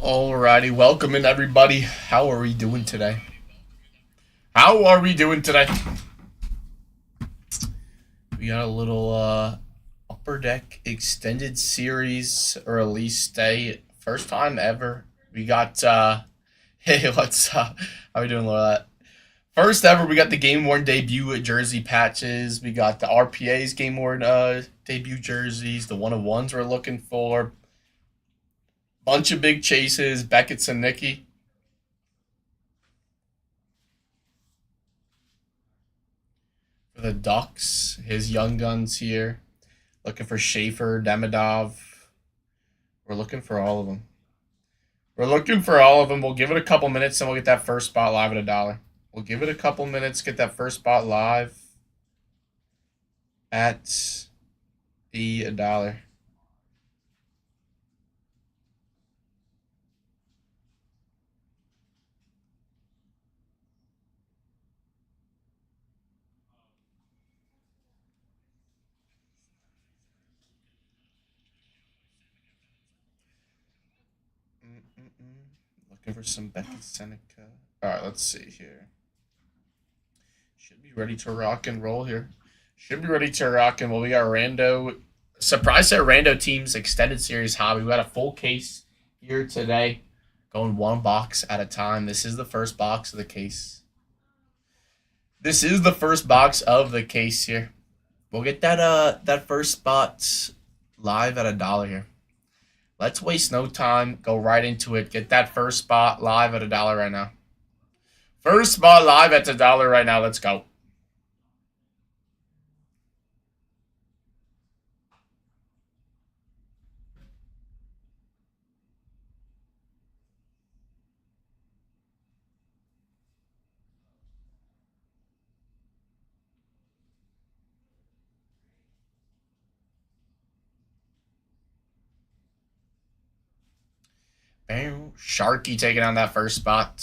Alrighty, welcome in everybody. How are we doing today? How are we doing today? We got a little Upper Deck extended series release day. First time ever. We got hey, what's up? How we doing, Laura? First ever, we got the game worn debut jersey patches. We got the RPA's game worn debut jerseys, the 1-of-1s we're looking for. Bunch of big chases, Beckett's and Nicky. For the Ducks, his young guns here. Looking for Schaefer, Demidov. We're looking for all of them. We'll give it a couple minutes and we'll get that first spot live at $1. We'll give it a couple minutes, get that first spot live at $1. Looking for some Becky Seneca. All right, let's see here. Should be ready to rock and roll here. We got Rando. Surprise at Rando Teams Extended Series Hobby. We got a full case here today. Going one box at a time. This is the first box of the case. Here. We'll get that first spot live at $1 here. Let's waste no time. Go right into it. Get that first spot live at $1 right now. First spot live at $1 right now. Let's go. Bam. Sharky taking on that first spot.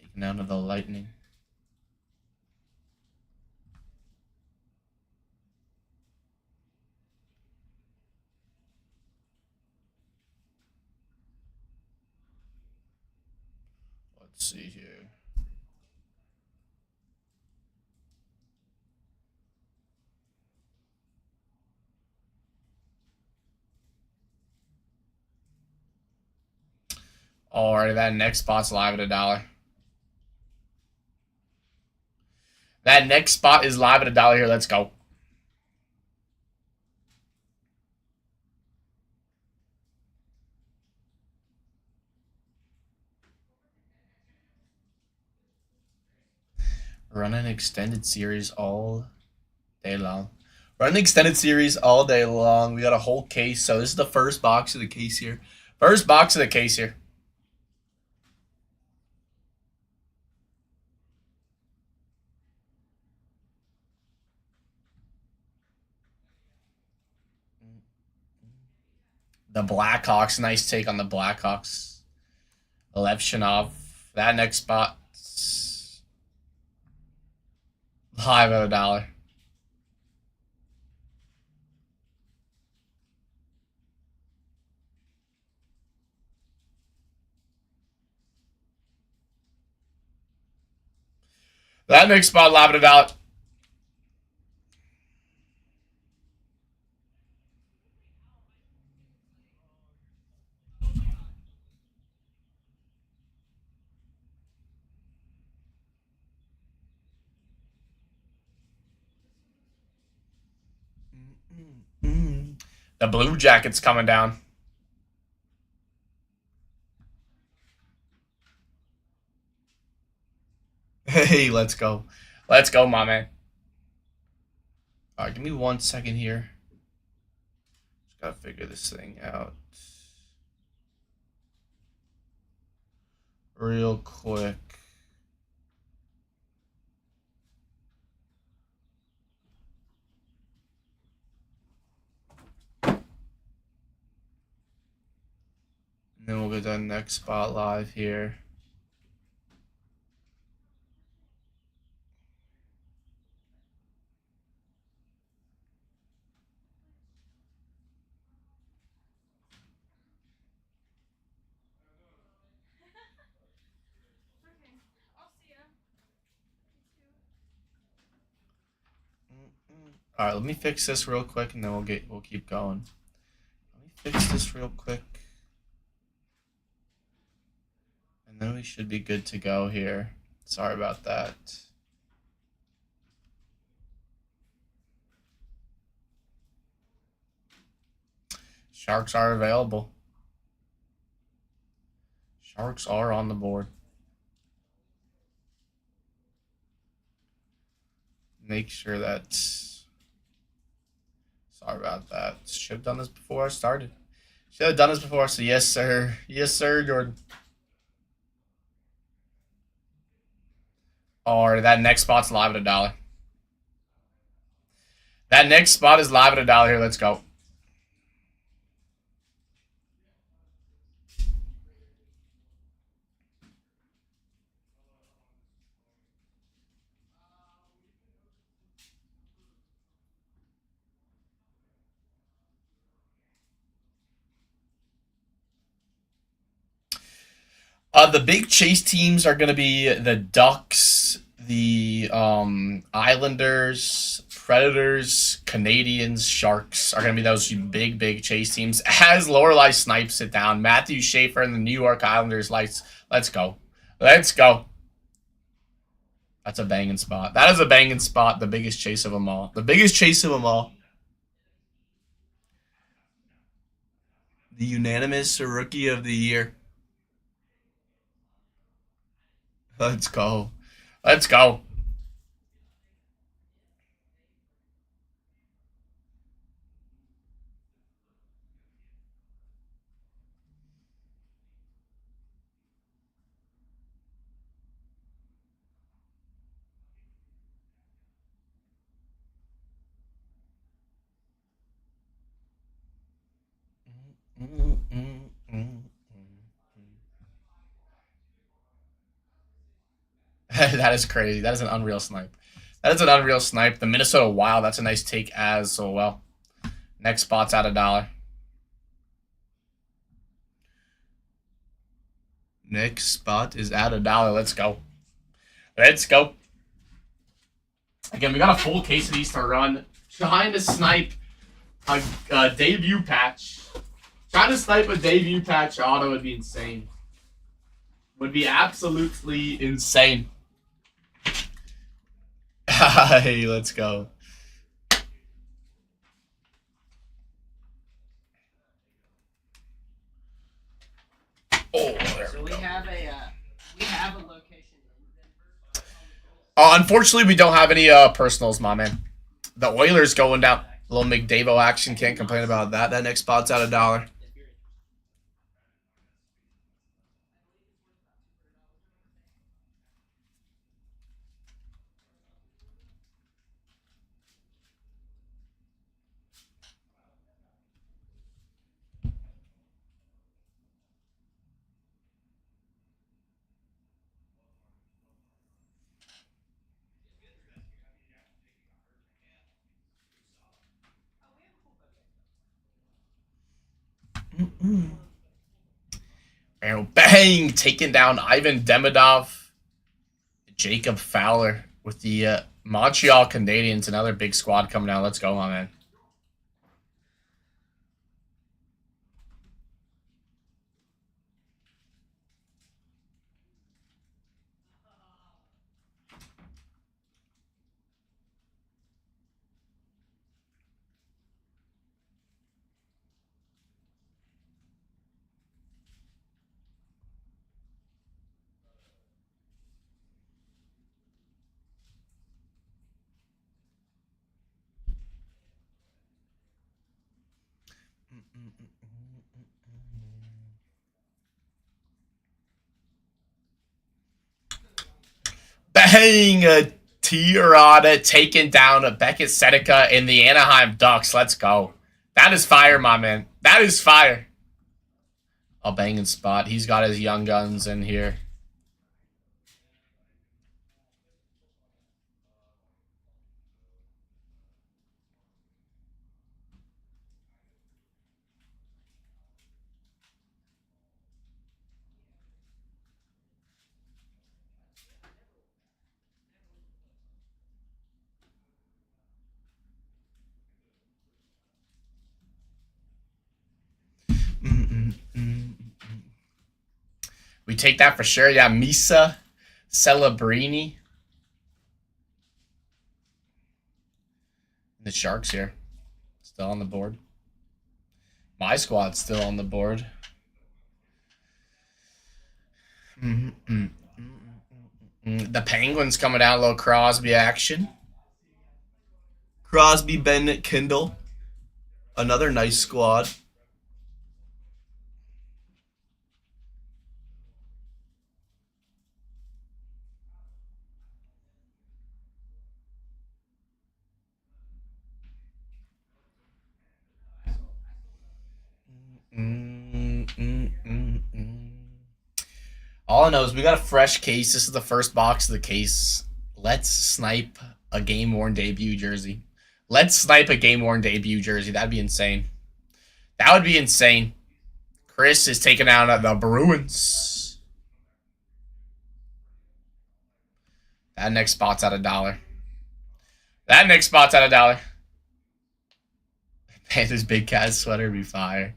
Taking down to the Lightning. Let's see here. Alright, that next spot's live at $1. That next spot is live at $1 here. Let's go. Run an extended series all day long. We got a whole case. So this is the first box of the case here. The Blackhawks, nice take on the Blackhawks. Levshinov, that next spot live at $1. That next spot live at $1. The Blue Jackets coming down. Hey, let's go. Let's go, my man. All right, give me 1 second here. Just gotta figure this thing out real quick. And then we'll get that next spot live here. All right, let me fix this real quick, and then we'll keep going. Let me fix this real quick, and then we should be good to go here. Sorry about that. Sharks are available. Sharks are on the board. Make sure that. Sorry about that. Should have done this before I started. Should have done this before. So yes, sir. Yes, sir, Jordan. Or that next spot's live at $1. That next spot is live at $1 here. Let's go. The big chase teams are going to be the Ducks, the Islanders, Predators, Canadians, Sharks are going to be those big chase teams. As Lorelei snipes it down, Matthew Schaefer and the New York Islanders lights. Let's go. Let's go. That's a banging spot. That is a banging spot. The biggest chase of them all. The biggest chase of them all. The unanimous rookie of the year. Let's go. Let's go. That is crazy. That is an unreal snipe. That is an unreal snipe. The Minnesota Wild, that's a nice take as well. Next spot's at $1. Next spot is at $1. Let's go. Let's go. Again, we got a full case of these to run. Trying to snipe a debut patch. Trying to snipe a debut patch auto would be insane. Would be absolutely insane. Hey, let's go. Oh, there so we have a location. Unfortunately, we don't have any personals, my man. The Oilers going down. A little McDavid action. Can't complain about that. That next spot's at $1. Bang! Taking down Ivan Demidov. Jacob Fowler with the Montreal Canadiens. Another big squad coming out. Let's go, my man. Bang! A Tirada taking down a Beckett Seneca in the Anaheim Ducks. Let's go. That is fire, my man. That is fire. A banging spot. He's got his young guns in here. We take that for sure. Yeah, Misa Celebrini. The Sharks here. Still on the board. My squad's still on the board. The Penguins coming out, a little Crosby action. Crosby, Bennett, Kindle. Another nice squad. All I know is we got a fresh case. This is the first box of the case. Let's snipe a game-worn debut jersey. Let's snipe a game-worn debut jersey. That'd be insane. That would be insane. Chris is taking out the Bruins. That next spot's at $1. That next spot's at $1. Panthers Big Cat sweater would be fire.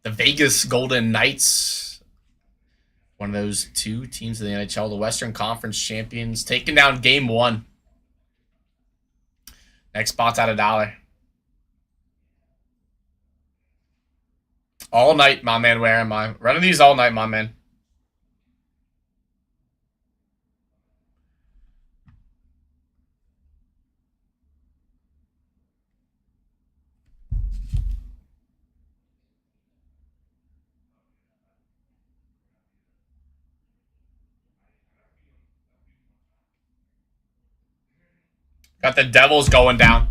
The Vegas Golden Knights. One of those two teams in the NHL, the Western Conference champions, taking down game 1. Next spot's at $1. All night, my man. Where am I? Running these all night, my man. Got the Devils going down.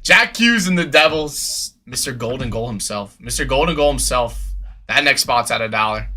Jack Hughes and the Devils. Mr. Golden Goal himself. Mr. Golden Goal himself. That next spot's at $1.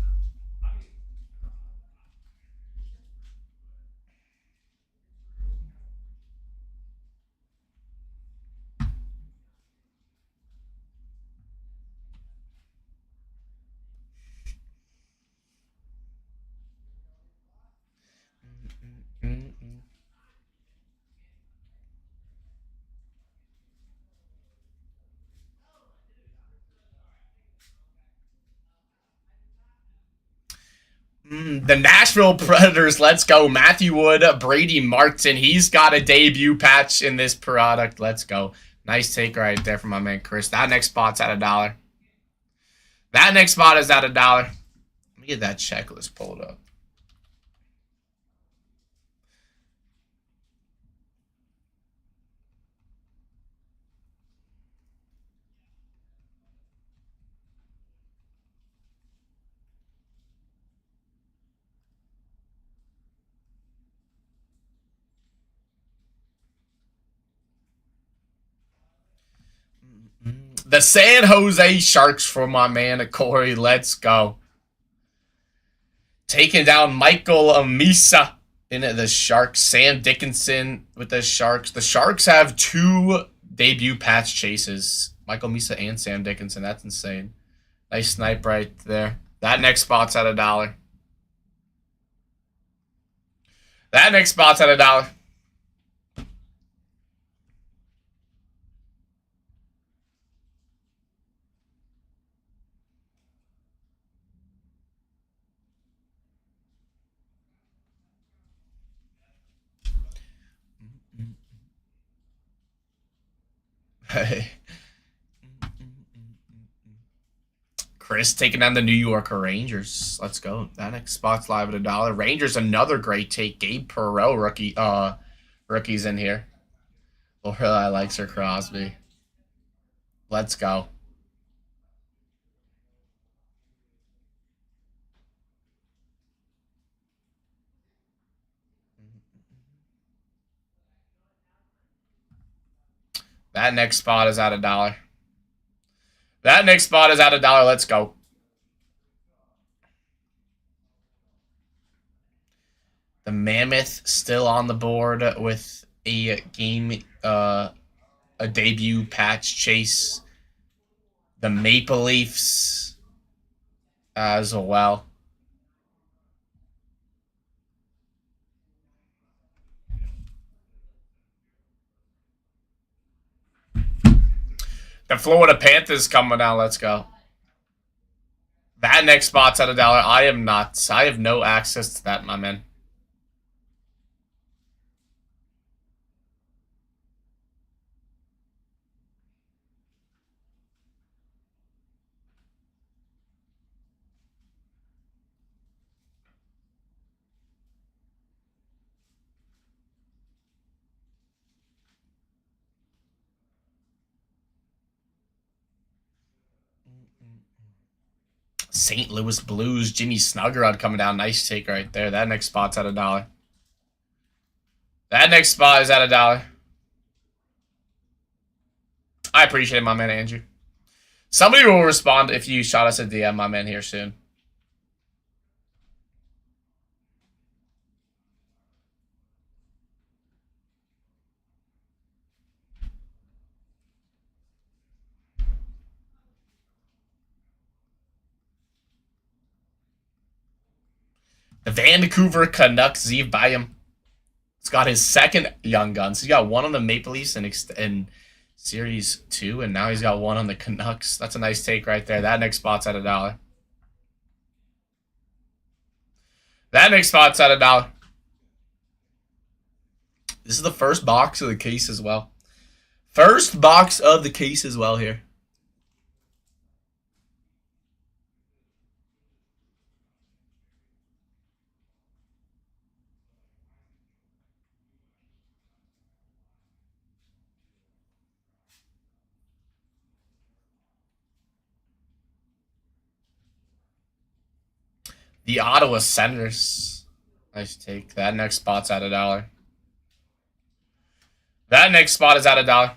The Nashville Predators, let's go. Matthew Wood, Brady Martin. He's got a debut patch in this product. Let's go. Nice take right there from my man Chris. That next spot's at $1. That next spot is at $1. Let me get that checklist pulled up. The San Jose Sharks for my man Corey. Let's go. Taking down Michael Misa in the Sharks. Sam Dickinson with the Sharks. The Sharks have 2 debut patch chases. Michael Misa and Sam Dickinson. That's insane. Nice snipe right there. That next spot's at $1. That next spot's at $1. Hey. Chris taking down the New York Rangers. Let's go. That next spot's live at $1. Rangers, another great take. Gabe Perreault, rookies in here. Lorelai likes her Crosby. Let's go. That next spot is at $1. That next spot is at $1. Let's go. The The Mammoth still on the board with a game, a debut patch chase. The Maple Leafs as well. The Florida Panthers coming down. Let's go. That next spot's at $1. I am not. I have no access to that, my man. St. Louis Blues, Jimmy Snuggerud coming down. Nice take right there. That next spot's at $1. That next spot is at $1. I appreciate it, my man Andrew. Somebody will respond if you shot us a DM, my man, here soon. The Vancouver Canucks, Zeev Bayam. He's got his second Young Guns. He's got one on the Maple Leafs in Series 2, and now he's got one on the Canucks. That's a nice take right there. That next spot's at $1. That next spot's at $1. This is the first box of the case as well. First box of the case as well here. The Ottawa Senators. Nice take. That next spot's at $1. That next spot is at $1.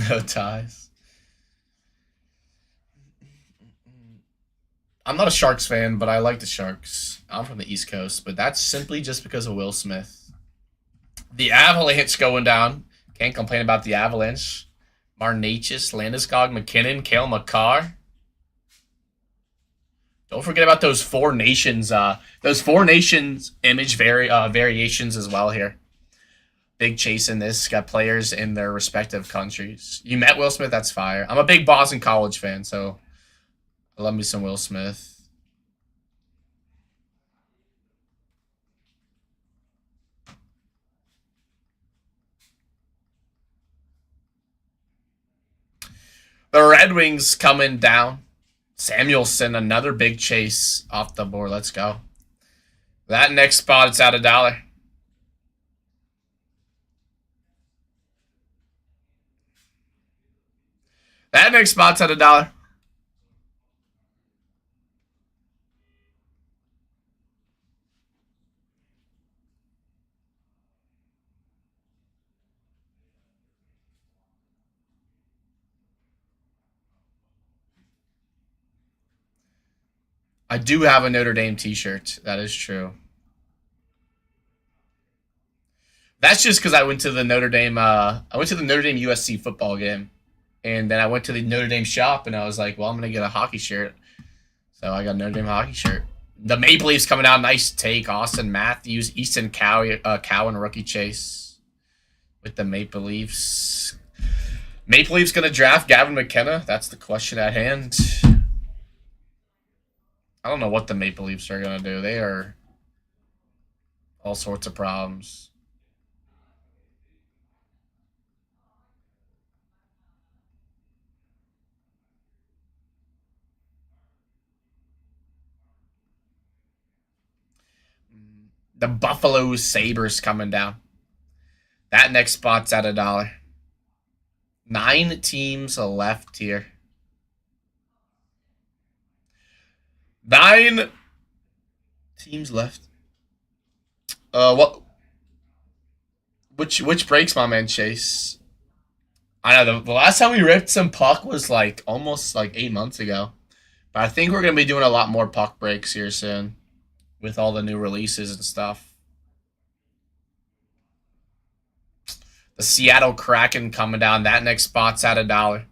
No ties. I'm not a Sharks fan, but I like the Sharks. I'm from the East Coast, but that's simply just because of Will Smith. The Avalanche going down. Can't complain about the Avalanche. Marnachis, Landeskog, McKinnon, Cale Makar. Don't forget about those Four Nations image variations as well here. Big chase in this. Got players in their respective countries. You met Will Smith, that's fire. I'm a big Boston College fan, so I love me some Will Smith. The Red Wings coming down. Samuelson, another big chase off the board. Let's go. That next spot, it's at $1. That next spot's at $1. I do have a Notre Dame t-shirt. That is true. That's just because I went to the Notre Dame USC football game. And then I went to the Notre Dame shop and I was like, well, I'm going to get a hockey shirt. So I got a Notre Dame hockey shirt. The Maple Leafs coming out. Nice take. Austin Matthews, Easton Cowan rookie chase with the Maple Leafs. Maple Leafs going to draft Gavin McKenna? That's the question at hand. I don't know what the Maple Leafs are going to do. They are all sorts of problems. The Buffalo Sabres coming down. That next spot's at $1. 9 teams left here. 9 teams left. What? Which breaks, my man Chase? I know the last time we ripped some puck was like almost like 8 months ago, but I think we're gonna be doing a lot more puck breaks here soon, with all the new releases and stuff. The Seattle Kraken coming down. That next spot's at $1.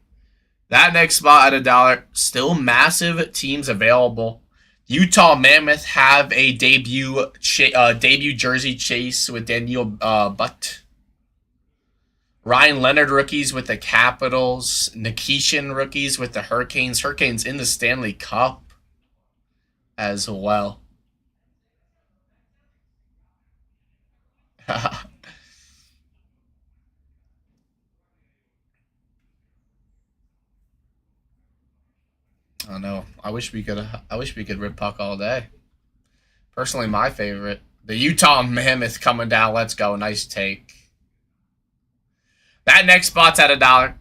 That next spot at $1. Still massive teams available. Utah Mammoth have a debut jersey chase with Daniel Butt. Ryan Leonard rookies with the Capitals. Nikishin rookies with the Hurricanes. Hurricanes in the Stanley Cup as well. I know. I wish we could rip puck all day. Personally, my favorite. The Utah Mammoth coming down. Let's go. Nice take. That next spot's at $1.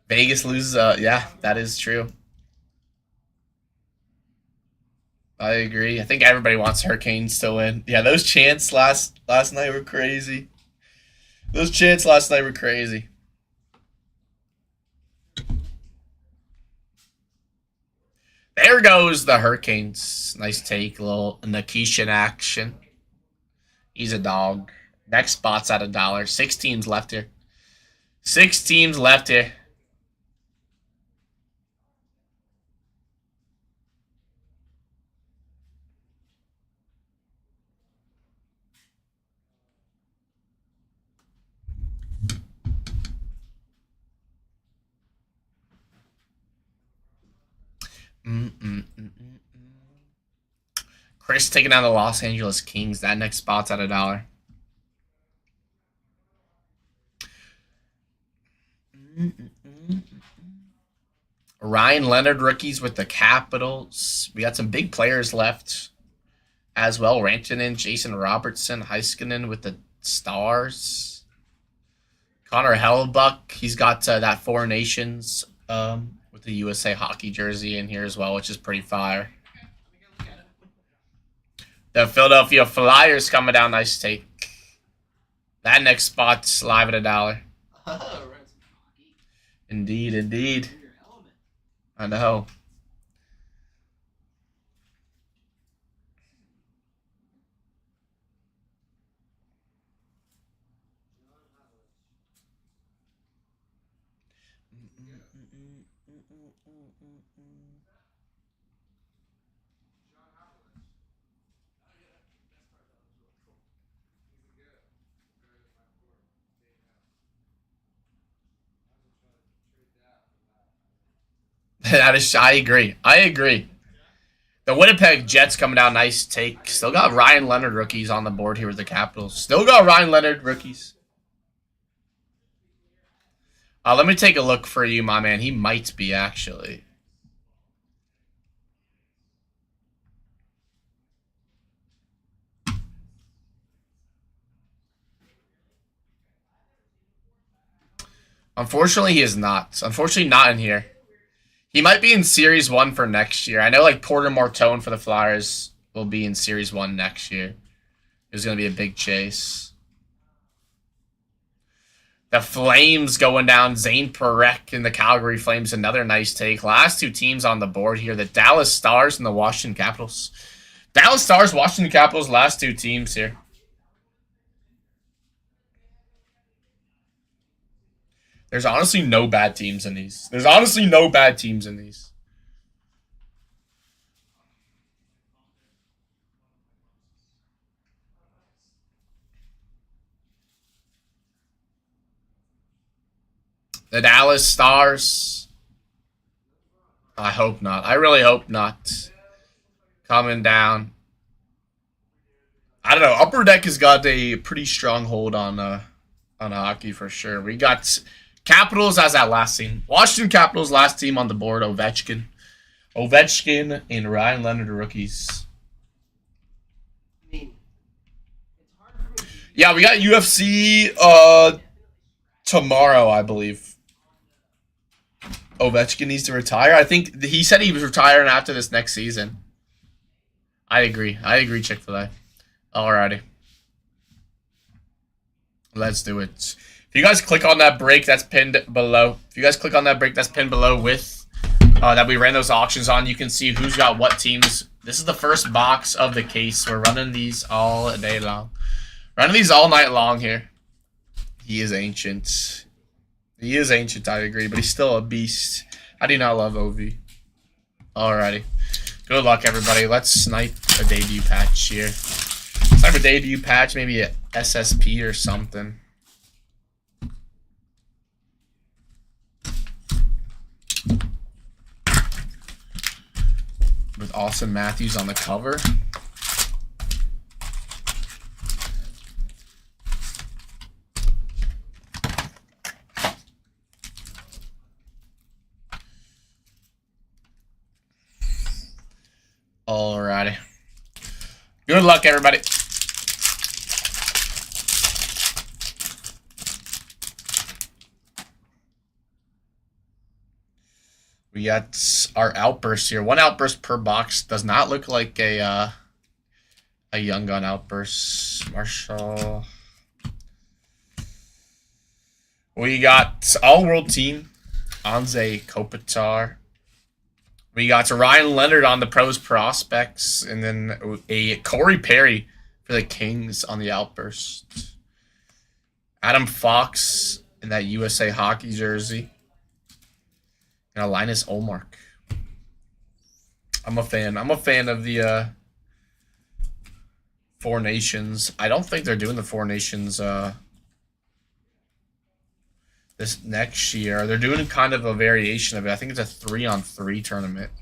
Vegas loses. Yeah, that is true. I agree. I think everybody wants Hurricanes to win. Yeah, those chants last night were crazy. Those chants last night were crazy. There goes the Hurricanes. Nice take, little Nikishin action. He's a dog. Next spot's at $1. 6 teams left here. 6 teams left here. Chris taking down the Los Angeles Kings. That next spot's at $1. Ryan Leonard rookies with the Capitals. We got some big players left as well. Rantanen, Jason Robertson, Heiskanen with the Stars. Connor Hellebuyck. He's got that Four Nations with the USA Hockey jersey in here as well, which is pretty fire. The Philadelphia Flyers coming down. Nice take. That next spot's live at $1. Indeed, indeed. I know. That is, I agree. I agree. The Winnipeg Jets coming down. Nice take. Still got Ryan Leonard rookies on the board here with the Capitals. Still got Ryan Leonard rookies. Let me take a look for you, my man. He might be, actually. Unfortunately, he is not. Unfortunately, not in here. He might be in Series 1 for next year. I know, like, Porter Martone for the Flyers will be in Series 1 next year. There's going to be a big chase. The Flames going down. Zane Parekh in the Calgary Flames. Another nice take. Last 2 teams on the board here. The Dallas Stars and the Washington Capitals. Dallas Stars, Washington Capitals, last 2 teams here. There's honestly no bad teams in these. There's honestly no bad teams in these. The Dallas Stars. I hope not. I really hope not. Coming down. I don't know. Upper Deck has got a pretty strong hold on hockey for sure. We got Capitals as that last team. Washington Capitals last team on the board. Ovechkin and Ryan Leonard rookies. Yeah, we got UFC. tomorrow, I believe. Ovechkin needs to retire. I think he said he was retiring after this next season. I agree. Chick-fil-A. Alrighty. Let's do it. If you guys click on that break that's pinned below, with that we ran those auctions on, you can see who's got what teams. This is the first box of the case. We're running these all day long. Running these all night long here. He is ancient. I agree, but he's still a beast. I do not love OV. Alrighty. Good luck, everybody. Let's snipe a debut patch here. Snipe a debut patch, maybe a SSP or something. With Austin Matthews on the cover. Alrighty. Good luck, everybody. We got our outbursts here. One outburst per box. Does not look like a Young Gun outburst. Marshall. We got all-world team. Anze Kopitar. We got Ryan Leonard on the pros prospects. And then a Corey Perry for the Kings on the outburst. Adam Fox in that USA Hockey jersey. And a Linus Ullmark. I'm a fan. I'm a fan of the Four Nations. I don't think they're doing the Four Nations this next year. They're doing kind of a variation of it. I think it's a 3-on-3 tournament.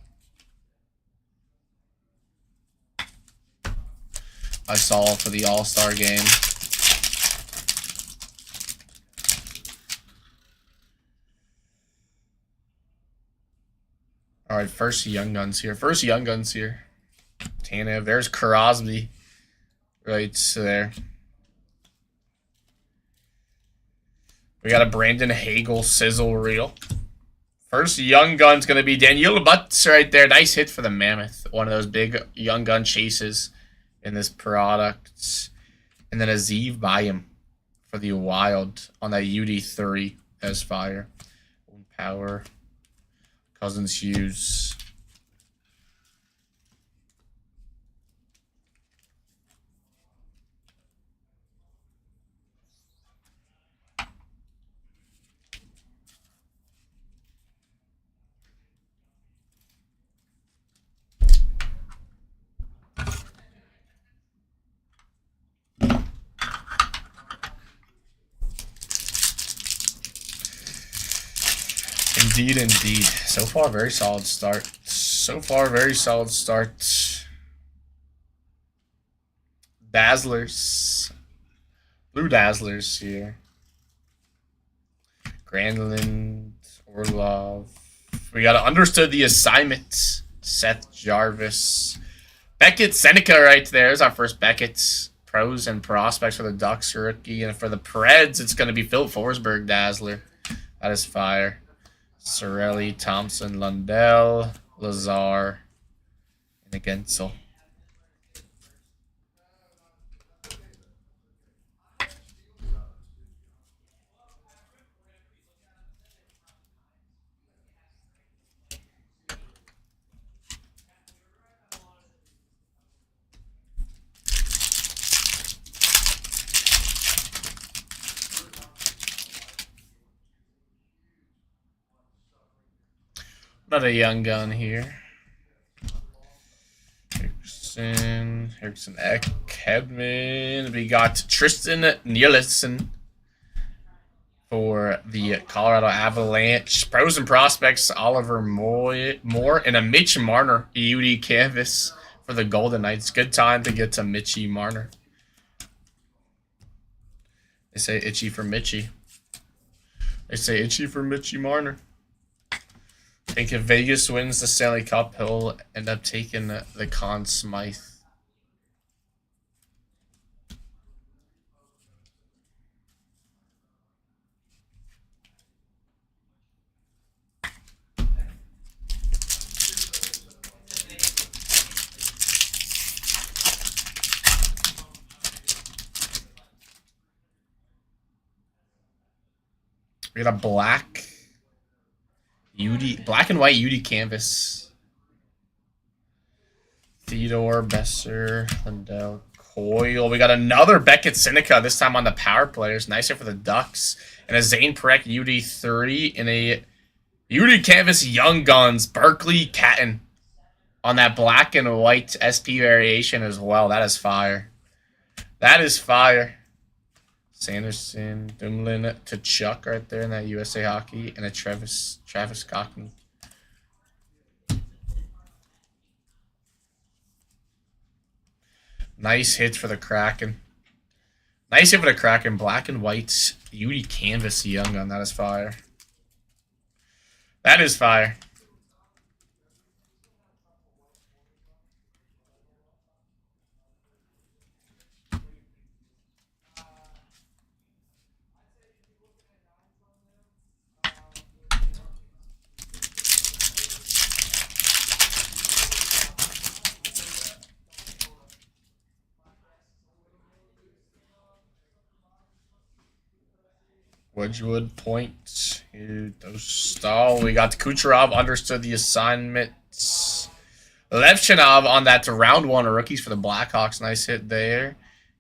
I saw for the All-Star game. All right, first Young Guns here. Tanev. There's Crosby. Right there. We got a Brandon Hagel sizzle reel. First Young Gun's going to be Daniel Butts right there. Nice hit for the Mammoth. One of those big Young Gun chases in this product. And then a Zeev Bayam for the Wild on that UD3 as fire. Power. Cousins Hughes. Indeed. So far, very solid start. Dazzlers. Blue Dazzlers here. Granlund, Orlov. We got to understood the assignment. Seth Jarvis. Beckett Seneca right there. There's our first Beckett. Pros and prospects for the Ducks rookie. And for the Preds, it's going to be Phil Forsberg Dazzler. That is fire. Sorelli, Thompson, Lundell, Lazar, and Gensel. Not a Young Gun here. Erickson, Ekman. We got Tristan Nielsen for the Colorado Avalanche. Pros and prospects, Oliver Moore, and a Mitch Marner UD canvas for the Golden Knights. Good time to get to Mitchie Marner. They say itchy for Mitchie. Marner. I think if Vegas wins the Stanley Cup, he'll end up taking the Conn Smythe. We got a black black and white UD canvas. Theodore, Besser, Lindell, Coyle. We got another Beckett Seneca, this time on the power players. Nicer for the Ducks. And a Zane Perek UD30 and a UD canvas Young Guns, Berkeley Catton on that black and white SP variation as well. That is fire. That is fire. Sanderson, Dumlin to Chuck right there in that USA Hockey, and a Travis Cockney. Nice hit for the Kraken. Nice hit for the Kraken. Black and white UD canvas Young Gun. That is fire. That is fire. Wedgwood, Point, Stahl. We got Kucherov, understood the assignments. Levchinov on that to round one of rookies for the Blackhawks. Nice hit there.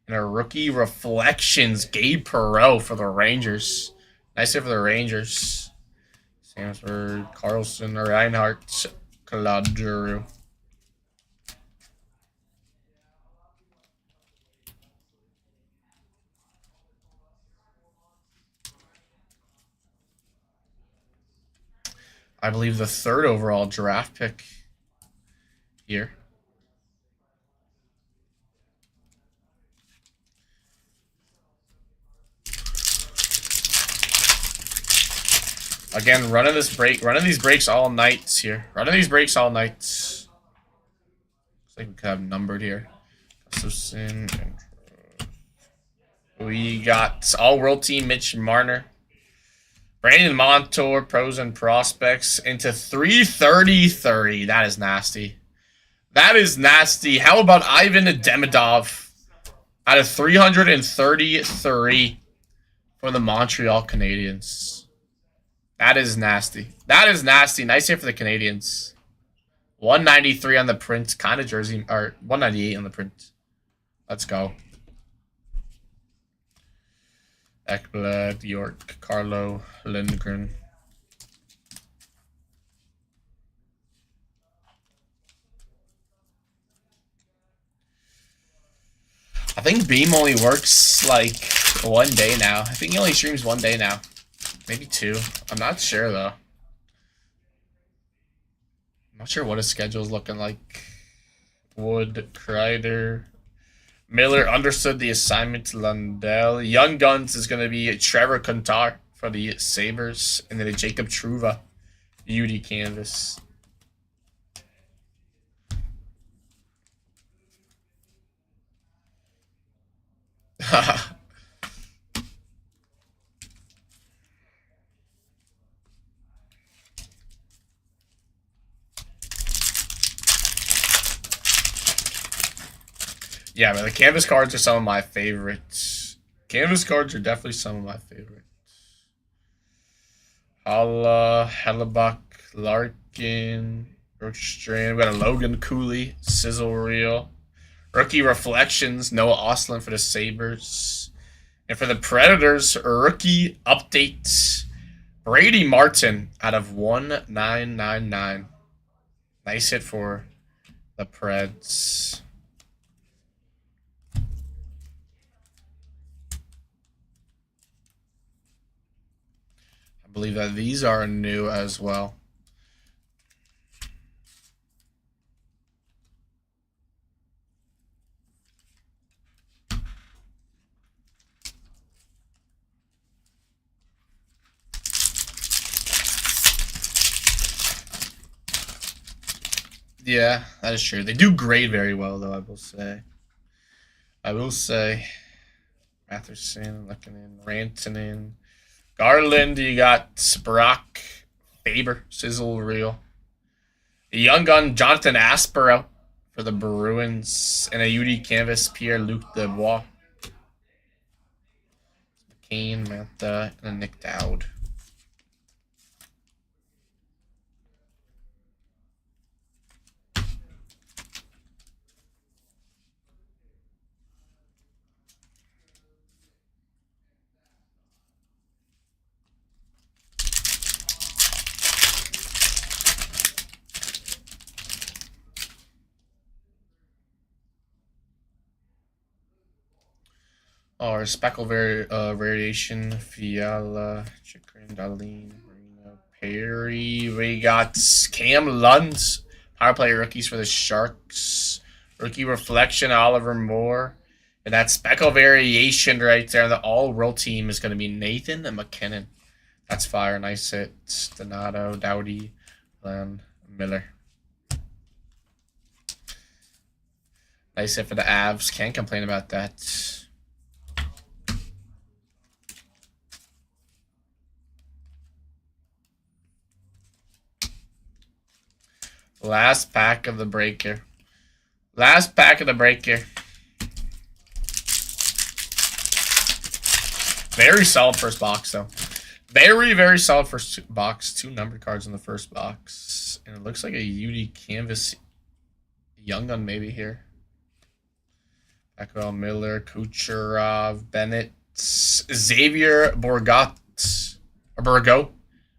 And a rookie reflections, Gabe Perreault for the Rangers. Nice hit for the Rangers. Samsberg, Carlson, Reinhardt, Claude Giroux. I believe the 3rd overall draft pick here. Again, running these breaks all nights here. Running these breaks all nights. Looks like we could have numbered here. We got all-world team Mitch Marner. Brandon Montour, pros and prospects, into 330-30. That is nasty. That is nasty. How about Ivan Demidov out of 333 for the Montreal Canadiens? That is nasty. That is nasty. Nice hit for the Canadiens. 193 on the print. Kind of jersey. Or 198 on the print. Let's go. Ekblad, York, Carlo, Lindgren. I think Beam only works like one day now. I think he only streams one day now. Maybe 2. I'm not sure though. I'm not sure what his schedule is looking like. Wood, Kreider. Miller understood the assignment. Lundell. Young Guns is going to be Trevor Contar for the Sabres. And then a Jacob Truva UD canvas. Yeah, but the canvas cards are some of my favorites. Canvas cards are definitely some of my favorites. Halla, Hellebuck, Larkin, Bergstrand. We got a Logan Cooley, Sizzle Reel. Rookie Reflections, Noah Ostlund for the Sabres. And for the Predators, rookie updates. Brady Martin out of 1999. Nice hit for the Preds. I believe that these are new as well. Yeah, that is true. They do grade very well, though, I will say. Matherson, Lekanen, Rantanen. Garland, you got Brock, Faber, Sizzle Reel. The Young Gun, Jonathan Aspero for the Bruins. And a UD canvas, Pierre-Luc Dubois. McCain, Mantha, and a Nick Dowd. Or speckle variation, Fiala, Chikrin, Darlene, Marino, Perry. We got Cam Lund, power play rookies for the Sharks. Rookie reflection, Oliver Moore. And that speckle variation right there, the all-world team is going to be Nathan and McKinnon. That's fire. Nice hit. Donato, Dowdy, Glenn, Miller. Nice hit for the Avs. Can't complain about that. Last pack of the break here. Last pack of the break here. Very solid first box, though. Very, very solid first box. 2 numbered cards in the first box. And it looks like a UD Canvas Young Gun maybe here. Beckwell, Miller, Kucherov, Bennett, Xavier Borgot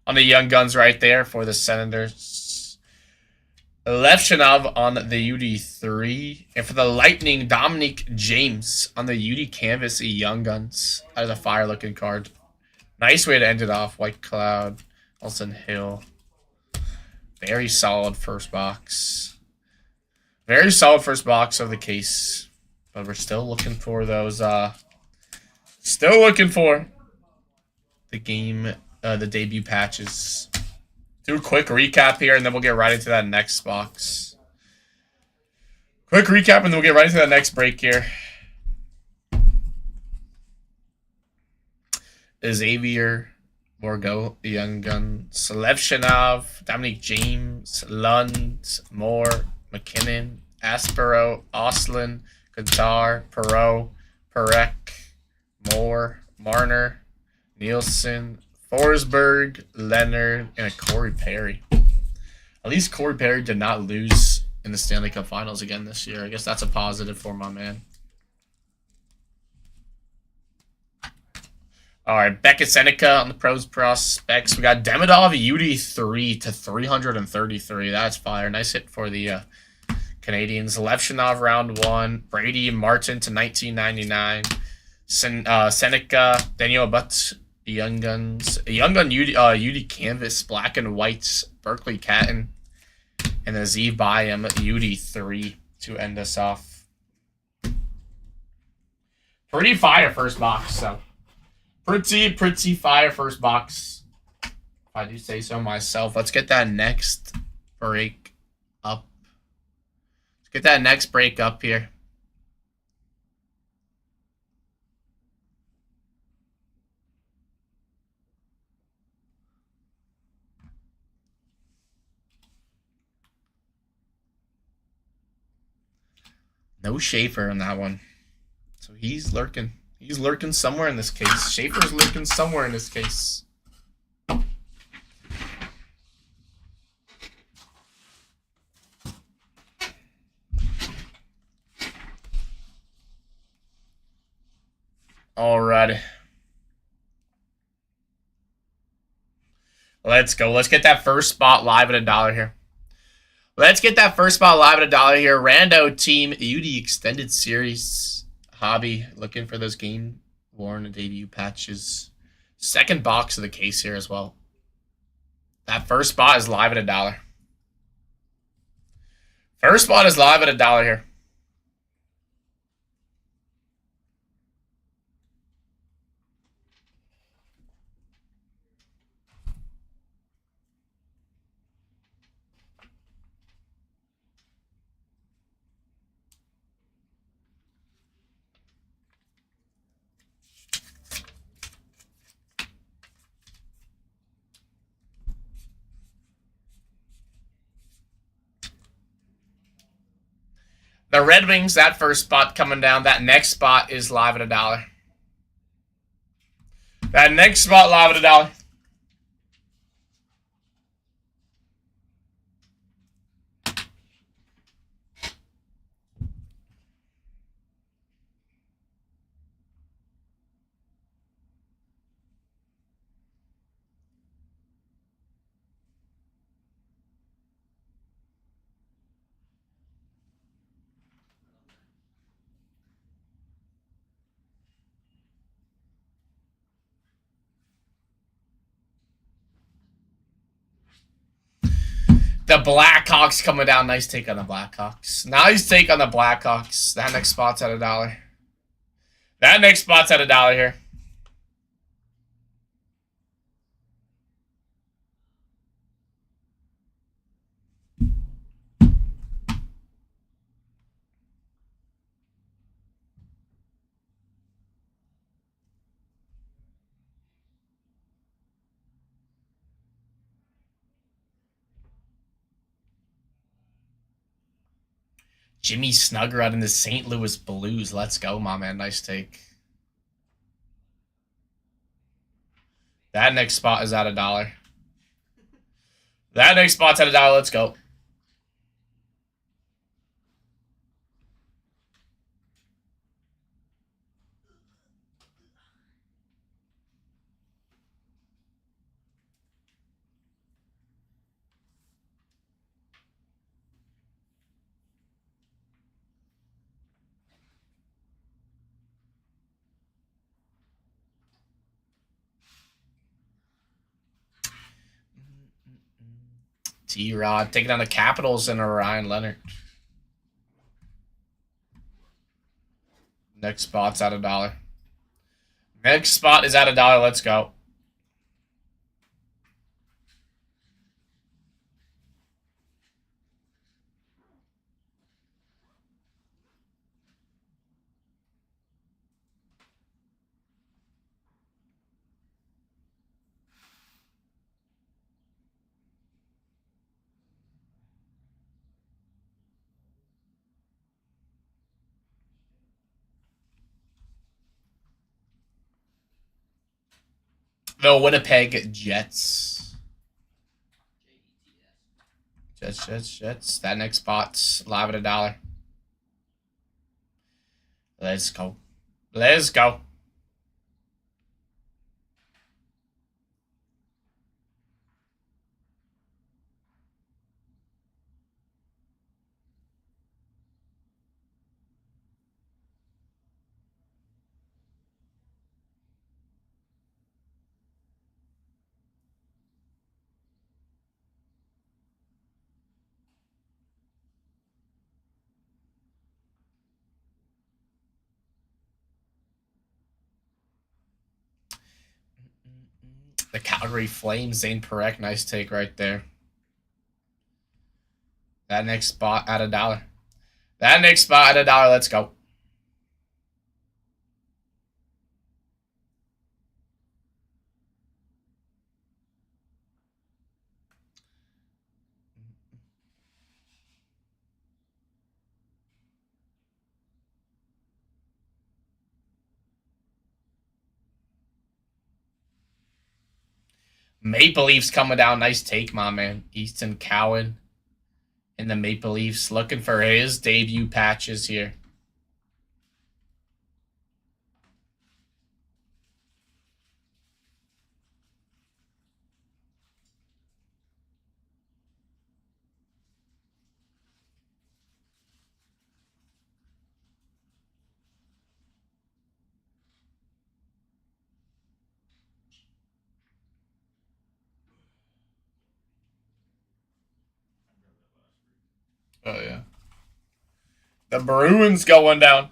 on the Young Guns right there for the Senators. Levchinov on the UD3. And for the Lightning, Dominic James on the UD Canvas Young Guns. That is a fire-looking card. Nice way to end it off. White Cloud, Olsen Hill. Very solid first box. Very solid first box of the case. But we're still looking for those, still looking for the game, the debut patches. Do a quick recap here, and then we'll get right into that next box. Quick recap, and then we'll get right into that next break here. Xavier Borgo, Young Gun, Levchinov, Dominic James, Lund, Moore, McKinnon, Aspero, Oslin, Qatar, Perot, Perek, Moore, Marner, Nielsen, Forsberg, Leonard, and a Corey Perry. At least Corey Perry did not lose in the Stanley Cup Finals again this year. I guess that's a positive for my man. All right, Becca Seneca on the pros prospects. We got Demidov UD3 to 333. That's fire. Nice hit for the Canadians. Levchinov round 1. Brady Martin to 1999. Seneca, Daniel Butts, Young Guns. Young Gun UD Canvas, black and white, Berkeley Catton. And the Zeev Byam UD3 to end us off. Pretty fire first box, so. Pretty fire first box. If I do say so myself. Let's get that next break up. Let's get that next break up here. No Schaefer in that one. So he's lurking. He's lurking somewhere in this case. Schaefer's lurking somewhere in this case. Alrighty. Let's go. Let's get that first spot live at $1 here. Let's get that first spot live at $1 here. Rando Team UD Extended Series. Hobby looking for those game worn debut patches. Second box of the case here as well. That first spot is live at $1. First spot is live at $1 here. The Red Wings, that first spot coming down. That next spot is live at $1. That next spot live at $1. The Blackhawks coming down. Nice take on the Blackhawks. Nice take on the Blackhawks. That next spot's at $1. That next spot's at $1 here. Jimmy Snuggerud in the St. Louis Blues. Let's go, my man. Nice take. That next spot is at $1. That next spot's at $1. Let's go. T-Rod taking on the Capitals and Ryan Leonard. Next spot's at $1. Next spot is at $1. Let's go. The Winnipeg Jets. Jets. That next spot's live at $1. Let's go. Let's go. The Calgary Flames, Zane Parekh, nice take right there. That next spot at $1. That next spot at $1. Let's go. Maple Leafs coming down. Nice take, my man. Easton Cowan in the Maple Leafs looking for his debut patches here. Oh, yeah. The Bruins going down.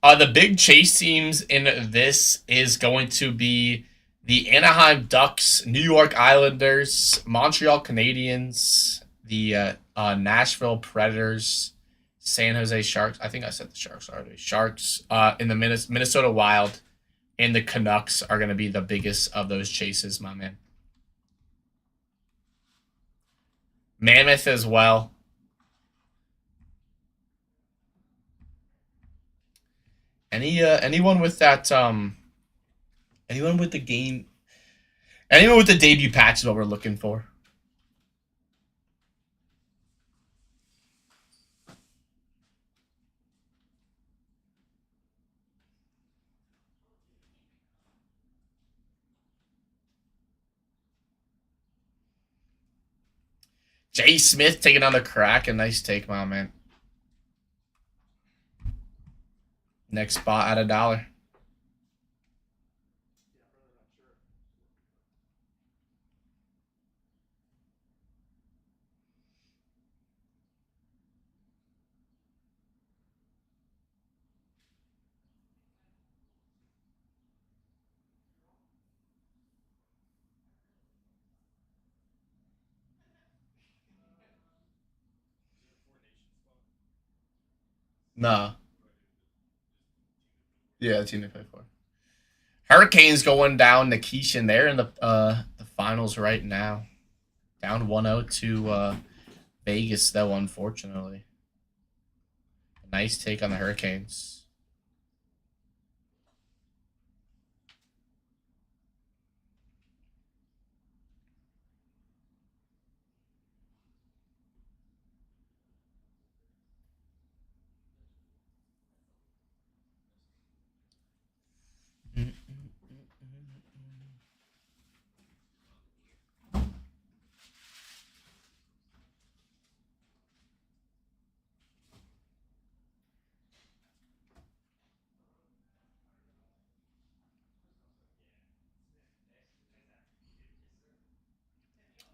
The big chase teams in this is going to be the Anaheim Ducks, New York Islanders, Montreal Canadiens, the Nashville Predators, San Jose Sharks. I think I said the Sharks already. Sharks in the Minnesota Wild, and the Canucks are going to be the biggest of those chases, my man. Mammoth as well. Anyone with that anyone with the game, anyone with the debut patch is what we're looking for. Jay Smith taking on the Kraken. Nice take, my man. Next spot at $1. Nah. Yeah, team they play for. Hurricanes going down to Keishan. They're in the finals right now. Down 1-0 to Vegas, though, unfortunately. Nice take on the Hurricanes.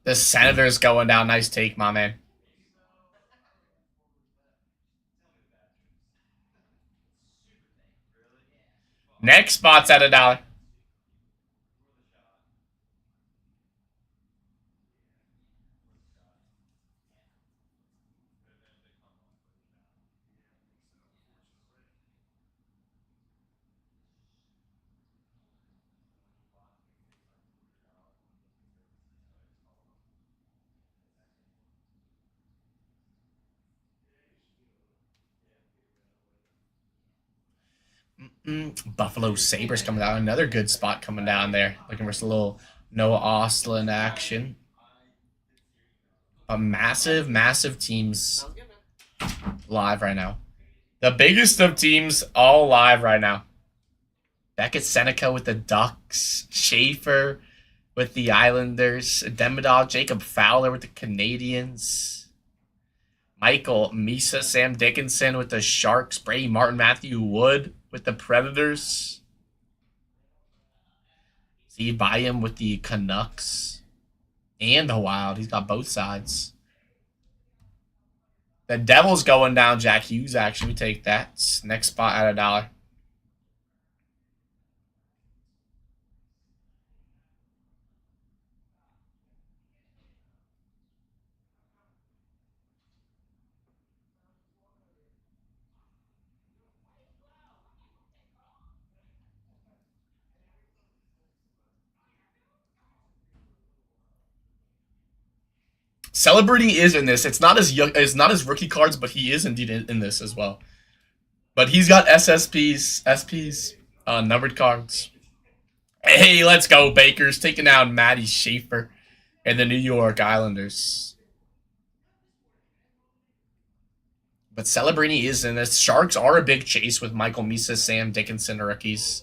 The Senators going down. Nice take, my man. Next spot's at $1. Buffalo Sabres coming down. Another good spot coming down there. Looking for some little Noah Ostlund action. But massive teams live right now. The biggest of teams all live right now. Beckett Seneca with the Ducks. Schaefer with the Islanders. Demidov, Jacob Fowler with the Canadiens. Michael Misa, Sam Dickinson with the Sharks. Brady Martin, Matthew Wood with the Predators. Steve Byam with the Canucks. And the Wild. He's got both sides. The Devils going down. Jack Hughes, actually. We take that. Next spot at $1. Celebrity is in this. It's not as young, it's not his rookie cards, but he is indeed in this as well. But he's got SPs, numbered cards. Hey, let's go, Bakers. Taking down Matty Schaefer and the New York Islanders. But Celebrini is in this. Sharks are a big chase with Michael Misa, Sam Dickinson rookies.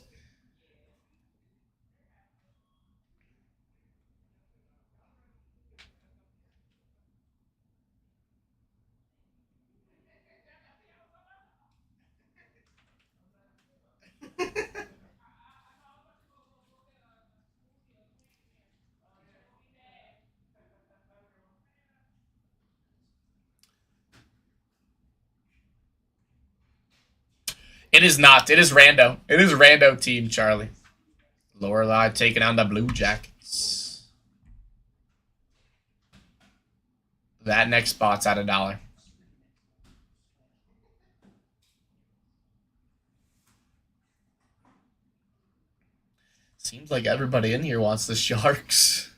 It is not. It is Rando. It is Rando team, Charlie. Lorelei taking on the Blue Jackets. That next spot's at $1. Seems like everybody in here wants the Sharks.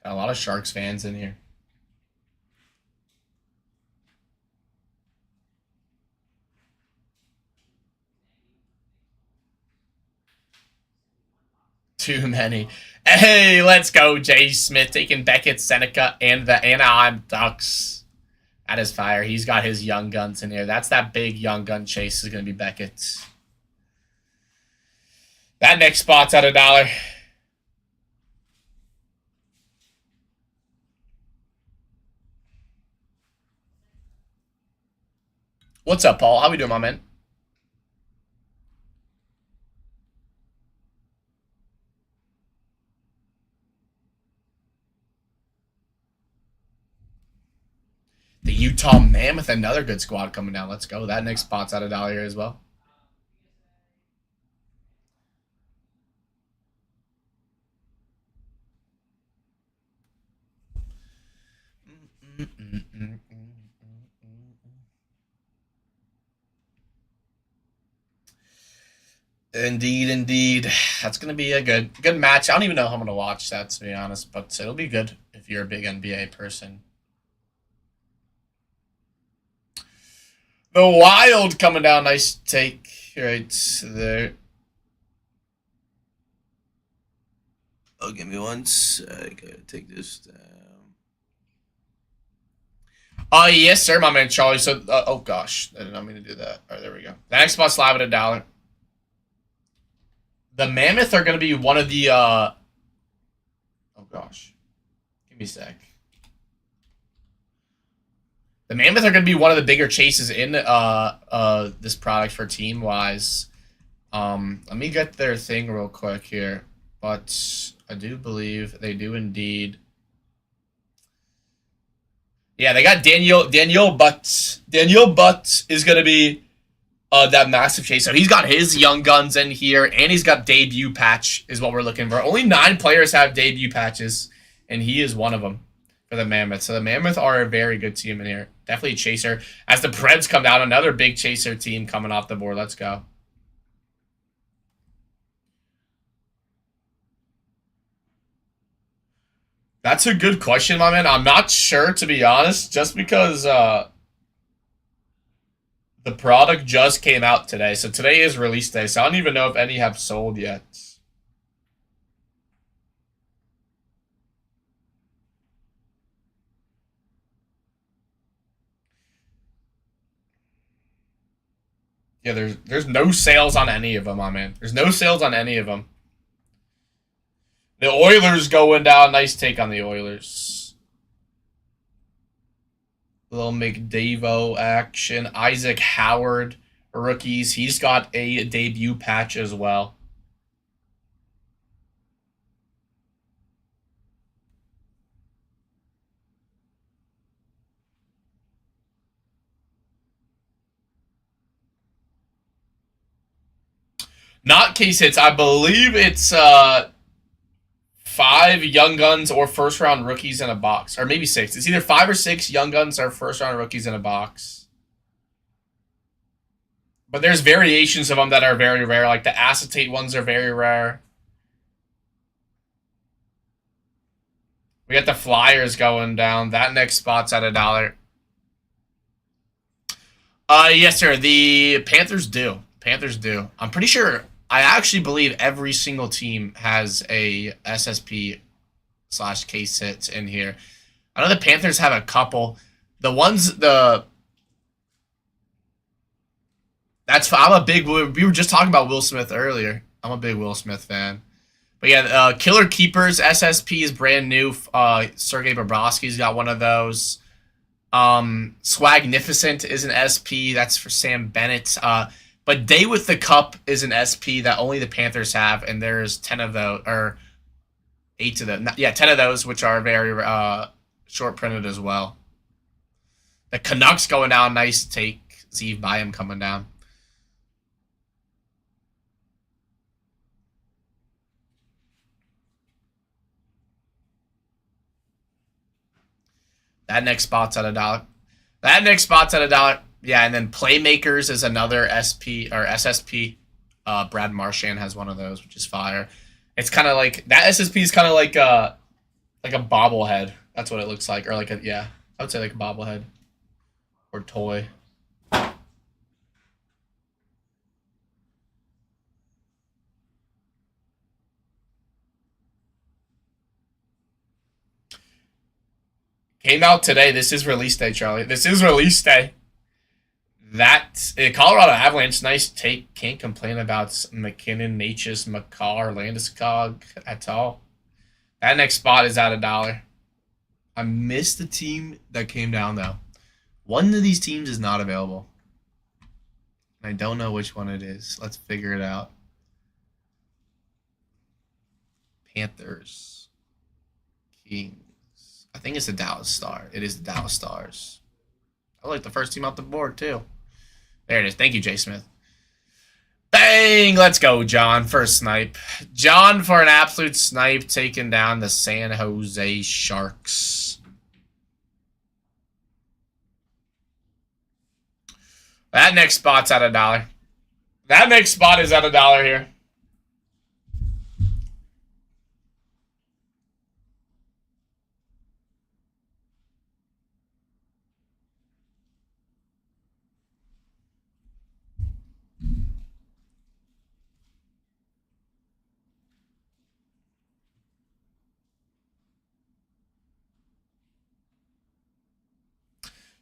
Got a lot of Sharks fans in here. Too many. Hey, let's go, Jay Smith taking Beckett, Seneca, and the Anaheim Ducks. That is fire. He's got his young guns in here. That's that big young gun chase is going to be Beckett. That next spot's at $1. What's up, Paul? How we doing, my man? The Utah Mammoth, another good squad coming down. Let's go. That next spot's at $1 here as well. Indeed, indeed. That's gonna be a good match. I don't even know how I'm gonna watch that, to be honest, but it'll be good if you're a big NBA person. The Wild coming down. Nice take right there. Oh, give me one sec. I gotta take this down. Yes, sir, my man Charlie. So, oh gosh, I did not mean to do that. All right, there we go. The next spot's live at $1. The Mammoth are going to be one of the, oh gosh. Give me a sec. The Mammoth are going to be one of the bigger chases in this product for team-wise. Let me get their thing real quick here. But I do believe they do indeed. Yeah, they got Daniel Butt. Daniel Butt is going to be that massive chase. So he's got his young guns in here, and he's got debut patch is what we're looking for. Only 9 players have debut patches, and he is one of them for the Mammoth. So the Mammoth are a very good team in here. Definitely a chaser. As the Preds come down, another big chaser team coming off the board. Let's go. That's a good question, my man. I'm not sure, to be honest, just because the product just came out today. So today is release day, so I don't even know if any have sold yet. Yeah, there's no sales on any of them, my man. There's no sales on any of them. The Oilers going down. Nice take on the Oilers. Little McDavo action. Isaac Howard, rookies. He's got a debut patch as well. Not case hits. I believe it's 5 young guns or first round rookies in a box, or maybe 6. It's either 5 or 6 young guns or first round rookies in a box. But there's variations of them that are very rare. Like the acetate ones are very rare. We got the Flyers going down. That next spot's at $1. Yes, sir. The Panthers do. Panthers do. I'm pretty sure. I actually believe every single team has a SSP/case hits in here. I know the Panthers have a couple. I'm a big. We were just talking about Will Smith earlier. I'm a big Will Smith fan. But yeah, Killer Keepers SSP is brand new. Sergei Bobrovsky's got one of those. Swagnificent is an SP. That's for Sam Bennett. But Day with the Cup is an SP that only the Panthers have, and there's 10 of those, or 8 of them. Yeah, 10 of those, which are very short printed as well. The Canucks going down. Nice take. Zeev Byam coming down. That next spot's at $1. That next spot's at $1. Yeah, and then Playmakers is another SP or SSP. Brad Marchand has one of those, which is fire. It's kind of like that SSP is kind of like a bobblehead. That's what it looks like, or like a I would say like a bobblehead or toy. Came out today. This is release day, Charlie. This is release day. That Colorado Avalanche, nice take. Can't complain about McKinnon, Natchez, McCarr, Landeskog at all. That next spot is at $1. I missed the team that came down though. One of these teams is not available. I don't know which one it is. Let's figure it out. Panthers. Kings. I think it's the Dallas Stars. It is the Dallas Stars. I like the first team off the board, too. There it is. Thank you, Jay Smith. Bang! Let's go, John, for a snipe. John for an absolute snipe, taking down the San Jose Sharks. That next spot's at $1. That next spot is at $1 here.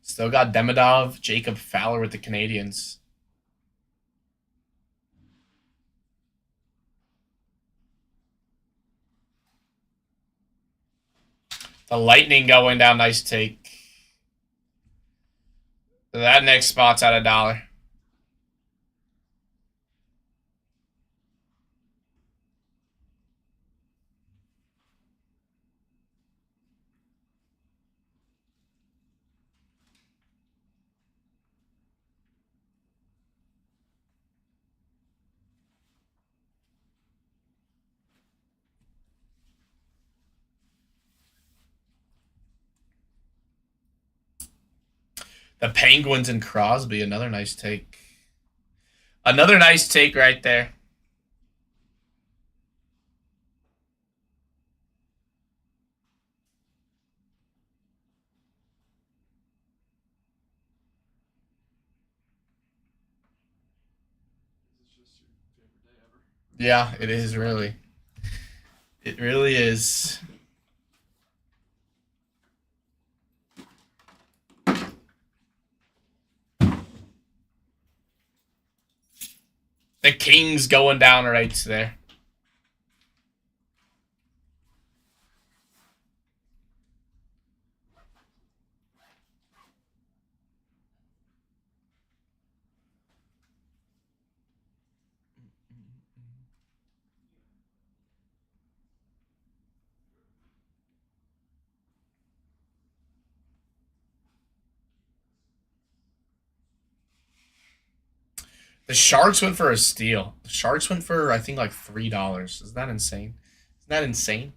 Still got Demidov, Jacob Fowler with the Canadiens. The Lightning going down. Nice take. That next spot's at $1. The Penguins and Crosby, another nice take. Another nice take right there. Yeah, it is really. It really is. The Kings going down right there. The Sharks went for a steal. The Sharks went for, I think, like $3. Isn't that insane? Isn't that insane?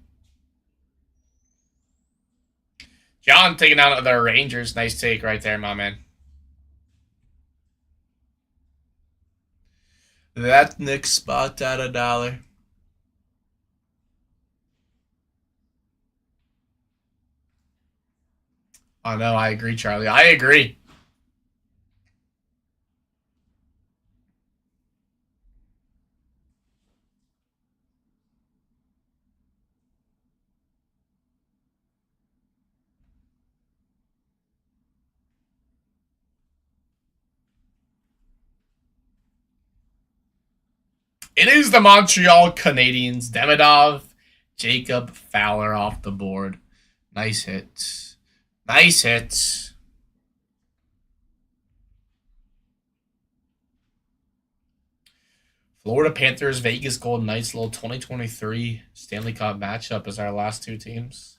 John taking out the Rangers. Nice take right there, my man. That next spot at $1. Oh, no, I agree, Charlie. I agree. It is the Montreal Canadiens. Demidov, Jacob Fowler off the board. Nice hit. Nice hit. Florida Panthers, Vegas Golden Knights, little 2023 Stanley Cup matchup as our last two teams.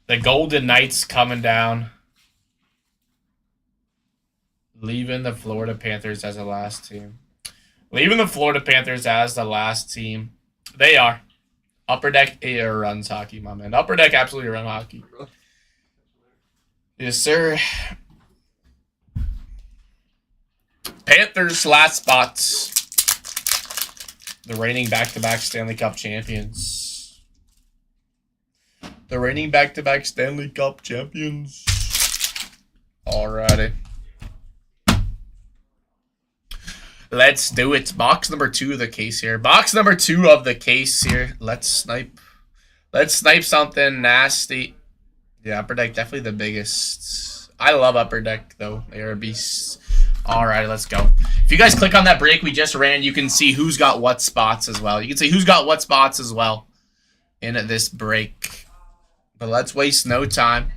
The Golden Knights coming down. Leaving the Florida Panthers as the last team. Leaving the Florida Panthers as the last team. They are. Upper Deck runs hockey, my man. Upper Deck absolutely run hockey. Yes, sir. Panthers last spots. The reigning back-to-back Stanley Cup champions. The reigning back-to-back Stanley Cup champions. Alrighty. Let's do it. Box number 2 of the case here. Box number 2 of the case here. Let's snipe. Let's snipe something nasty. Yeah, Upper Deck definitely the biggest. I love Upper Deck though. They are beasts. All right, let's go. If you guys click on that break we just ran, you can see who's got what spots as well. You can see who's got what spots as well in this break. But let's waste no time.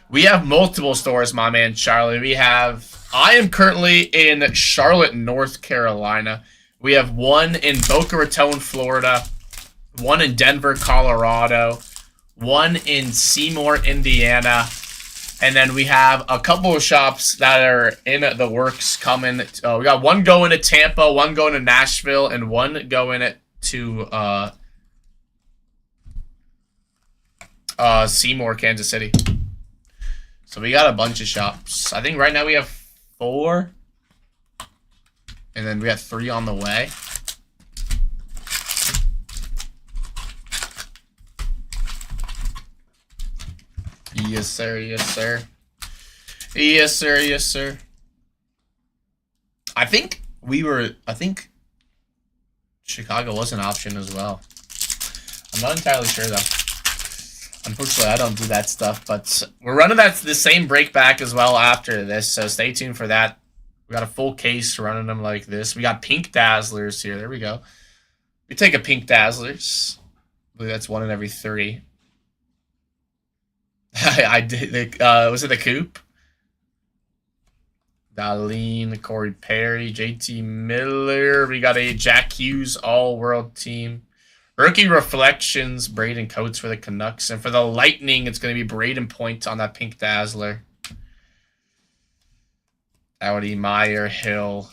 We have multiple stores, my man Charlie. I am currently in Charlotte, North Carolina. We have one in Boca Raton, Florida. One in Denver, Colorado. One in Seymour, Indiana. And then we have a couple of shops that are in the works coming. We got one going to Tampa, one going to Nashville, and one going to Seymour, Kansas City. So we got a bunch of shops. I think right now we have 4. And then we have 3 on the way. Yes, sir. Yes, sir. Yes, sir. Yes, sir. I think Chicago was an option as well. I'm not entirely sure though. Unfortunately, I don't do that stuff, but we're running the same break back as well after this, so stay tuned for that. We got a full case running them like this. We got pink Dazzlers here. There we go. We take a pink Dazzlers. I believe that's 1 in every 3. I did. Was it the Coupe? Darlene, Corey Perry, JT Miller. We got a Jack Hughes All-World team. Rookie Reflections, Braden Coates for the Canucks. And for the Lightning, it's going to be Braden Point on that pink Dazzler. Audi, Meyer, Hill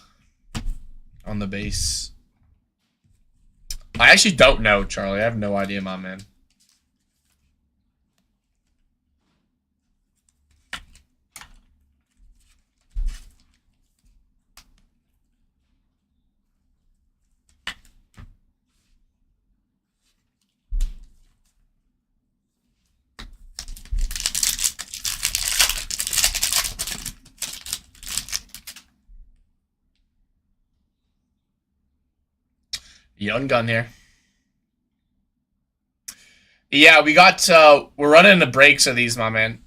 on the base. I actually don't know, Charlie. I have no idea, my man. Young gun here. Yeah, we got, we're running the breaks of these, my man.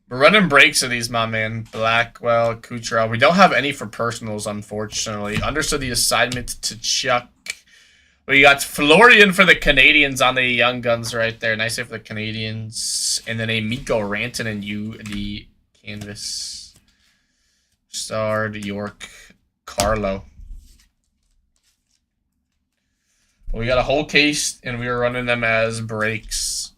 We're running breaks of these, my man. Blackwell, Kucherov. We don't have any for personals, unfortunately. Understood the assignment to Chuck. We got Florian for the Canadians on the Young Guns right there. Nice hit for the Canadians. And then a Mikko Rantanen, the canvas. Starred, York, Carlo. We got a whole case, and we were running them as breaks.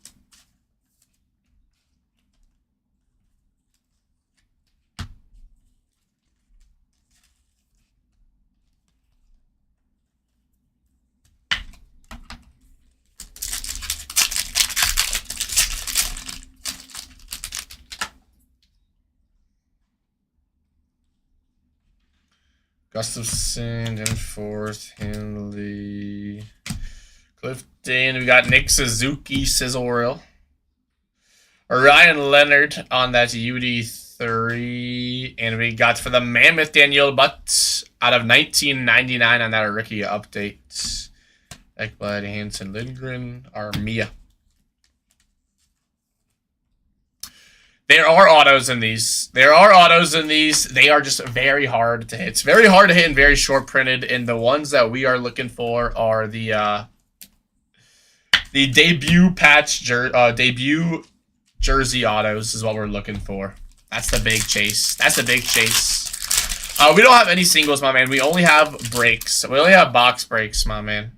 Gustafson, Danforth, Hanley, Clifton. We got Nick Suzuki, Sizzle Reel. Ryan Leonard on that UD3. And we got for the Mammoth, Daniel Butt out of 1999 on that rookie update. Ekblad, Hansen, Lindgren, Armia. There are autos in these. They are just very hard to hit. It's very hard to hit and very short printed. And the ones that we are looking for are the debut debut jersey autos is what we're looking for. That's the big chase. That's the big chase. We don't have any singles, my man. We only have breaks. We only have box breaks, my man.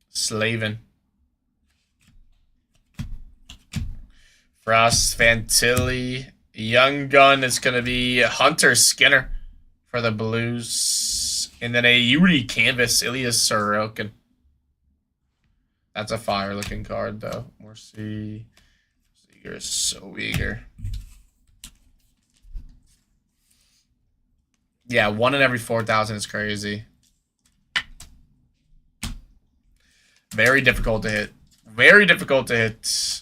Slavin. Frost, Fantilli. Young Gun is going to be Hunter Skinner for the Blues. And then a Yuri Canvas, Ilya Sorokin. That's a fire-looking card, though. Morrissey. Seager is so eager. Yeah, 1 in every 4,000 is crazy. Very difficult to hit. Very difficult to hit.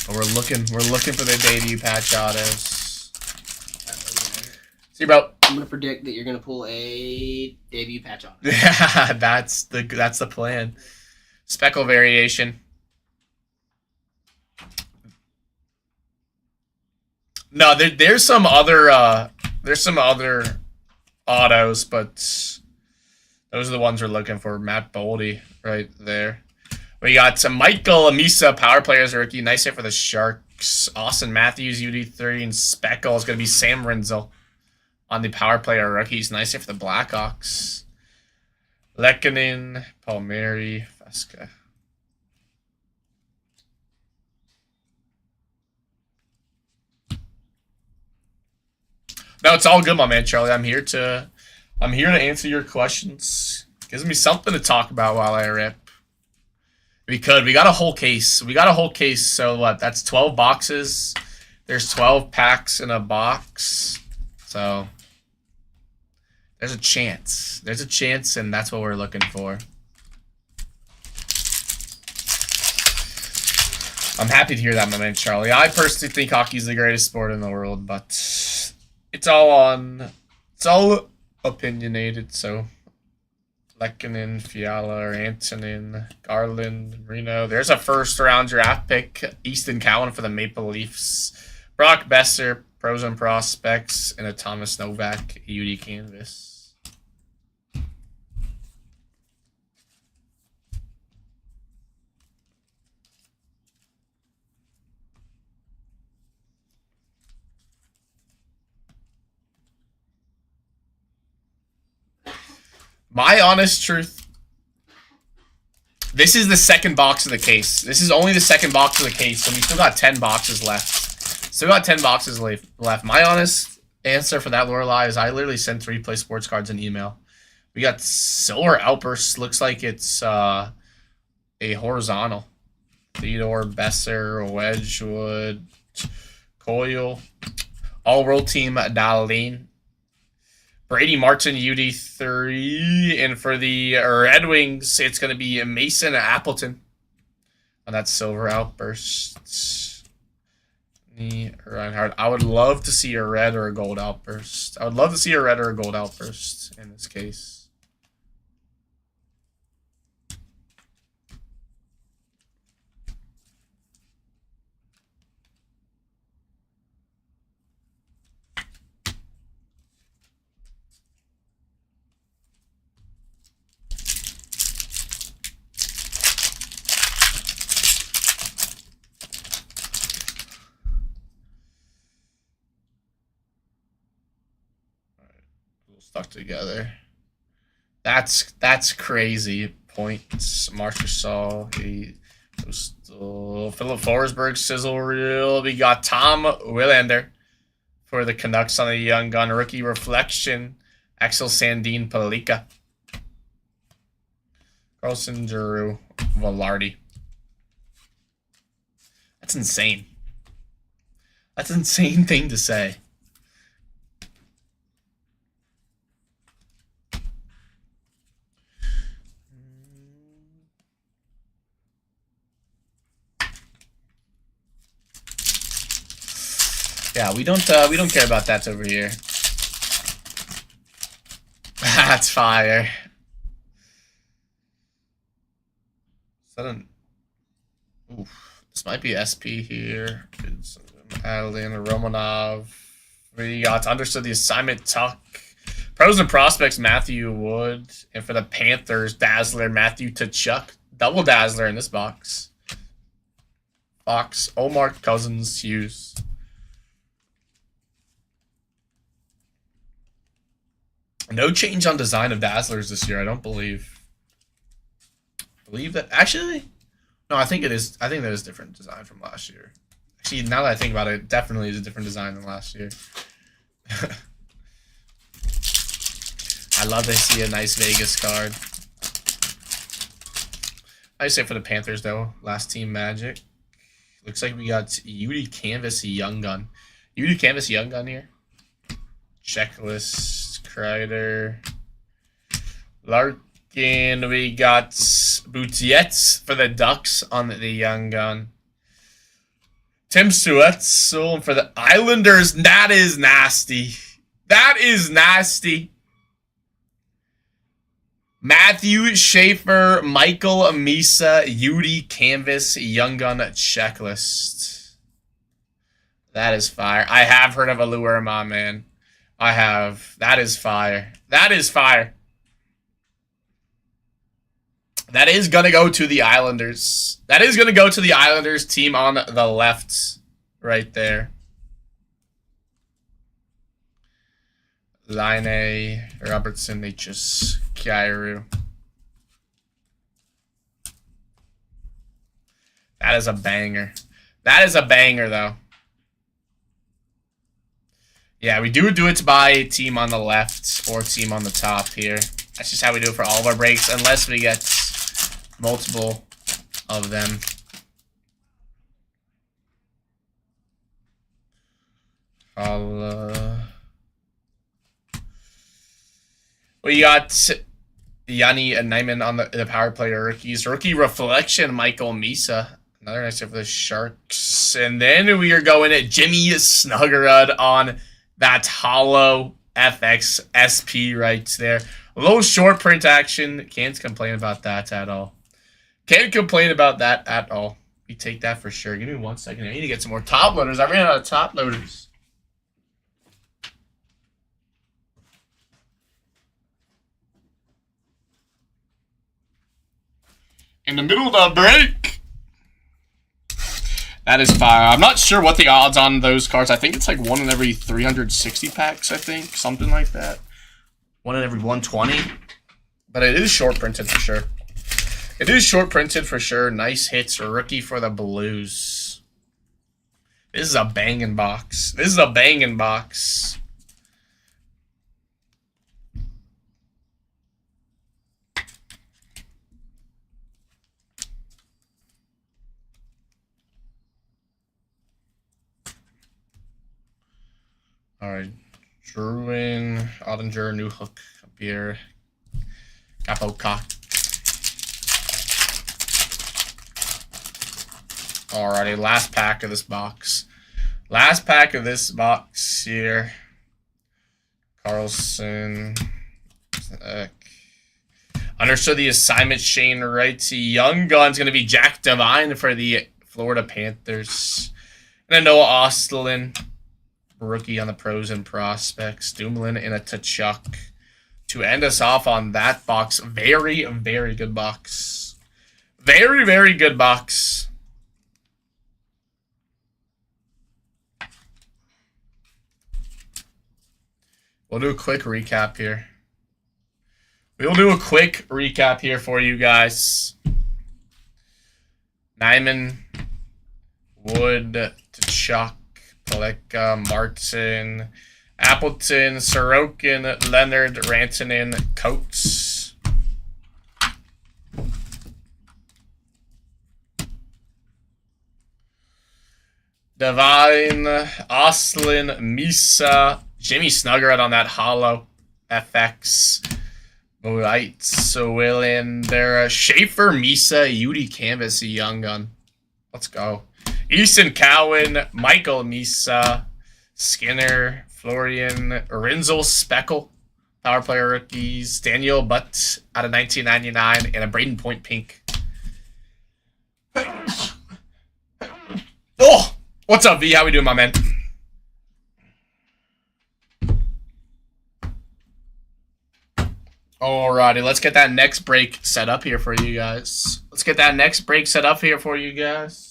But we're looking for the debut patch autos. See, bro. I'm gonna predict that you're gonna pull a debut patch auto. Yeah, that's the plan. Speckle variation. No, there's some other autos, but those are the ones we're looking for. Matt Boldy right there. We got some Michael Amisa, power players rookie. Nice hit for the Sharks. Austin Matthews, UD3, and Speckle is going to be Sam Rinzel on the power player rookies. Nice hit for the Blackhawks. Lehkonen, Palmieri, Vesca. No, it's all good, my man, Charlie. I'm here to answer your questions. Gives me something to talk about while I rip. We got a whole case. So what? That's 12 boxes. There's 12 packs in a box. So there's a chance. And that's what we're looking for. I'm happy to hear that, my man, Charlie. I personally think hockey's the greatest sport in the world, but it's all opinionated, so Lehkonen, Fiala, or Antonin, Garland, Marino. There's a first-round draft pick, Easton Cowan for the Maple Leafs. Brock Besser, pros and prospects, and a Thomas Novak UD canvas. My honest truth, this is the second box of the case. This is only the second box of the case, so we still got 10 boxes left. Left. My honest answer for that, Lorelei, is I literally sent 3 Play Sports cards an email. We got Silver Outburst. Looks like it's a horizontal. Theodore, Besser, Wedgwood, Coyle. All-World Team, Dahlin. Brady Martin, UD3. And for the Red Wings, it's going to be Mason Appleton on that Silver Outburst. Reinhardt. I would love to see a red or a gold outburst. In this case. Stuck together. That's crazy. Points. Marshall, Philip Forsberg, sizzle reel. We got Tom Willander for the Canucks on the young gun. Rookie reflection. Axel Sandin Palika. Carlson Giroux Velarde. That's insane. That's an insane thing to say. Yeah, we don't care about that over here. That's fire. Oof. This might be SP here. It's Adeline Romanov. We got understood the assignment Tuck. Pros and prospects Matthew Wood. And for the Panthers, Dazzler Matthew Tkachuk. Double Dazzler in this box. Omar Cousins Hughes. No change on design of Dazzlers this year, I don't believe. Believe that actually? No, I think it is. I think that is different design from last year. Actually, now that I think about it, it definitely is a different design than last year. I love to see a nice Vegas card. I say for the Panthers though, last team Magic. Looks like we got UD Canvas Young Gun. UD Canvas Young Gun here. Checklist. Kreider, Larkin, we got Boutietz for the Ducks on the young gun. Tim Stuetzel for the Islanders. That is nasty. That is nasty. Matthew Schaefer, Michael Misa, Yudi Canvas, Young Gun checklist. That is fire. I have heard of Allure, man. I have. That is fire. That is fire. That is going to go to the Islanders. That is going to go to the Islanders team on the left right there. Laine, Robertson, Natchez, Kyrou. That is a banger. That is a banger, though. Yeah, we do it by team on the left or team on the top here. That's just how we do it for all of our breaks, unless we get multiple of them. We got Yanni Neiman on the power play rookies. Rookie reflection, Michael Misa. Another nice hit for the Sharks. And then we are going at Jimmy Snuggerud on that hollow FX SP right there. A little short print action. Can't complain about that at all. Can't complain about that at all. We take that for sure. Give me 1 second. I need to get some more top loaders. I ran out of top loaders. In the middle of the break. That is fire. I'm not sure what the odds on those cards. I think it's like 1 in every 360 packs, I think. Something like that. 1 in every 120. But it is short printed for sure. It is short printed for sure. Nice hits. Rookie for the Blues. This is a banging box. This is a banging box. All right, Druin, Ottinger, New Hook up here. Capocock. Alrighty, last pack of this box. Last pack of this box here. Carlson. Understood the assignment, Shane Wright. Young Gun's going to be Jack Devine for the Florida Panthers. And then Noah Ostlin. Rookie on the pros and prospects. Dumoulin and a Tkachuk to end us off on that box. Very, very good box. Very, very good box. We'll do a quick recap here. We'll do a quick recap here for you guys. Nyman, Wood, Tkachuk, Peleka, Martin, Appleton, Sorokin, Leonard, Rantanen, Coates. Devine, Ostlin, Misa, Jimmy Snuggerud on that hollow FX. Right, so Willander, Schaefer, Misa, Yudi Canvas, Young Gun. Let's go. Easton Cowan, Michael Misa, Skinner, Florian, Rinzel, Speckle, power player rookies, Daniel Butt out of 1999, and a Braden Point pink. Oh, what's up, V? How we doing, my man? Alrighty, let's get that next break set up here for you guys. Let's get that next break set up here for you guys.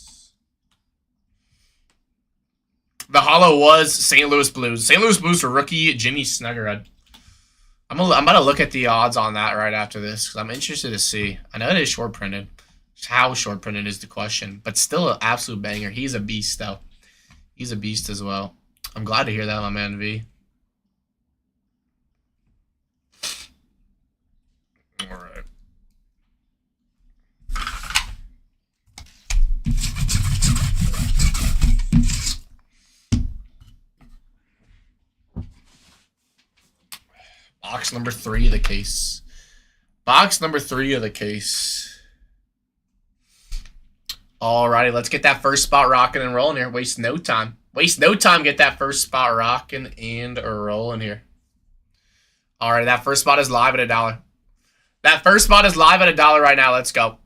The hollow was St. Louis Blues. St. Louis Blues for rookie Jimmy Snuggerud. I'm about to look at the odds on that right after this because I'm interested to see. I know it is short printed. How short printed is the question, but still an absolute banger. He's a beast though. He's a beast as well. I'm glad to hear that, my man V. All right. Box number 3 of the case. Box number 3 of the case. Alrighty, let's get that first spot rocking and rolling here. Waste no time. Waste no time. Get that first spot rocking and rolling here. Alright, that first spot is live at $1. That first spot is live at $1 right now. Let's go.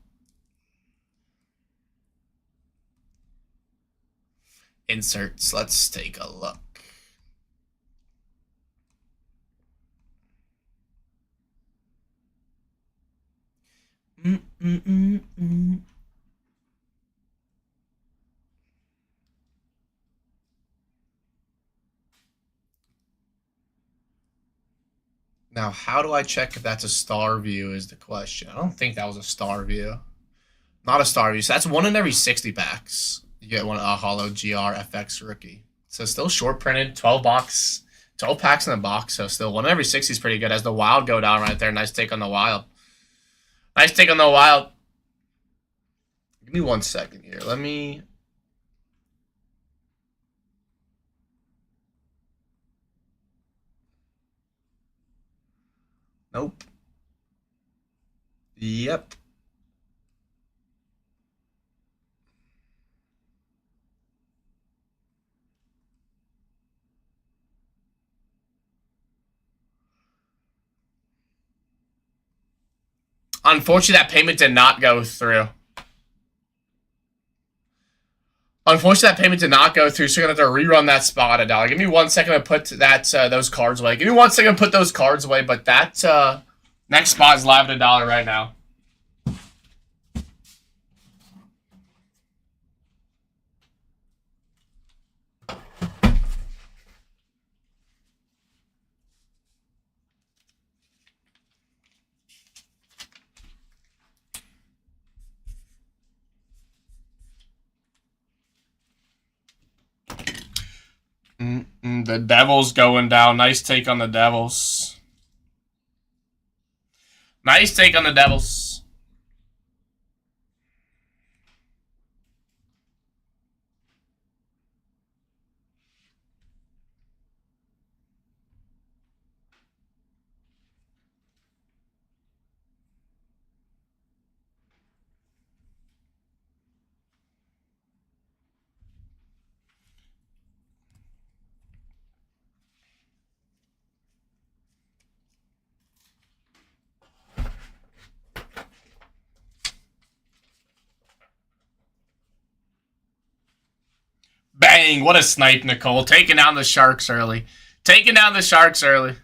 Inserts. Let's take a look. Now, how do I check if that's a star view is the question. I don't think that was a star view. Not a star view. So that's 1 in every 60 packs. You get one Holo GR FX rookie. So still short printed, 12 box, 12 packs in the box. So still 1 in every 60 is pretty good. As the Wild go down right there. Nice take on the Wild. Nice take on the Wild. Give me 1 second here. Let me... Nope. Yep. Unfortunately, that payment did not go through. Unfortunately, that payment did not go through, so you're going to have to rerun that spot at $1. Give me 1 second to put that those cards away. Give me 1 second to put those cards away, but that next spot is live at $1 right now. The Devils going down. Nice take on the Devils. Nice take on the Devils. Bang! What a snipe, Nicole. Taking down the Sharks early. Taking down the Sharks early.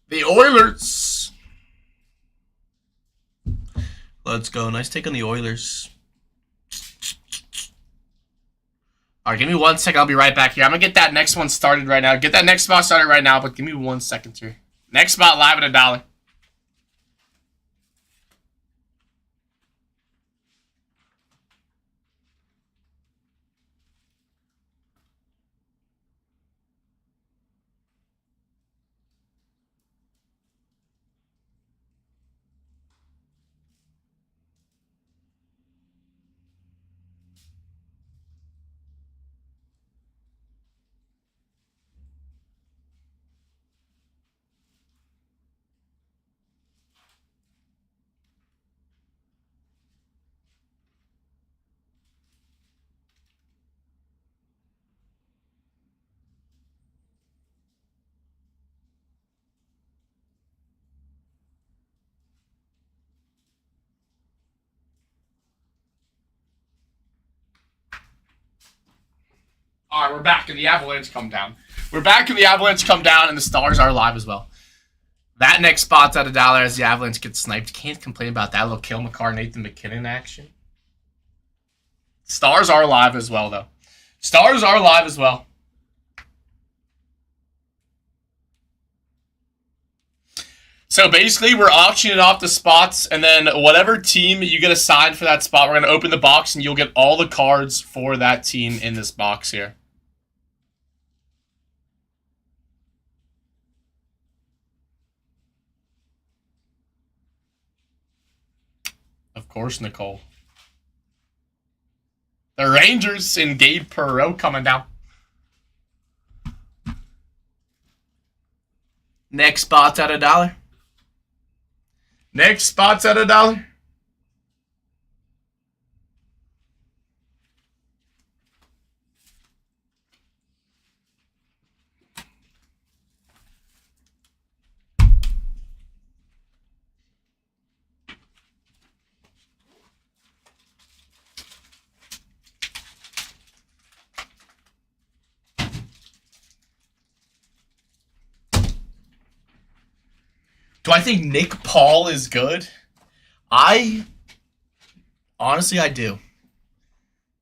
The Oilers. Let's go. Nice take on the Oilers. All right, give me 1 second. I'll be right back here. I'm going to get that next one started right now. Get that next spot started right now, but give me 1 second here. Next spot live at $1. All right, we're back, and the Avalanche come down. We're back, and the Avalanche come down, and the Stars are live as well. That next spot's at $1 as the Avalanche gets sniped. Can't complain about that. A little Kill McCarr, Nathan McKinnon action. Stars are live as well, though. Stars are live as well. So So basically, we're auctioning off the spots, and then whatever team you get assigned for that spot, we're going to open the box, and you'll get all the cards for that team in this box here. Of course, Nicole. The Rangers and Gabe Perreault coming down. Next spot's at $1. Next spot's at $1. Do I think Nick Paul is good? Honestly, I do.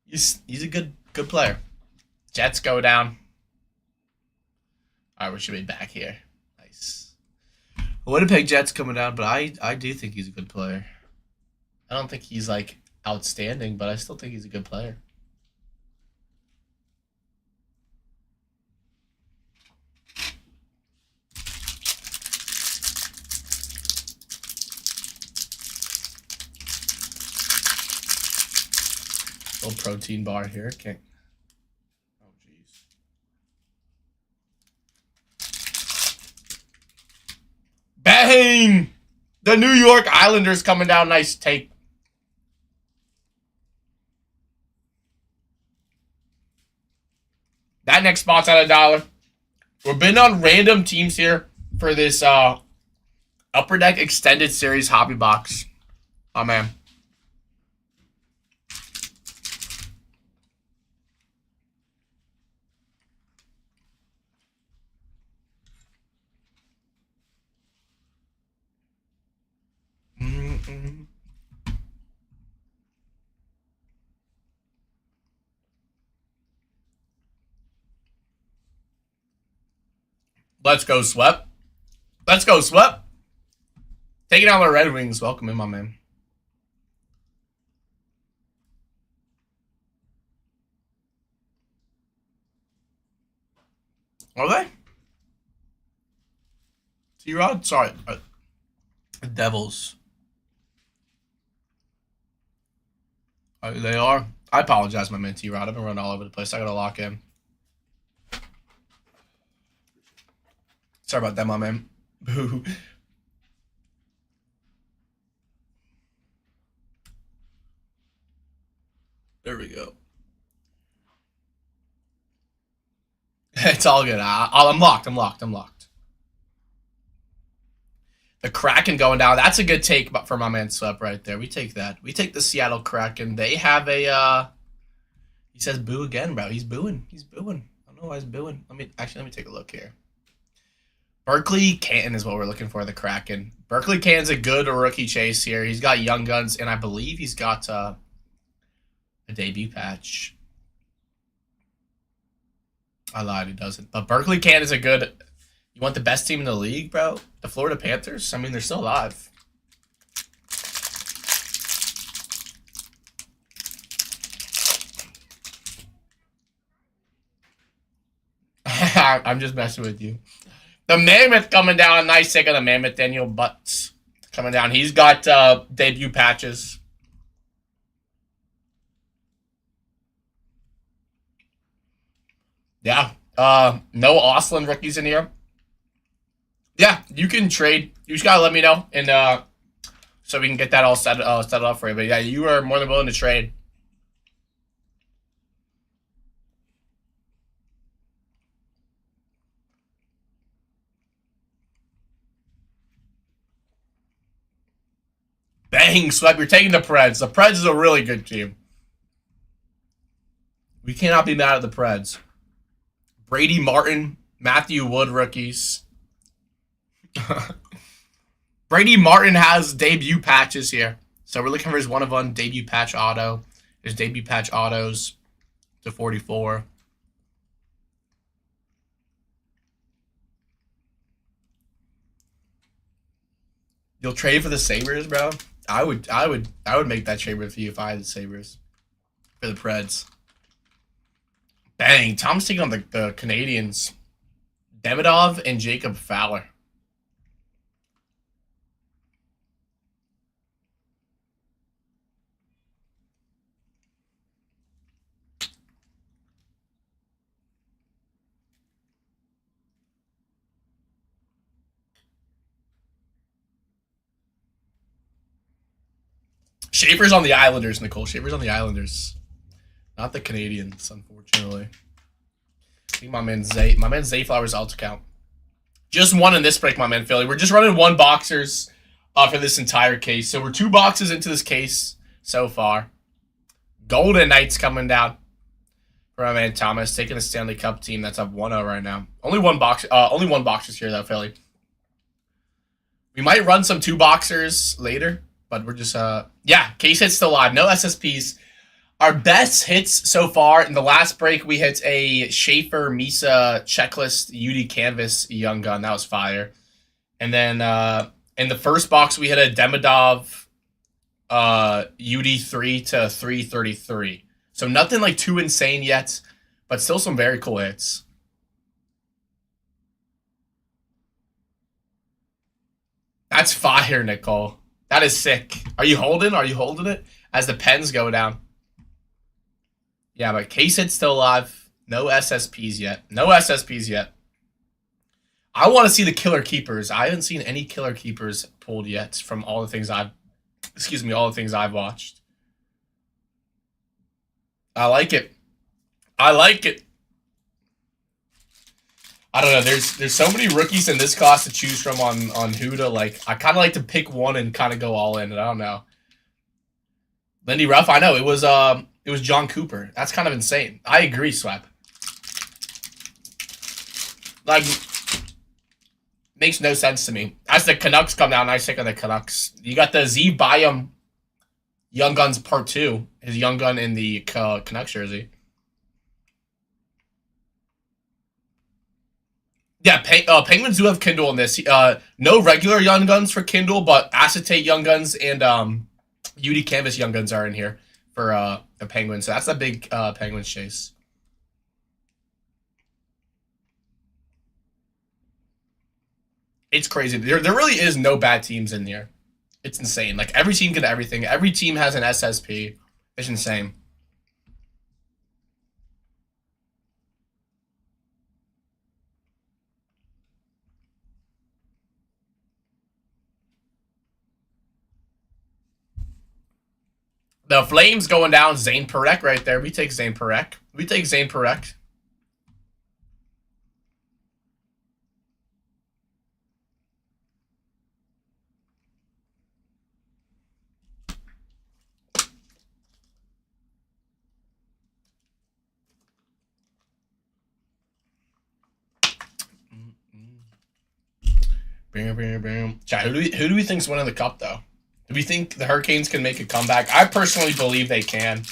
He's a good player. Jets go down. All right, we should be back here. Nice. Winnipeg Jets coming down, but I do think he's a good player. I don't think he's like outstanding, but I still think he's a good player. Little protein bar here. Okay. Oh, jeez. Bang! The New York Islanders coming down. Nice take. That next spot's at $1. We're bidding on random teams here for this Upper Deck Extended Series Hobby Box. Oh, man. Let's go, Swept. Let's go, Swept. Taking out the Red Wings. Welcome in, my man. Are they? T-Rod? Sorry. Devils. They are. I apologize, my man T-Rod. I've been running all over the place. I gotta lock in. Sorry about that, my man. Boo. There we go. It's all good. I'm locked. I'm locked. The Kraken going down. That's a good take for my man Swept right there. We take that. We take the Seattle Kraken. They have a... He says boo again, bro. He's booing. I don't know why he's booing. Let me take a look here. Berkeley Canton is what we're looking for, the Kraken. Berkeley Canton's a good rookie chase here. He's got young guns, and I believe he's got a debut patch. I lied, he doesn't. But Berkeley Canton is a good... You want the best team in the league, bro? The Florida Panthers? I mean, they're still alive. I'm just messing with you. The Mammoth coming down. Nice take of the Mammoth. Daniel Butts coming down. He's got debut patches. Yeah. No Ostlund rookies in here. Yeah, you can trade. You just gotta let me know, and so we can get that all set up for you. But yeah, you are more than willing to trade. Bang, Swept. You're taking the Preds. The Preds is a really good team. We cannot be mad at the Preds. Brady Martin, Matthew Wood rookies. Brady Martin has debut patches here. So we're looking for his 1-of-1 debut patch auto. His debut patch autos to 44. You'll trade for the Sabres, bro? I would make that trade with you if I had the Sabres. For the Preds. Dang, Tom's taking on the Canadians. Demidov and Jacob Fowler. Schaefer's on the Islanders, Nicole. Schaefer's on the Islanders. Not the Canadians, unfortunately. I think my man Zayflower's out to count. Just one in this break, my man Philly. We're just running one boxers for this entire case. So we're 2 boxes into this case so far. Golden Knights coming down for my man Thomas, taking a Stanley Cup team that's up 1-0 right now. Only one boxers here though, Philly. We might run some 2 boxers later, but we're just yeah, case hit's still live. No SSPs. Our best hits so far in the last break, we hit a Schaefer Misa checklist UD Canvas Young Gun. That was fire. And then in the first box, we hit a Demidov UD 3 to 333. So nothing like too insane yet, but still some very cool hits. That's fire, Nicole. That is sick. Are you holding? Are you holding it as the pens go down? Yeah, but case hit's still alive. No SSPs yet. No SSPs yet. I want to see the killer keepers. I haven't seen any killer keepers pulled yet from all the things I've watched. I like it. I like it. I don't know. There's so many rookies in this class to choose from on who to like. I kind of like to pick one and kind of go all in. And I don't know. Lindy Ruff, I know it was John Cooper. That's kind of insane. I agree, Swap. Like, makes no sense to me. As the Canucks come down, I take on the Canucks. You got the Z Byam Young Guns Part 2. His Young Gun in the Canucks jersey. Yeah, Penguins do have Kindle in this. No regular Young Guns for Kindle, but Acetate Young Guns and UD Canvas Young Guns are in here for the Penguins. So that's a big Penguins chase. It's crazy. There really is no bad teams in here. It's insane. Like, every team can do everything. Every team has an SSP. It's insane. The Flames going down. Zane Parekh right there. We take Zane Parekh. We take Zane Parekh. Chat, who do we think's winning the cup though? Do we think the Hurricanes can make a comeback? I personally believe they can.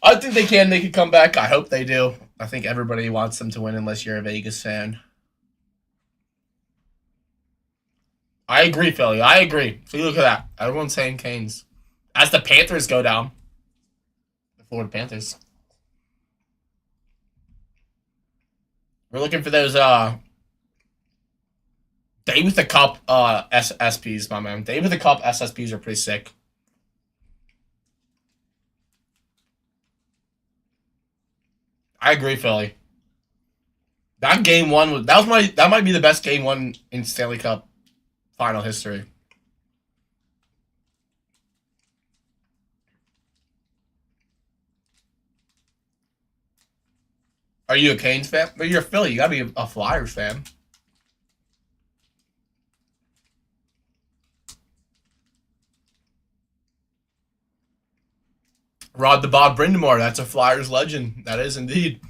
I think they can make a comeback. I hope they do. I think everybody wants them to win unless you're a Vegas fan. I agree, Philly. I agree. See, look at that. Everyone's saying Canes. As the Panthers go down. The Florida Panthers. We're looking for those Day with the Cup SSPs, my man. Day with the Cup SSPs are pretty sick. I agree, Philly. That game one was that might be the best game one in Stanley Cup final history. Are you a Canes fan? But you're a Philly. You gotta be a Flyers fan. Rod the Bob Brindamore. That's a Flyers legend. That is indeed.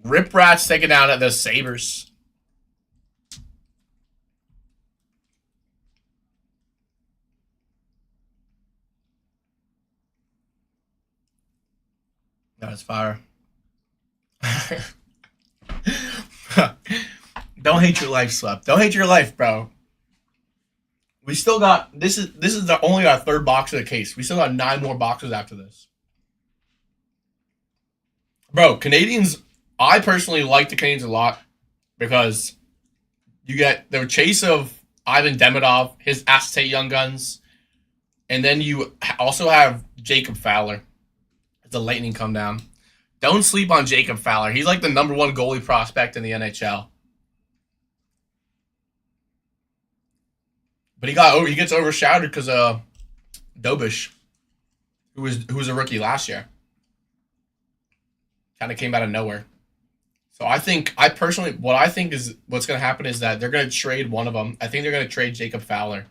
Rip Rats taking down at the Sabres. That's fire. Don't hate your life, Slep. Don't hate your life, bro. We still got this is the only our third box of the case. We still got 9 more boxes after this. Bro, Canadians. I personally like the Canadians a lot because you get the chase of Ivan Demidov, his Acetate Young Guns, and then you also have Jacob Fowler. It's a lightning come down. Don't sleep on Jacob Fowler. He's like the #1 goalie prospect in the NHL. But he gets overshadowed because Dobish, who was a rookie last year, kind of came out of nowhere. So I personally, what I think is what's going to happen is that they're going to trade one of them. I think they're going to trade Jacob Fowler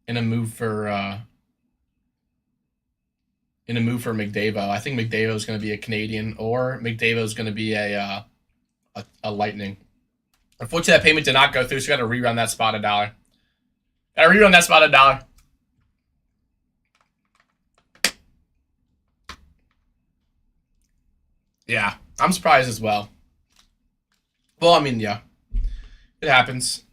in a move for McDavid. I think McDavid is going to be a Canadian, or McDavid is going to be a Lightning. Unfortunately, that payment did not go through, so we got to rerun that spot $1. Got to rerun that spot $1. Yeah, I'm surprised as well. Well, I mean, yeah, it happens.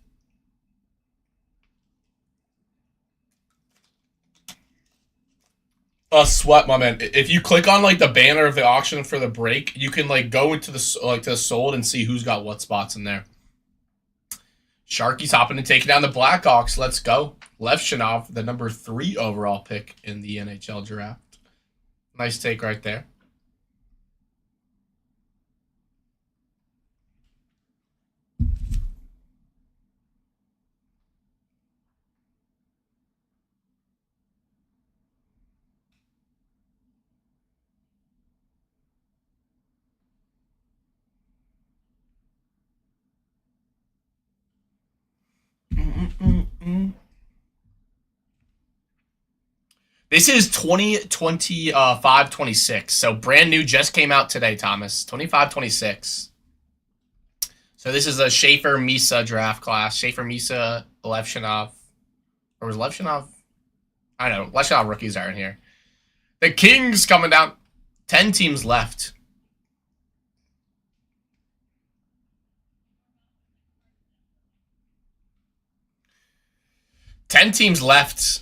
Sweat, my man. If you click on like the banner of the auction for the break, you can like go into the to the sold and see who's got what spots in there. Sharky's hopping and taking down the Blackhawks. Let's go. Levshinov, the #3 overall pick in the NHL draft. Nice take right there. This is 2025-26. So brand new, just came out today, Thomas. 25-26. So this is a Schaefer Misa draft class. Schaefer Misa, Levshinov. Or was Levshinov? I don't know. Levshinov rookies are in here. The Kings coming down. 10 teams left. Ten teams left.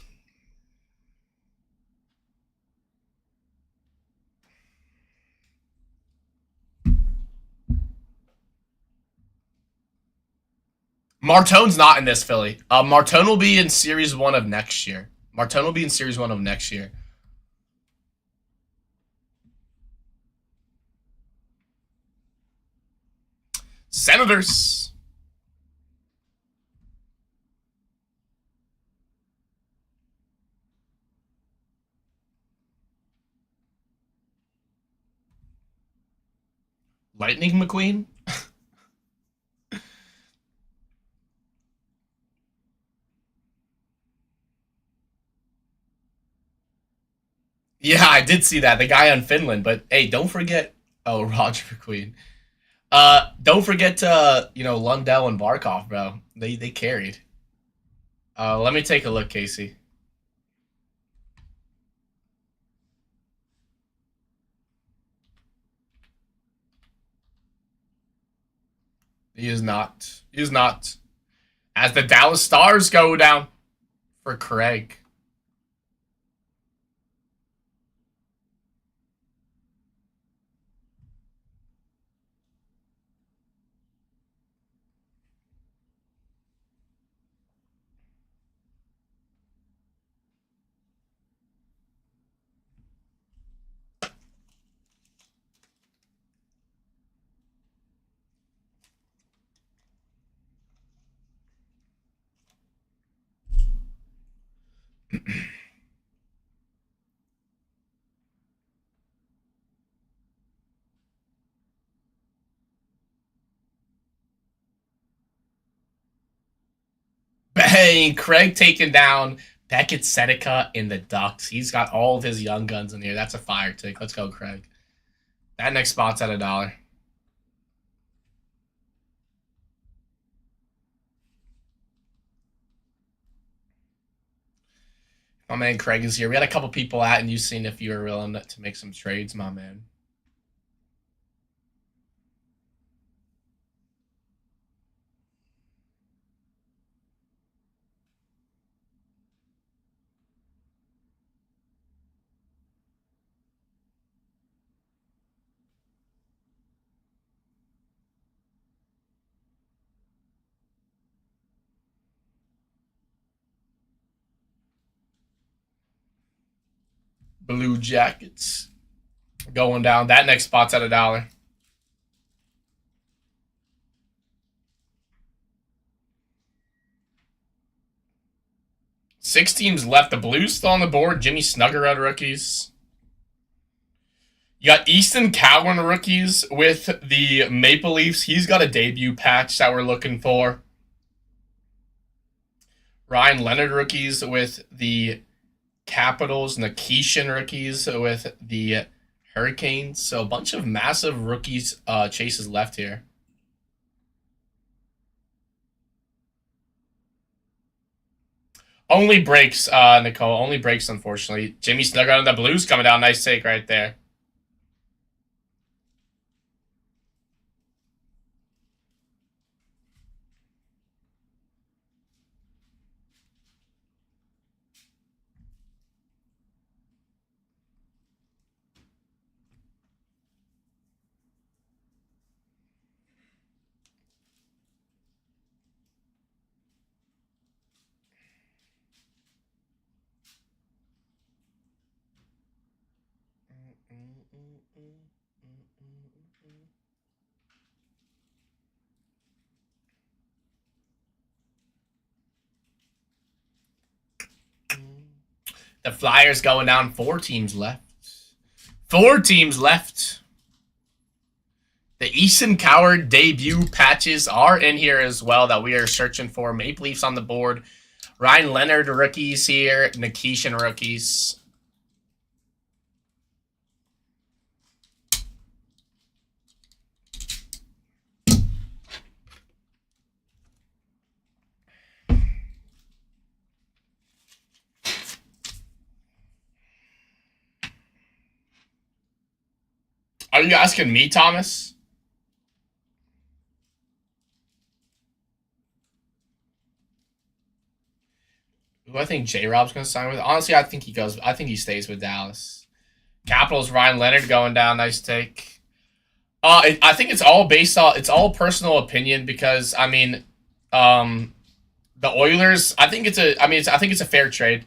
Martone's not in this, Philly. Martone will be in Series 1 of next year. Martone will be in Series 1 of next year. Senators. Lightning McQueen. Yeah, I did see that. The guy on Finland. But hey, don't forget. Oh, Roger McQueen. Don't forget Lundell and Barkov, bro. They carried. Let me take a look, Casey. He is not. He is not. As the Dallas Stars go down for Craig. Bang! Craig taking down Beckett Seneca in the Ducks. He's got all of his young guns in here. That's a fire take. Let's go, Craig. That next spot's at $1. My man Craig is here. We had a couple people at, and you seen if you were willing to make some trades, my man. Blue Jackets going down. That next spot's at $1. Six teams left. The Blues still on the board. Jimmy Snuggerud rookies. You got Easton Cowan rookies with the Maple Leafs. He's got a debut patch that we're looking for. Ryan Leonard rookies with the Capitals. Nikishin rookies with the Hurricanes. So a bunch of massive rookies chases left here. Only breaks, Nicole. Only breaks, unfortunately. Jimmy Snuggerud on the Blues coming down. Nice take right there. The Flyers going down. 4 teams left. 4 teams left. The Easton Coward debut patches are in here as well that we are searching for. Maple Leafs on the board. Ryan Leonard rookies here. Nikishin rookies. Are you asking me, Thomas? Who I think J-Rob's going to sign with? Honestly, I think he stays with Dallas. Capitals, Ryan Leonard going down. Nice take. I think it's all based on, it's all personal opinion because, I mean, the Oilers, I think it's a fair trade.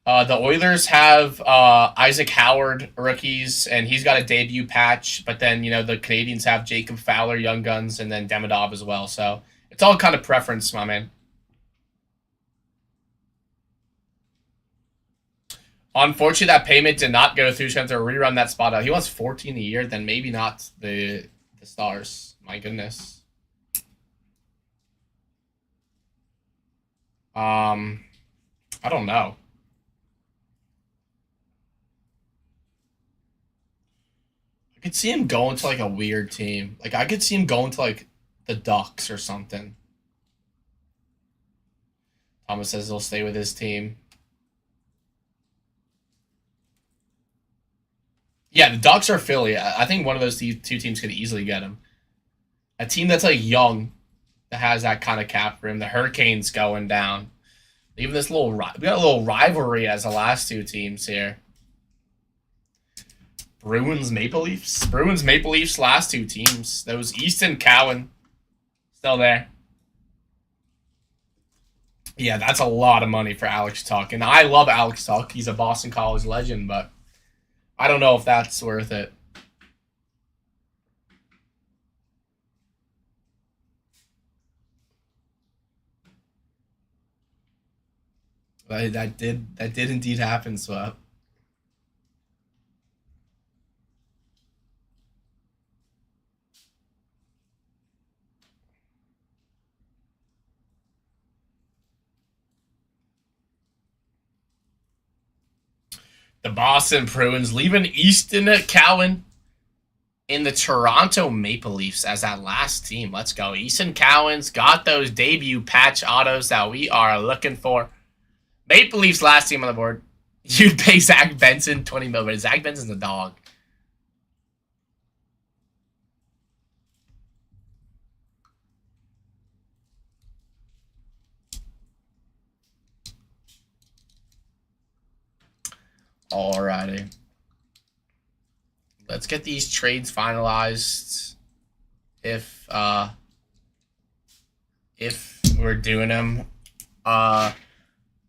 The Oilers have Isaac Howard rookies, and he's got a debut patch. But then, you know, the Canadians have Jacob Fowler, Young Guns, and then Demidov as well. So it's all kind of preference, my man. Unfortunately, that payment did not go through. He's going to have to rerun that spot out. He wants 14 a year, then maybe not the Stars. My goodness. I don't know. I could see him going to like a weird team. Like I could see him going to like the Ducks or something. Thomas says he'll stay with his team. Yeah, the Ducks or Philly. I think one of those 2 teams could easily get him. A team that's like young, that has that kind of cap room. The Hurricanes going down. Even this little, we got a little rivalry as the last 2 teams here. Bruins, Maple Leafs. Bruins, Maple Leafs, last 2 teams. Those Easton Cowan still there. Yeah, that's a lot of money for Alex Tuch. And I love Alex Tuch. He's a Boston College legend, but I don't know if that's worth it. But that did indeed happen, Swap. The Boston Bruins leaving Easton Cowan in the Toronto Maple Leafs as that last team. Let's go. Easton Cowan's got those debut patch autos that we are looking for. Maple Leafs last team on the board. You'd pay Zach Benson $20 million, but Zach Benson's a dog. Alrighty. Let's get these trades finalized. If we're doing them.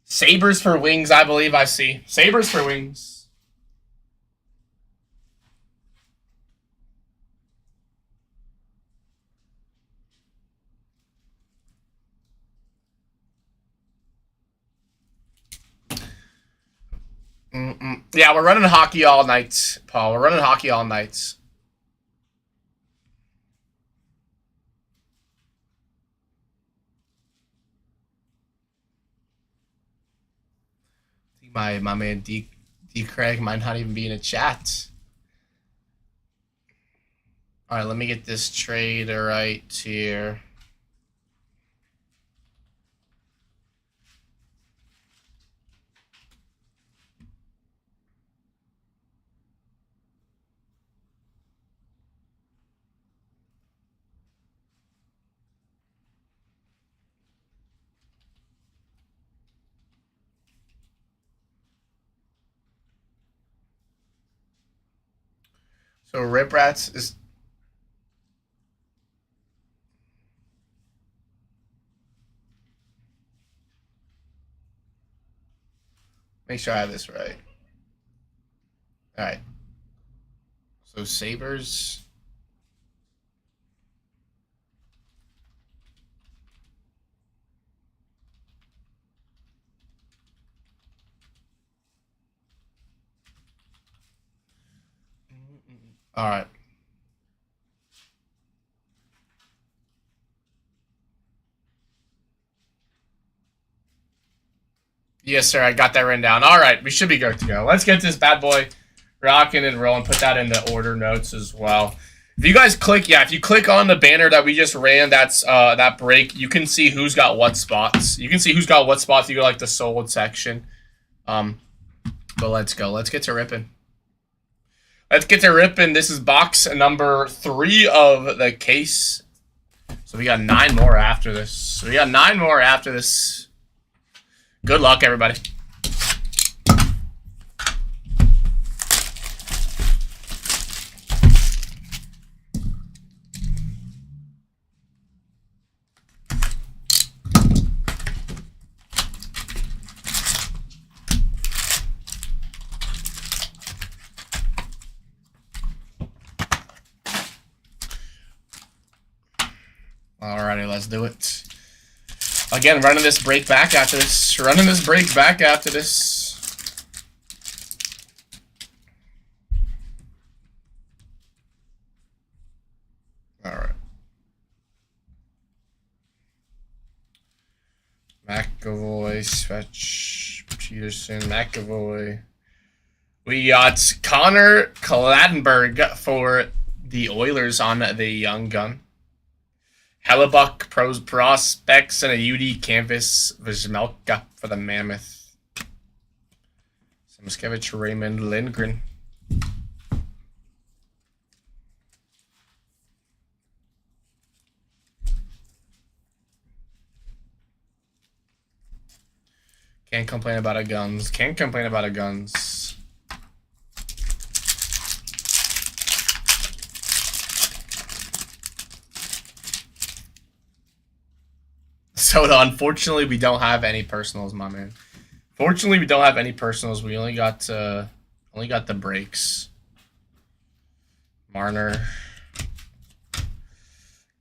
Sabres for wings, I believe I see. Sabres for wings. Yeah, we're running hockey all night, Paul. We're running hockey all night. I think my man D Craig might not even be in a chat. All right, let me get this trade right here. So Rip Rats is. Make sure I have this right. All right. So Sabres. All right. Yes, sir. I got that written down. All right, we should be good to go. Let's get this bad boy rocking and rolling. Put that in the order notes as well. If you guys click, if you click on the banner that we just ran, that's that break, you can see who's got what spots. You can see who's got what spots. You go like the sold section. But let's go. Let's get to ripping. Let's get to ripping. This is box number 3 of the case. So we got 9 more after this. Good luck, everybody. Alrighty, let's do it. Again, running this break back after this. Alright. McAvoy, Svech, Peterson, McAvoy. We got Connor Kladenberg for the Oilers on the Young Gun. Hellebuck, Prospects, and a UD Canvas, Vizmelka for the Mammoth. Samoskevich, Raymond Lindgren. Can't complain about a guns. So unfortunately, we don't have any personals, my man. Fortunately, we don't have any personals. We only got the breaks. Marner.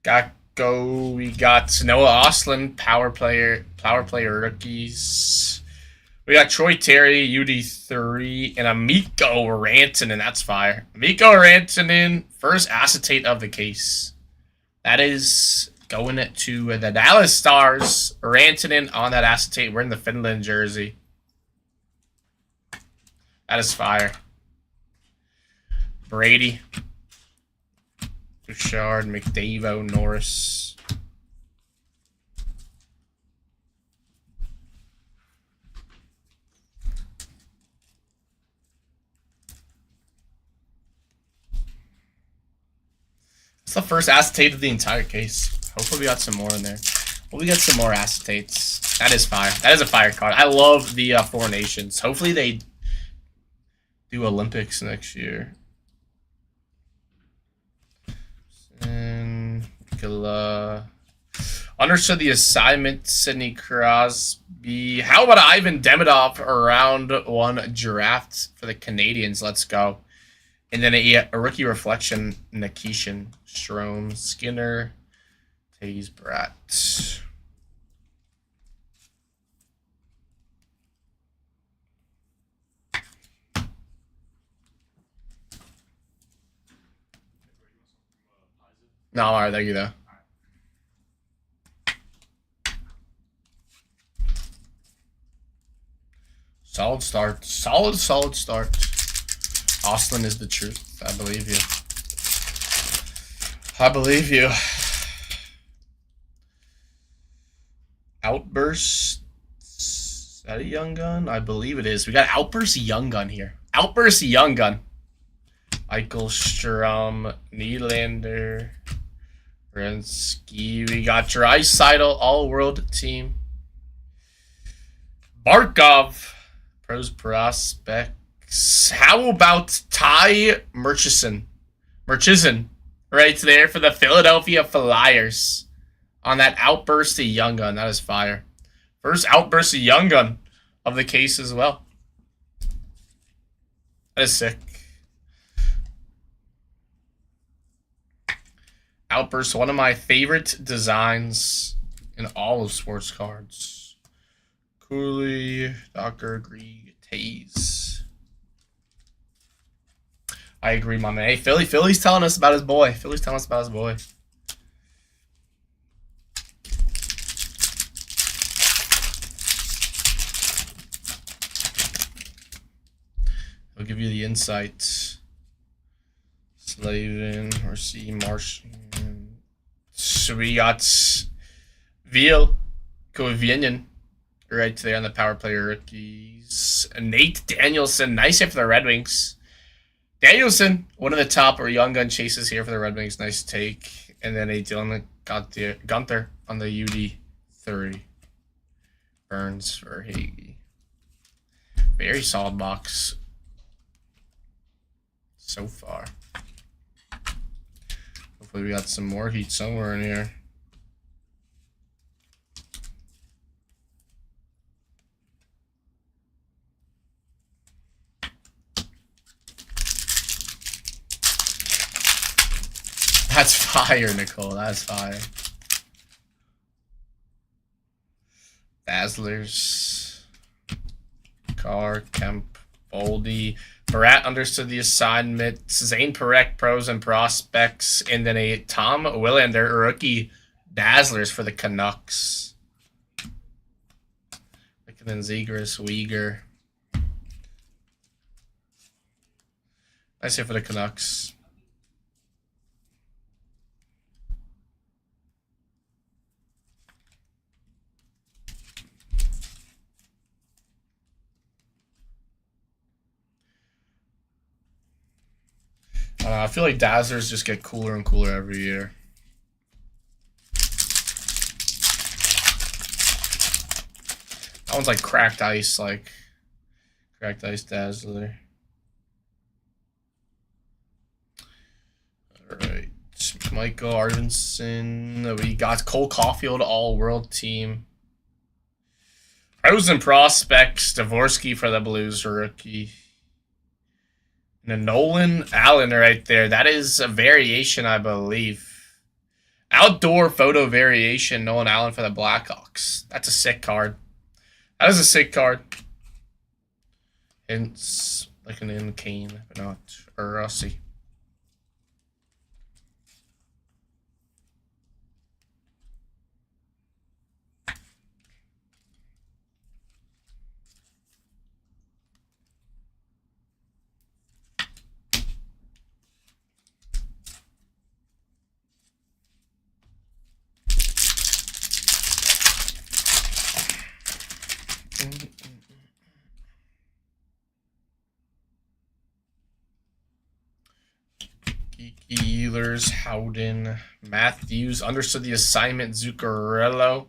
Gakko. We got Noah Ostlund, power player rookies. We got Troy Terry, UD3, and a Mikko Rantanen. That's fire. Mikko Rantanen, first acetate of the case. That is going to the Dallas Stars. Rantanen on that acetate. We're in the Finland jersey. That is fire. Brady. Bouchard, McDavid, Norris. It's the first acetate of the entire case. Hopefully we got some more in there. Hopefully we got some more acetates. That is fire. That is a fire card. I love the Four Nations. Hopefully they do Olympics next year. And understood the assignment, Sidney Crosby. How about Ivan Demidov round 1 draft for the Canadians? Let's go. And then a rookie reflection, Nikishin, Strome, Skinner, Taze Brat. No, all right, thank you though. Solid start. Solid start. Austin is the truth. I believe you. I believe you. Outburst. Is that a Young Gun? I believe it is. We got Outburst Young Gun here. Outburst Young Gun. Eichelstrom, Nylander, Gretzky. We got Draisaitl, all-world team. Barkov, pros prospects. How about Ty Murchison? Right there for the Philadelphia Flyers on that Outburst of Young Gun. That is fire. First Outburst of Young Gun of the case as well. That is sick. Outburst, one of my favorite designs in all of sports cards. Cooley, Docker, Grieg, Taze. I agree, my man. Hey, Philly's telling us about his boy. Philly's telling us about his boy. I'll give you the insights. Slavin, or C. Martian. So we got Veal, Koivinen, right there on the power play rookies. Nate Danielson, nice hit for the Red Wings. Danielson, one of the top or Young Gun chases here for the Red Wings. Nice take. And then a Dylan Gunther on the UD3. Burns for Hagee. Very solid box so far. Hopefully we got some more heat somewhere in here. That's fire, Nicole. That's fire. Dazzlers. Carr, Kemp, Boldy. Barat understood the assignment. Zane Parekh, pros and prospects. And then a Tom Willander, rookie Dazzlers for the Canucks. And then Zegras, Uyghur. Nice hit for the Canucks. I feel like Dazzlers just get cooler and cooler every year. That one's like cracked ice, like cracked ice Dazzler. All right, Michael Arvidsson. We got Cole Caulfield, all-world team. Pros and prospects. Dvorsky for the Blues, rookie. And Nolan Allen right there. That is a variation, I believe. Outdoor photo variation, Nolan Allen for the Blackhawks. That's a sick card. That is a sick card. Hints like an in Kane, but not or Rossi. Ehlers, Howden, Matthews, understood the assignment, Zuccarello,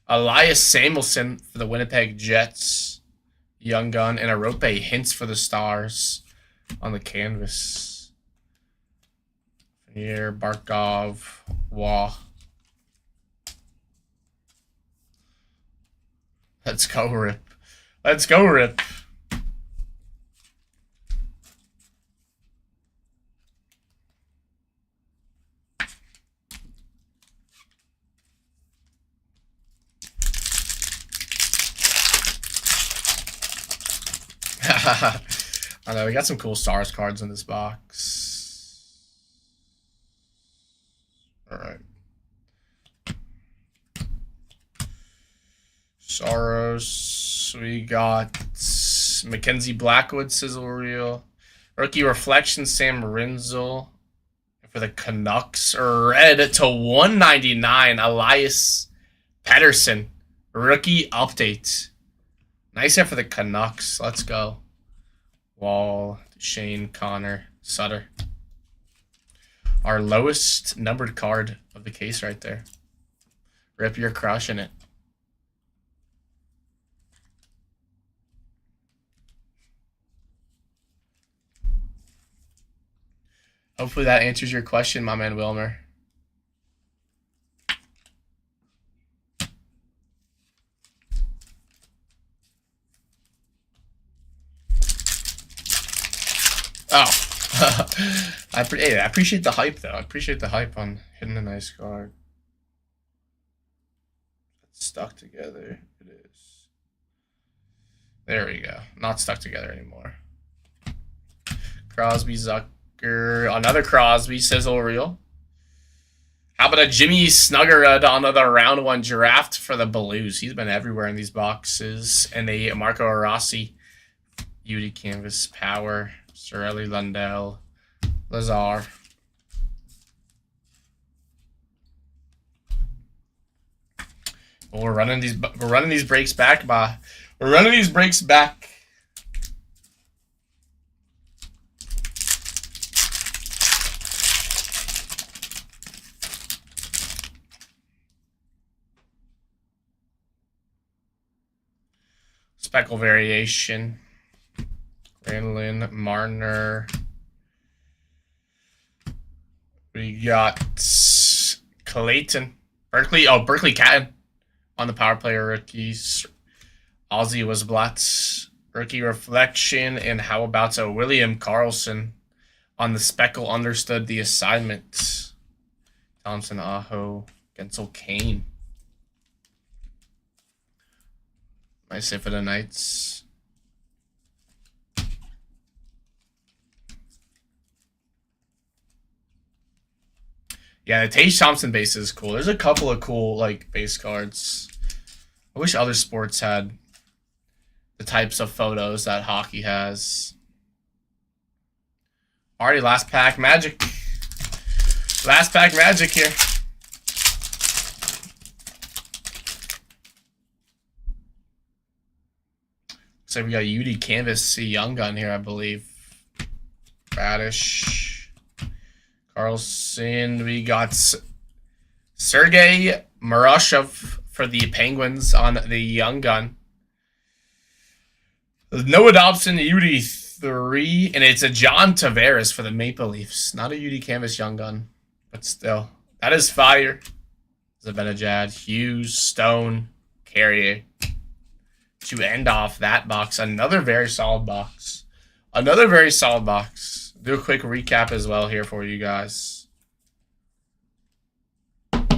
Elias Samuelson for the Winnipeg Jets, Young Gun, and Arope Hints for the Stars on the canvas. Here, Barkov, Waugh. Let's go, Rip. Let's go, Rip. I know we got some cool Stars cards in this box. All got Mackenzie Blackwood, sizzle reel. Rookie reflection, Sam Rinzel. For the Canucks, red to 199, Elias Pettersson. Rookie update. Nice hit for the Canucks. Let's go. Wall, Shane, Connor, Sutter. Our lowest numbered card of the case right there. Rip, you're crushing it. Hopefully that answers your question, my man Wilmer. Oh. I appreciate the hype, though. I appreciate the hype on hitting a nice card. It's stuck together. It is. There we go. Not stuck together anymore. Crosby, Zucker. Another Crosby, sizzle reel. How about a Jimmy Snuggerud on the round 1 draft for the Blues? He's been everywhere in these boxes. And a Marco Rossi, Beauty Canvas, Power, Sorelli, Lundell, Lazar. Well, we're running these breaks back, We're running these breaks back. Speckle variation. Granlund, Marner. We got Clayton. Berkeley Catton on the power player rookies. Ozzy was Blatz. Rookie reflection. And how about a William Karlsson on the Speckle understood the assignment. Thompson, Aho, Gensel, Kane. Nice hit for the Knights. Yeah, the Tage Thompson base is cool. There's a couple of cool base cards. I wish other sports had the types of photos that hockey has. Already last pack Magic. Last pack Magic here. So we got UD Canvas, Young Gun here, I believe. Radish. Carlson. We got Sergei Murashov for the Penguins on the Young Gun. Noah Dobson, UD 3. And it's a John Tavares for the Maple Leafs. Not a UD Canvas Young Gun. But still. That is fire. Zibanejad, Hughes, Stone, Carrier. To end off that box, another very solid box. Another very solid box. Do a quick recap as well here for you guys. And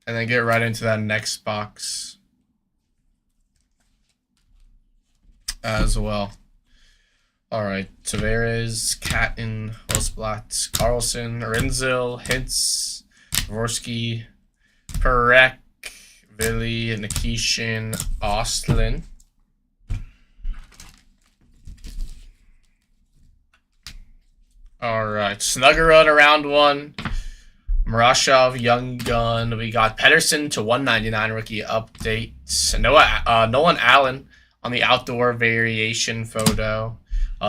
then get right into that next box as well. All right, Tavares, Catton, Hosblatt, Carlson, Rinzel, Hintz, Dvorsky, Perek, Vili, Nikishin, Ostlin. All right, Snuggerud around 1. Murashov, Young Gun. We got Pettersson to 199 rookie update. Nolan Allen on the outdoor variation photo.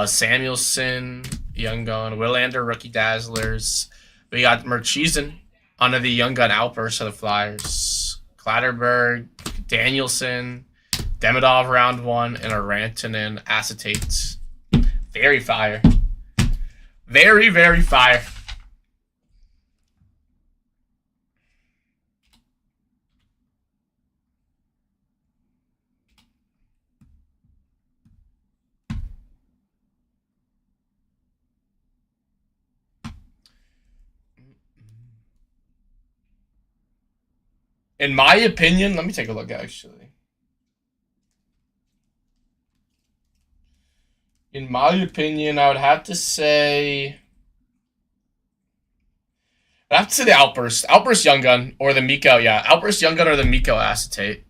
Samuelson, Young Gun. Willander, rookie dazzlers. We got Murchison under the Young Gun outburst of the Flyers. Klatterberg, Danielson, Demidov round 1, and a Rantanen acetate. Very fire. Very, very fire. In my opinion, let me take a look actually. In my opinion, I would have to say I have to say the Outburst. Outburst Young Gun or the Miko. Yeah, Outburst Young Gun or the Miko Acetate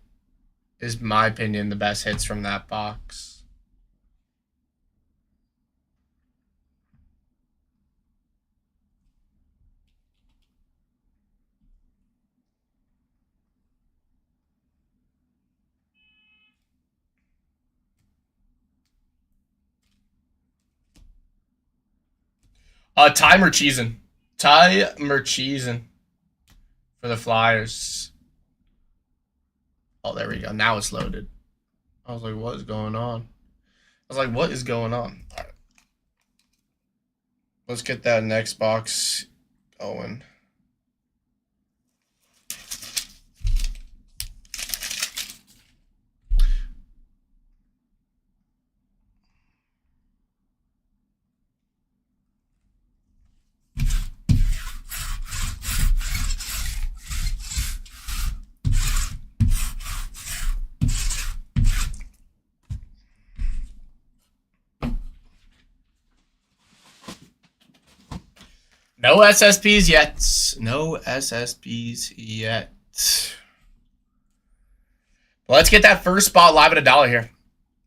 is, my opinion, the best hits from that box. Ty Murchison. Ty Murchison for the Flyers. Oh, there we go. Now it's loaded. I was like, what is going on? I was like, what is going on? All right. Let's get that next box going. No SSPs yet. No SSPs yet. Let's get that first spot live at $1 here.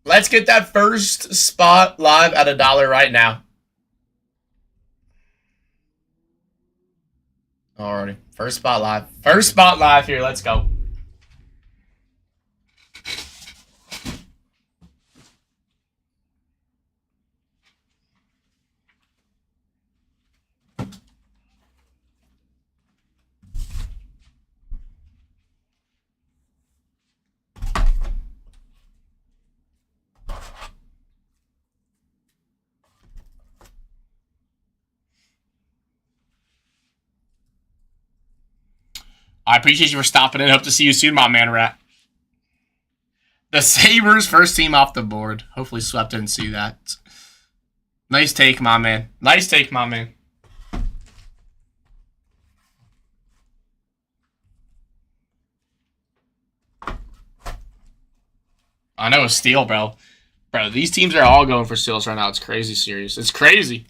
Let's get that first spot live at $1 right now. Alrighty. First spot live. First spot live here. Let's go. I appreciate you for stopping in. Hope to see you soon, my man, Rat. The Sabres, first team off the board. Hopefully Swept didn't see that. Nice take, my man. Nice take, my man. I know, a steal, bro. Bro, these teams are all going for steals right now. It's crazy serious. It's crazy.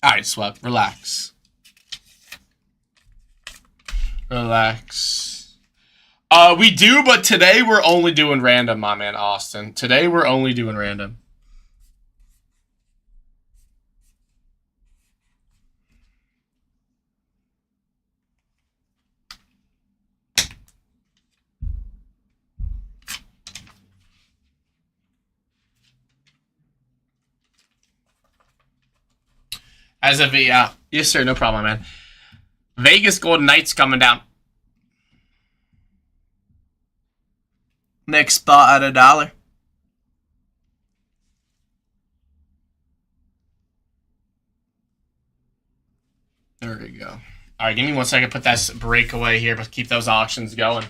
All right, Swept. Relax. Relax. We do, but today we're only doing random, my man, Austin. Today we're only doing random. As of yeah, yes sir, no problem, man. Vegas Golden Knights coming down. Next spot at $1. There we go. All right, give me 1 second. Put that breakaway here, but keep those auctions going.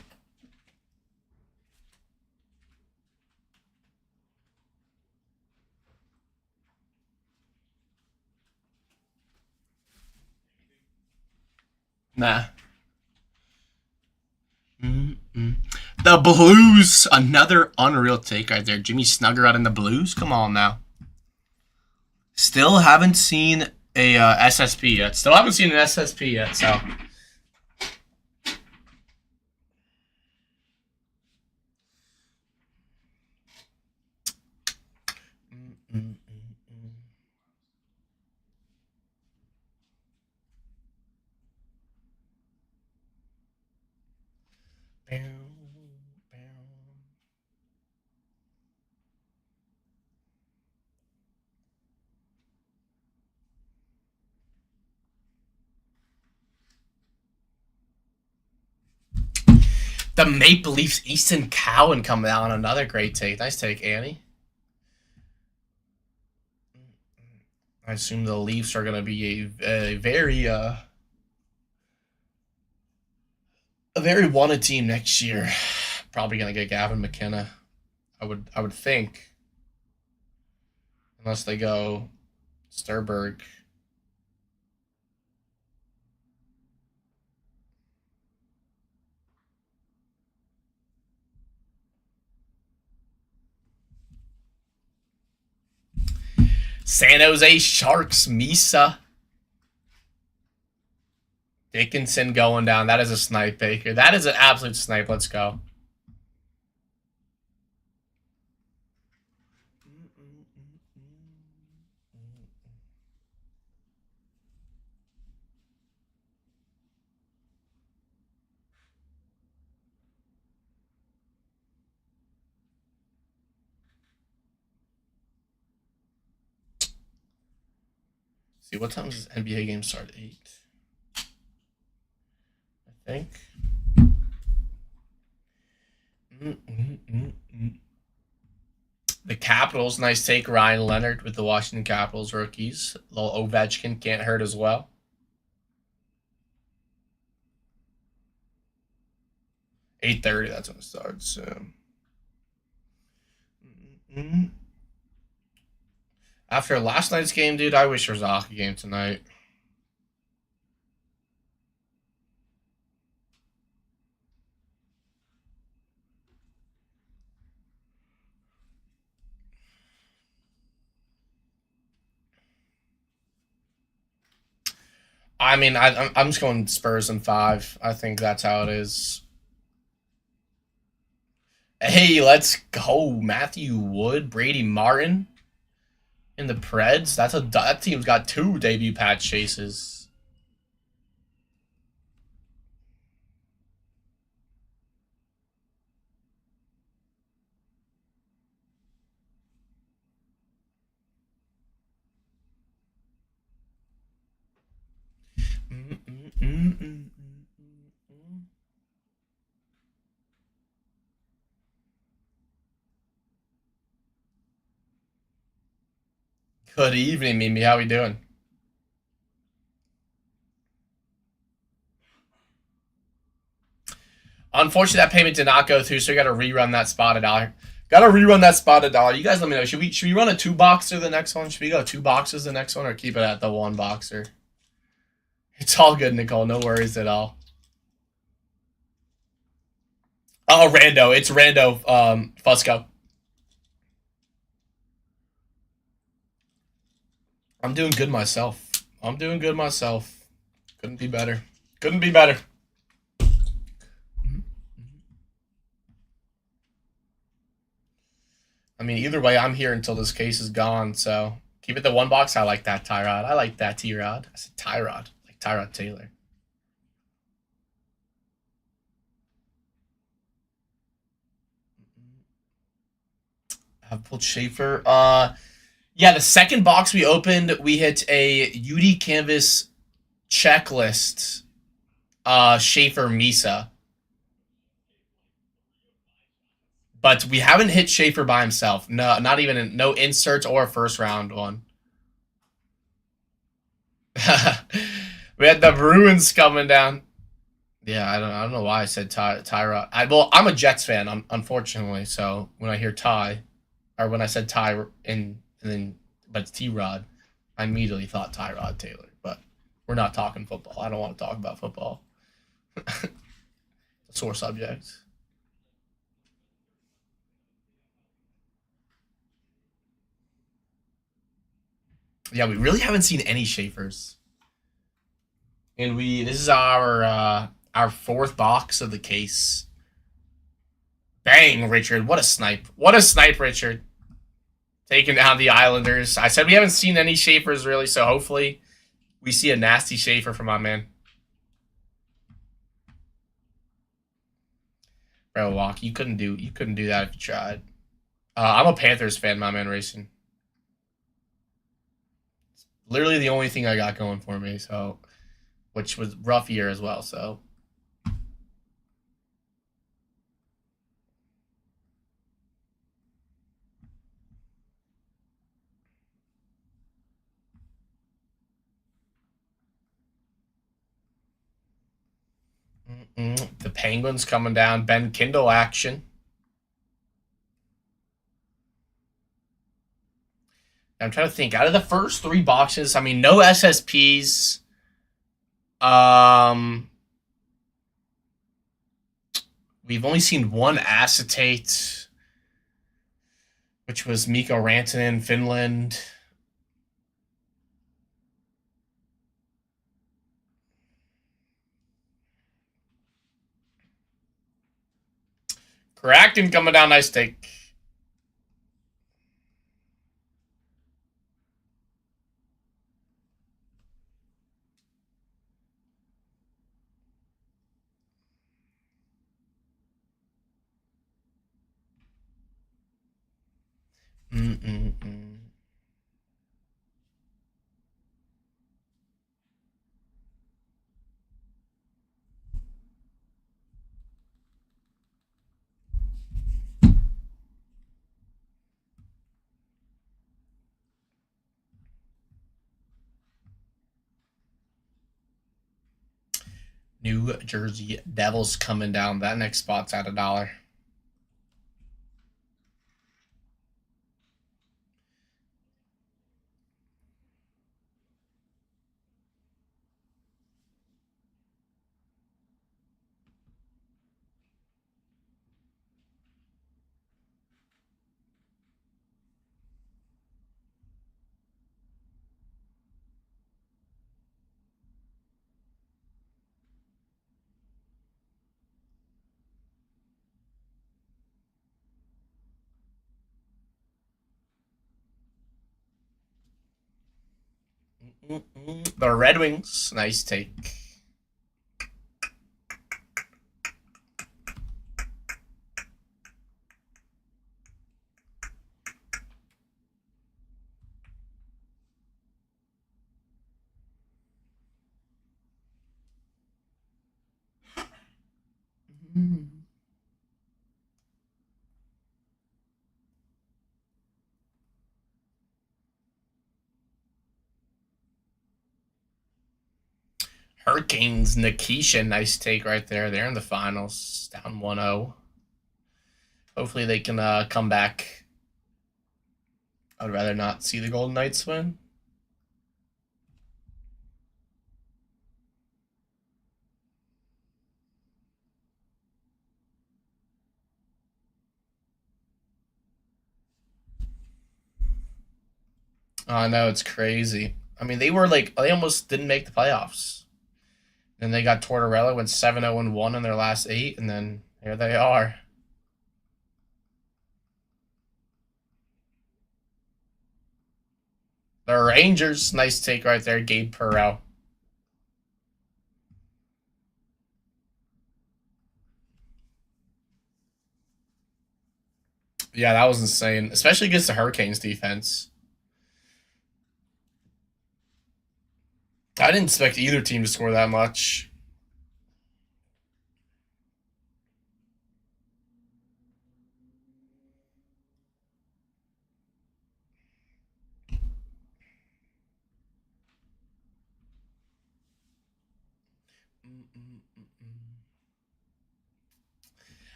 Nah. The Blues, another unreal take right there. Jimmy Snuggerud in the Blues. Come on now. Still haven't seen a SSP yet. Still haven't seen an SSP yet. So. The Maple Leafs, Easton Cowan coming out on another great take. Nice take, Annie. I assume the Leafs are going to be a very wanted team next year. Probably going to get Gavin McKenna. I would think, unless they go Sturberg. San Jose Sharks, Misa. Dickinson going down. That is a snipe, Baker. That is an absolute snipe. Let's go. See, what time does NBA game start? 8. I think. The Capitals, nice take. Ryan Leonard with the Washington Capitals rookies. Little Ovechkin can't hurt as well. $8:30, that's when it starts. So. After last night's game, dude, I wish there was a hockey game tonight. I mean, I'm just going Spurs in 5. I think that's how it is. Hey, let's go. Matthew Wood, Brady Martin in the Preds. That team's got 2 debut patch chases. Good evening, Mimi. How we doing? Unfortunately, that payment did not go through, so we got to rerun that spotted dollar. Got to rerun that spotted dollar. You guys let me know. Should we run a 2-boxer the next one? Should we go 2 boxes the next one, or keep it at the 1 boxer? It's all good, Nicole. No worries at all. Oh, Rando. It's Rando Fusco. I'm doing good myself. Couldn't be better. I mean, either way, I'm here until this case is gone, so keep it the 1 box. I like that, Tyrod. I like that, T-Rod. I said Tyrod, like Tyrod Taylor. I've pulled Schaefer. Yeah, the second box we opened, we hit a UD Canvas checklist. Schaefer Misa. But we haven't hit Schaefer by himself. No, not even no inserts or a first round one. We had the Bruins coming down. Yeah, I don't know why I said Tyrod. I'm a Jets fan, unfortunately. So when I hear Ty, or when I said Ty but it's T-Rod, I immediately thought Tyrod Taylor. But we're not talking football. I don't want to talk about football. Sore subject. Yeah, we really haven't seen any Schaefers. And this is our 4th box of the case. Bang, Richard. What a snipe. Richard. Taking down the Islanders. I said we haven't seen any Schaefers really, so hopefully we see a nasty Schaefer from my man. Bro, Walk, you couldn't do that if you tried. I'm a Panthers fan, my man racing. It's literally the only thing I got going for me, so which was rough year as well, so. The Penguins coming down. Ben Kindle action. I'm trying to think. Out of the first 3 boxes, I mean, no SSPs. We've only seen 1 acetate, which was Mikko Rantanen, Finland. Kraken coming down. Nice take. New Jersey Devils coming down. That next spot's at $1. The Red Wings. Nice take. Hurricanes, Nikisha, nice take right there. They're in the finals, down 1-0. Hopefully they can come back. I'd rather not see the Golden Knights win. I know, it's crazy. I mean, they almost didn't make the playoffs. Then they got Tortorella, went 7-0-1 in their last 8, and then here they are. The Rangers, nice take right there, Gabe Perreault. Yeah, that was insane, especially against the Hurricanes defense. I didn't expect either team to score that much.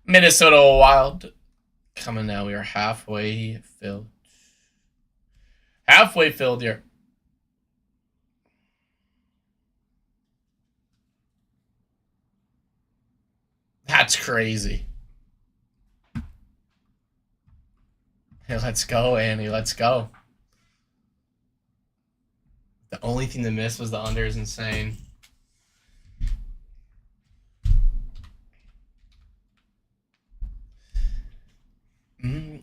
Minnesota Wild coming now. We are halfway filled. Halfway filled here. That's crazy. Hey, let's go, Annie. Let's go. The only thing to miss was the under is insane.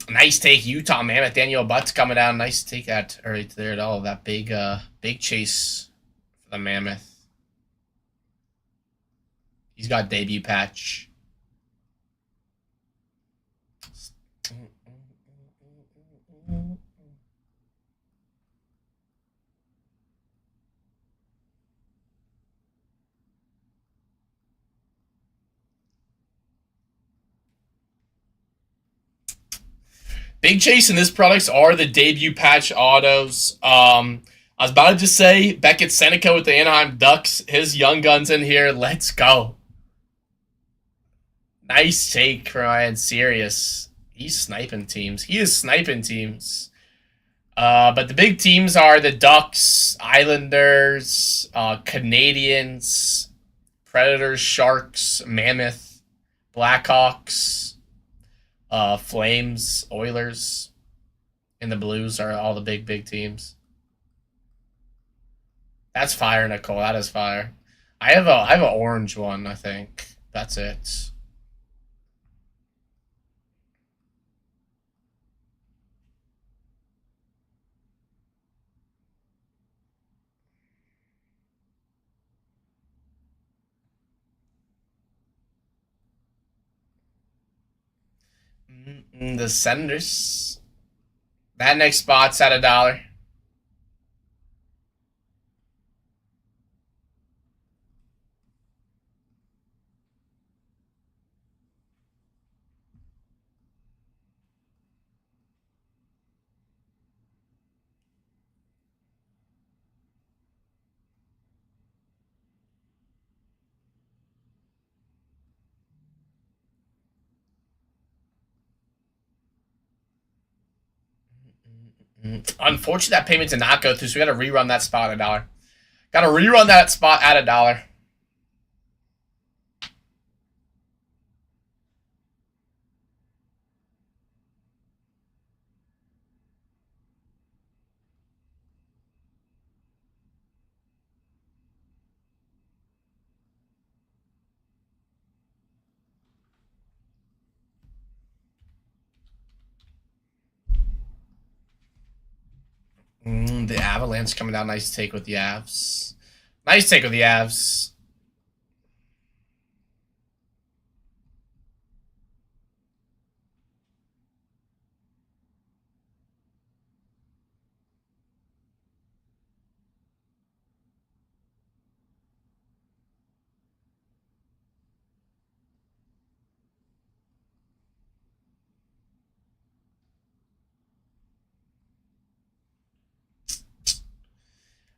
Nice take, Utah Mammoth. Daniel Butts coming down. Nice take that right there at all. That big chase for the Mammoth. He's got debut patch. Big chase in this products are the debut patch autos. I was about to just say Beckett Seneca with the Anaheim Ducks. His young guns in here. Let's go. Nice take from Ryan Sirius. He's sniping teams. He is sniping teams. But the big teams are the Ducks, Islanders, Canadians, Predators, Sharks, Mammoth, Blackhawks, Flames, Oilers, and the Blues are all the big teams. That's fire, Nicole. That is fire. I have an orange one, I think. That's it. The Senators. That next spot's at $1. Unfortunately, that payment did not go through, so we got to rerun that spot at $1. Got to rerun that spot at $1. The Avalanche coming down. Nice take with the Avs. Nice take with the Avs.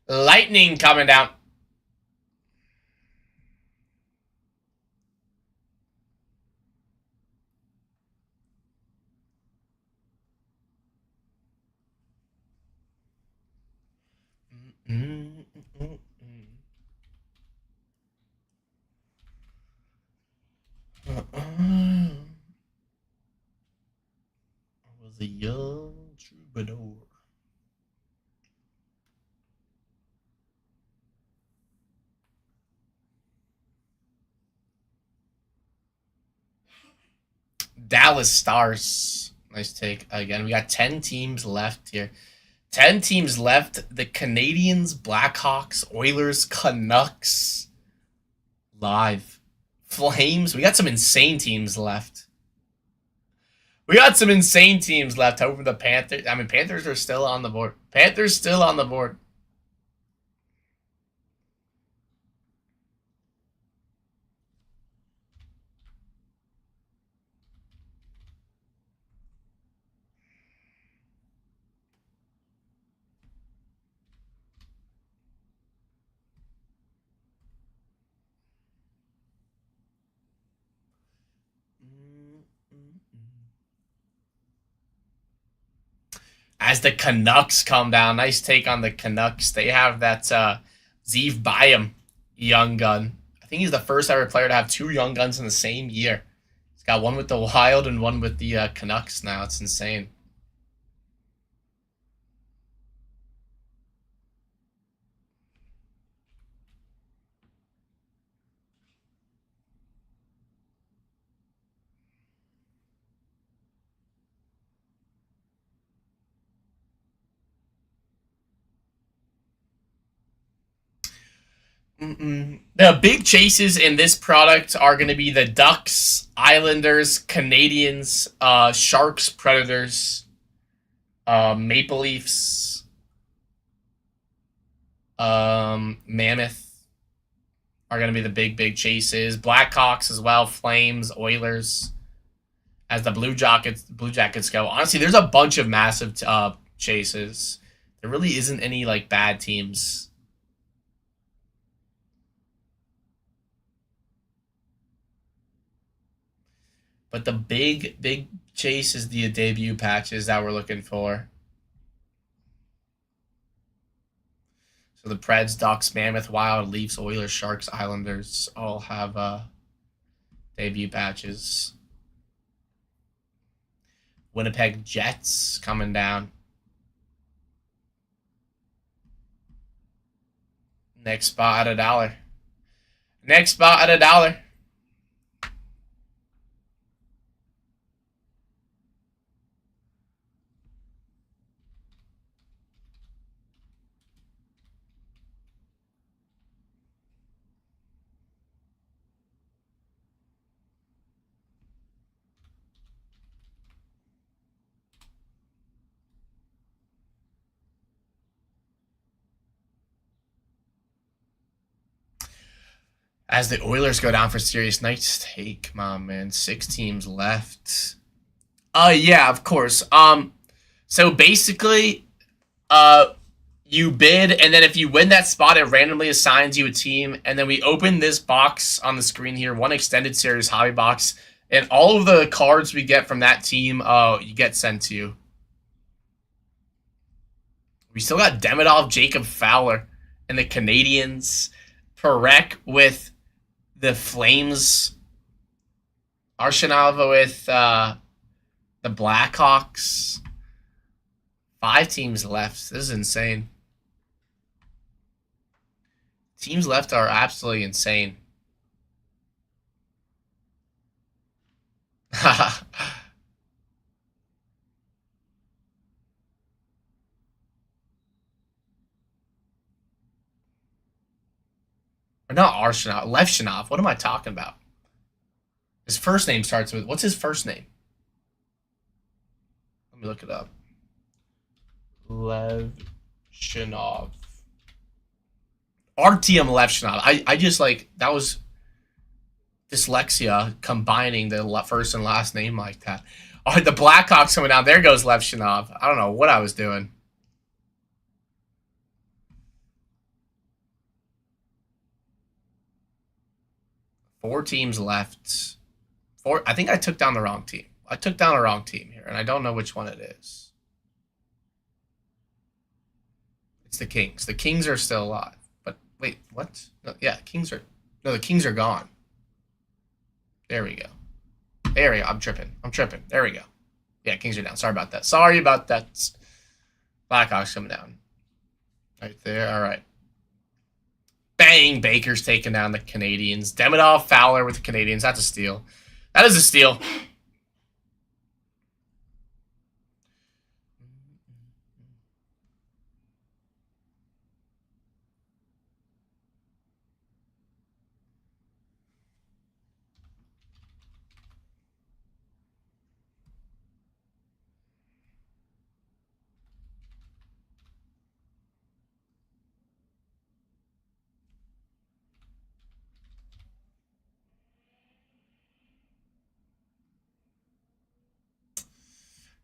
Lightning coming down. Was a young troubadour. Dallas Stars. Nice take again. We got 10 teams left here. 10 teams left. The Canadians, Blackhawks, Oilers, Canucks. Live. Flames. We got some insane teams left. We got some insane teams left. Over the Panthers. I mean, Panthers are still on the board. Panthers still on the board. As the Canucks come down, nice take on the Canucks. They have that Zeev Byam young gun. I think he's the first ever player to have 2 young guns in the same year. He's got one with the Wild and one with the Canucks now. It's insane. The big chases in this product are going to be the Ducks, Islanders, Canadians, Sharks, Predators, Maple Leafs, Mammoth are going to be the big chases. Blackhawks as well, Flames, Oilers. As the Blue Jackets go. Honestly, there's a bunch of massive chases. There really isn't any like bad teams. But the big chase is the debut patches that we're looking for. So the Preds, Ducks, Mammoth, Wild, Leafs, Oilers, Sharks, Islanders all have debut patches. Winnipeg Jets coming down. Next spot at $1. Next spot at $1. As the Oilers go down for serious, nice take, my man. 6 teams left. Yeah, of course. So basically, you bid, and then if you win that spot, it randomly assigns you a team, and then we open this box on the screen here, one extended series hobby box, and all of the cards we get from that team, you get sent to you. We still got Demidov, Jacob Fowler, and the Canadians. Perek with the Flames. Arshinava with the Blackhawks. 5 teams left. This is insane. Teams left are absolutely insane. Or not Arshinov, Levshinov. What am I talking about? His first name starts with, what's his first name? Let me look it up. Levshinov. Artyom Levshinov. I just like, that was dyslexia combining the first and last name like that. All right, the Blackhawks coming down. There goes Levshinov. I don't know what I was doing. Four teams left. I think I took down the wrong team. I took down the wrong team here, and I don't know which one it is. It's the Kings. The Kings are still alive. But wait, what? No, yeah, Kings are. No, the Kings are gone. There we go. There we go. I'm tripping. There we go. Yeah, Kings are down. Sorry about that. Blackhawks coming down. Right there. All right. Bang! Baker's taking down the Canadians. Demidov, Fowler with the Canadians. That's a steal. That is a steal.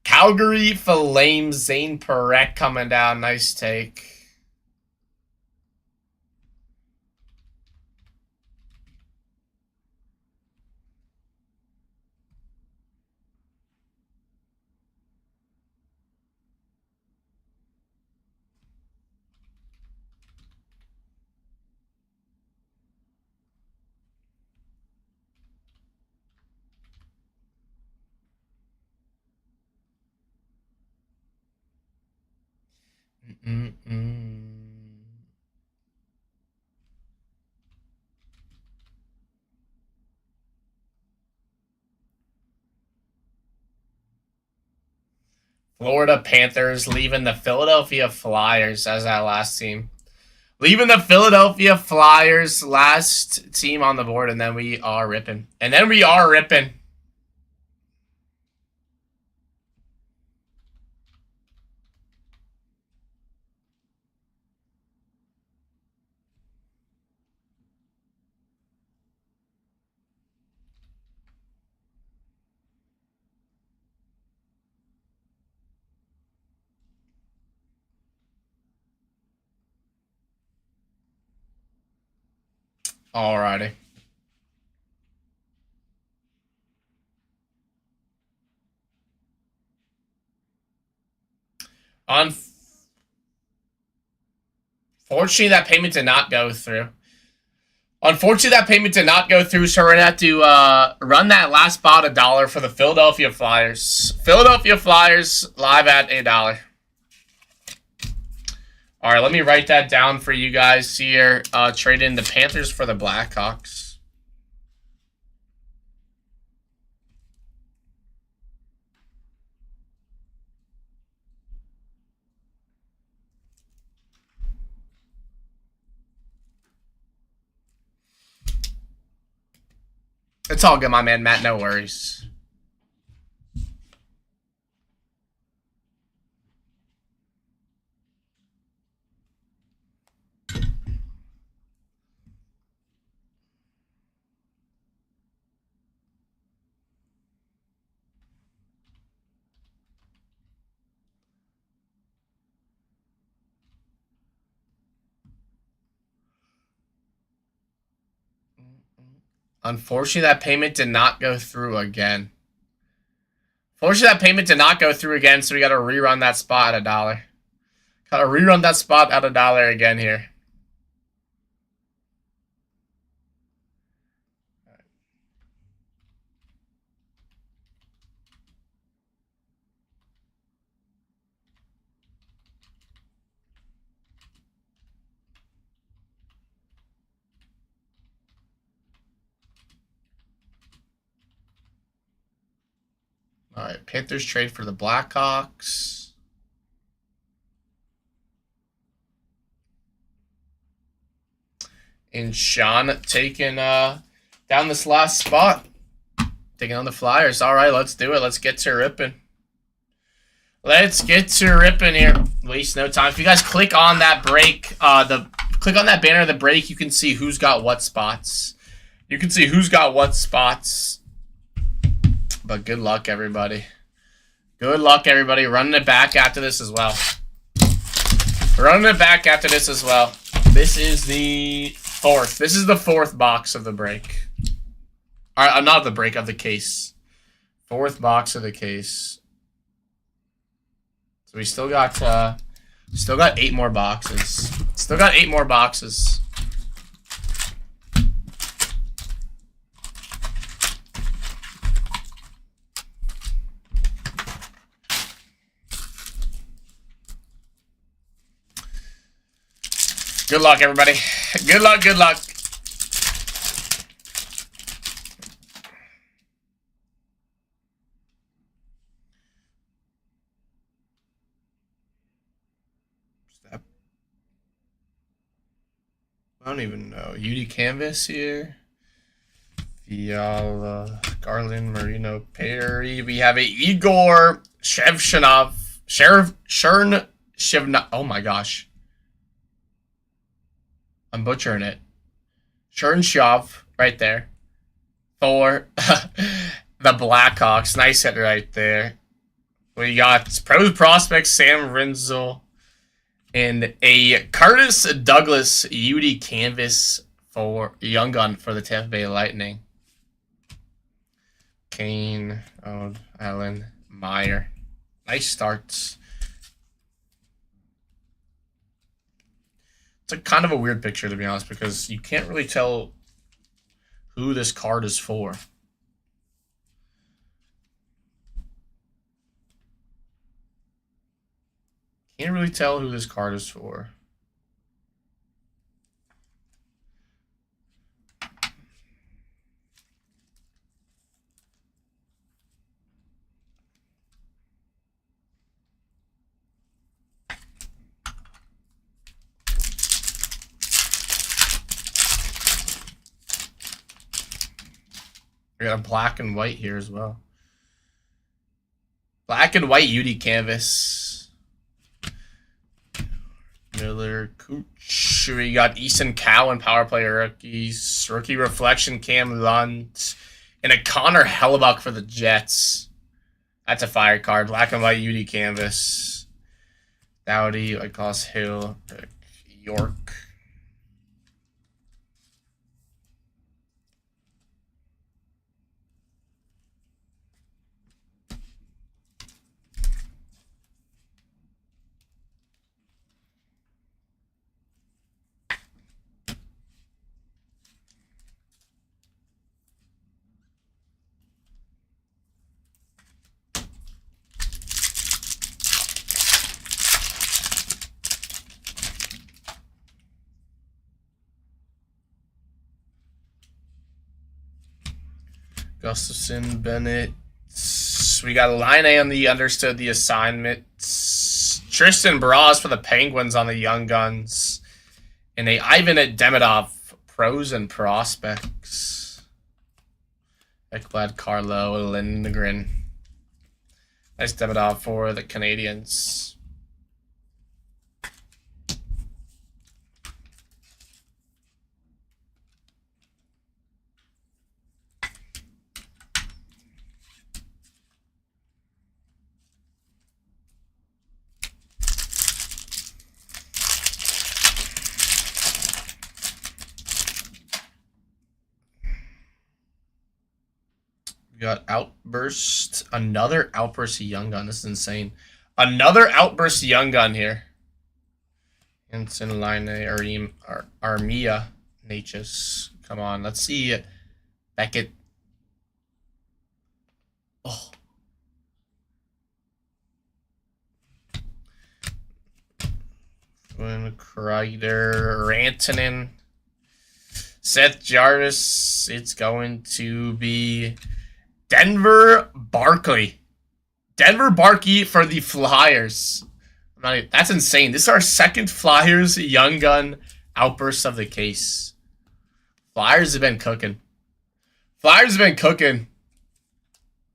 Calgary Flames, Zane Perek coming down. Nice take. Florida Panthers leaving the Philadelphia Flyers as that last team. Leaving the Philadelphia Flyers, last team on the board, and then we are ripping. Alrighty. Unfortunately, that payment did not go through. So we're going to have to run that last spot $1 for the Philadelphia Flyers. Philadelphia Flyers live at $1. All right, let me write that down for you guys here. Trade in the Panthers for the Blackhawks. It's all good, my man, Matt. No worries. Unfortunately, that payment did not go through again. Fortunately, that payment did not go through again, so we got to rerun that spot at $1. Got to rerun that spot at $1 again here. All right, Panthers trade for the Blackhawks. And Sean taking down this last spot. Taking on the Flyers. All right, let's do it. Let's get to ripping. Let's get to ripping here. Waste no time. If you guys click on that break, click on that banner of the break, you can see who's got what spots. You can see who's got what spots. But good luck, everybody. Good luck, everybody. Running it back after this as well. Running it back after this as well. This is the fourth. This is the fourth box of the break. All right, not the break, of the case. Fourth box of the case. So we still got 8 more boxes. Still got 8 more boxes. Good luck, everybody. Good luck, good luck. I don't even know. UD Canvas here. Fiala, Garland, Marino, Perry. We have a Igor Shevchenov. Shevchenov. Oh my gosh. I'm butchering it. Chernshov right there. For the Blackhawks. Nice hit right there. We got Pro Prospect Sam Rinzel and a Curtis Douglas UD Canvas for Young Gun for the Tampa Bay Lightning. Kane, Allen, Meyer. Nice starts. It's a kind of a weird picture, to be honest, because you can't really tell who this card is for. Can't really tell who this card is for. We got a black and white here as well. Black and white UD Canvas. Miller, Cooch. We got Eason Cowan, power player rookies. Rookie reflection, Cam Lund. And a Connor Hellebuck for the Jets. That's a fire card. Black and white UD Canvas. Dowdy, Lycos Hill, York. Gustafson, Bennett. We got Line on the understood the assignments. Tristan Bras for the Penguins on the Young Guns. And a Ivan Demidov, pros and prospects. Ekblad, Carlo, Lindgren. Nice Demidov for the Canadians. We got Outburst. Another Outburst Young Gun. This is insane. Another Outburst Young Gun here. Anson Line Armia Natchez. Come on, let's see Beckett. Oh. Kreider, Rantanen, Seth Jarvis. It's going to be Denver Barkley. Denver Barkley for the Flyers. That's insane. This is our second Flyers Young Gun outburst of the case. Flyers have been cooking. Flyers have been cooking.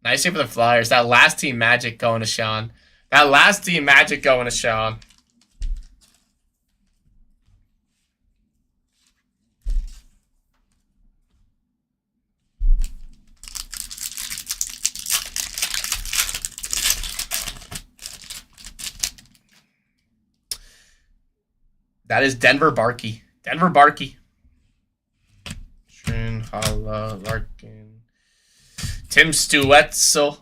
Nice hit for the Flyers. That last team magic going to Sean. That last team magic going to Sean. That is Denver Barkey. Denver Barkey. Trinhala Larkin. Tim Stuetzel.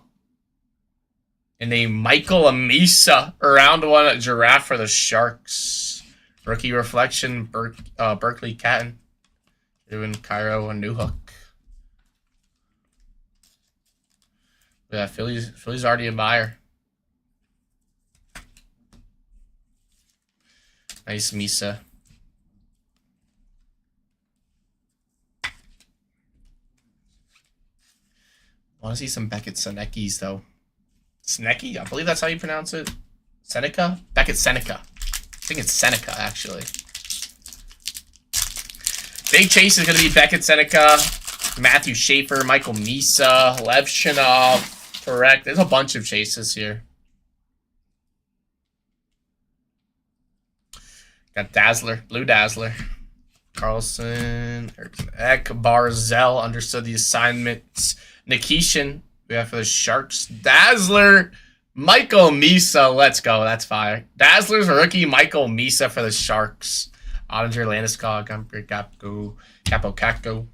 And a Michael Amisa. Round one giraffe for the Sharks. Rookie reflection. Berkeley Catton. Doing Cairo and Newhook. Yeah, Philly's already a buyer. Nice Misa. Want to see some Beckett Senekis though. Seneki? I believe that's how you pronounce it. Seneca? Beckett Seneca. I think it's Seneca actually. Big chase is going to be Beckett Seneca, Matthew Schaefer, Michael Misa, Lev Shinov. Correct. There's a bunch of chases here. Got Dazzler, Blue Dazzler. Carlson, Erickson Eck, Barzell, understood the assignments. Nikishin, we have for the Sharks. Dazzler, Michael Misa, let's go, that's fire. Dazzler's rookie, Michael Misa for the Sharks. Ottinger, Landeskog, Gumper, Capo, Caco.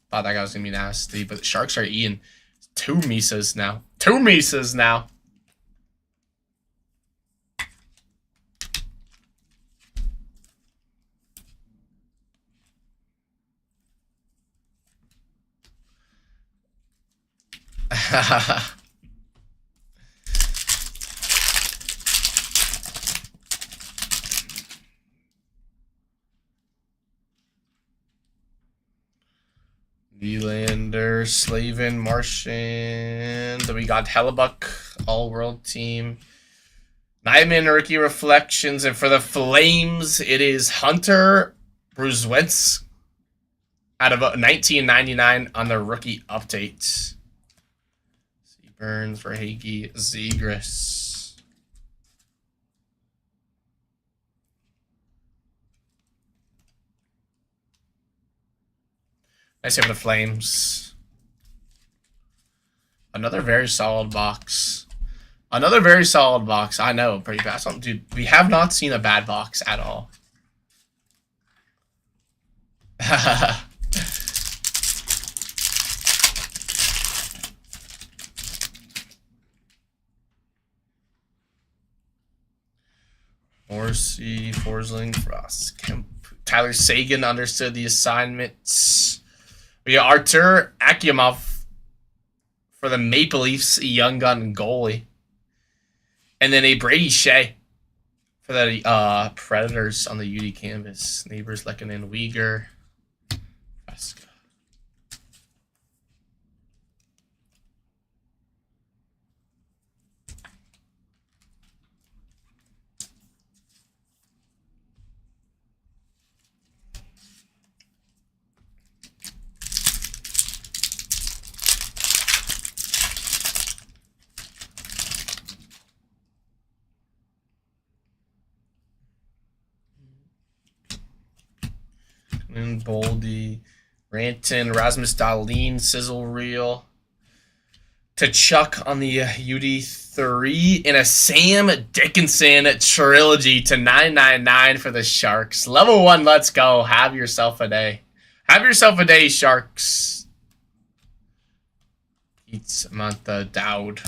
Thought that guy was going to be nasty, but the Sharks are eating two Misas now. Two Misas now. Nylander, Slavin, Martian. Then we got Hellebuck, all-world team. Nyman, rookie reflections. And for the Flames, it is Hunter Bruzwitz out of 1999 on the rookie update. Burns for Hagee, Zegras. Nice hit for the Flames. Another very solid box. Another very solid box. I know, pretty fast. Dude, we have not seen a bad box at all. Morrissey, Forsling, Frost, Kemp. Tyler Sagan understood the assignments. We got Artur Akimov for the Maple Leafs, Young Gun goalie. And then a Brady Shea for the Predators on the UD canvas. Neighbors, Lekanen, Uyghur, Veska. Boldy, Ranton, Rasmus Dahlin, Sizzle Reel. To Chuck on the UD3 in a Sam Dickinson trilogy to 999 for the Sharks. Level 1, let's go. Have yourself a day. Have yourself a day, Sharks. Beats Samantha Dowd.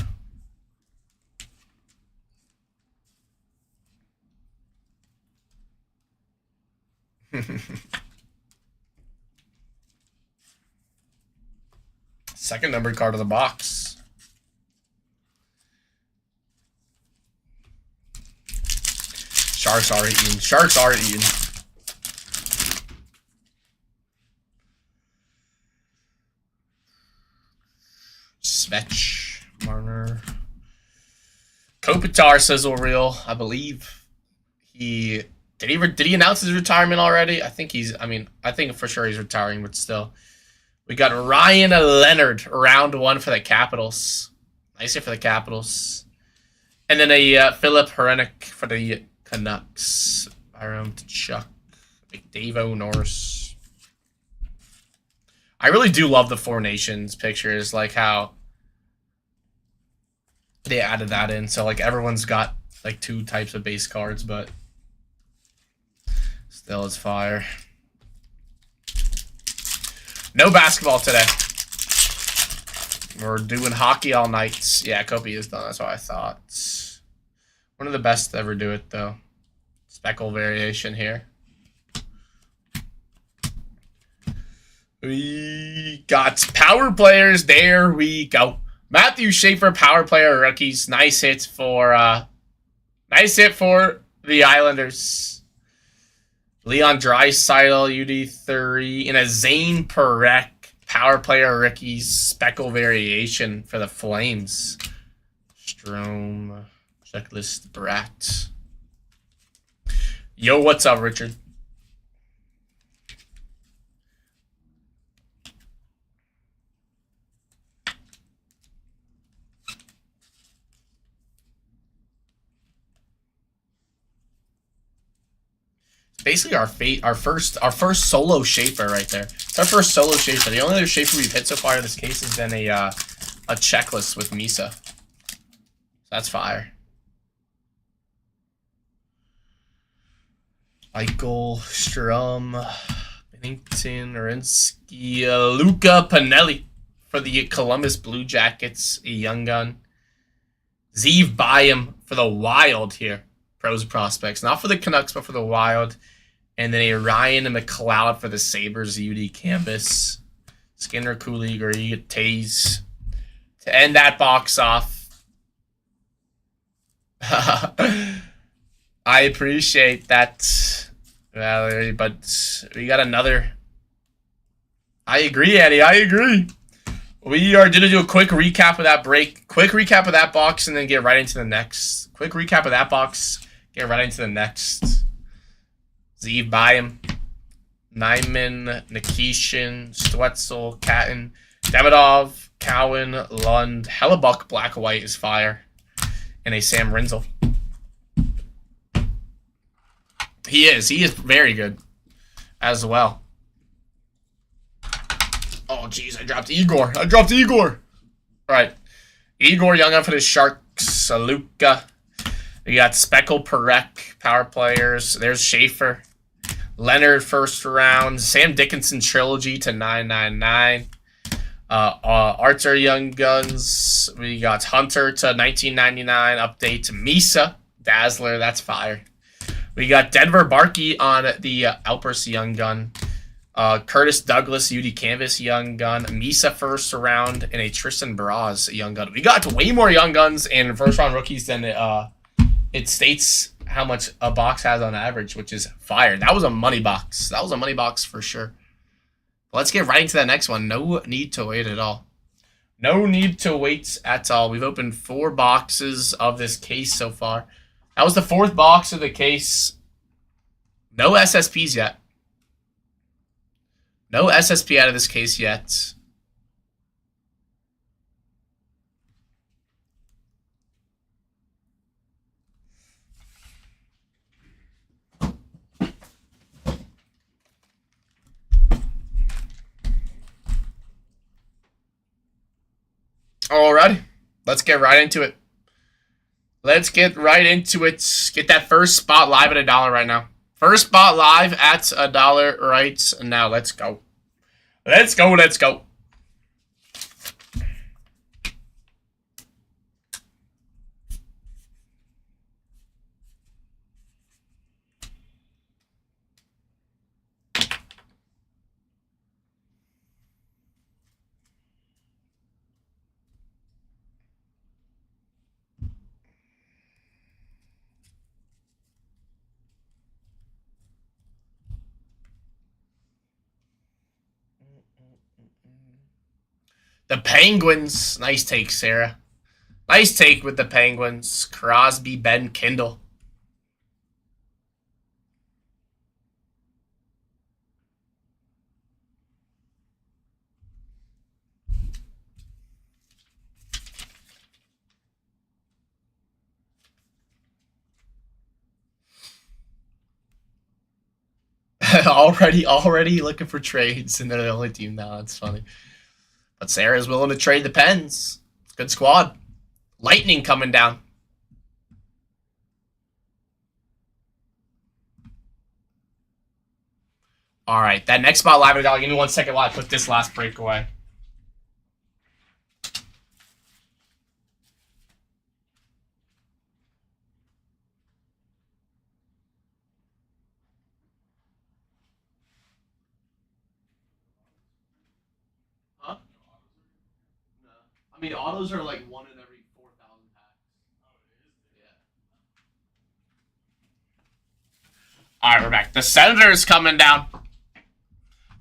Second numbered card of the box. Sharks are eating. Sharks are eating. Svetch. Marner. Kopitar sizzle reel. I believe he did he announce his retirement already? I think for sure he's retiring, but still. We got Ryan Leonard, round 1 for the Capitals. Nice hit for the Capitals. And then a Philip Hrenak for the Canucks. Byram to Chuck. McDavo Norris. I really do love the Four Nations pictures, like how they added that in. So like everyone's got like 2 types of base cards, but still it's fire. No basketball today. We're doing hockey all night. Yeah, Kobe is done. That's what I thought. One of the best to ever do it, though. Speckle variation here. We got power players. There we go. Matthew Schaefer, power player rookies. Nice hit for the Islanders. Leon Draisaitl, UD30, and a Zane Parekh, power player rookies, speckle variation for the Flames. Strome, checklist, Brat. Yo, what's up, Richard? Basically our first solo Schaefer right there. It's our first solo Schaefer. The only other Schaefer we've hit so far in this case has been a checklist with Misa. So that's fire. Eichel, Strum, Bennington, Orinsky, Luca Pinelli for the Columbus Blue Jackets, a young gun. Zeev Byam for the Wild here. Pros prospects. Not for the Canucks, but for the Wild. And then a Ryan McLeod for the Sabres, UD Canvas. Skinner, Cooley, Greg, Taze. To end that box off. I appreciate that, Valerie, but we got another. I agree, Eddie. I agree. We are going to do a quick recap of that break. Quick recap of that box and then get right into the next. Quick recap of that box. Get right into the next. Zeev Byam, Nyman, Nikishin, Stwetzel, Catton, Demidov, Cowan, Lund, Hellebuck, Black White is fire, and a Sam Rinzel. He is very good as well. Oh, jeez, I dropped Igor. All right. Igor Young for the Sharks, Luka. We got Speckle, Parekh, power players. There's Schaefer. Leonard, first round. Sam Dickinson trilogy to 999. Arthur Young Guns. We got Hunter to 1999. Update to Misa. Dazzler, that's fire. We got Denver Barkey on the Alpers Young Gun. Curtis Douglas, UD Canvas Young Gun. Misa first round. And a Tristan Braz Young Gun. We got way more Young Guns and first round rookies than it states how much a box has on average, which is fire. That was a money box. That was a money box for sure. Let's get right into that next one. No need to wait at all. No need to wait at all. We've opened 4 boxes of this case so far. That was the 4th box of the case. No SSPs yet. No SSP out of this case yet. Alrighty, let's get right into it. Let's get right into it. Get that first spot live at $1 right now. First spot live at $1 right now. Let's go. Let's go. The Penguins. Nice take, Sarah. Nice take with the Penguins. Crosby, Ben, Kindle. already looking for trades, and they're the only team now. That's funny. But Sarah's willing to trade the Pens. It's a good squad. Lightning coming down. All right, that next spot live, give me 1 second while I put this last break away. Huh? No. I mean, autos are like 1 in every 4,000 packs. Oh, it is? Yeah. All right, we're back. The Senators coming down.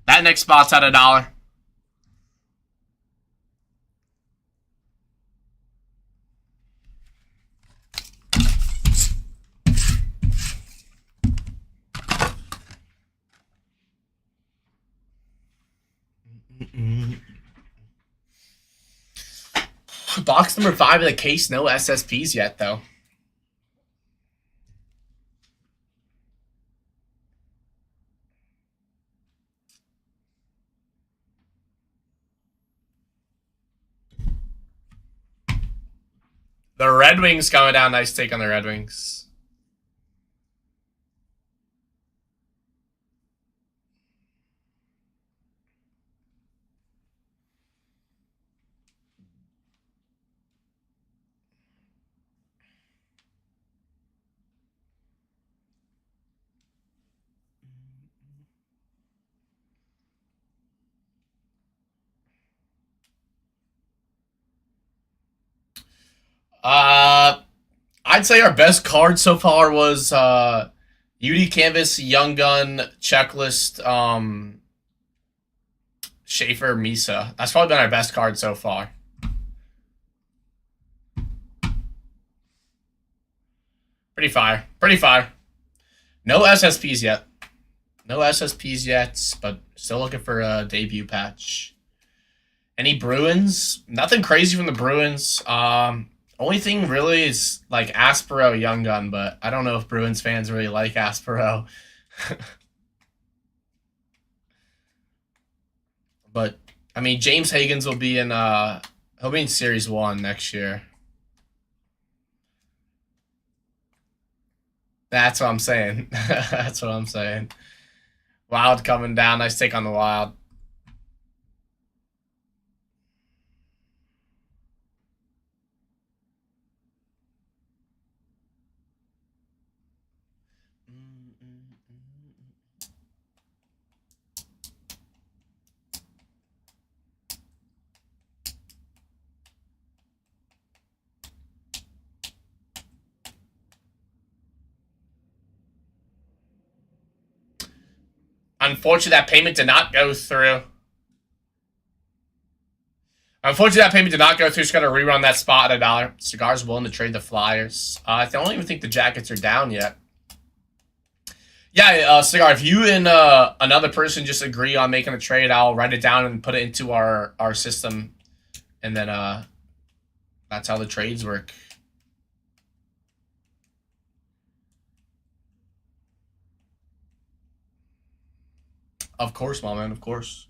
That next spot's at $1. Box number 5 of the case, no SSPs yet, though. The Red Wings coming down. Nice take on the Red Wings. I'd say our best card so far was UD Canvas, Young Gun, Checklist, Schaefer, Misa. That's probably been our best card so far. Pretty fire. Pretty fire. No SSPs yet. No SSPs yet, but still looking for a debut patch. Any Bruins? Nothing crazy from the Bruins. Only thing really is like Aspero Young Gun, but I don't know if Bruins fans really like Aspero. But I mean, James Higgins will be in he'll be in Series 1 next year. That's what I'm saying. That's what I'm saying. Wild coming down. Nice take on the Wild. Unfortunately, that payment did not go through. Unfortunately, that payment did not go through. Just got to rerun that spot at $1. Cigar's willing to trade the Flyers. I don't even think the Jackets are down yet. Yeah, Cigar, if you and another person just agree on making a trade, I'll write it down and put it into our system. And then that's how the trades work. Of course, my man, of course.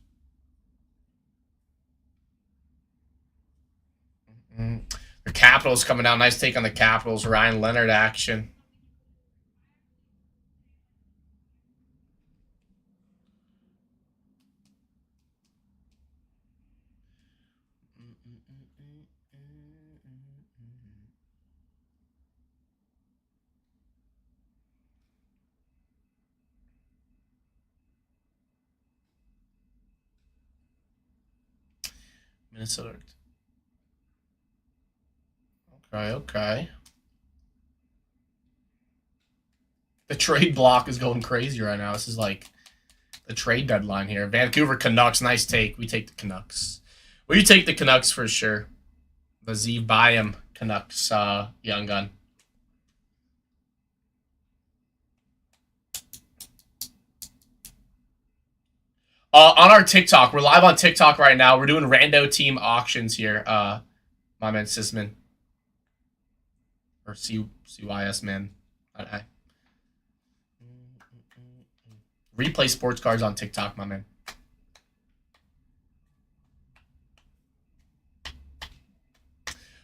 The Capitals coming down. Nice take on the Capitals. Ryan Leonard action. Minnesota. Okay. The trade block is going crazy right now. This is like the trade deadline here. Vancouver Canucks, nice take. We take the Canucks. We take the Canucks for sure. The Z Byam Canucks young gun. On our TikTok, we're live on TikTok right now. We're doing rando team auctions here. My man Sisman. Or CYS man. Okay. Replay sports cards on TikTok, my man.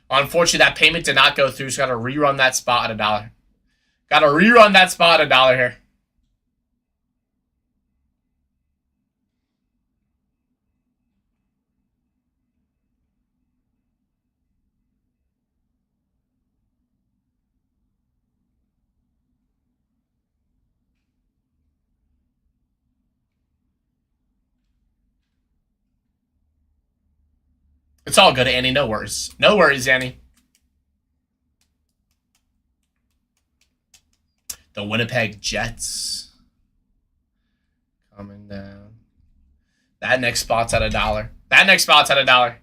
Unfortunately, that payment did not go through, so got to rerun that spot at $1. Got to rerun that spot at $1 here. It's all good, Annie. No worries. No worries, Annie. The Winnipeg Jets. Coming down. That next spot's at $1. That next spot's at $1.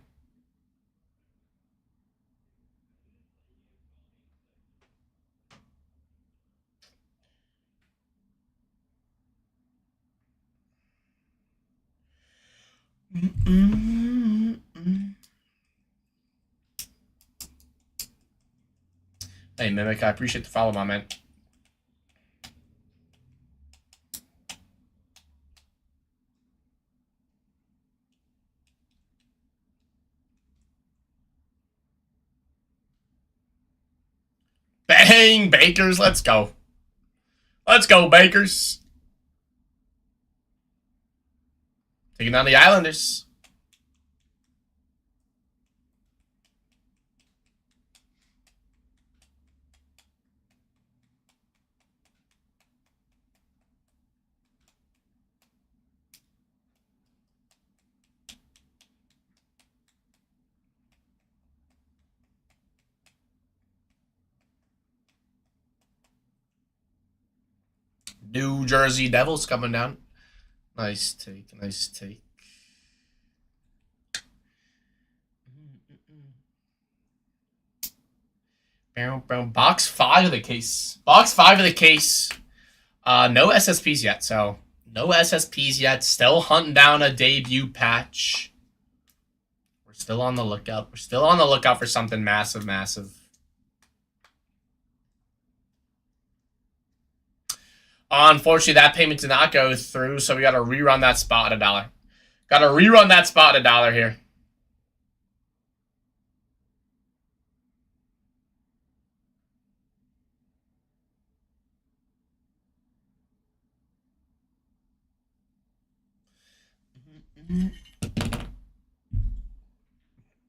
Hey, Mimic, I appreciate the follow, my man. Bang, Bakers, let's go. Let's go, Bakers. Taking down the Islanders. New Jersey Devils coming down. Nice take, nice take. Box 5 of the case. Box 5 of the case. No SSPs yet, so no SSPs yet. Still hunting down a debut patch. We're still on the lookout. We're still on the lookout for something massive, massive. Unfortunately, that payment did not go through, so we got to rerun that spot at $1. Got to rerun that spot at $1 here.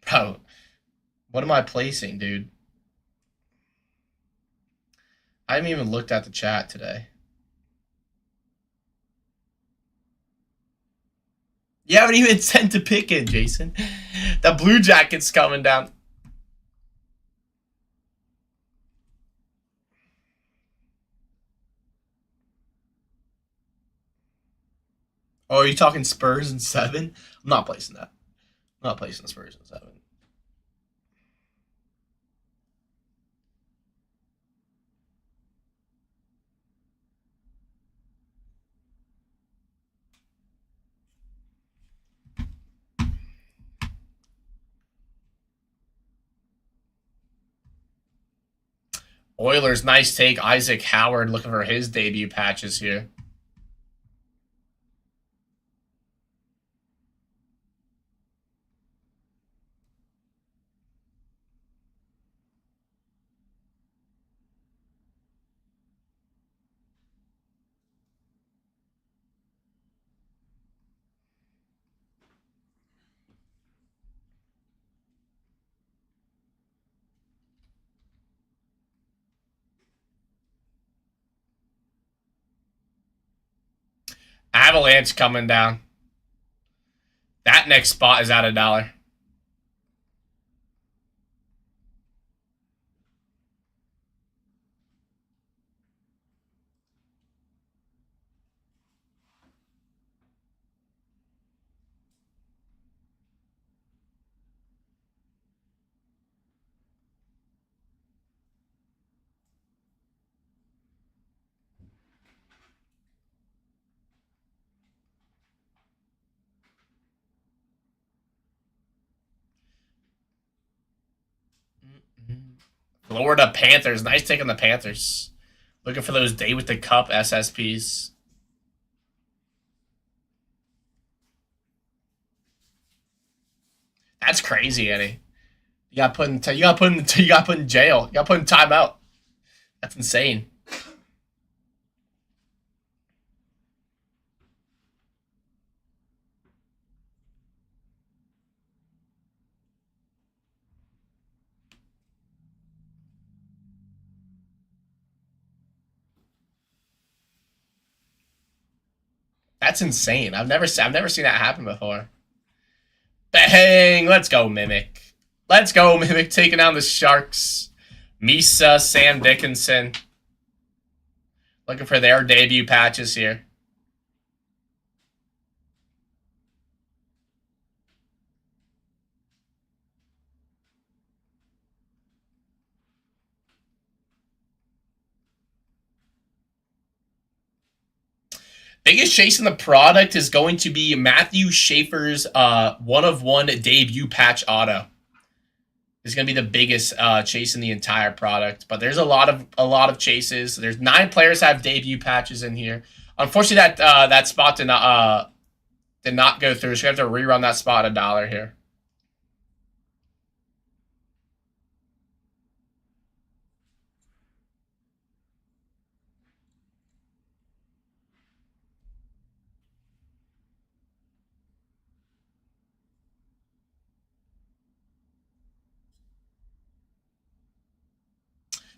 Bro, what am I placing, dude? I haven't even looked at the chat today. You haven't even sent a pick in, Jason. The Blue Jackets coming down. Oh, are you talking Spurs in 7? I'm not placing that. I'm not placing the Spurs in 7. Oilers, nice take. Isaac Howard looking for his debut patches here. Avalanche coming down. That next spot is at $1. Florida Panthers. Nice take on the Panthers. Looking for those Day with the Cup SSPs. That's crazy, Eddie. You got put in jail. You got put in timeout. That's insane. That's insane. I've never seen that happen before. Bang! Let's go, Mimic. Let's go, Mimic, taking down the Sharks. Misa, Sam Dickinson. Looking for their debut patches here. Biggest chase in the product is going to be Matthew Schaefer's 1-of-1 debut patch auto. Is going to be the biggest chase in the entire product, but there's a lot of chases. There's 9 players have debut patches in here. Unfortunately, that spot did not go through, so we have to rerun that spot $1 here.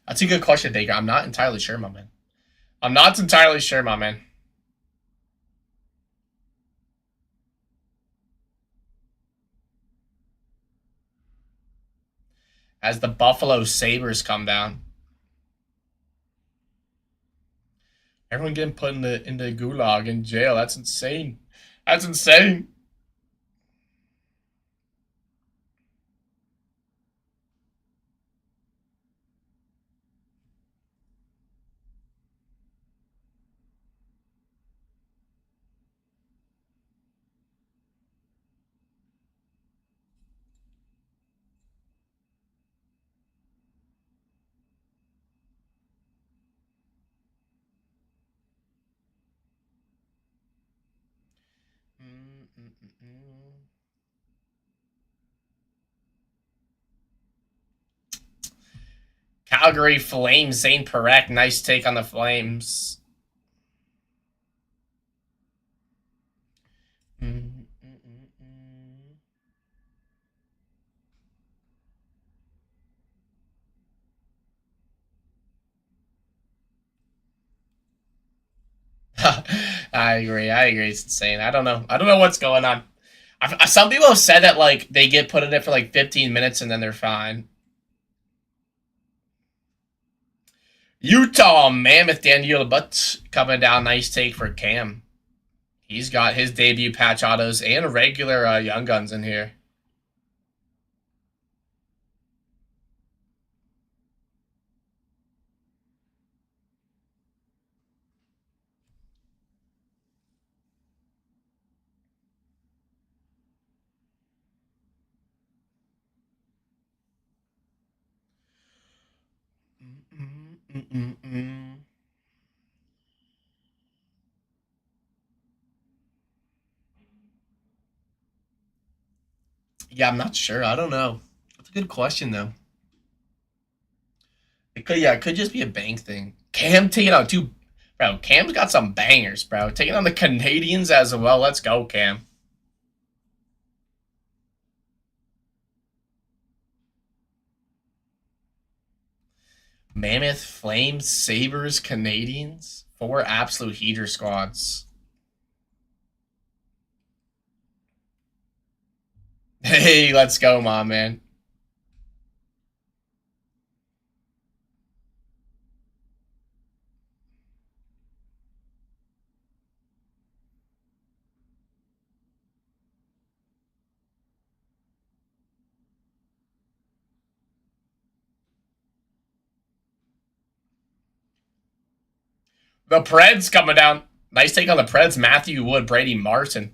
That's a good question, Baker. I'm not entirely sure, my man. I'm not entirely sure, my man. As the Buffalo Sabres come down. Everyone getting put in the gulag in jail. That's insane. That's insane. Calgary Flames, Zane Parekh. Nice take on the Flames. I agree. It's insane. I don't know what's going on. Some people have said that like they get put in it for like 15 minutes and then they're fine. Utah Mammoth Daniel Butt coming down. Nice take for Cam. He's got his debut patch autos and regular Young Guns in here. Yeah, I'm not sure. I don't know. That's a good question though. It could just be a bank thing. Cam taking out bro. Cam's got some bangers, bro. Taking on the Canadians as well. Let's go, Cam. Mammoth, Flames, Sabres, Canadians. 4 absolute heater squads. Hey, let's go, my man. The Preds coming down. Nice take on the Preds. Matthew Wood, Brady Martin.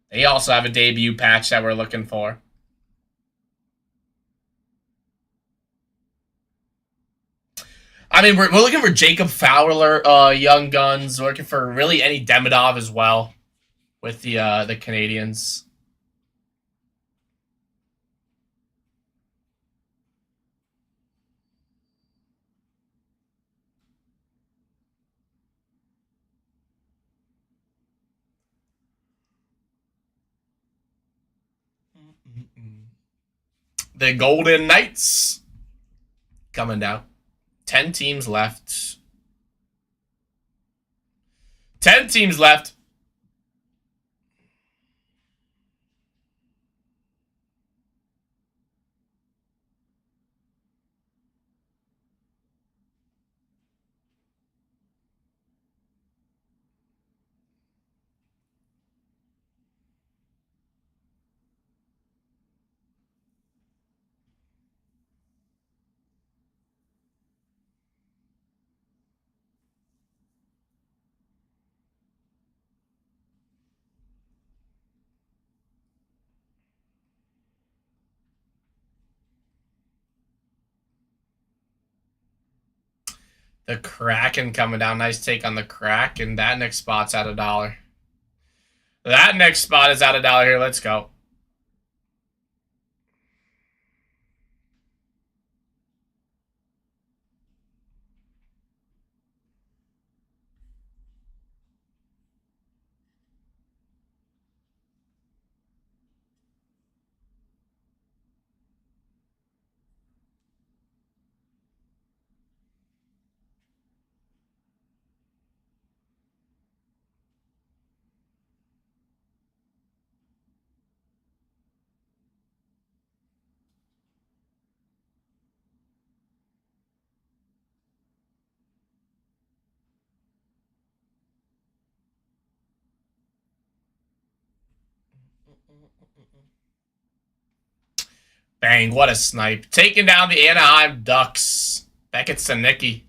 They also have a debut patch that we're looking for. I mean, we're looking for Jacob Fowler, Young Guns. We're looking for really any Demidov as well with the Canadians. The Golden Knights coming down. 10 teams left. 10 teams left. The Kraken coming down. Nice take on the Kraken. That next spot's at $1. That next spot is at $1 here. Let's go. Bang, what a snipe. Taking down the Anaheim Ducks. Beckett Sanicki.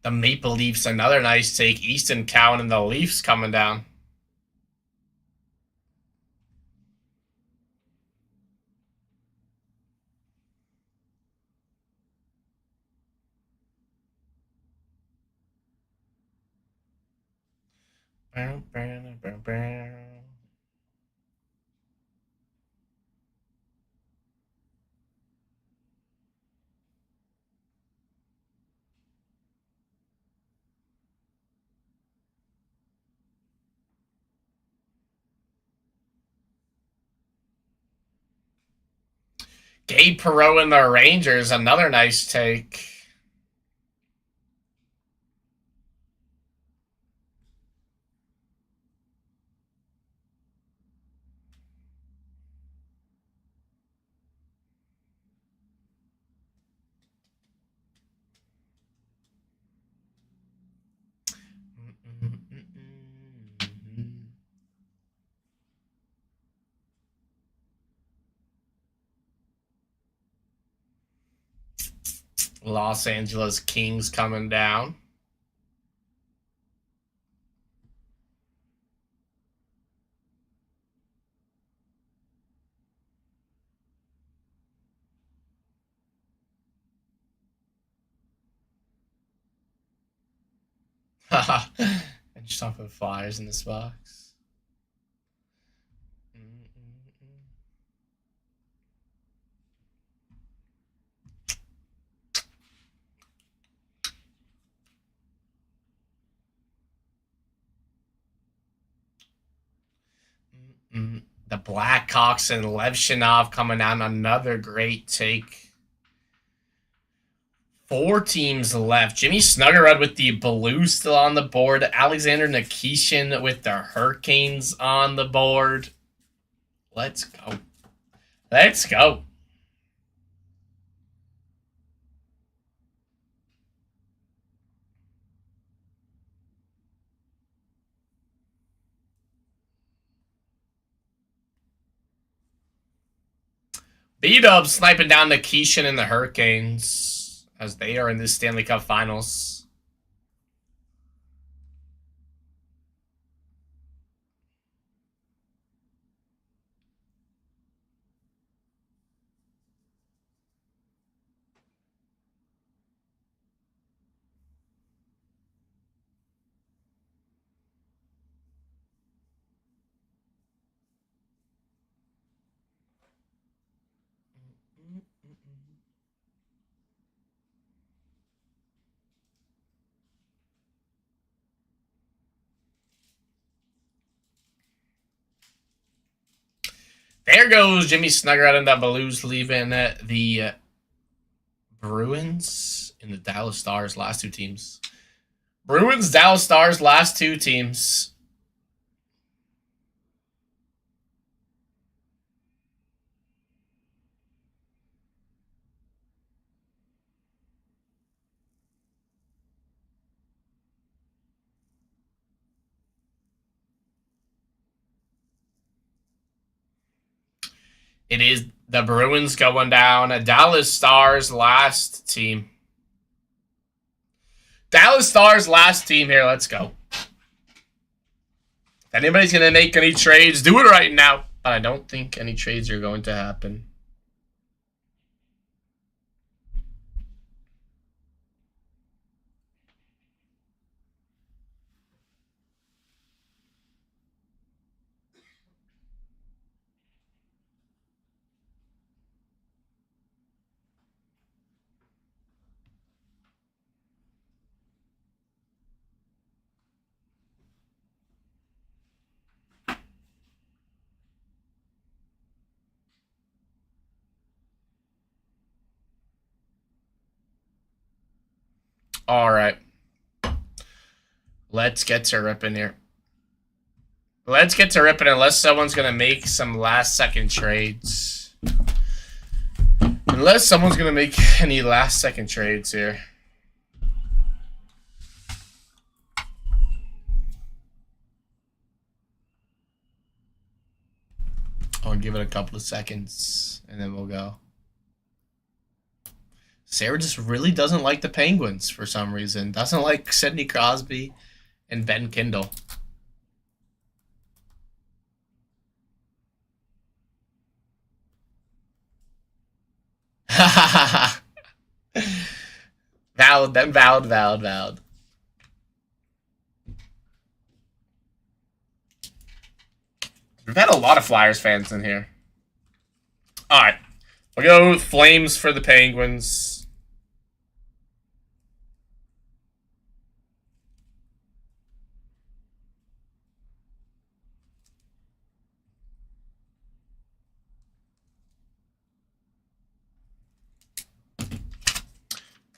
The Maple Leafs, another nice take. Easton Cowan and the Leafs coming down. Gabe Perreault and the Rangers, another nice take. Los Angeles Kings coming down. And just don't put Flyers in this box. The Blackhawks and Levshinov coming out. Another great take. 4 teams left. Jimmy Snuggerud with the Blues still on the board. Alexander Nikishin with the Hurricanes on the board. Let's go. Let's go. B-Dub sniping down Nikishin and the Hurricanes as they are in the Stanley Cup Finals. There goes Jimmy Snuggerud and the Blues, leaving the Bruins and the Dallas Stars, last 2 teams. Bruins, Dallas Stars, last 2 teams. It is the Bruins going down. Dallas Stars, last team. Dallas Stars, last team here. Let's go. If anybody's going to make any trades, do it right now. But I don't think any trades are going to happen. All right. Let's get to ripping here. Let's get to ripping unless someone's going to make some last-second trades. Unless someone's going to make any last-second trades here. I'll give it a couple of seconds, and then we'll go. Sarah just really doesn't like the Penguins for some reason. Doesn't like Sidney Crosby and Ben Kindle. Valid, then valid, valid, valid. We've had a lot of Flyers fans in here. All right. We'll go with Flames for the Penguins.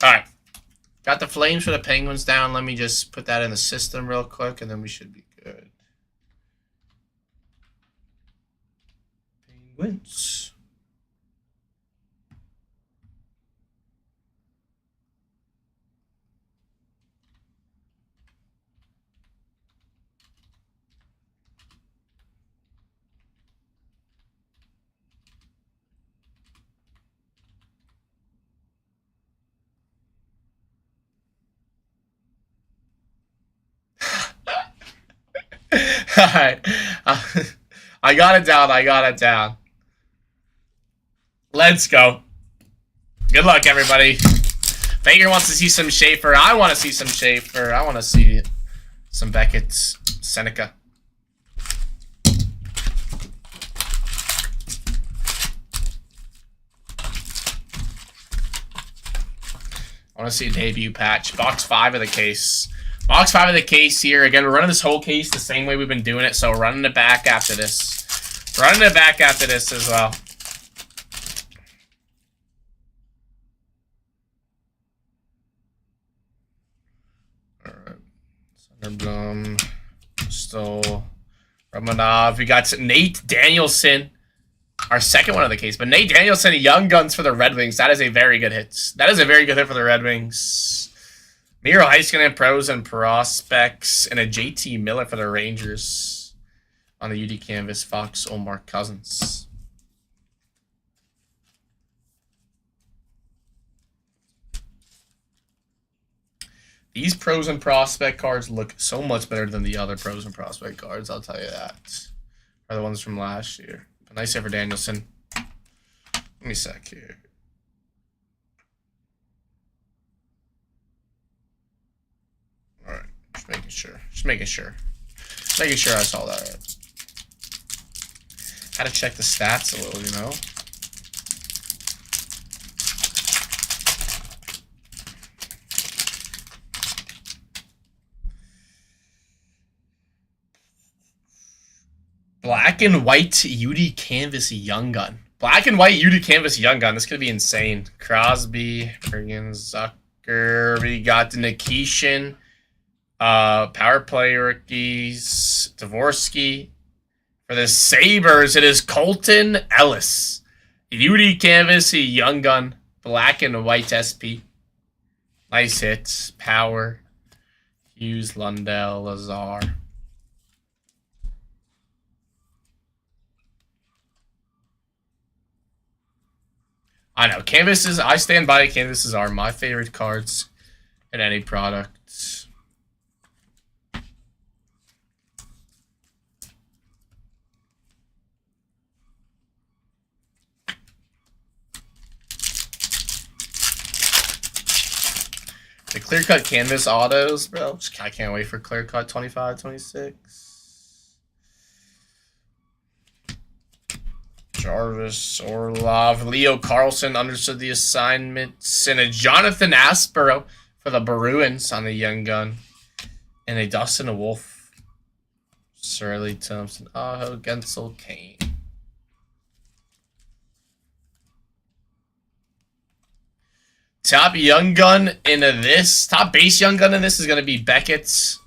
All right. Got the Flames for the Penguins down. Let me just put that in the system real quick, and then we should be good. Penguins. Alright. I got it down. I got it down. Let's go. Good luck, everybody. Baker wants to see some Schaefer. I want to see some Schaefer. I want to see some Beckett. Seneca. I want to see a debut patch. Box 5 of the case. Box 5 of the case here. Again, we're running this whole case the same way we've been doing it, so we're running it back after this. Running it back after this as well. Alright. Sunderblom. Still Romanov. We got Nate Danielson. Our second one of the case. But Nate Danielson, Young Guns for the Red Wings. That is a very good hit. That is a very good hit for the Red Wings. Miro Heiskanen, Pros and Prospects. And a JT Miller for the Rangers. On the UD Canvas, Fox, Omar Cousins. These Pros and Prospect cards look so much better than the other Pros and Prospect cards, I'll tell you that. Are the ones from last year. A nice hit for Danielson. Let me sec here. Alright, just making sure. Just making sure I saw that right. Had to check the stats a little, you know. Black and white UD Canvas Young Gun. Black and white UD Canvas Young Gun. This could be insane. Crosby, friggin' Zucker. We got the Nikishin. Power play rookies. Dvorsky. For the Sabres, it is Colton Ellis. UD Canvas Young Gun. Black and white SP. Nice hits. Power. Hughes, Lundell, Lazar. I know, canvases, I stand by it. Canvases are my favorite cards in any product. The clear cut canvas autos, bro. I can't wait for clear cut 25, 26. Jarvis, Orlov, Leo Carlson understood the assignments, and a Jonathan Aspero for the Bruins on the Young Gun, and a Dustin Wolf, Surly Thompson, Aho, Gensel, Kane. Top Young Gun in this, top base Young Gun in this is going to be Beckett's,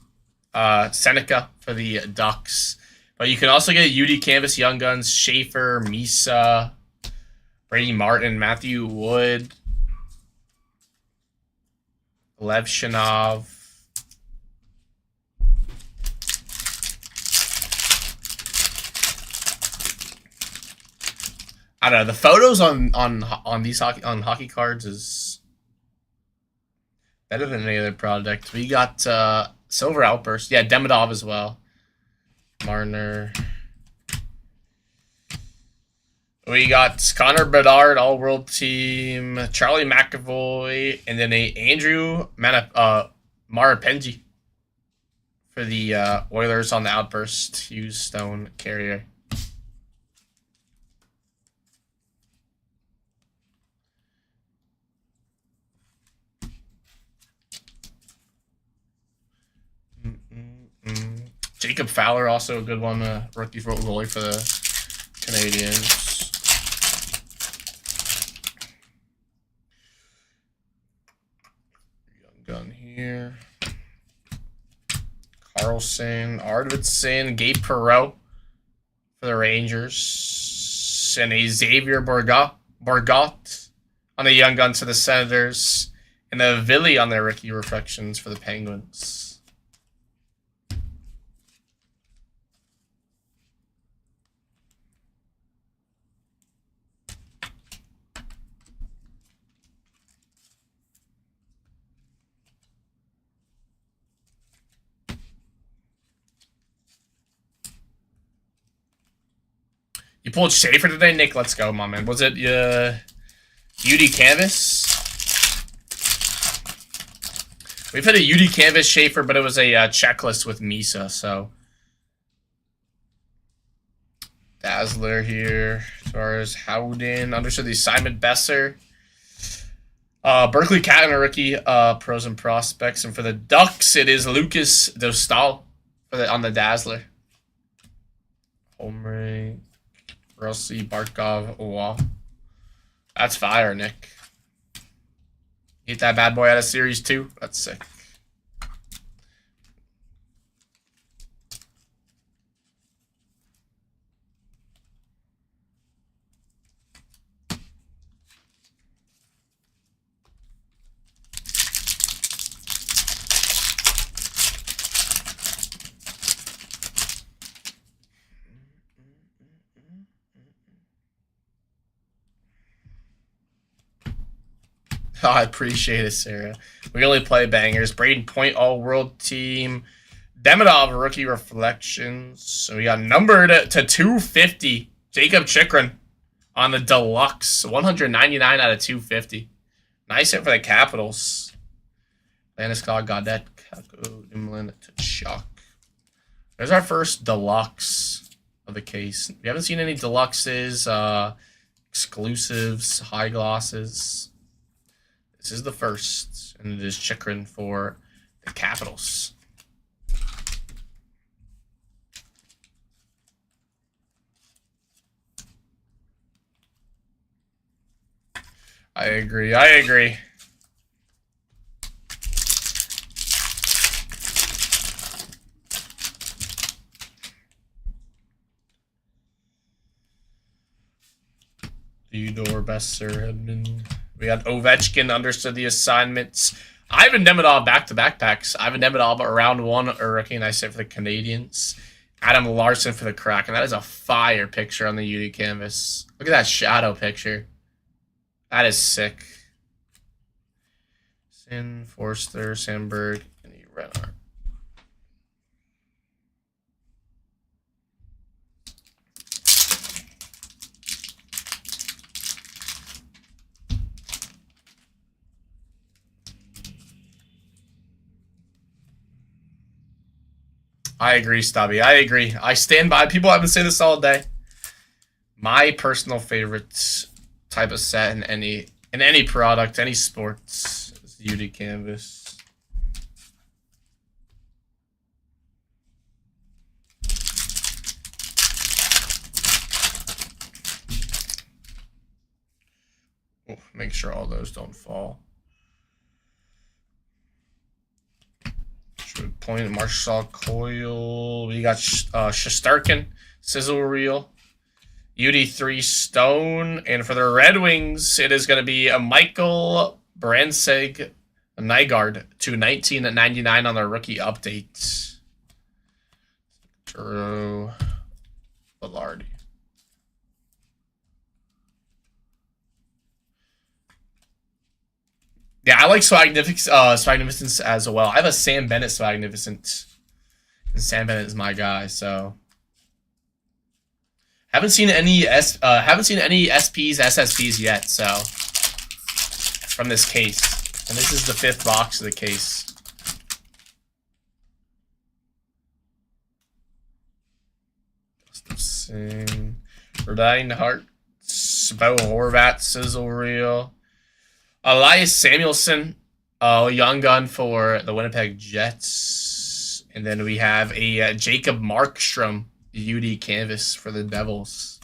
Seneca for the Ducks. But you can also get UD Canvas Young Guns, Schaefer, Misa, Brady Martin, Matthew Wood, Levshinov. I don't know. The photos on these hockey cards is better than any other product. We got Silver Outburst. Yeah, Demidov as well. Marner. We got Connor Bedard, all-world team, Charlie McAvoy, and then a Andrew Marapenji for the Oilers on the Outburst. Hughes, Stone, Carrier. Jacob Fowler, also a good one, rookie for goalie for the Canadians. Young Gun here. Carlson, Arvidsson, Gabe Perreault for the Rangers. And a Xavier Borgot on the Young Guns for the Senators. And a Villy on their rookie reflections for the Penguins. You pulled Schaefer today, Nick? Let's go, my man. Was it UD Canvas? We've had a UD Canvas Schaefer, but it was a checklist with Misa, so. Dazzler here. Torres, Howden. Understood the assignment, Besser. Berkeley Cat and a rookie, Pros and Prospects. And for the Ducks, it is Lucas Dostal on the Dazzler. Home rate. Rossi, Barkov, Owa. That's fire, Nick. Get that bad boy out of Series 2. That's sick. Oh, I appreciate it, Sarah. We only play bangers. Braden Point, all-world team. Demidov, rookie reflections. So we got numbered to 250. Jacob Chikrin on the deluxe. 199 out of 250. Nice hit for the Capitals. Landeskog, Gaudette, Kako, Imlin, Tkachuk. There's our first deluxe of the case. We haven't seen any deluxes, exclusives, high glosses. This is the first, and it is Chikrin for the Capitals. I agree. I agree. Theodore, Besser, Edmund. We got Ovechkin, understood the assignments. Ivan Demidov back-to-back packs. Ivan Demidov around 1, a rookie, nice hit for the Canadians. Adam Larson for the Kraken. That is a fire picture on the UD canvas. Look at that shadow picture. That is sick. Sin, Forster, Sandberg, and Renard. I agree, Stubby. I agree. I stand by. People have been saying this all day. My personal favorite type of set in any product, any sports, is UD canvas. Oh, make sure all those don't fall. Point Marshall Coyle. We got Shesterkin, Sizzle Reel, UD3 Stone, and for the Red Wings, it is going to be a Michael Brandseg Nygaard to 19.99 on their rookie update. Drew Villardi. Yeah, I like Swagnificence as well. I have a Sam Bennett Swagnificent, and Sam Bennett is my guy. So haven't seen any SPs, SSPs yet. So from this case, and this is the 5th box of the case. Gustafsson, Reinhardt, Bo Horvat, Sizzle Reel. Elias Samuelson, young gun for the Winnipeg Jets. And then we have a Jacob Markstrom UD canvas for the Devils.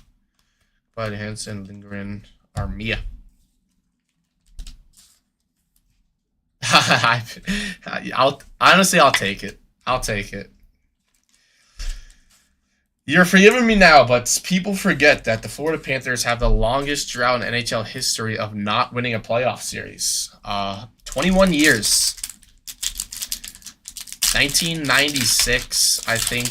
Bud Hansen, Lindgren, Armia. I'll take it. I'll take it. You're forgiving me now, but people forget that the Florida Panthers have the longest drought in NHL history of not winning a playoff series. 21 years. 1996, I think.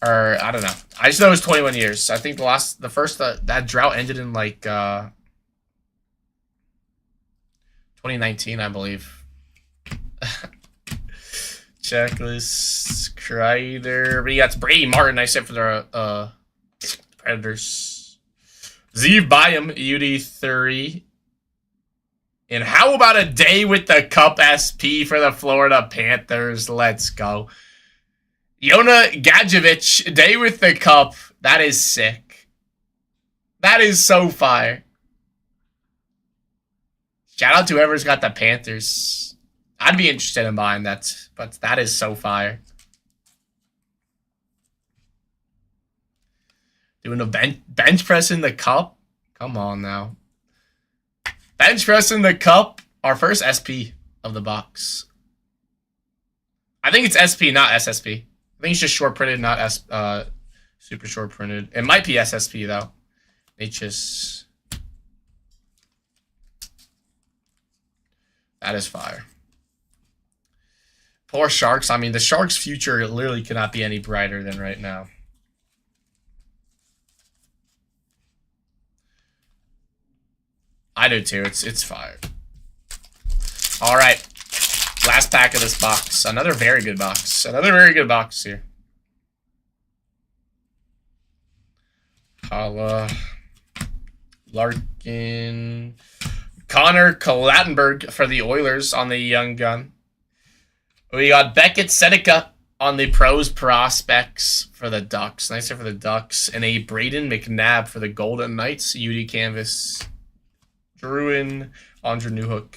Or, I don't know. I just know it was 21 years. I think the first that drought ended in like 2019, I believe. Checklist, Kreider. We got Brady Martin. I said for the Predators. Zeev Byam, UD3. And how about a day with the Cup SP for the Florida Panthers? Let's go. Yona Gadjevich, day with the Cup. That is sick. That is so fire. Shout out to whoever's got the Panthers. I'd be interested in buying that, but that is so fire. Doing a bench press in the cup. Come on now. Bench press in the cup. Our first SP of the box. I think it's SP, not SSP. I think it's just short printed, not super short printed. It might be SSP though. HS. That is fire. Poor Sharks. I mean, the Sharks' future literally cannot be any brighter than right now. I do too. It's fire. All right. Last pack of this box. Another very good box. Another very good box here. Hala. Larkin. Connor Clattenburg for the Oilers on the young gun. We got Beckett Seneca on the pros prospects for the Ducks. Nicer for the Ducks. And a Braden McNabb for the Golden Knights. UD Canvas. Druin. Andre Newhook.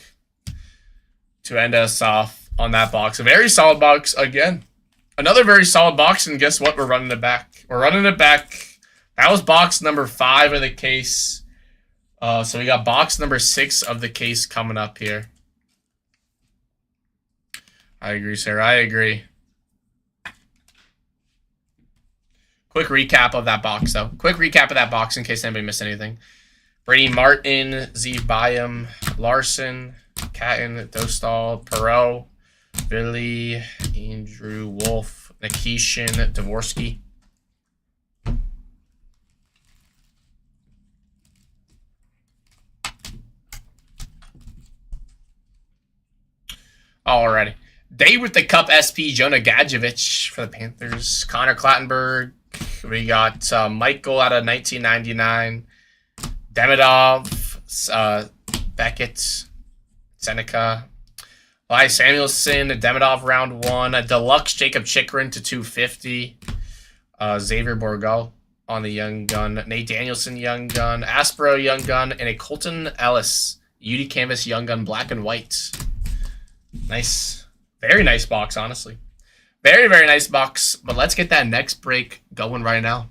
To end us off on that box. A very solid box again. Another very solid box. And guess what? We're running it back. We're running it back. That was box number 5 of the case. So we got box number 6 of the case coming up here. I agree, sir. I agree. Quick recap of that box, though. Quick recap of that box in case anybody missed anything. Brady Martin, Zeev Byam, Larson, Catton, Dostal, Perot, Billy, Andrew Wolf, Nikishin, Dvorsky. Alrighty. Day with the Cup SP, Jonah Gadjevich for the Panthers. Connor Clattenburg. We got Michael out of 1999. Demidov. Beckett. Seneca. Eli Samuelson. Demidov round 1. A deluxe Jacob Chikrin to 250. Xavier Bourgault on the young gun. Nate Danielson young gun. Aspero young gun. And a Colton Ellis. UD Canvas young gun black and white. Nice. Very nice box, honestly. Very, very nice box. But let's get that next break going right now.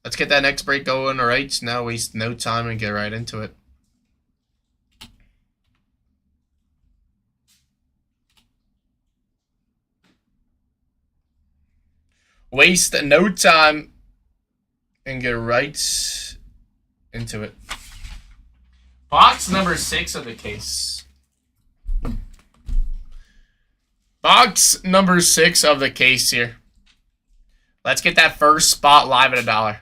Let's get that next break going right now. Waste no time and get right into it. Waste no time and get right into it. Box number 6 of the case. Box number 6 of the case here. Let's get that first spot live at $1.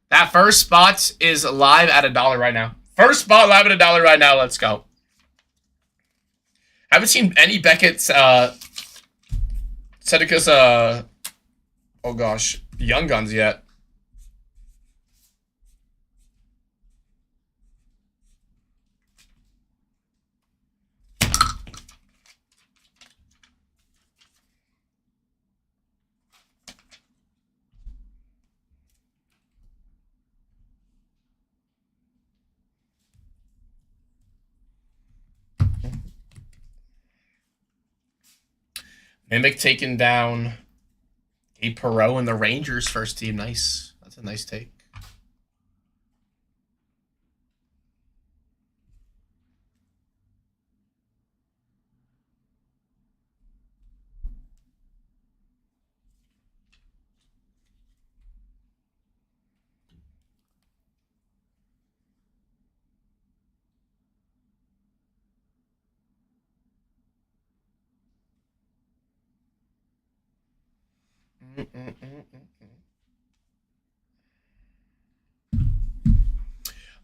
That first spot is live at $1 right now. First spot live at $1 right now. Let's go. Haven't seen any Beckett's, Seneca's, oh gosh, young guns yet. Mimic taking down a Perot and the Rangers first team. Nice. That's a nice take.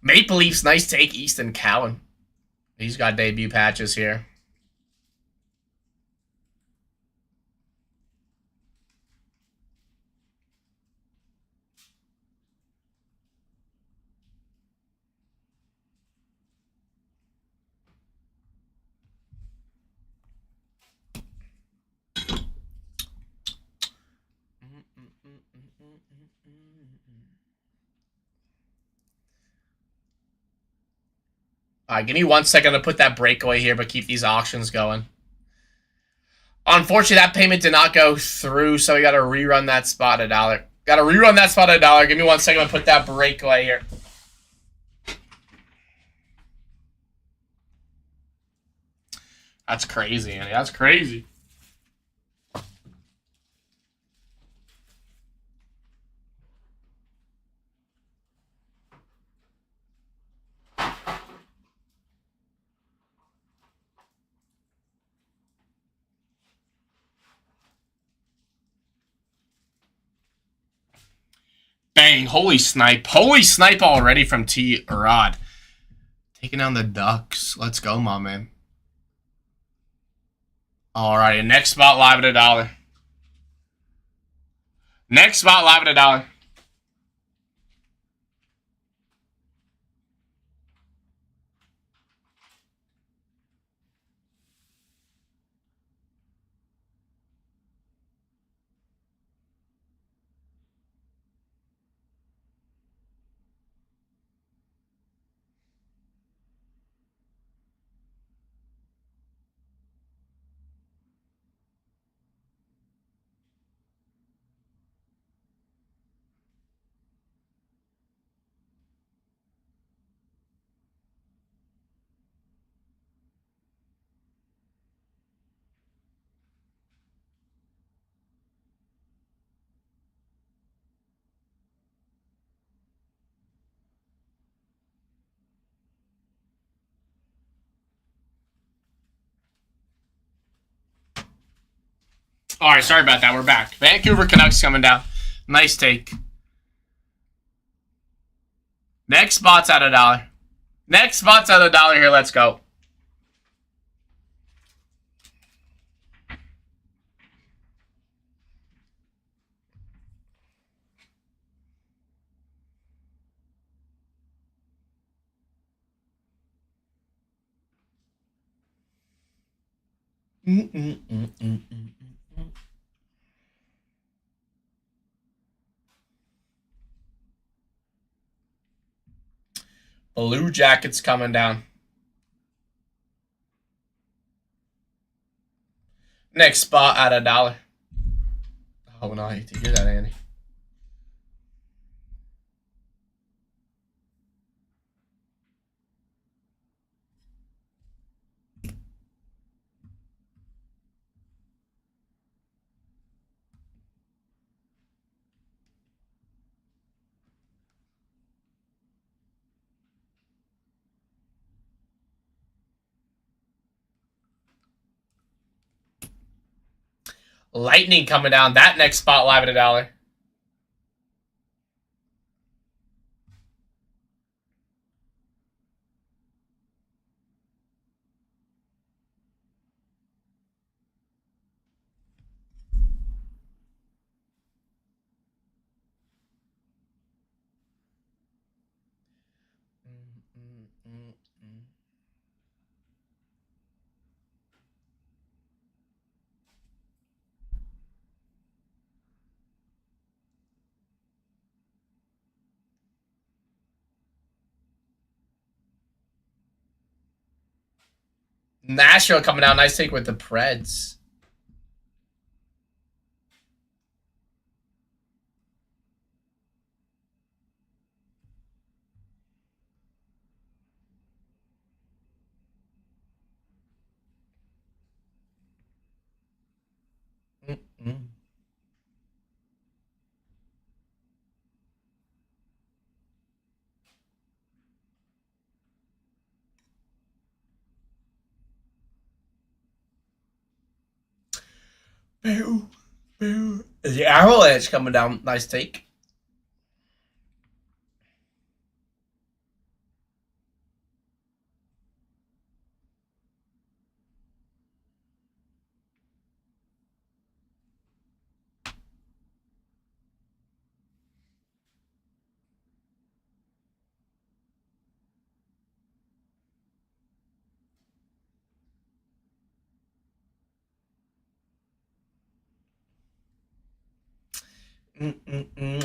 Maple Leafs, nice take, Easton Cowan. He's got debut patches here. Give me 1 second to put that breakaway here, but keep these auctions going. Unfortunately, that payment did not go through, so we got to rerun that spot at $1. Gotta rerun that spot at $1. Give me 1 second to put that breakaway here. That's crazy, Andy. That's crazy. Bang. Holy snipe. Holy snipe already from T. Rod. Taking down the Ducks. Let's go, my man. Alrighty. Next spot live at $1. Next spot live at $1. Alright, sorry about that. We're back. Vancouver Canucks coming down. Nice take. Next spot's at $1. Next spot's at $1 here. Let's go. Blue Jackets coming down. Next spot at $1. Oh no, I hate to hear that, Andy. Lightning coming down. That next spot live at $1. Nashville coming down. Nice take with the Preds. Boo, boo. The Avalanche coming down. Nice take.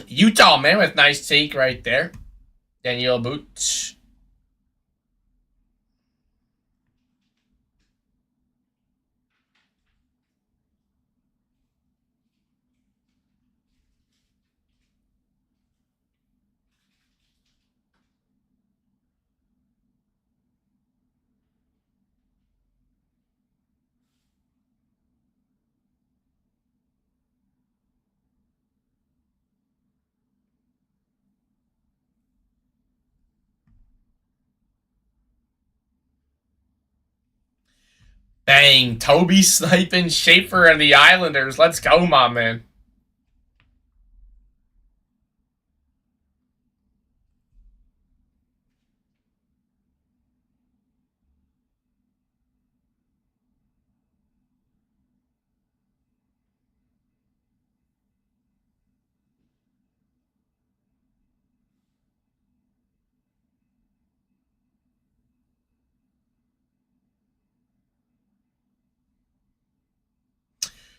Utah, man, with nice take right there. Daniel Boots. Dang, Toby sniping Schaefer and the Islanders. Let's go, my man.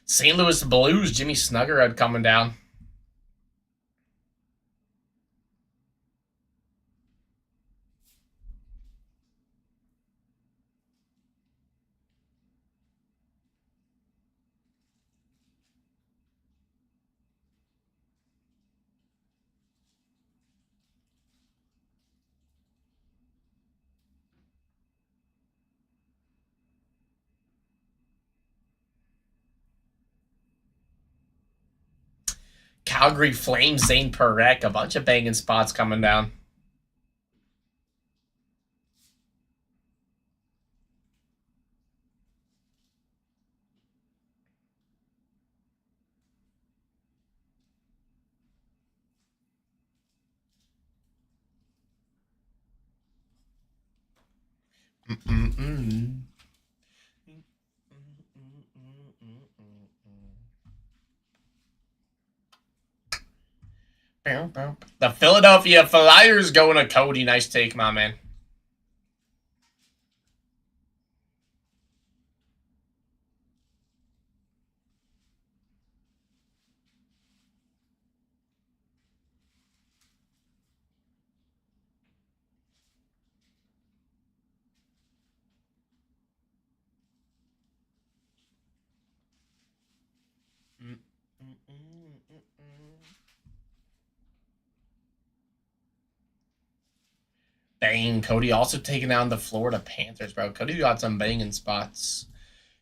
St. Louis Blues, Jimmy Snuggerud coming down. Calgary Flames, Zane Parekh. A bunch of banging spots coming down. The Philadelphia Flyers going to Cody. Nice take, my man. Dang, Cody also taking down the Florida Panthers, bro. Cody's got some banging spots.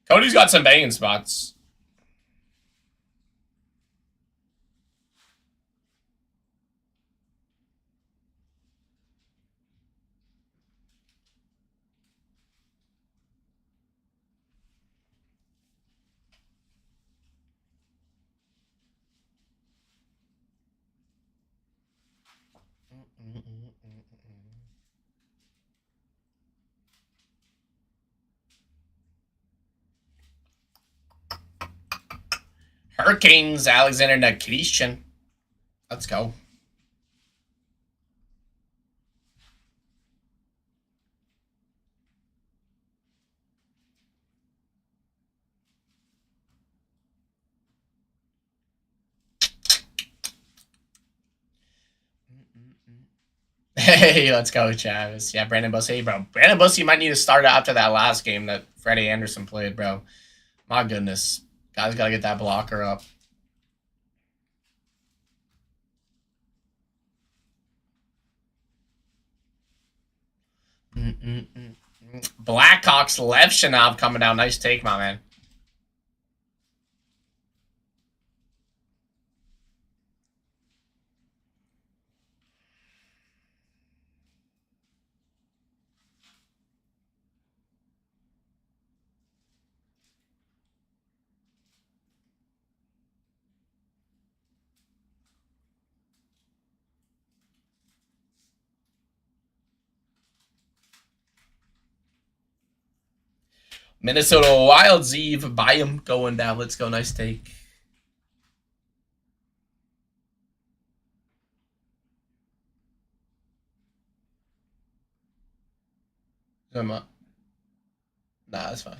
Cody's got some banging spots. Hurricanes, Alexander Nikishin. Let's go. Hey, let's go, Travis. Yeah, Brandon Bussey, bro. Brandon Bussey might need to start after that last game that Freddie Anderson played, bro. My goodness. Guys got to get that blocker up. Blackhawks, Levshinov coming down. Nice take, my man. Minnesota Wild, Zeev, Byam going down. Let's go. Nice take. Nah, that's fine.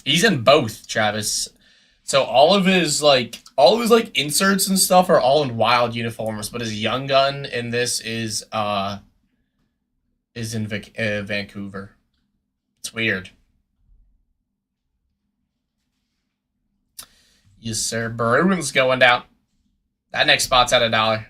He's in both, Travis. So all of his inserts and stuff are all in Wild uniforms, but his young gun in this is in Vancouver. It's weird. Yes, sir. Bruins going down. That next spot's at $1.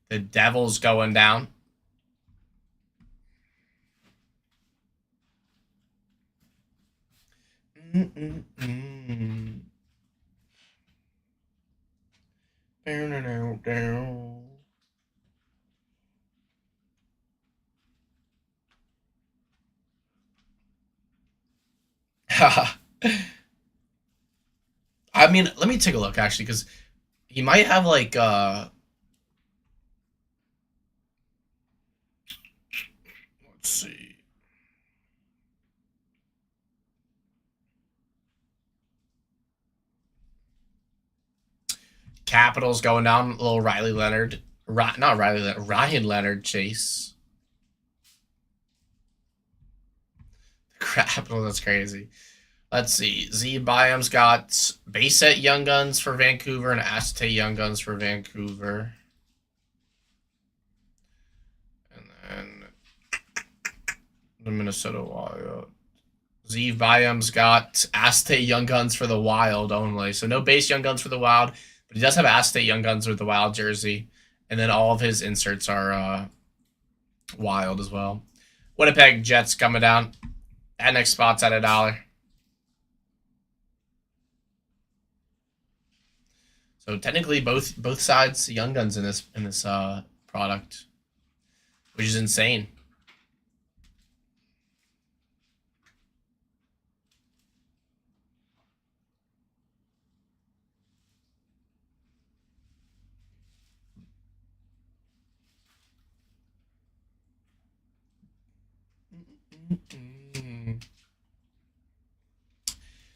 The Devils going down. I mean, let me take a look actually, because he might have like let's see. Capitals going down, little Riley Leonard. Not Riley Leonard, Ryan Leonard chase. Capitals, that's crazy. Let's see. Z Biom's got base set Young Guns for Vancouver and Acetate Young Guns for Vancouver. And then the Minnesota Wild. Z Biom's got Acetate Young Guns for the Wild only. So no base Young Guns for the Wild, but he does have Acetate Young Guns with the Wild jersey. And then all of his inserts are Wild as well. Winnipeg Jets coming down. That next spot's at $1. So technically, both sides Young Guns in this product, which is insane.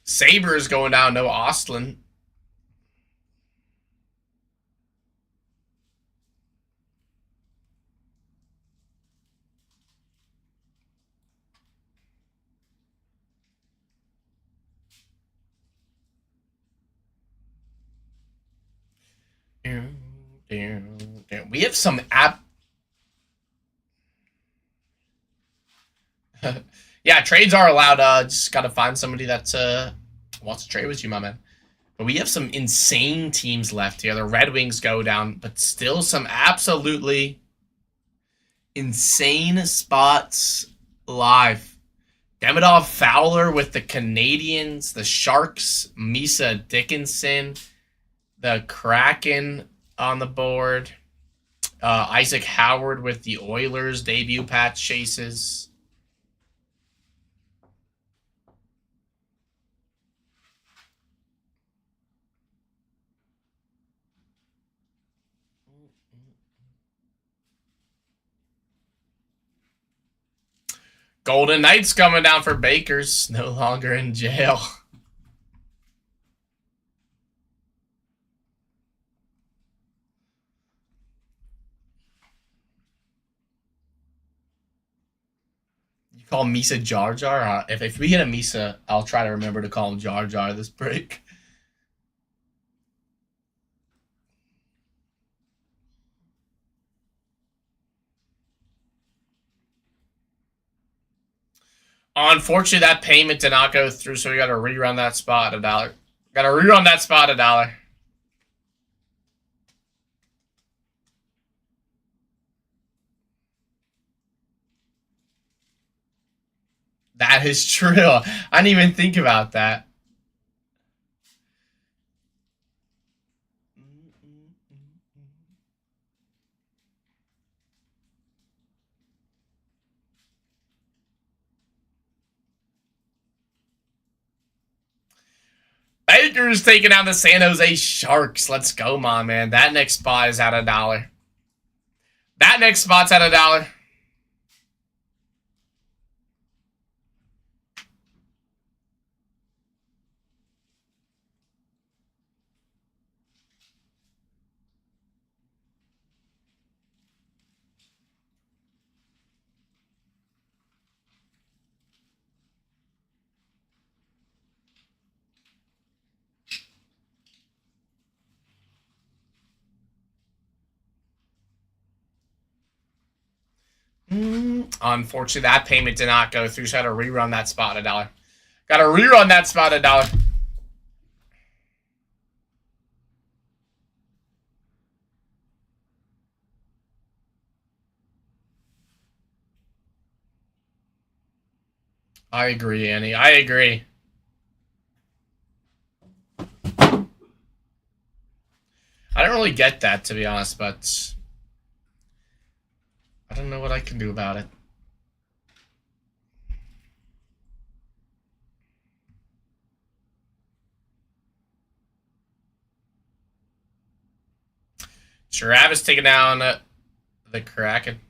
Sabres going down. No Ostlund. We have some yeah, trades are allowed. Just gotta find somebody that wants to trade with you, my man. But we have some insane teams left here. The Red Wings go down, but still some absolutely insane spots live. Demidov Fowler with the Canadiens, the Sharks, Misa Dickinson, the Kraken on the board. Isaac Howard with the Oilers debut patch chases. Golden Knights coming down for Bakers, no longer in jail. You call Misa Jar Jar? If we get a Misa, I'll try to remember to call him Jar Jar this break. Unfortunately, that payment did not go through, so we got to rerun that spot at $1. Got to rerun that spot at $1. That is true. I didn't even think about that. Bakers taking down the San Jose Sharks. Let's go, my man. That next spot is at $1. That next spot's at $1. Unfortunately, that payment did not go through, so I had to rerun that spot at $1. Got to rerun that spot at $1. I agree, Annie. I agree. I don't really get that, to be honest, but I don't know what I can do about it. Travis taking down the Kraken.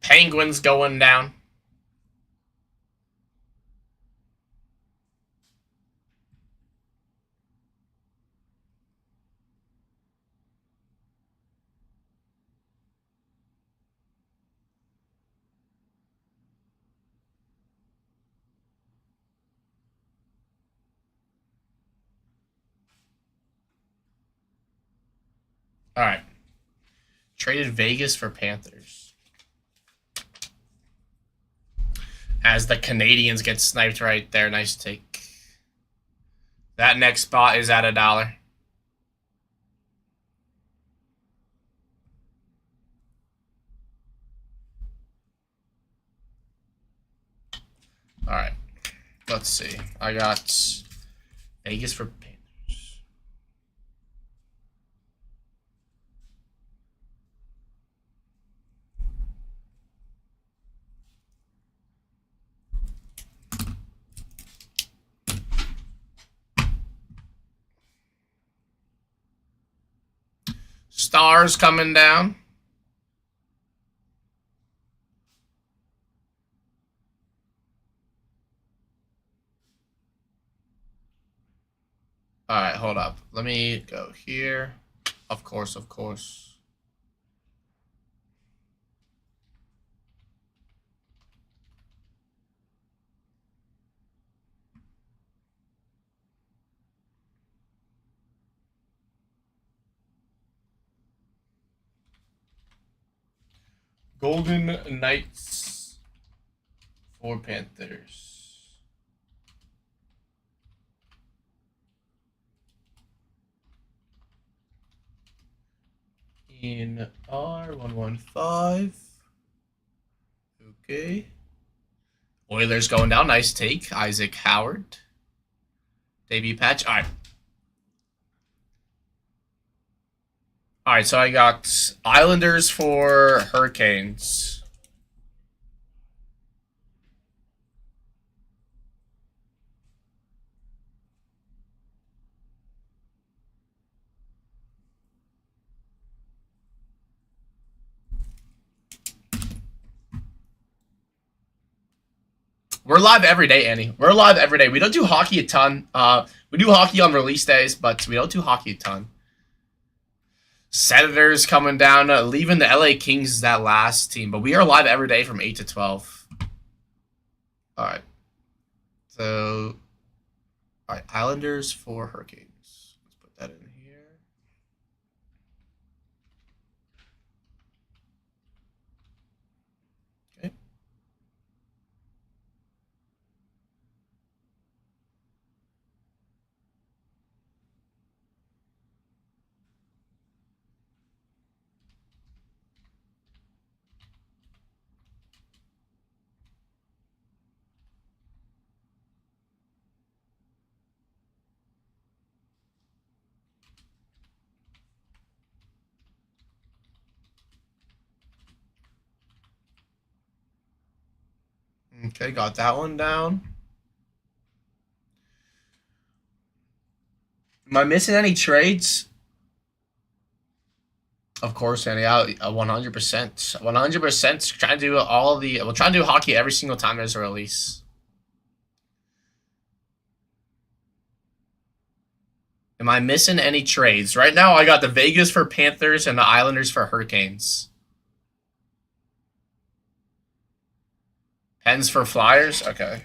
Penguins going down. All right. Traded Vegas for Panthers. As the Canadians get sniped right there. Nice take. That next spot is at $1. All right. Let's see. I got Vegas for Panthers. Stars coming down. All right, hold up. Let me go here. Of course, of course. Golden Knights for Panthers. In R115. Okay. Oilers going down. Nice take. Isaac Howard. Debut patch. All right. All right, so I got Islanders for Hurricanes. We're live every day, Annie. We're live every day. We don't do hockey a ton. We do hockey on release days, but we don't do hockey a ton. Senators coming down, leaving the LA Kings as that last team. But we are live every day from 8 to 12. All right. So, all right, Islanders for Hurricanes. Let's put that in here. Okay. Okay, got that one down. Am I missing any trades? Of course, Andy. 100%. 100%. Trying to do all the. We'll try to do hockey every single time there's a release. Am I missing any trades? Right now, I got the Vegas for Panthers and the Islanders for Hurricanes. Pens for Flyers? Okay.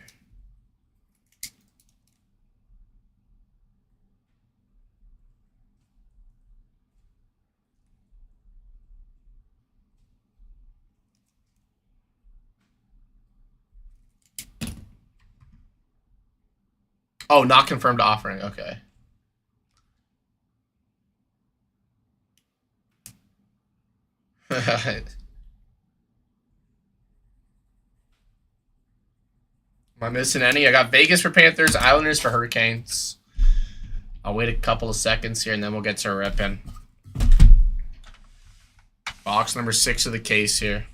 Oh, not confirmed offering. Okay. Am I missing any? I got Vegas for Panthers, Islanders for Hurricanes. I'll wait a couple of seconds here, and then we'll get to ripping. Box number 6 of the case here.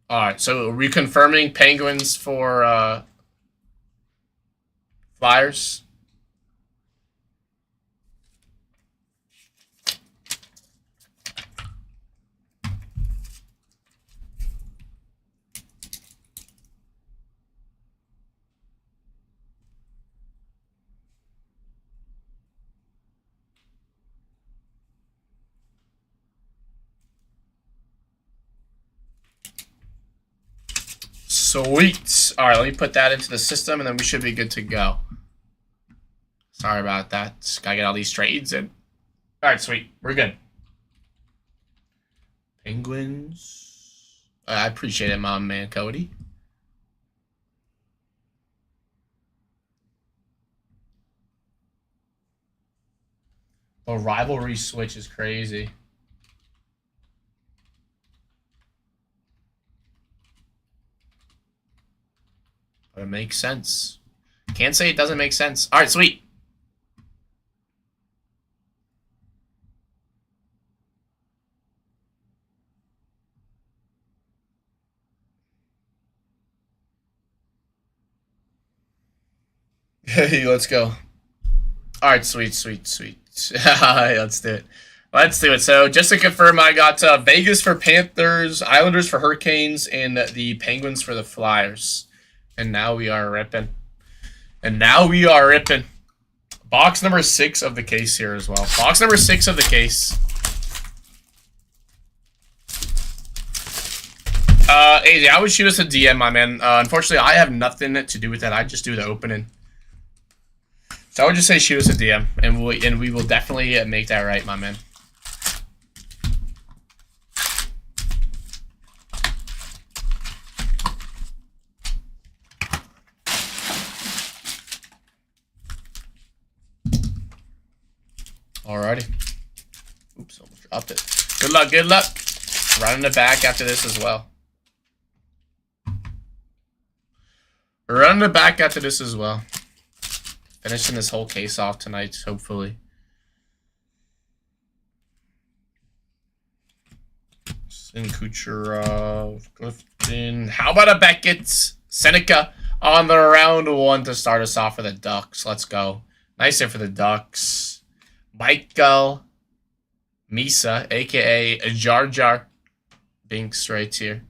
All right, so reconfirming Penguins for Flyers. Sweet. All right, let me put that into the system, and then we should be good to go. Sorry about that. Just gotta get all these trades in. All right, sweet. We're good. Penguins. I appreciate it, my man, Cody. The rivalry switch is crazy. But it makes sense. Can't say it doesn't make sense. All right, sweet. Hey, let's go. All right, sweet. Let's do it. Let's do it. So just to confirm, I got Vegas for Panthers, Islanders for Hurricanes, and the Penguins for the Flyers. And now we are ripping. Box number 6 of the case here as well. Box number 6 of the case. AJ, I would shoot us a DM, my man. Unfortunately, I have nothing to do with that. I just do the opening. So I would just say shoot us a DM, and we will definitely make that right, my man. Alrighty. Oops, almost dropped it. Good luck, good luck. Running it back after this as well. Finishing this whole case off tonight, hopefully. Sin Kucherov, Clifton. How about a Beckett? Seneca on the round 1 to start us off for the Ducks. Let's go. Nice hit for the Ducks. Michael Misa, a.k.a. Jar Jar Binks right here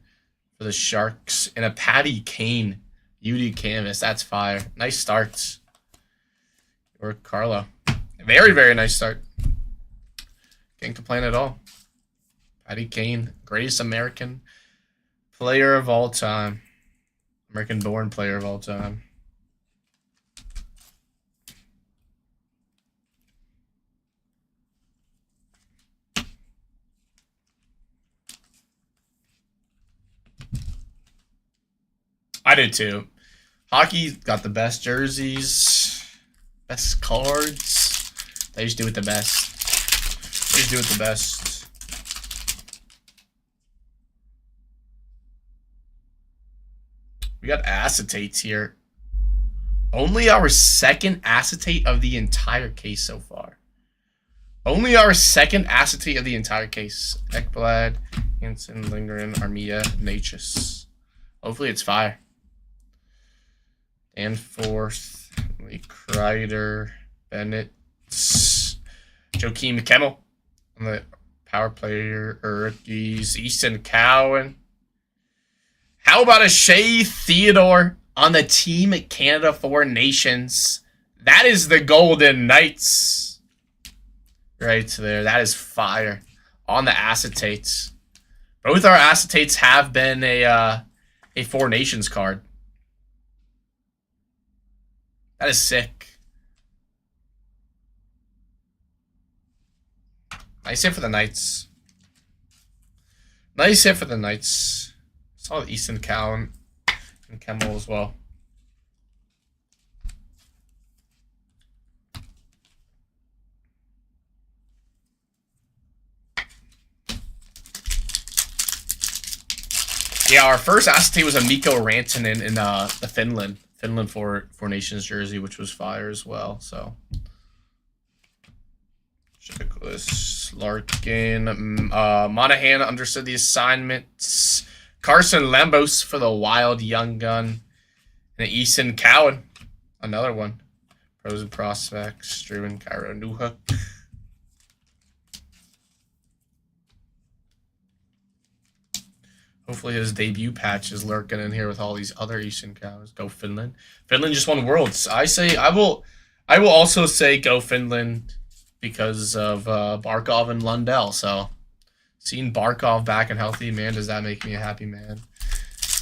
for the Sharks. And a Patty Kane UD canvas. That's fire. Nice start. Or Carlo. Very, very nice start. Can't complain at all. Patty Kane, greatest American player of all time. American-born player of all time. I did too. Hockey got the best jerseys. Best cards. They just do it the best. We got acetates here. Only our second acetate of the entire case so far. Ekblad, Hansen, Lindgren, Armia, Natchez. Hopefully it's fire. Danforth. Lee Kreider, Bennett, Joakim Kemmel on the power player rookies, Easton Cowan. How about a Shea Theodore on the Team Canada 4 Nations? That is the Golden Knights. right there. That is fire. On the acetates. Both our acetates have been a Four Nations card. That is sick. Nice hit for the Knights. Nice hit for the Knights. Saw the Easton Cowan and Kemmel as well. Yeah, our first acetate was a Mikko Rantanen in the Finland Four Nations jersey, which was fire as well. So, Chickless, Larkin, Monahan understood the assignments. Carson Lambos for the Wild Young Gun, and Easton Cowan, another one. Pros and prospects, Struan, Cairo, Newhook. Hopefully his debut patch is lurking in here with all these other Eastern cows. Go Finland. Finland just won Worlds. I will also say go Finland because of Barkov and Lundell. So seeing Barkov back and healthy, man, does that make me a happy man?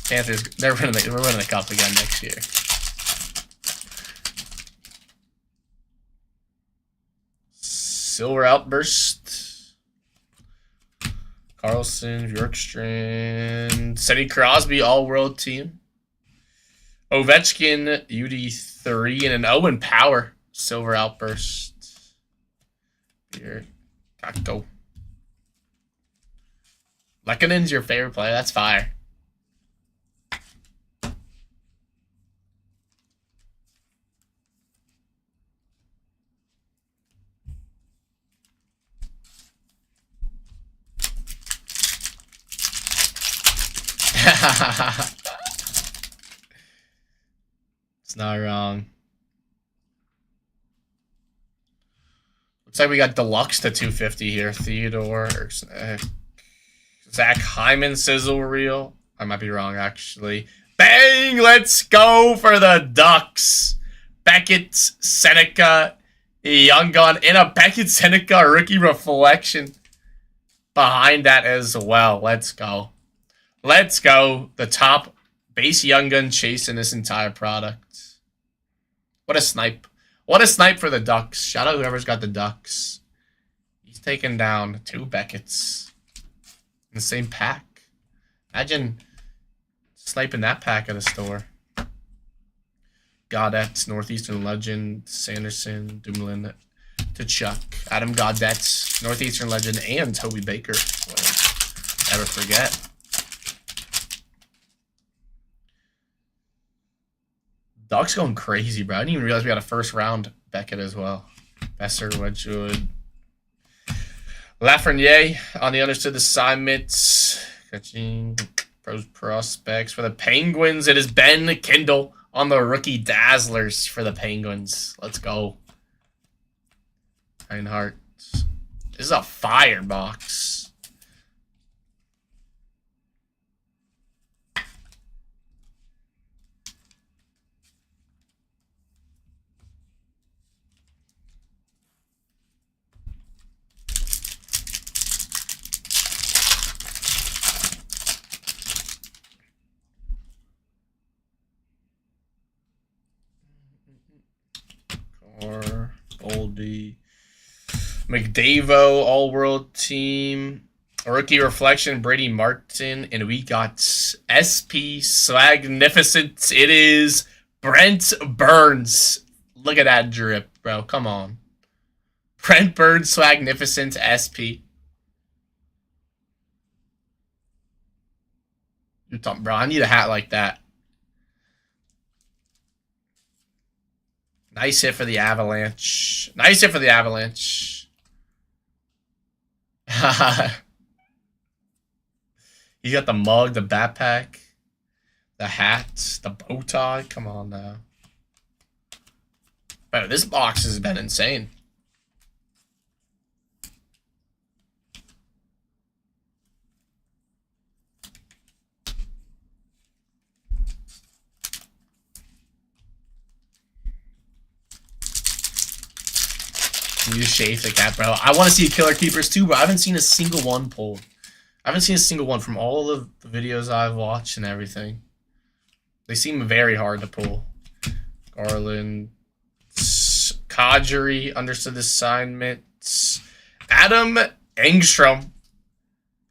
Panthers, we're winning the cup again next year. Silver Outburst. Carlson, Bjorkstrand, Sidney Crosby, all-world team. Ovechkin, UD3, and an Owen Power, Silver Outburst. Here, Kakko. Lekkonen's your favorite player? That's fire. It's not wrong. Looks like we got deluxe to 250 here. Theodore, Zach Hyman sizzle reel. I might be wrong actually. Bang! Let's go for the Ducks. Beckett, Seneca, Young Gun, and a Beckett Seneca rookie reflection behind that as well. Let's go. Let's go. The top base Young Gun chasing this entire product. What a snipe. What a snipe for the Ducks. Shout out whoever's got the Ducks. He's taking down 2 Becketts in the same pack. Imagine sniping that pack at a store. Gaudette, Northeastern Legend, Sanderson, Dumoulin, to Chuck. Adam Gaudette, Northeastern Legend, and Toby Baker. Never forget. Ducks going crazy, bro. I didn't even realize we got a first round Beckett as well. Besser, Wedgwood. Lafreniere on the understood assignments. Catching pros prospects for the Penguins. It is Ben Kindle on the rookie Dazzlers for the Penguins. Let's go. Reinhardt. This is a fire box. Goldie, McDavo, all-world team, rookie reflection, Brady Martin, and we got SP Swagnificent. It is Brent Burns. Look at that drip, bro. Come on. Brent Burns, Swagnificent, SP. You're talking, bro, I need a hat like that. Nice hit for the Avalanche. Nice hit for the Avalanche. He's got the mug, the backpack, the hat, the bow tie. Come on now. Bro, this box has been insane. You just shave the cat, bro. I want to see Killer Keepers too, bro. I haven't seen a single one pulled. I haven't seen a single one from all of the videos I've watched and everything. They seem very hard to pull. Garland. Kadri, understood assignments. Adam Engstrom.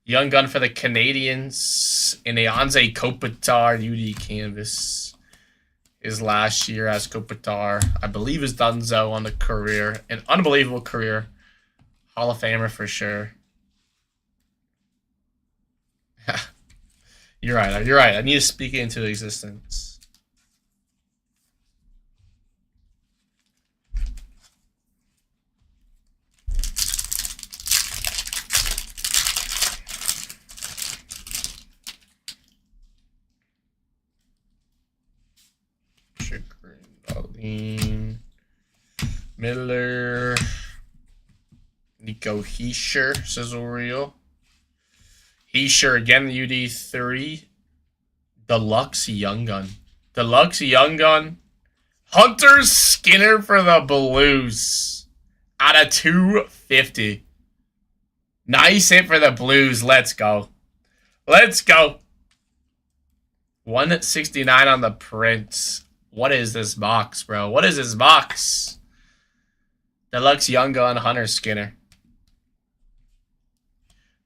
Young gun for the Canadians. And Anze Kopitar, UD canvas. His last year as Kopitar. I believe is Dunzo on the career. An unbelievable career. Hall of Famer for sure. You're right. You're right. I need to speak it into existence. Miller, Nico Hischier, Sizzle Reel. Hischier again, UD3. Deluxe Young Gun. Deluxe Young Gun. Hunter Skinner for the Blues. Out of 250. Nice hit for the Blues. Let's go. Let's go. 169 on the print. What is this box, bro? What is this box? Deluxe Young Gun, Hunter Skinner.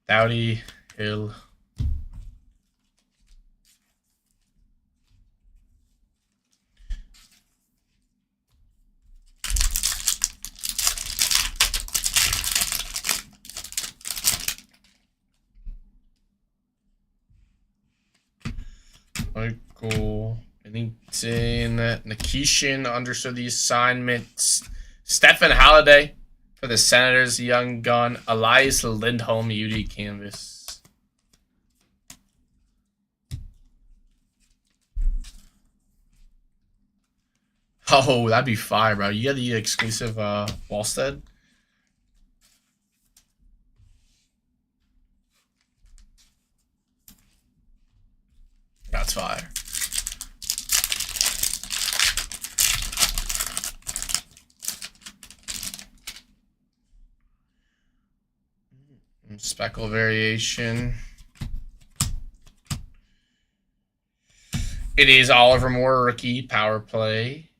Dowdy, Hill. Michael Bennington, Nikishin understood the assignments. Stephen Halliday for the Senators, Young Gun. Elias Lindholm, UD canvas. Oh, that'd be fire, bro. You got the exclusive Wallstead. That's fire. Speckle variation. It is Oliver Moore, rookie, power play.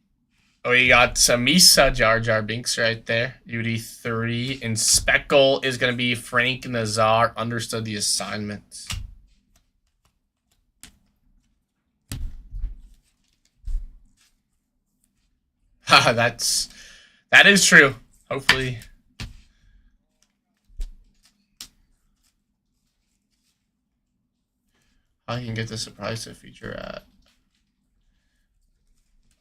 Oh, you got Samisa Jar Jar Binks right there. UD3. And Speckle is going to be Frank Nazar. Understood the assignment. Haha, that is true. Hopefully. I can get the surprise to feature at.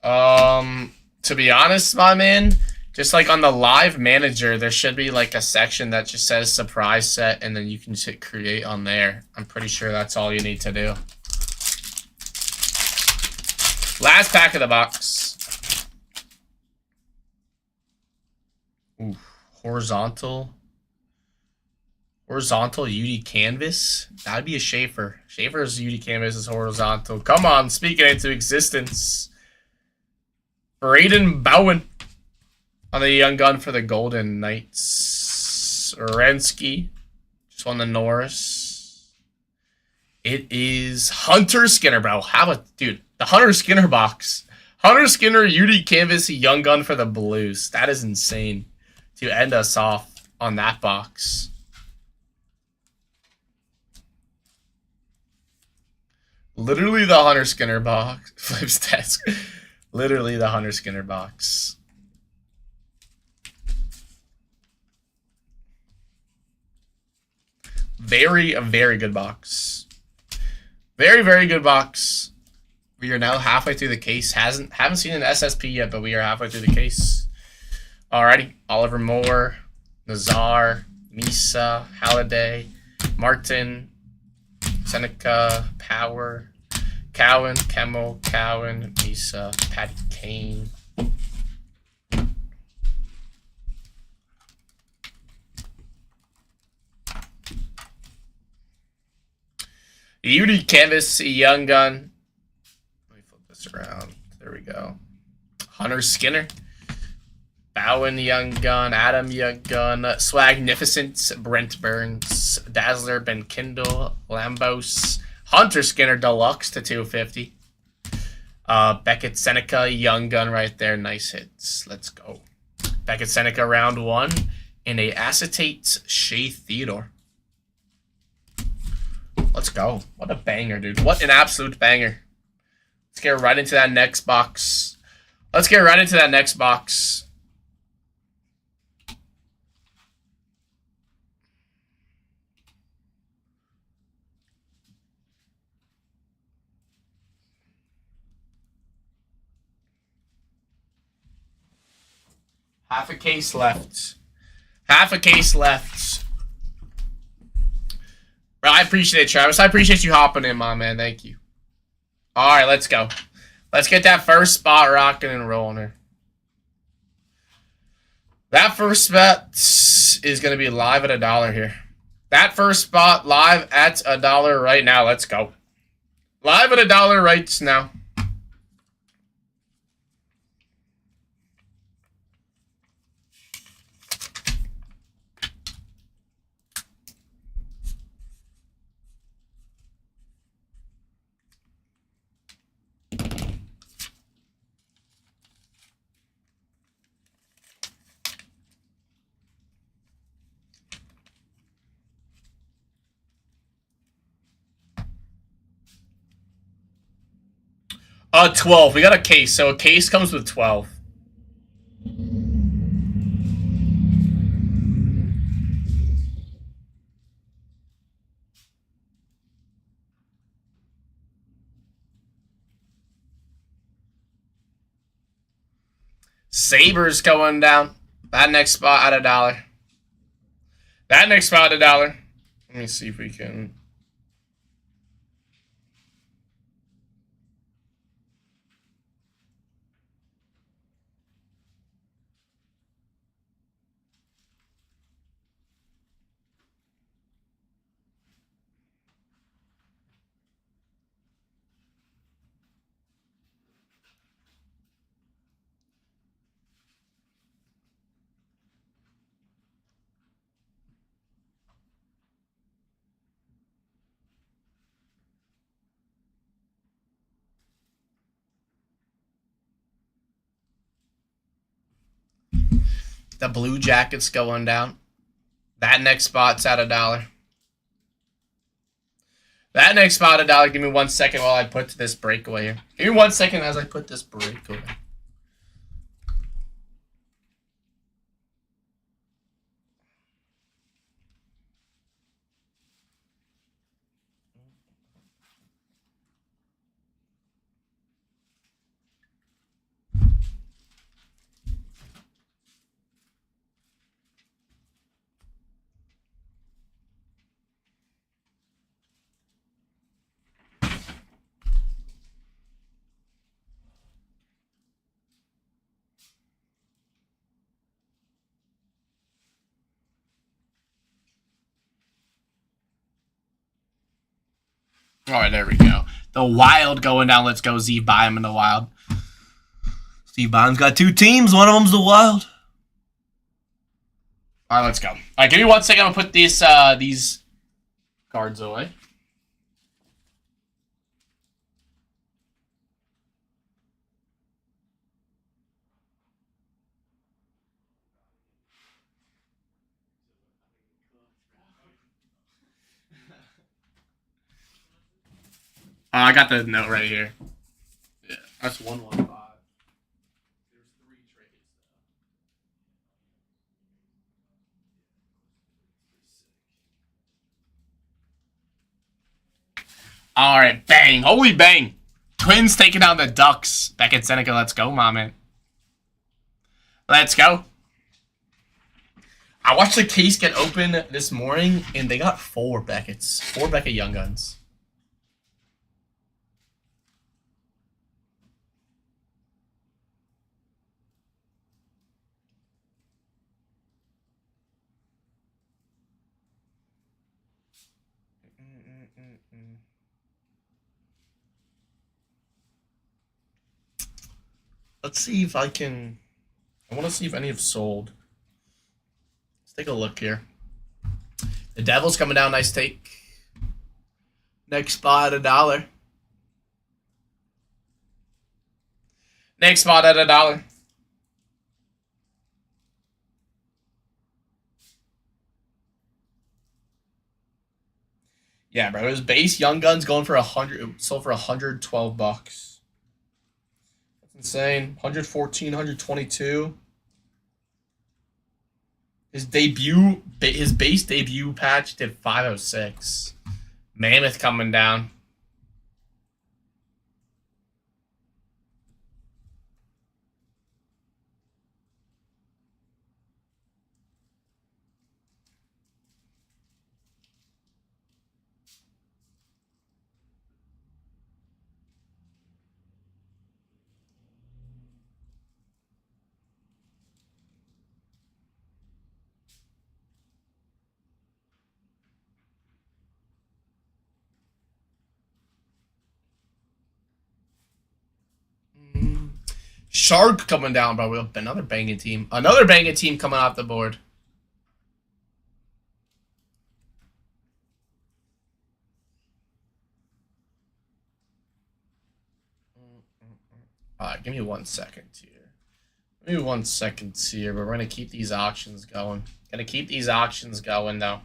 To be honest, my man, just like on the live manager, there should be like a section that just says surprise set, and then you can just hit create on there. I'm pretty sure that's all you need to do. Last pack of the box. Ooh, horizontal UD canvas. That'd be a Schaefer. Schaefer's UD canvas is horizontal. Come on, speak it into existence. Braden Bowen on the Young Gun for the Golden Knights. Orensky just won the Norris. It is Hunter Skinner, bro. How a dude? The Hunter Skinner box. Hunter Skinner UD canvas, Young Gun for the Blues. That is insane to end us off on that box. Literally the Hunter Skinner box. Flips desk. Literally the Hunter Skinner box. Very good box. Very good box. We are now halfway through the case. Haven't seen an SSP yet, but we are halfway through the case. Alrighty. Oliver Moore, Nazar, Misa, Halliday, Martin, Seneca, Power, Cowan, Kemmel, Cowan, Misa, Patty Kane. UD canvas, Young Gun. Let me flip this around. There we go. Hunter Skinner. Bowen Young Gun, Adam Young Gun, Swagnificent, Brent Burns, Dazzler, Ben Kindle, Lambos, Hunter Skinner Deluxe to 250. Beckett Seneca, Young Gun right there. Nice hits. Let's go. Beckett Seneca round 1. And a acetate Shea Theodore. Let's go. What a banger, dude. What an absolute banger. Let's get right into that next box. Let's get right into that next box. Half a case left. Half a case left. Bro, I appreciate it, Travis. I appreciate you hopping in, my man. Thank you. All right, let's go. Let's get that first spot rocking and rolling here. That first spot is going to be live at $1 here. That first spot live at $1 right now. Let's go. Live at $1 right now. $12. We got a case, so a case comes with 12. Sabres going down. That next spot at $1. That next spot at $1. Let me see if we can. The Blue Jackets going down. That next spot's at $1. That next spot at $1. Give me 1 second while I put this breakaway here. Give me 1 second as I put this breakaway. All right, there we go. The Wild going down. Let's go. Steve Bynum in the Wild. Steve Bynum's got 2 teams. One of them's the Wild. All right, let's go. All right, give me 1 second. I'm going to put these cards away. I got the note right here. Yeah, that's 115. There's 3 trades. All right, bang. Holy bang. Twins taking down the Ducks. Beckett Seneca, let's go, my man. Let's go. I watched the case get open this morning, and they got 4 Becketts. 4 Beckett Young Guns. Let's see if I can I want to see if any have sold. Let's take a look here. The Devils coming down. Nice take. Next spot at $1. Next spot at $1. Yeah, bro. It was base Young Guns going for 100. It sold for $112. That's insane. 114, 122. His base debut patch did 506. Mammoth coming down. Shark coming down, bro. We have another banging team. Another banging team coming off the board. All right, give me 1 second here. Give me 1 second here, but we're gonna keep these auctions going. Gonna keep these auctions going though.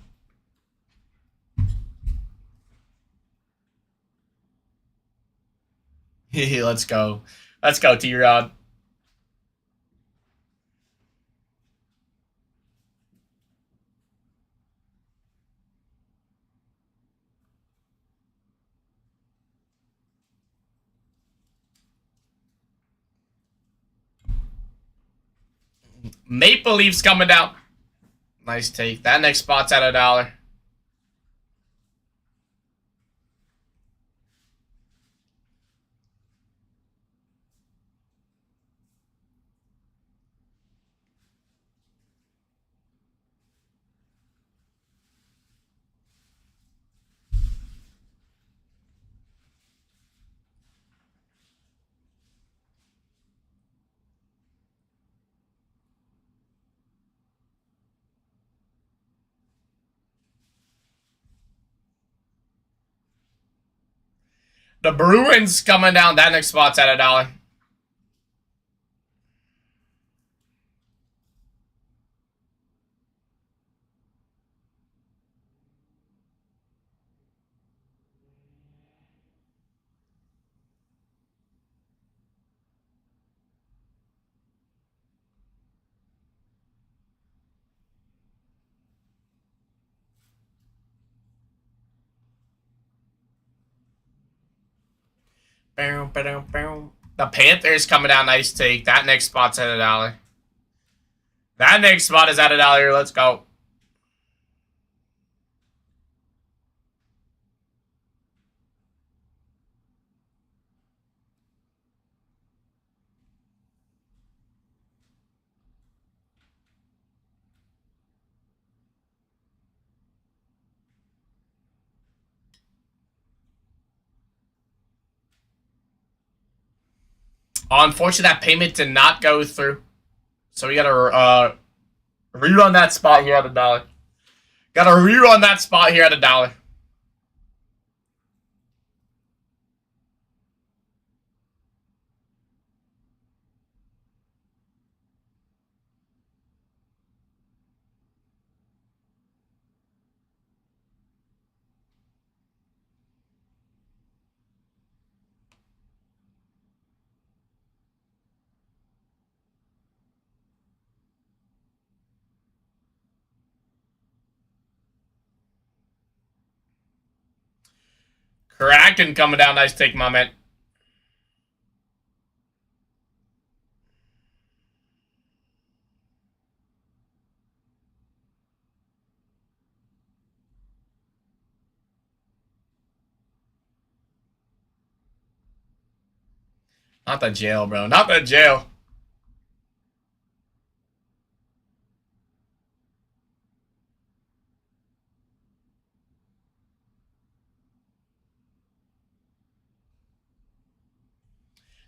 Let's go. Let's go, T-Rod. Maple Leafs coming down. Nice take. That next spot's at $1. The Bruins coming down. That next spot's at $1. The Panthers coming down. Nice take. That next spot's at $1. That next spot is at $1. Let's go. Unfortunately, that payment did not go through. So we got to rerun that spot here at $1. Got to rerun that spot here at $1. Kraken coming down. Nice take, my man. Not the jail, bro. Not the jail.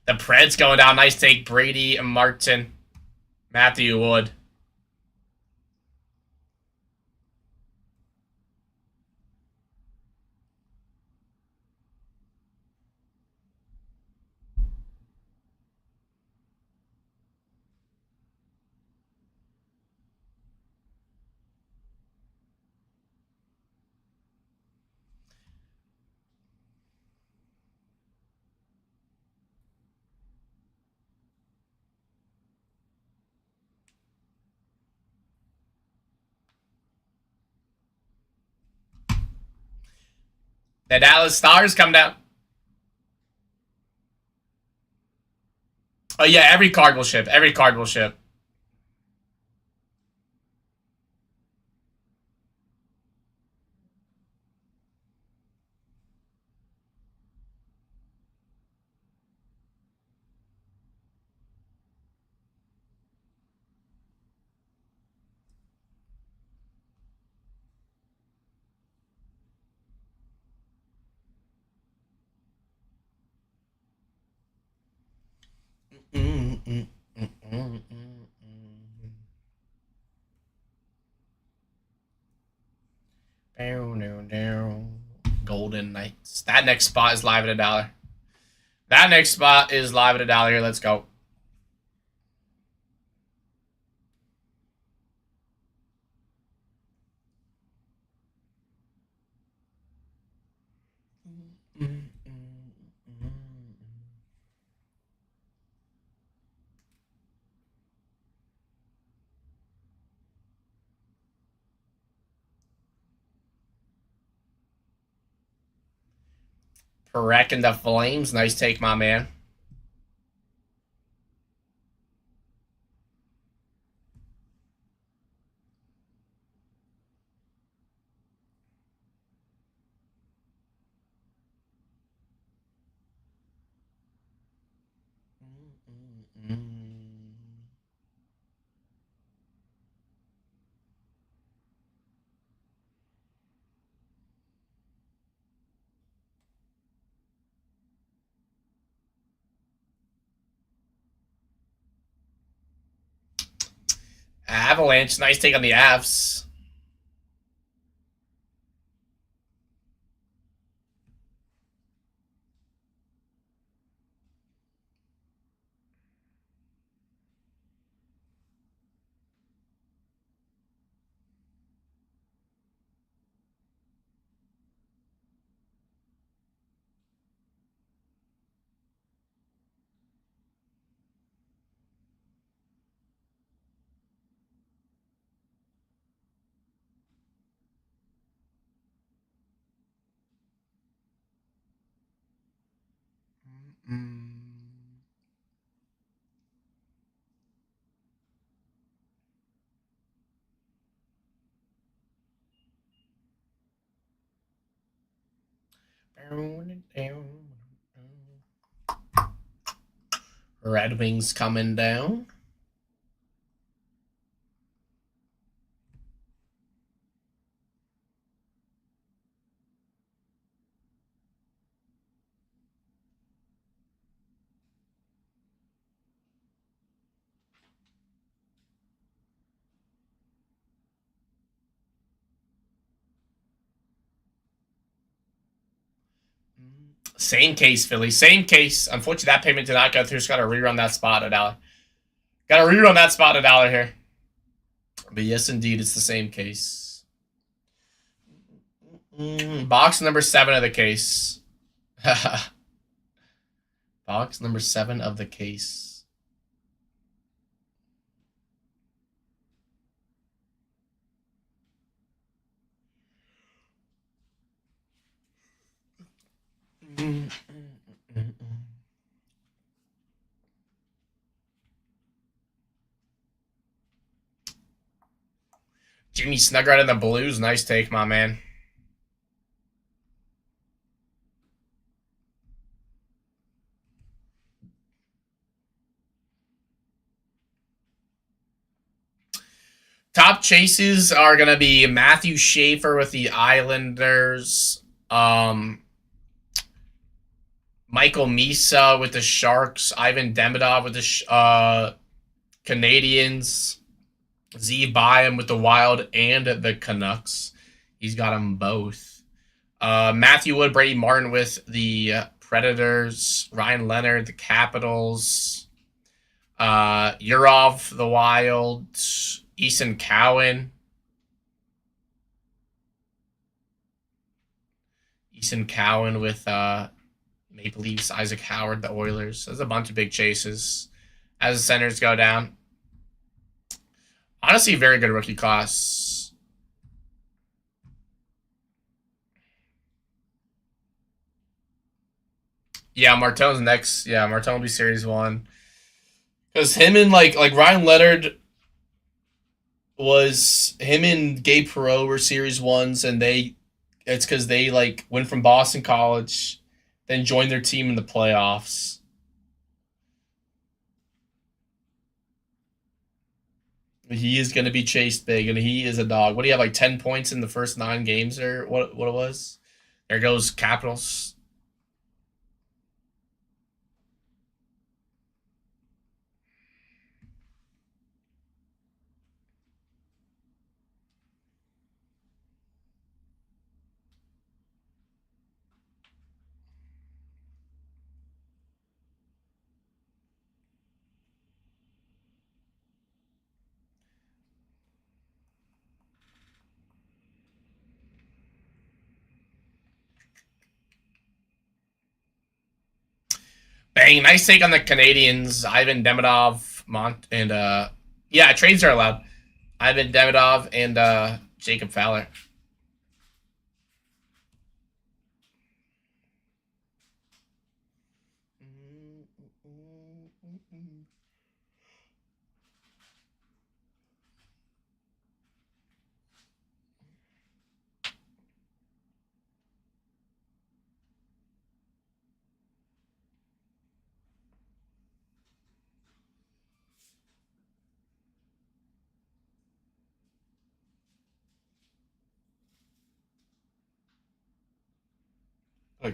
The Preds going down. Nice take, Brady and Martin. Matthew Wood. The Dallas Stars come down. Oh yeah, every card will ship. Every card will ship. Golden Knights. That next spot is live at $1. That next spot is live at $1 here. Let's go. Perek and the Flames. Nice take, my man. Avalanche. Nice take on the Avs. Red Wings coming down. Same case, Philly. Same case. Unfortunately, that payment did not go through. Just got to rerun that spot $1. Got to rerun that spot $1 here. But yes, indeed, it's the same case. Box number 7 of the case. Box number 7 of the case. Jimmy Snuggerud in the Blues. Nice take, my man. Top chases are going to be Matthew Schaefer with the Islanders. Michael Misa with the Sharks. Ivan Demidov with the Canadians. Z buy him with the Wild and the Canucks. He's got them both. Matthew Wood, Brady Martin with the Predators. Ryan Leonard, the Capitals. Yurov, the Wild. Eason Cowan. Eason Cowan with Maple Leafs. Isaac Howard, the Oilers. There's a bunch of big chases as the centers go down. Honestly, very good rookie class. Yeah, Martin's next. Yeah, Martin will be Series 1. Because him and like Ryan Leonard was him and Gabe Perreault were Series 1s, and it's because they like went from Boston College, then joined their team in the playoffs. He is going to be chased big, and he is a dog. What do you have, like 10 points in the first 9 games, or what it was? There goes Capitals. Bang, nice take on the Canadians. Ivan Demidov, yeah, trades are allowed. Ivan Demidov and Jacob Fowler.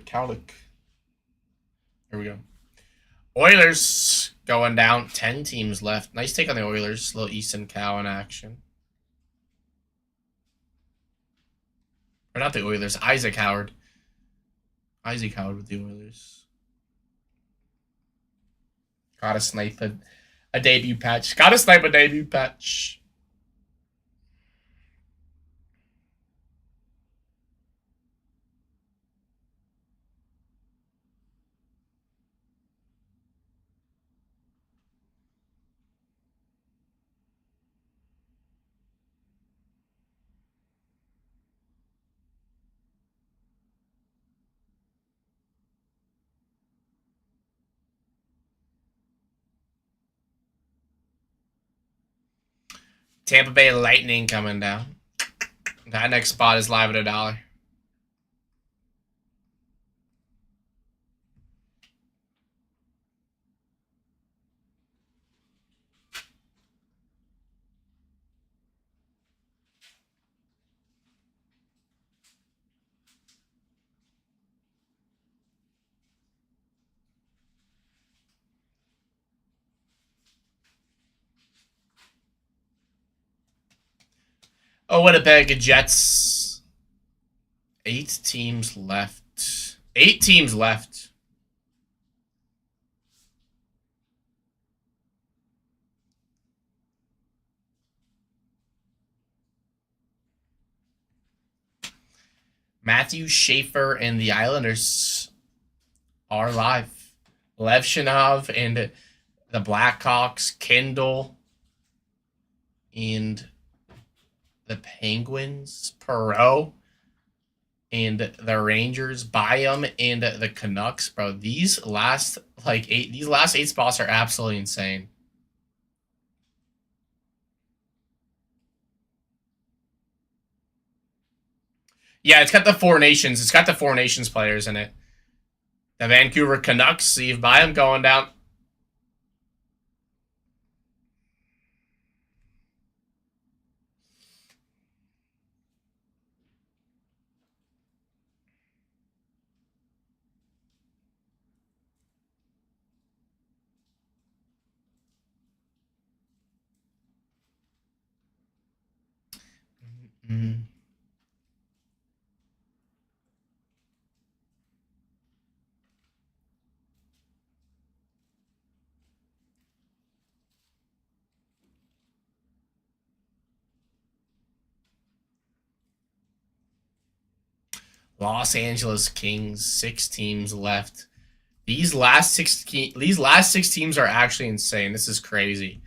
Cowlick. Here we go. Oilers going down. 10 teams left. Nice take on the Oilers. Little Easton Cowan action. Or not the Oilers. Isaac Howard. Isaac Howard with the Oilers. Gotta snipe a debut patch. Gotta snipe a debut patch. Tampa Bay Lightning coming down. That next spot is live at $1. Oh, Winnipeg Jets. 8 teams left. 8 teams left. Matthew Schaefer and the Islanders are live. Levshinov and the Blackhawks. Kindle and the Penguins. Perreault and the Rangers. Byam and the Canucks. Bro, these last 8 spots are absolutely insane. Yeah, it's got the Four Nations. It's got the Four Nations players in it. The Vancouver Canucks, Steve Byam going down. Los Angeles Kings, 6 teams left. These last six teams are actually insane. This is crazy.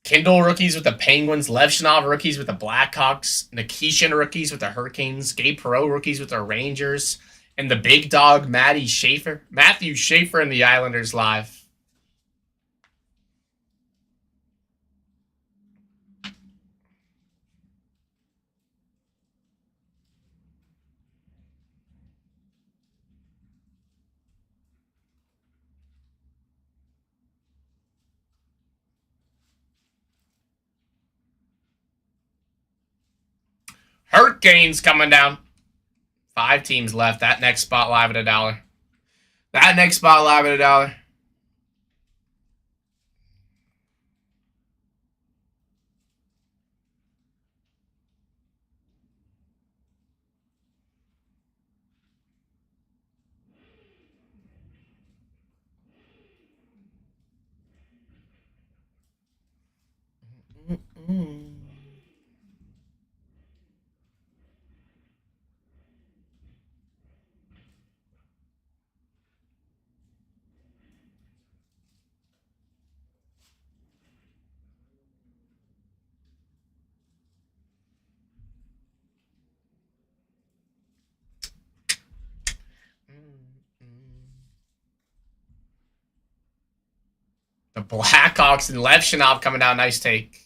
Kindle rookies with the Penguins, Levshinov rookies with the Blackhawks, Nikishin rookies with the Hurricanes, Gabe Perreault rookies with the Rangers, and the big dog Matthew Schaefer and the Islanders live. Hurricanes coming down. 5 teams left. That next spot live at $1. That next spot live at $1. The Blackhawks and Levshinov coming down. Nice take.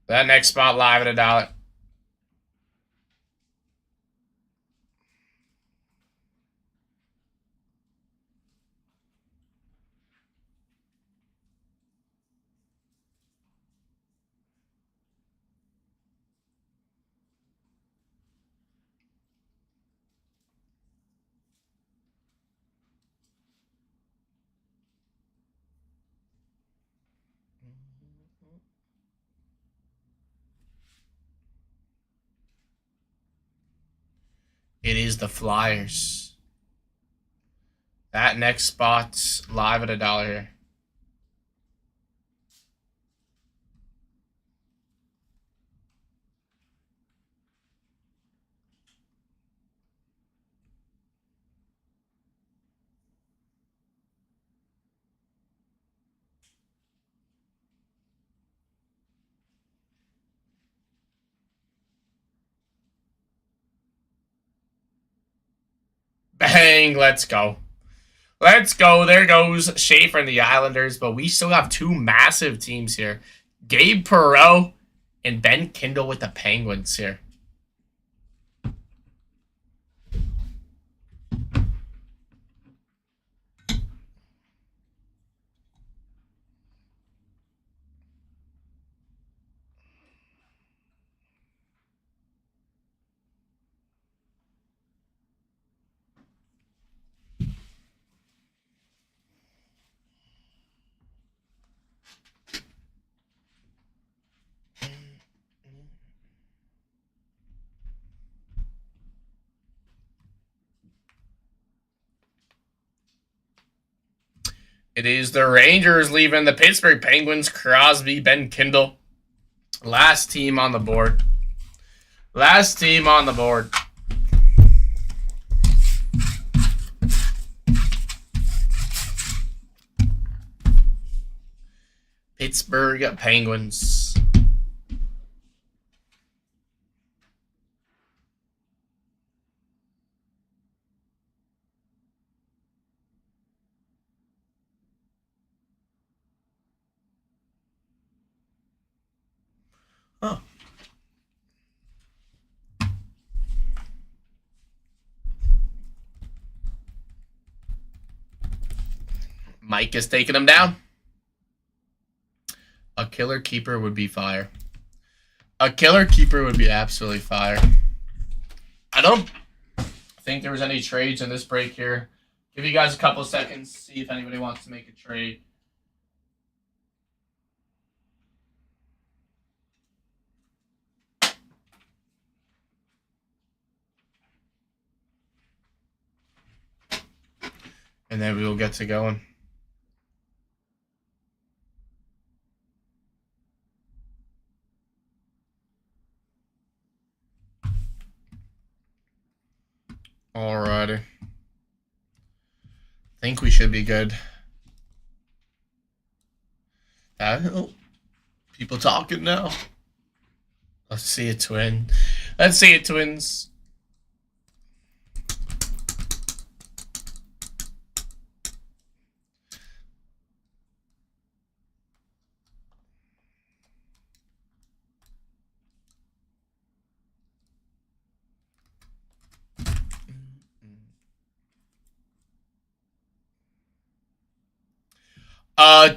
That next spot live at $1. It is the Flyers. That next spot's live at $1 here. Bang, let's go. Let's go. There goes Schaefer and the Islanders, but we still have 2 massive teams here. Gabe Perreault and Ben Kindle with the Penguins here. It is the Rangers leaving the Pittsburgh Penguins. Crosby, Ben Kindle. Last team on the board. Last team on the board. Pittsburgh Penguins. Huh. Mike is taking him down. A killer keeper would be fire. A killer keeper would be absolutely fire. I don't think there was any trades in this break here. Give you guys a couple of seconds, see if anybody wants to make a trade. And then we will get to going. Alrighty. Think we should be good. Oh, people talking now. Let's see it, twin. Let's see it, twins.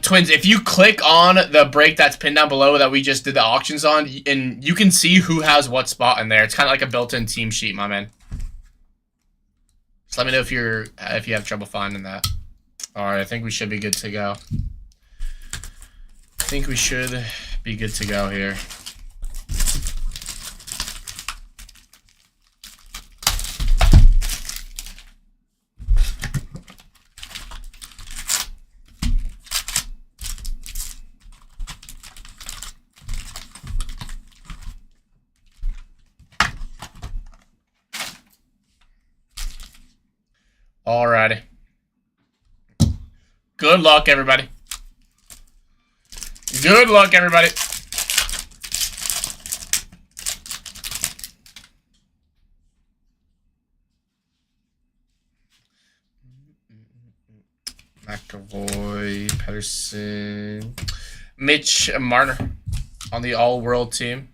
Twins, if you click on the break that's pinned down below that we just did the auctions on, and you can see who has what spot in there. It's kind of like a built-in team sheet, my man. Just let me know if you have trouble finding that. All right, I think we should be good to go. I think we should be good to go here. Alrighty. Good luck, everybody. Good luck, everybody. McAvoy, Pedersen, Mitch Marner on the all-world team.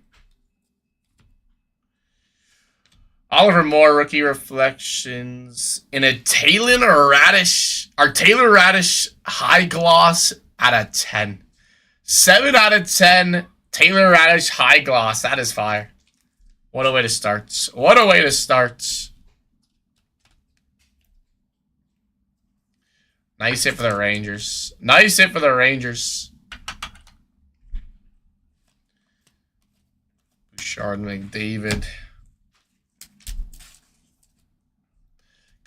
Oliver Moore, rookie reflections in a Taylor Radish high gloss out of 10. 7 out of 10. Taylor Radish high gloss. That is fire. What a way to start. What a way to start. Nice hit for the Rangers. Nice hit for the Rangers. Bouchard, McDavid.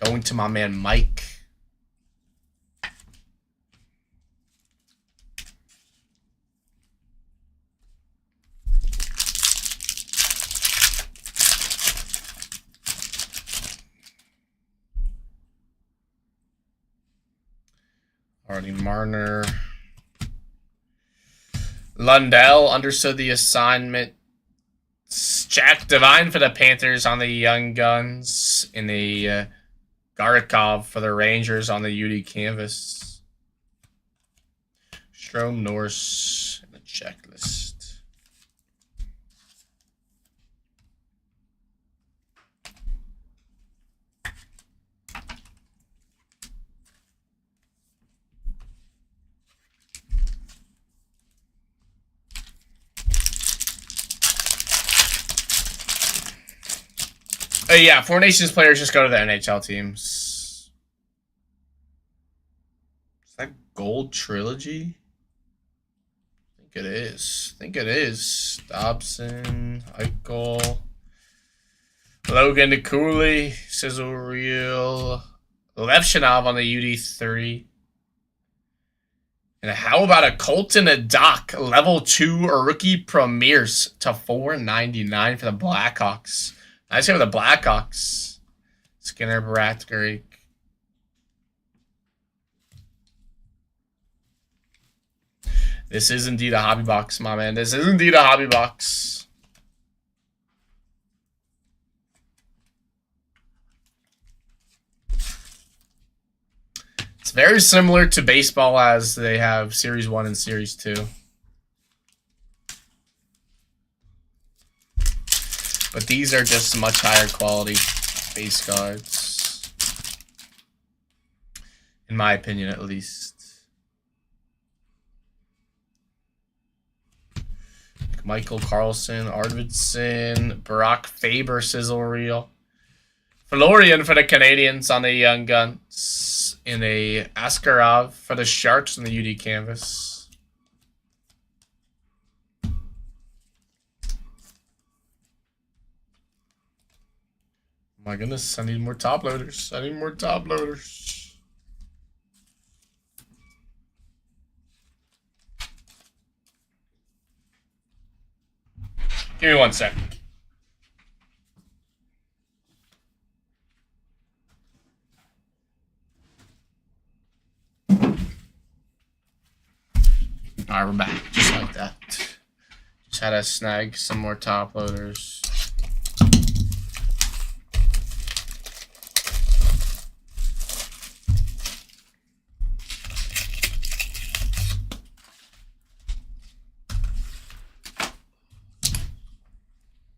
Going to my man Mike. Already Marner. Lundell understood the assignment. Jack Devine for the Panthers on the Young Guns in the Garakov for the Rangers on the UD canvas. Strome Norris in the checklist. Yeah, Four Nations players just go to the NHL teams. Is that Gold Trilogy? I think it is. I think it is. Dobson, Eichel, Logan Cooley, Sizzle Reel, Levshinov on the UD3. And how about a Colton Doc, level 2 or rookie premieres to $4.99 for the Blackhawks. Nice here with the Blackhawks. Skinner, Bratgreek. This is indeed a hobby box, my man. This is indeed a hobby box. It's very similar to baseball as they have Series 1 and Series 2. But these are just much higher quality base cards. In my opinion, at least. Michael Carlson, Arvidsson, Barack Faber, Sizzle Reel. Florian for the Canadians on the Young Guns. In a Askarov for the Sharks on the UD canvas. My goodness, I need more top loaders. I need more top loaders. Give me 1 sec. had to snag some more top loaders.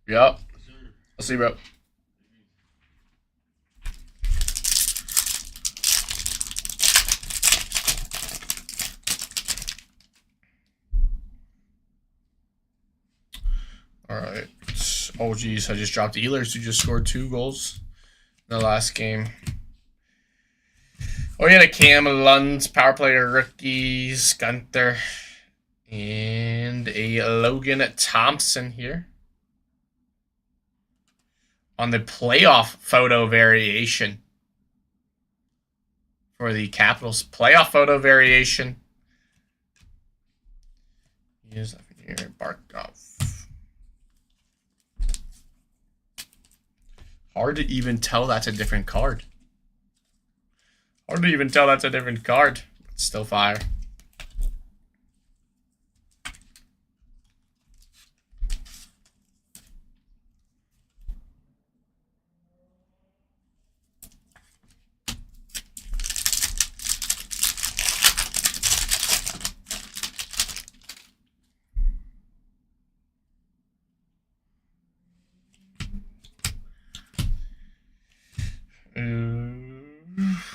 Yep. I'll see, bro. All right. Oh, geez. I just dropped Ehlers, who just scored 2 goals in the last game. Oh, yeah, the Cam Lund, power player rookies, Gunther, and a Logan Thompson here. On the playoff photo variation for the Capitals. Playoff photo variation. Here's here, Barkov. Hard to even tell that's a different card. Hard to even tell that's a different card. It's still fire.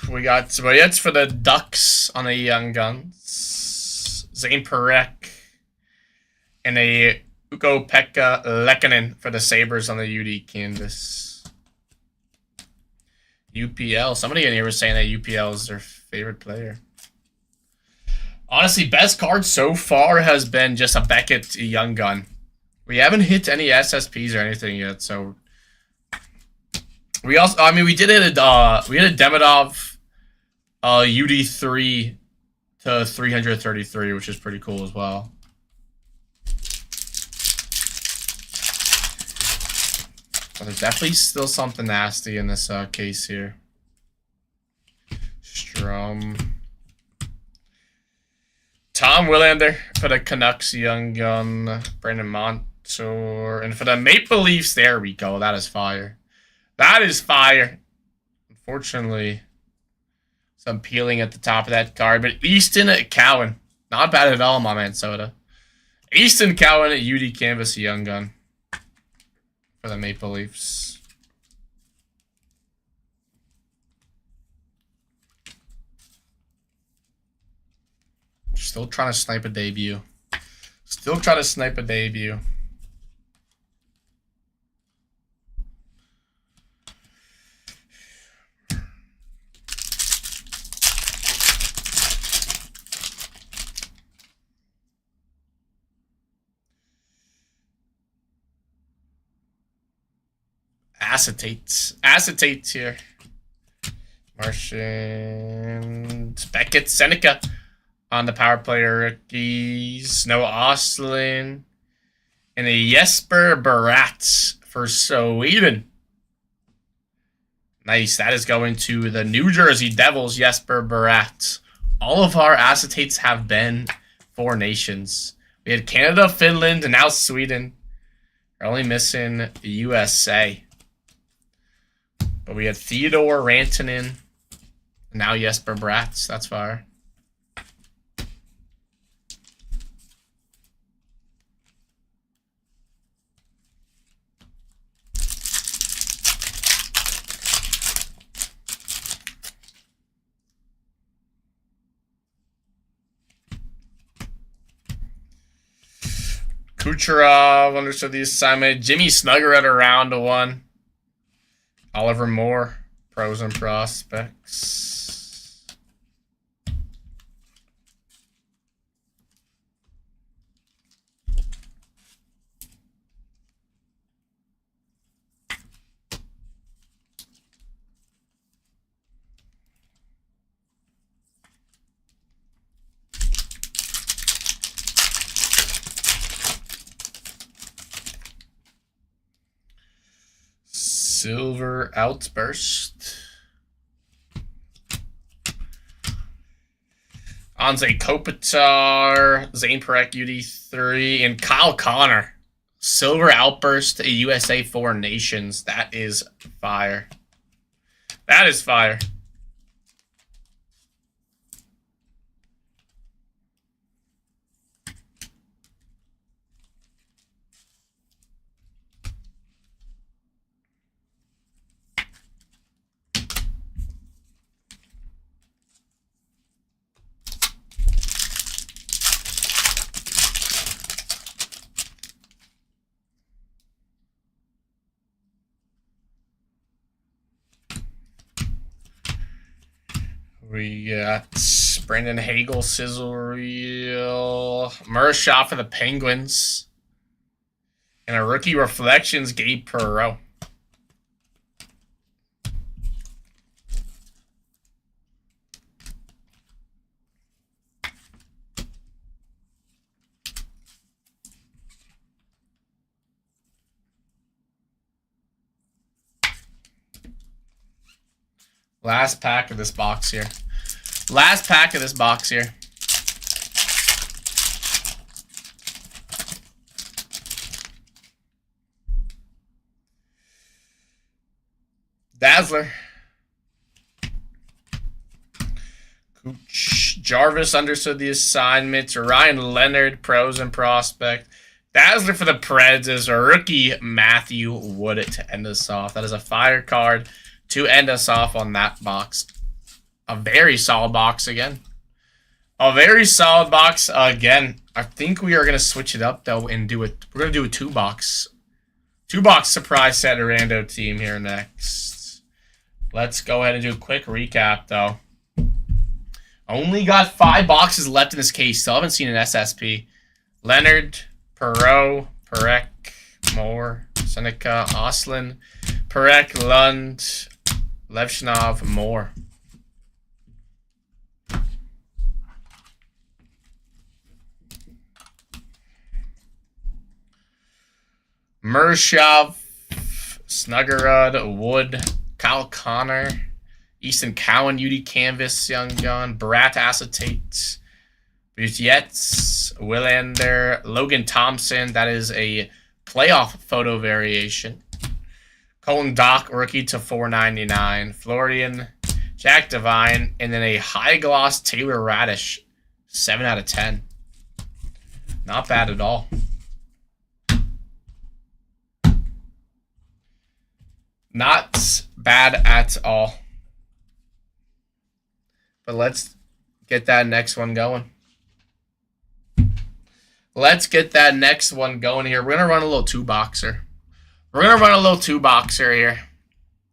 We got Zvoyets for the Ducks on the Young Guns. Zane Perek. And a Ukko-Pekka Lehkonen for the Sabres on the UD canvas. UPL. Somebody in here was saying that UPL is their favorite player. Honestly, best card so far has been just a Beckett Young Gun. We haven't hit any SSPs or anything yet, so... We also, I mean, we did it at, we had a Demidov UD3 to 333, which is pretty cool as well. But there's definitely still something nasty in this case here. Strum. Tom Willander for the Canucks Young Gun. Brandon Montour. And for the Maple Leafs, there we go. That is fire. That is fire. Unfortunately, some peeling at the top of that card. But Easton Cowan. Not bad at all, my man, Soda. Easton Cowan at UD Canvas Young Gun. For the Maple Leafs. Still trying to snipe a debut. Still trying to snipe a debut. Acetates here. Martian, Beckett, Seneca on the power player rookies. Noah Ostlund and a Jesper Barat for Sweden. Nice. That is going to the New Jersey Devils, Jesper Barat. All of our acetates have been 4 nations. We had Canada, Finland, and now Sweden. We're only missing the USA. But we had Theodore Rantanen, and now Jesper Bratz. That's fire. Kucherov understood the assignment. Jimmy Snugger at around 1. Oliver Moore, pros and prospects. Silver Outburst. Anze Kopitar, Zane Perek UD3, and Kyle Connor. Silver Outburst, a USA Foreign Nations. That is fire. That is fire. We got Brandon Hagel, Sizzle Reel, Murshot for the Penguins, and a rookie reflections, Gabe Perreault. Last pack of this box here. Last pack of this box here. Dazzler. Cooch. Jarvis understood the assignment. Ryan Leonard, pros and prospect. Dazzler for the Preds is a rookie Matthew Wood to end us off. That is a fire card to end us off on that box. A very solid box again. A very solid box again. I think we are going to switch it up, though, and do it. We're going to do a two-box surprise set rando team here next. Let's go ahead and do a quick recap, though. Only got 5 boxes left in this case. Still haven't seen an SSP. Leonard, Perreault, Perek, Moore, Seneca, Oslin, Perek, Lund, Levshinov, Moore. Mershov, Snuggerud, Wood, Kyle Connor, Easton Cowan, UD Canvas, Young Gun, Barat Acetate, Buzets, Willander, Logan Thompson. That is a playoff photo variation. Colton Dock, rookie to $4.99. Florian, Jack Devine, and then a high gloss Taylor Radish, 7 out of 10. Not bad at all. Not bad at all. But let's get that next one going. Let's get that next one going here. We're going to run a little two-boxer. We're going to run a little two-boxer here.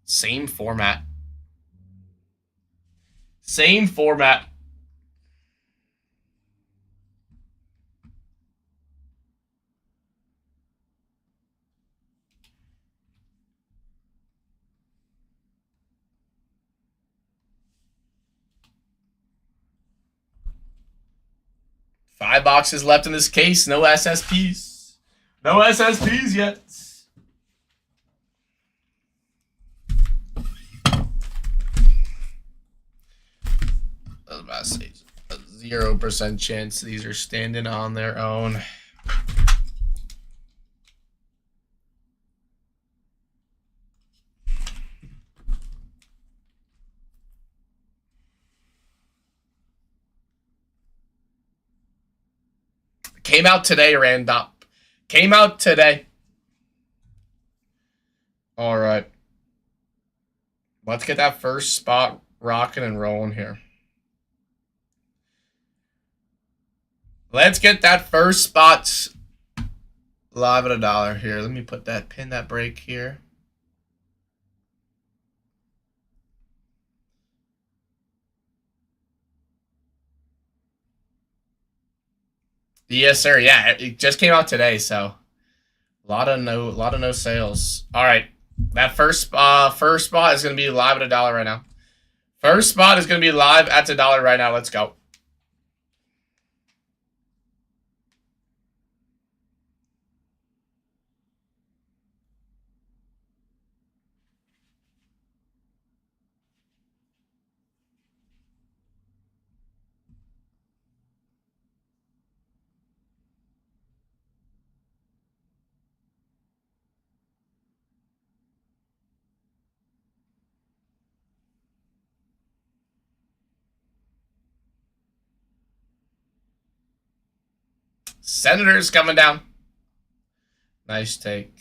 Same format. Same format. Five boxes left in this case. No SSPs. No SSPs yet. I was about to say a 0% chance these are standing on their own. Came out today, Randop. Came out today. All right. Let's get that first spot rocking and rolling here. Let's get that first spot live at $1 here. Let me put that, pin that break here. Yes, sir. Yeah, it just came out today, so a lot of no sales. All right, that first spot is gonna be live at $1 right now. First spot is gonna be live at $1 right now. Let's go. Senators coming down. Nice take.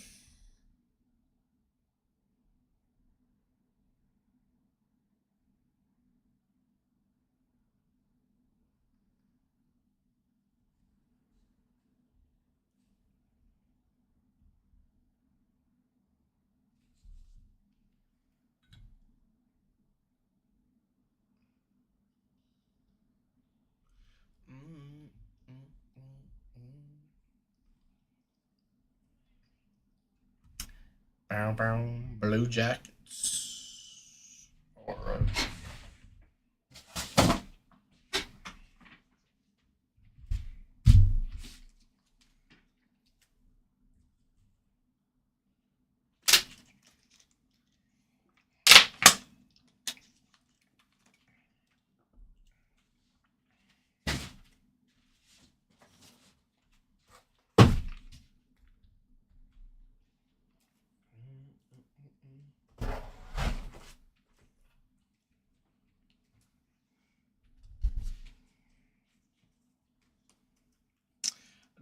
Blue Jackets. All right.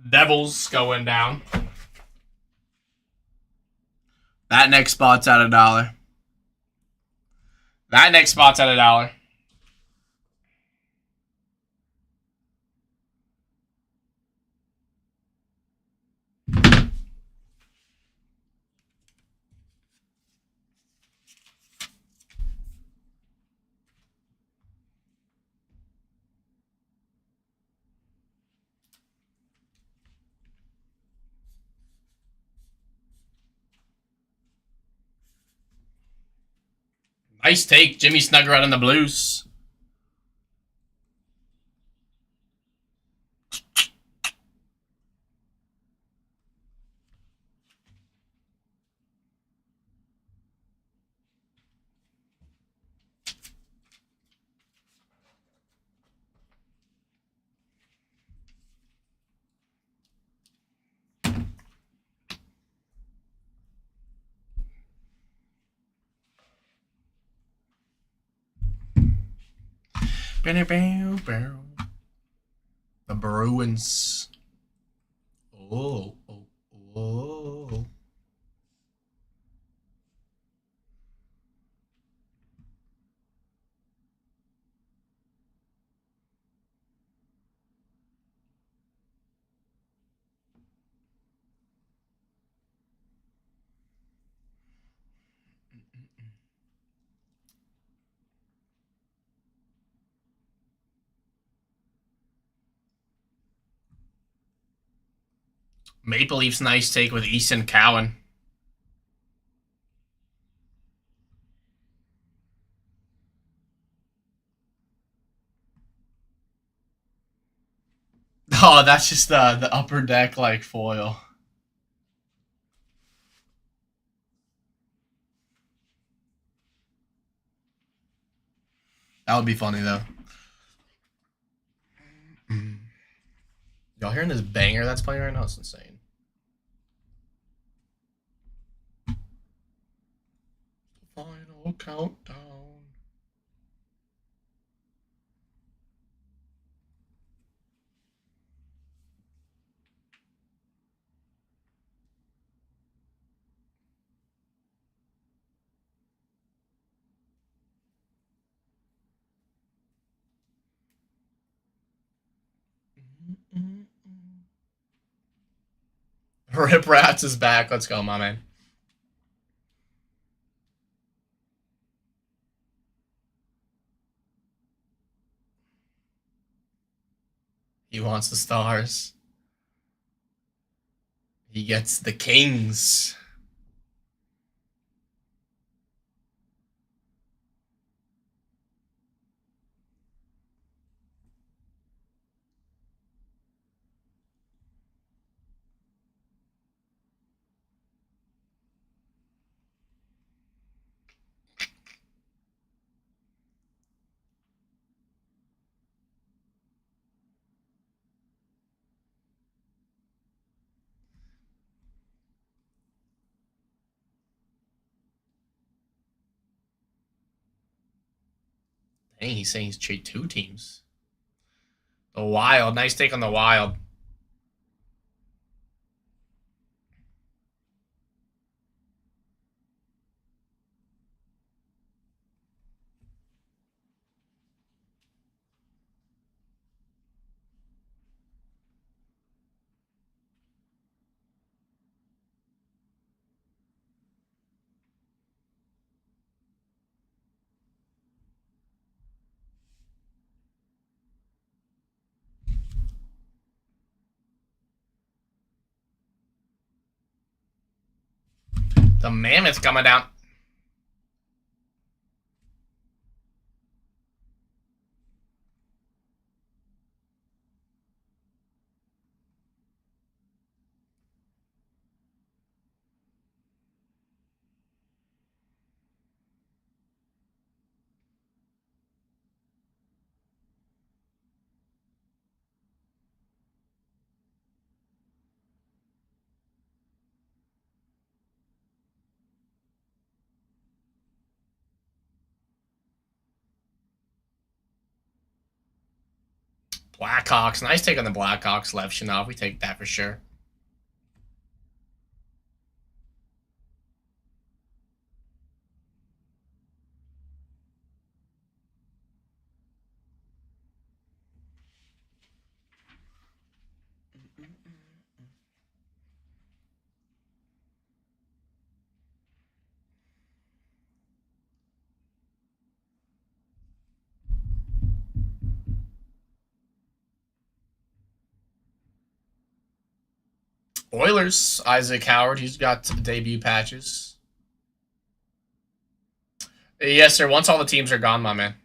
Devils going down. That next spot's at $1. That next spot's at $1. Nice take, Jimmy Snuggerud on the Blues. The Bruins. Oh. Maple Leafs nice take with Easton Cowan. Oh, that's just the upper deck like foil. That would be funny though. Y'all hearing this banger that's playing right now? It's insane. Final countdown. Rip Rats is back. Let's go, my man. He wants the Stars. He gets the Kings. Dang, he's saying he's trade 2 teams. The Wild. Nice take on the Wild. The Mammoth's coming down. Blackhawks. Nice take on the Blackhawks. Levshinov. We take that for sure. Oilers. Isaac Howard. He's got debut patches. Yes, sir. Once all the teams are gone, my man.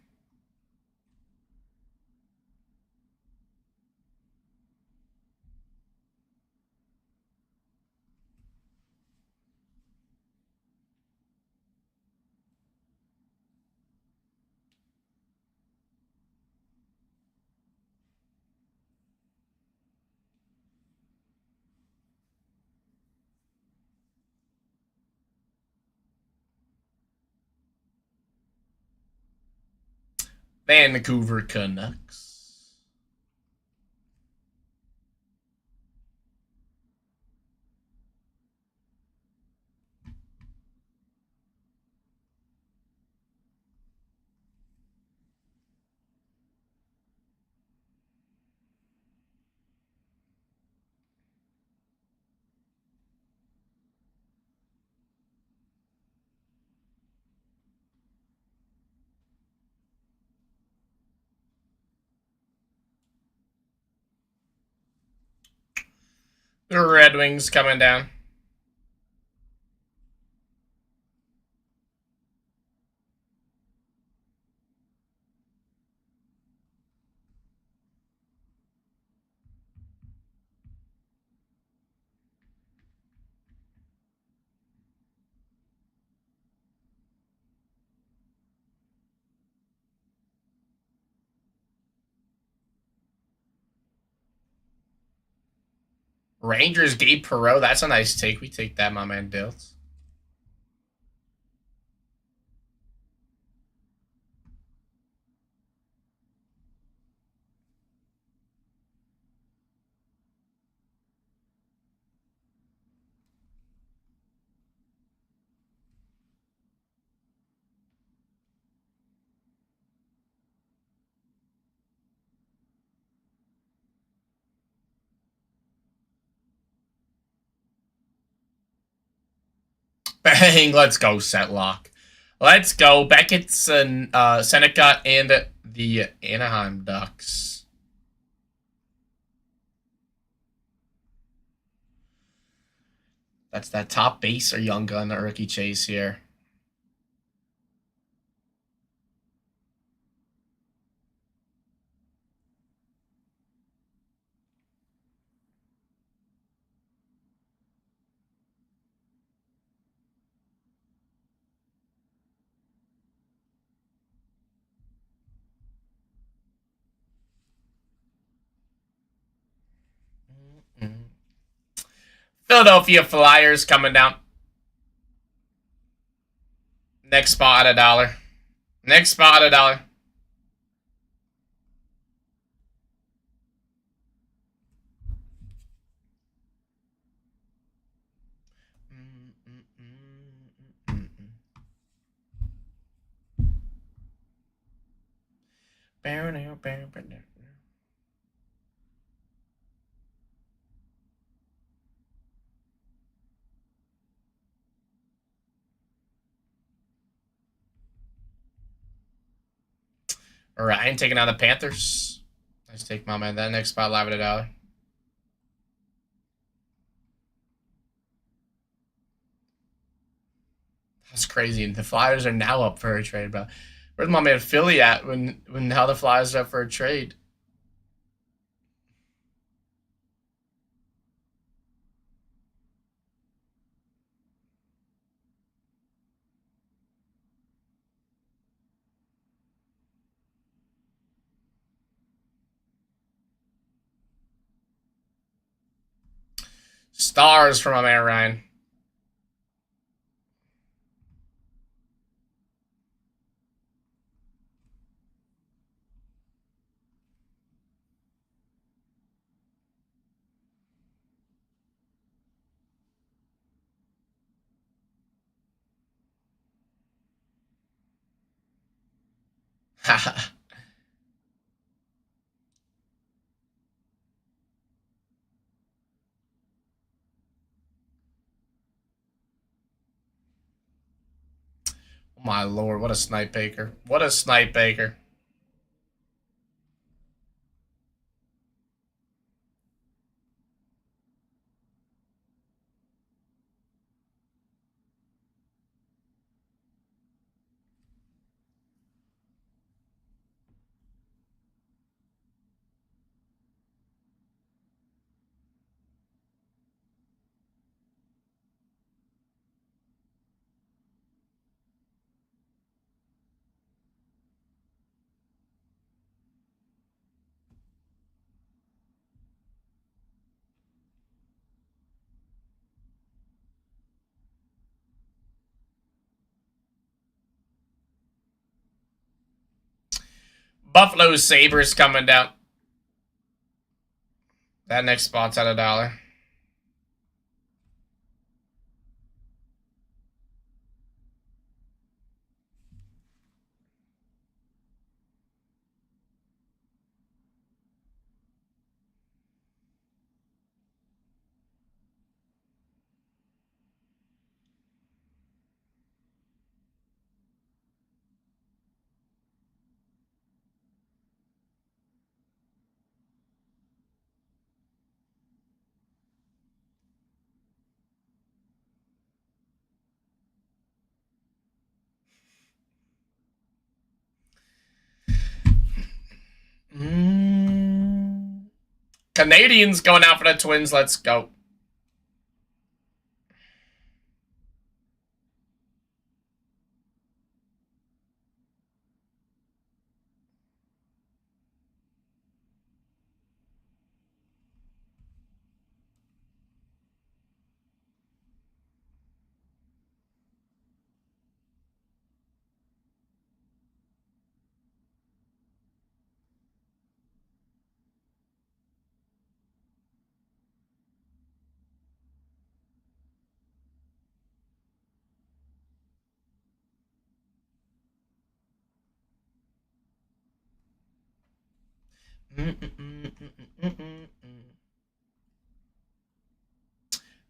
Vancouver Canucks. The Red Wings coming down. Rangers, Gabe Perreault. That's a nice take. We take that, my man, Dilts. Bang, let's go, Setlock. Let's go. Beckett's and Seneca and the Anaheim Ducks. That's that top base or young gun rookie chase here. Philadelphia Flyers coming down. Next spot at $1. Next spot at $1. Ryan taking on the Panthers. Nice take, my man. That next spot live at $1. That's crazy. And the Flyers are now up for a trade, bro. Where's my man Philly at when now the Flyers are up for a trade? Stars from my man Ryan. My lord, what a snipe baker. What a snipe baker. Buffalo Sabres coming down. That next spot's at $1. Canadians going out for the Twins. Let's go.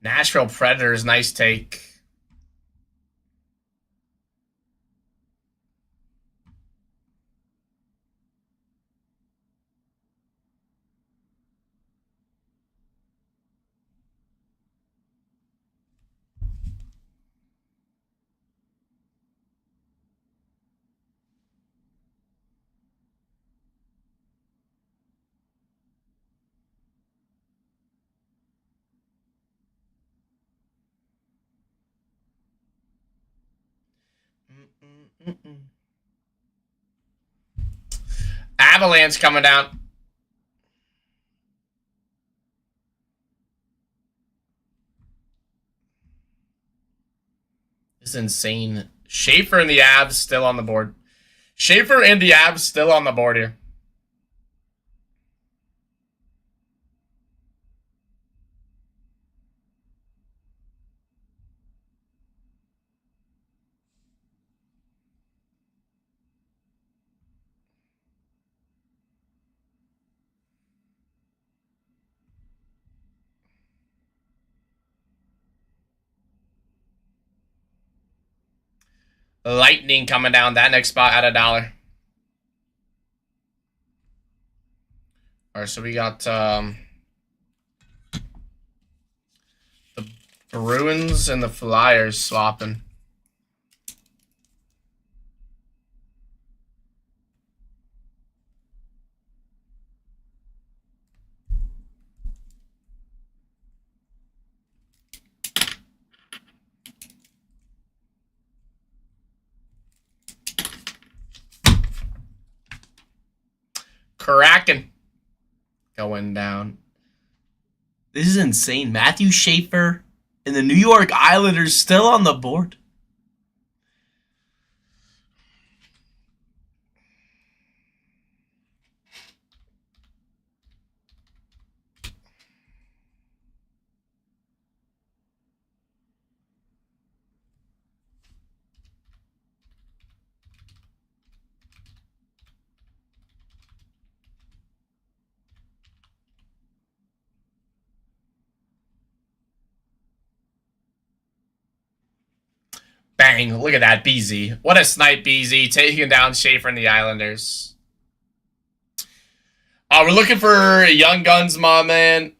Nashville Predators, nice take. Avalanche coming down. This is insane. Schaefer and the Avs still on the board. Schaefer and the Avs still on the board here. Lightning coming down. That next spot at $1. Alright, so we got the Bruins and the Flyers swapping. Kraken going down. This is insane. Matthew Schaefer and the New York Islanders still on the board. Bang, look at that, BZ. What a snipe, BZ, taking down Schaefer and the Islanders. We're looking for Young Guns, my man.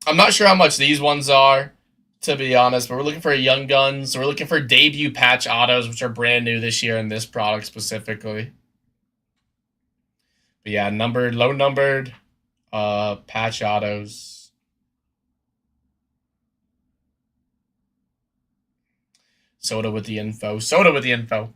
I'm not sure how much these ones are, to be honest, but we're looking for Young Guns. We're looking for debut patch autos, which are brand new this year in this product specifically. But yeah, low numbered patch autos. Soda with the info. Soda with the info.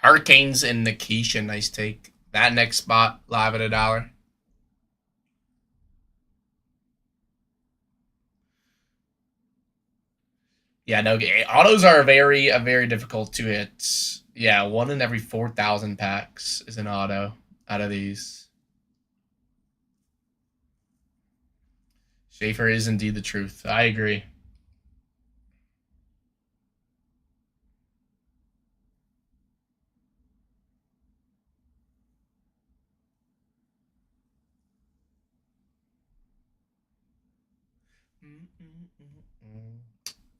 Hurricanes and Nikisha, nice take. That next spot, live at $1. Yeah, no, autos are very difficult to hit. Yeah, 1 in every 4,000 packs is an auto out of these. Schaefer is indeed the truth. I agree.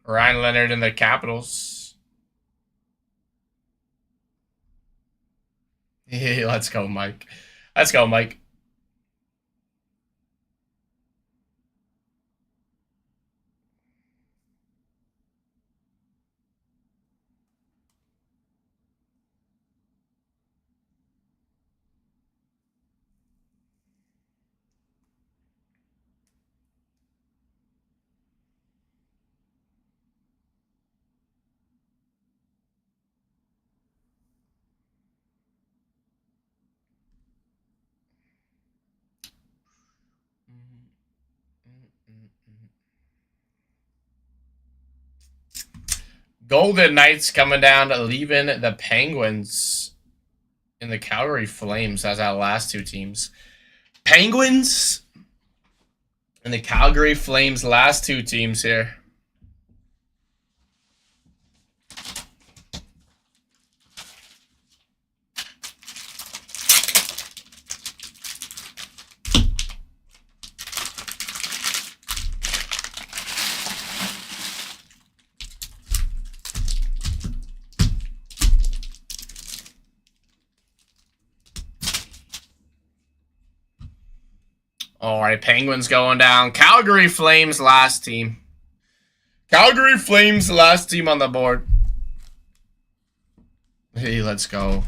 Ryan Leonard and the Capitals. Hey, let's go, Mike. Let's go, Mike. Golden Knights coming down, leaving the Penguins in the Calgary Flames as our last two teams. Penguins and the Calgary Flames, last two teams here. All right, Penguins going down. Calgary Flames, last team. Calgary Flames, last team on the board. Hey, let's go.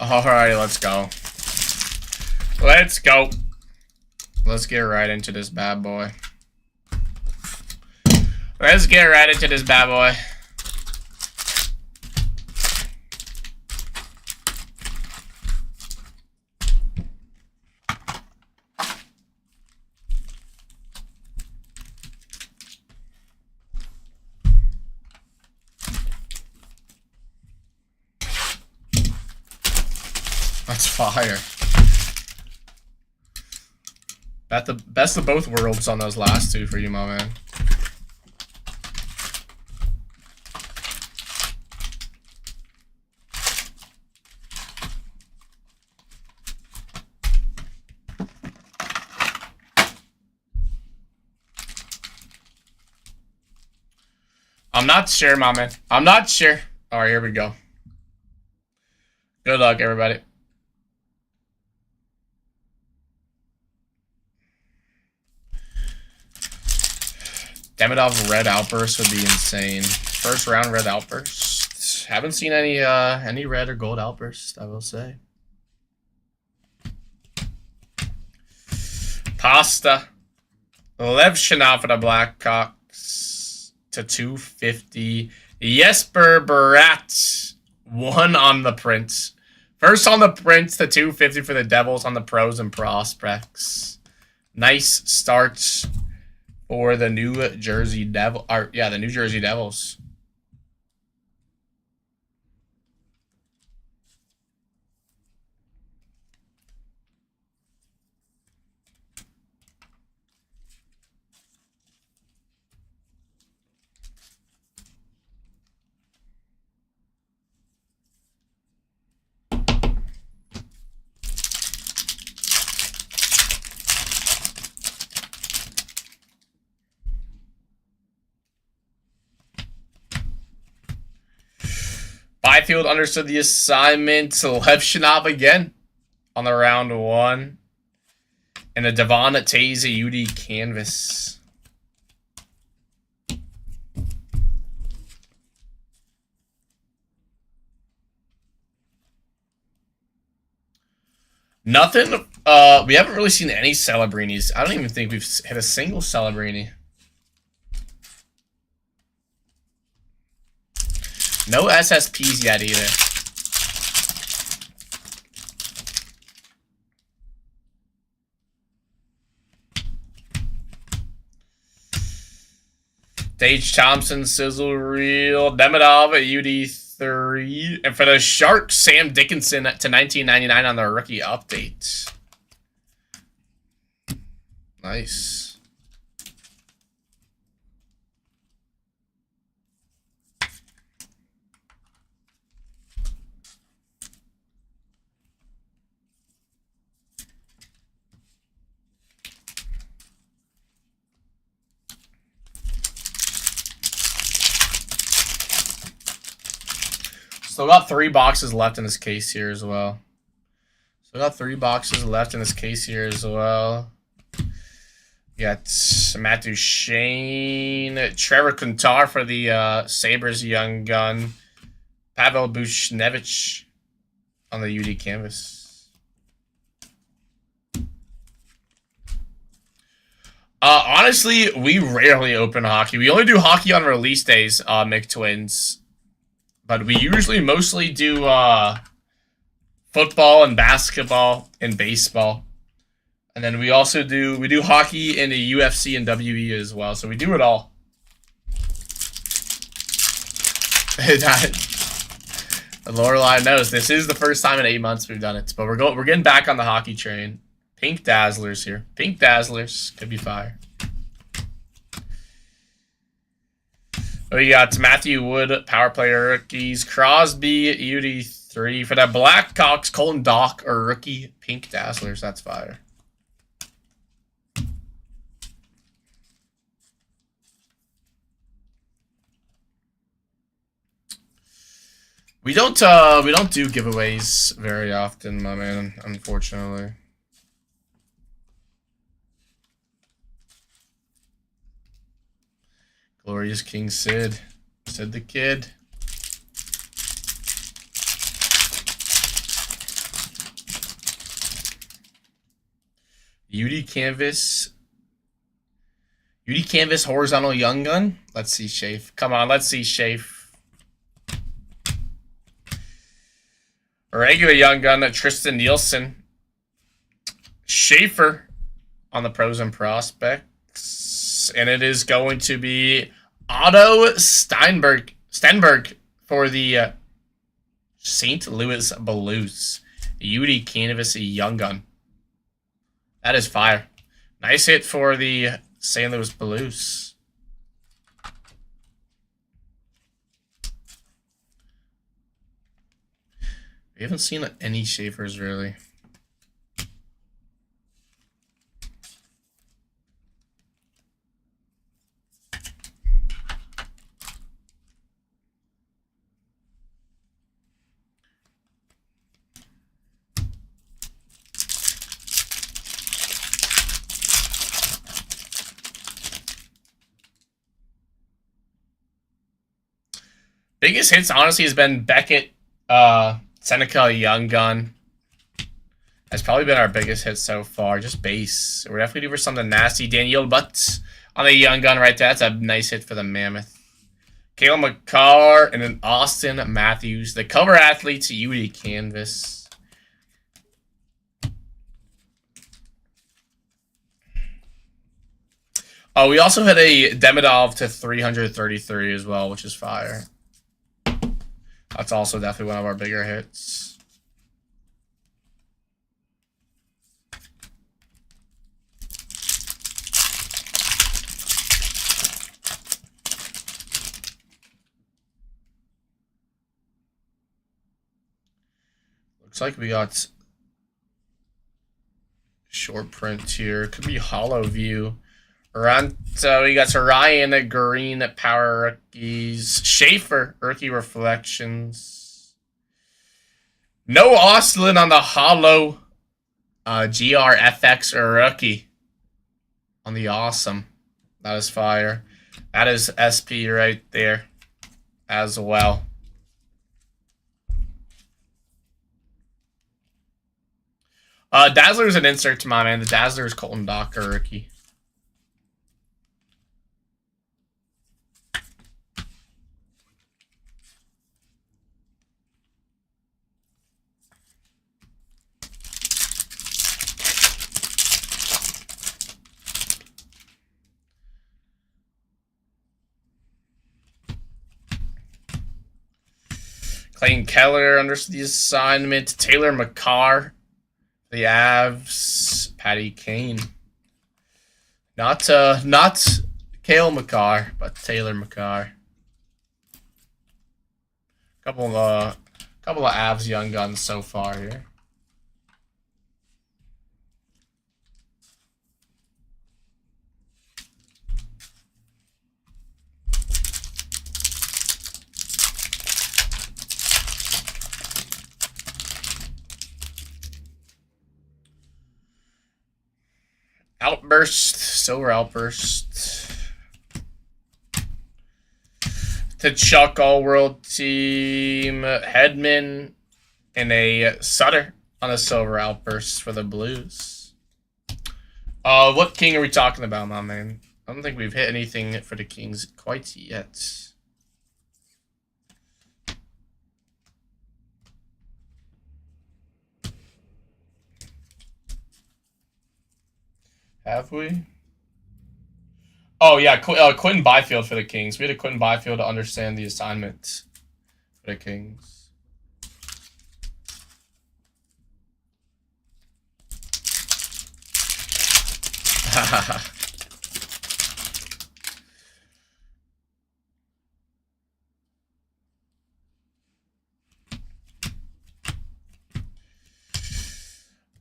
All right, let's go. Let's go. Let's get right into this bad boy. Let's get right into this bad boy. That's fire. That's the best of both worlds on those last two for you, my man. I'm not sure, my man. I'm not sure. All right, here we go. Good luck, everybody. Demidov Red Outburst would be insane. First round Red Outburst. Haven't seen any red or gold outbursts, I will say. Pasta. Levchinov for the Blackhawks to 250. Jesper Bratt. 1 on the print. First on the print to 250 for the Devils on the pros and prospects. Nice start for the New Jersey Devil. Yeah, the New Jersey Devils. Byfield understood the assignment. Levchinov again on the round 1. And a Devon Taze UD canvas. Nothing. We haven't really seen any Celebrinis. I don't even think we've hit a single Celebrini. No SSPs yet either. Tage Thompson, Sizzle Reel, Demidov at UD3. And for the Sharks, Sam Dickinson to 1999 on the rookie update. Nice. Still got 3 boxes left in this case here as well. Still got 3 boxes left in this case here as well. We got Matt Duchene, Trevor Kuntar for the Sabres young gun, Pavel Bushnevich on the UD canvas. Honestly, we rarely open hockey. We only do hockey on release days, McTwins. But we usually mostly do football and basketball and baseball. And then we also do hockey in the UFC and WE as well. So we do it all. Lorelei knows this is the first time in 8 months we've done it. But we're getting back on the hockey train. Pink Dazzlers here. Pink Dazzlers could be fire. We got Matthew Wood, power player rookies. Crosby, UD3. For the Blackhawks, Colton Dock, or rookie Pink Dazzlers. That's fire. We don't do giveaways very often, my man, unfortunately. Glorious King Sid. Sid the Kid. UD Canvas. UD Canvas Horizontal Young Gun. Let's see, Shafe. Come on, let's see, Shafe. Regular Young Gun, Tristan Nielsen. Schaefer on the pros and prospects. And it is going to be Otto Stenberg for the St. Louis Blues. UD Canvas Young Gun. That is fire. Nice hit for the St. Louis Blues. We haven't seen any Schaefers really. Biggest hits, honestly, has been Beckett, Seneca, Young Gun. That's probably been our biggest hit so far. Just base. We're definitely due for something nasty. Daniel Butts on the Young Gun right there. That's a nice hit for the Mammoth. Cale Makar and then Austin Matthews. The cover athletes, Yudi Canvas. Oh, we also had a Demidov to 333 as well, which is fire. That's also definitely one of our bigger hits. Looks like we got short print here. Could be hollow view. So we got Ryan Green Power Rookies. Schaefer Rookie Reflections. No Ostlin on the hollow GRFX Rookie on the awesome. That is fire. That is SP right there as well. Dazzler's an insert to my man. The Dazzler is Colton Docker Rookie. Clayton Keller under the assignment. Taylor McCarr. The Avs. Patty Kane. Not Cale Makar, but Taylor McCarr. Couple of Avs Young Guns so far here. Outburst, Silver Outburst. To Chuck All World Team, Hedman, and a Sutter on a Silver Outburst for the Blues. What king are we talking about, my man? I don't think we've hit anything for the Kings quite yet. Have we? Oh, yeah, Quentin Byfield for the Kings. We had a Quentin Byfield to understand the assignment for the Kings.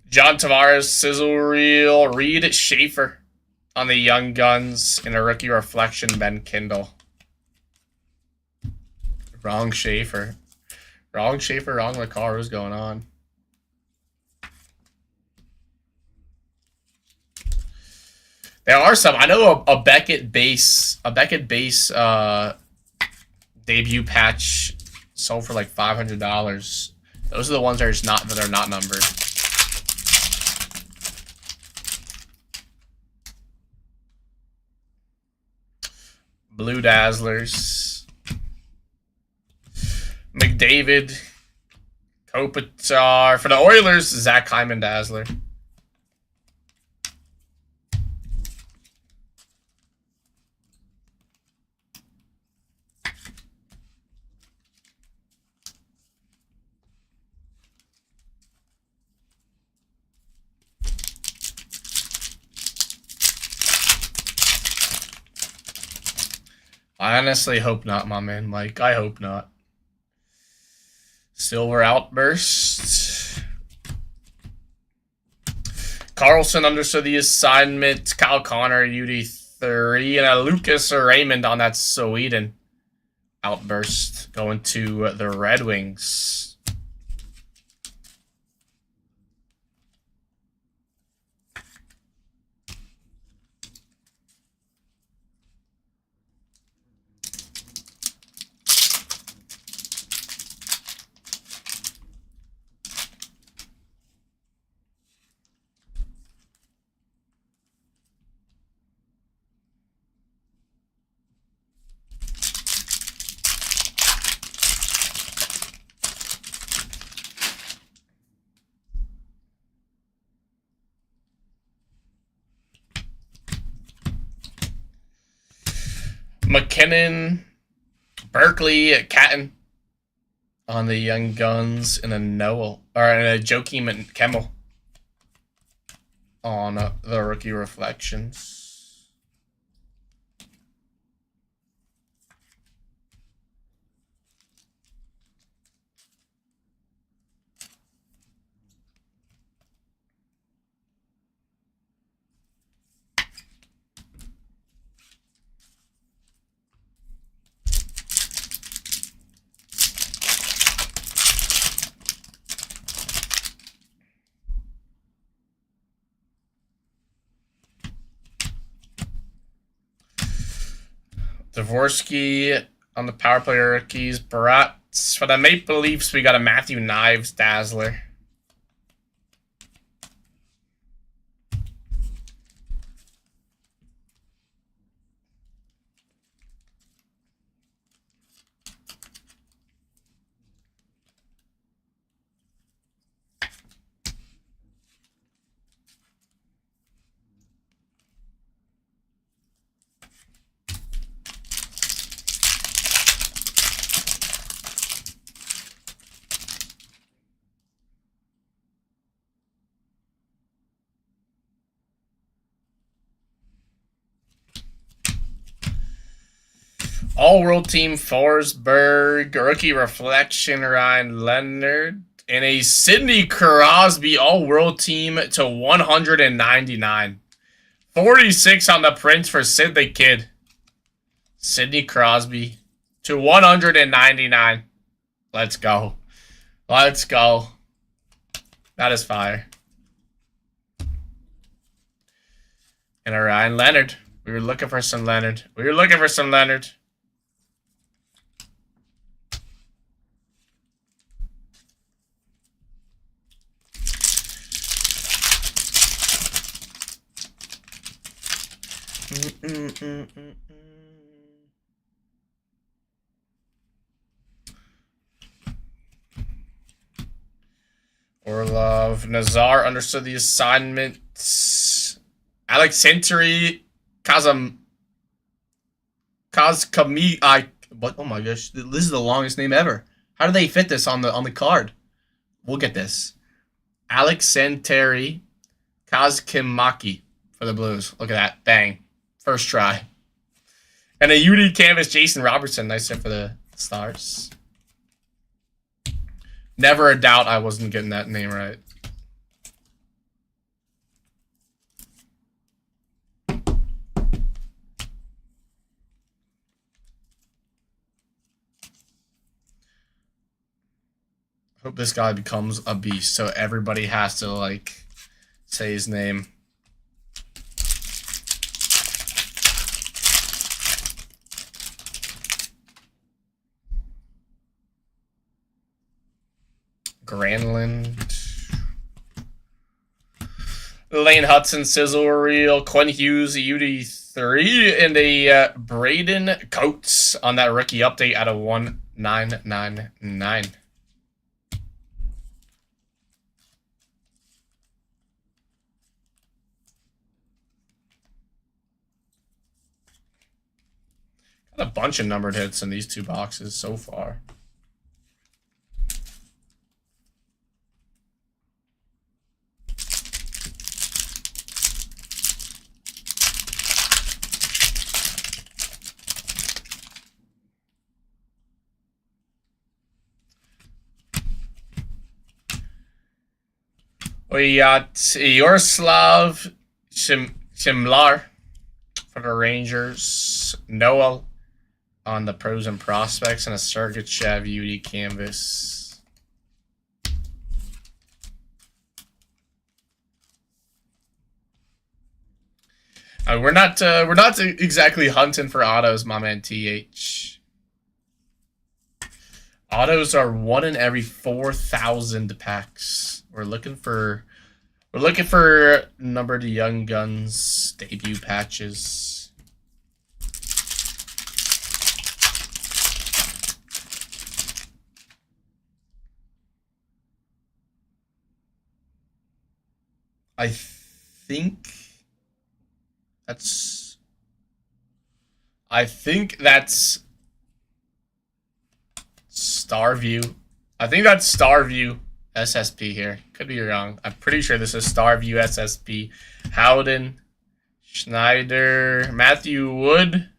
John Tavares, Sizzle Reel, Reed Schaefer on the Young Guns, and a Rookie Reflection, Ben Kindle. Wrong Schaefer. Wrong Schaefer, wrong McCarr. What's going on? There are some. I know a Beckett base debut patch sold for like $500. Those are the ones that are not numbered. Blue Dazzlers. McDavid. Kopitar. For the Oilers, Zach Hyman Dazzler. I honestly hope not, my man Mike. I hope not. Silver Outburst. Carlson understood the assignment. Kyle Connor, UD3. And a Lucas Raymond on that Sweden Outburst. Going to the Red Wings. McKinnon, Berkeley, Catton on the Young Guns, and a Noel or a Joakim and Kemmel on the rookie reflections. Dvorsky on the power play rookies. Barat for the Maple Leafs, we got a Matthew Knives Dazzler. All-World Team Forsberg, rookie reflection Ryan Leonard, and a Sidney Crosby All-World Team to 199. 46 on the print for Sid the Kid. Sidney Crosby to 199. Let's go. Let's go. That is fire. And a Ryan Leonard. We were looking for some Leonard. Orlov. Nazar understood the assignment. Alex Sentry. Kazkami. But oh my gosh, this is the longest name ever. How do they fit this on the card? We'll get this. Alex Sentry. Kazkimaki for the Blues. Look at that. Bang. First try. And a UD canvas, Jason Robertson. Nice hit for the Stars. Never a doubt I wasn't getting that name right. Hope this guy becomes a beast so everybody has to, like, say his name. Granlund. Lane Hudson, Sizzle Reel, Quinn Hughes, UD3, and a Braden Coates on that rookie update out of 1999. Got a bunch of numbered hits in these two boxes so far. We got Yaroslav Shimlar for the Rangers. Noel on the pros and prospects, and a Sergachev UD canvas. We're not exactly hunting for autos, my man TH. Autos are 1 in every 4,000 packs. We're looking for numbered Young Guns debut patches. I think that's I think that's Starview. I think that's Starview SSP here. Could be wrong. I'm pretty sure this is Starview SSP. Howden, Schneider, Matthew Wood.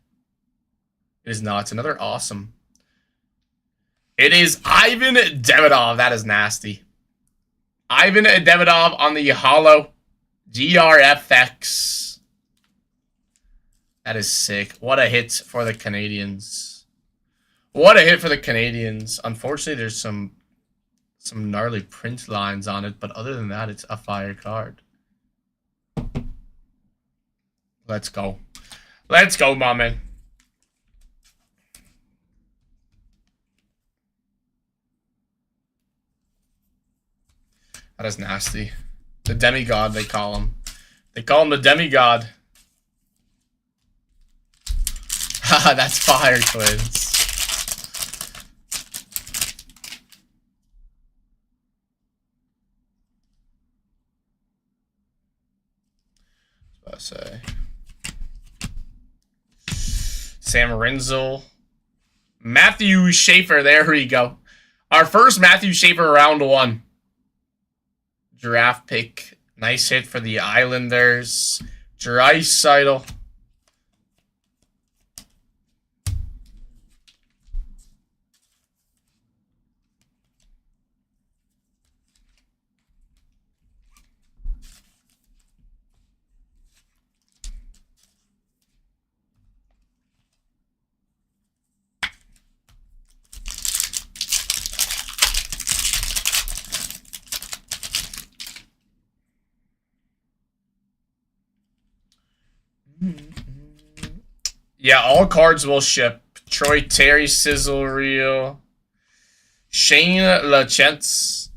It is not. It's another awesome. It is Ivan Demidov. That is nasty. Ivan Demidov on the Holo GRFX. That is sick. What a hit for the Canadians. What a hit for the Canadians. Unfortunately, there's some gnarly print lines on it, but other than that, it's a fire card. Let's go. Let's go, my man. That is nasty. The demigod, they call him. They call him the demigod. Haha, that's fire, Twins. That's what I say. Sam Renzel. Matthew Schaefer, there we go. Our first Matthew Schaefer round 1. Draft pick. Nice hit for the Islanders. Draisaitl. Yeah, all cards will ship. Troy Terry, Sizzle Reel. Shane Lachance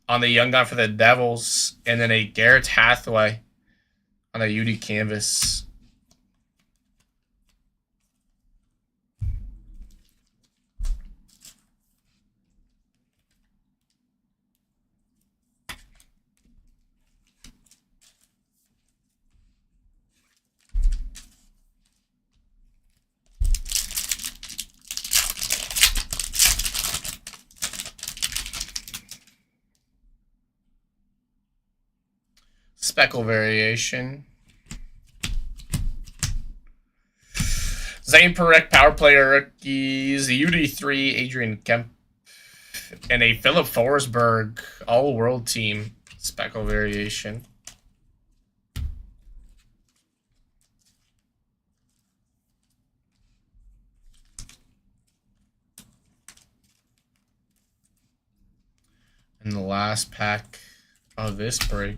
on the Young Gun for the Devils. And then a Garrett Hathaway on a UD canvas. Speckle variation. Zane Parekh, power player rookies. UD3, Adrian Kemp. And a Philip Forsberg, all-world team. Speckle variation. In the last pack of this break.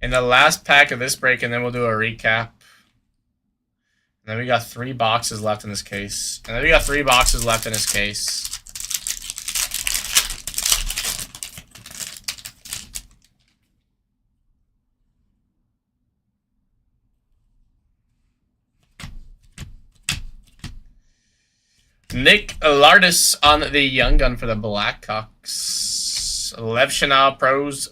In the last pack of this break, and then we'll do a recap. And then we got 3 boxes left in this case. And then we got 3 boxes left in this case. Nick Lardis on the Young Gun for the Blackhawks. Levshina pros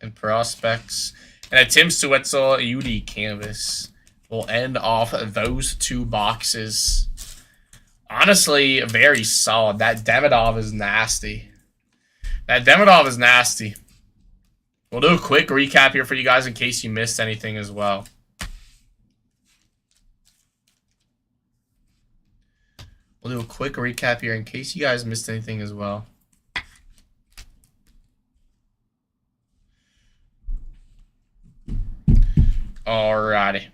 and prospects. And a Tim Suetzel UD canvas. We'll end off those 2 boxes. Honestly, very solid. That Demidov is nasty. That Demidov is nasty. We'll do a quick recap here for you guys in case you missed anything as well. We'll do a quick recap here in case you guys missed anything as well. Alrighty.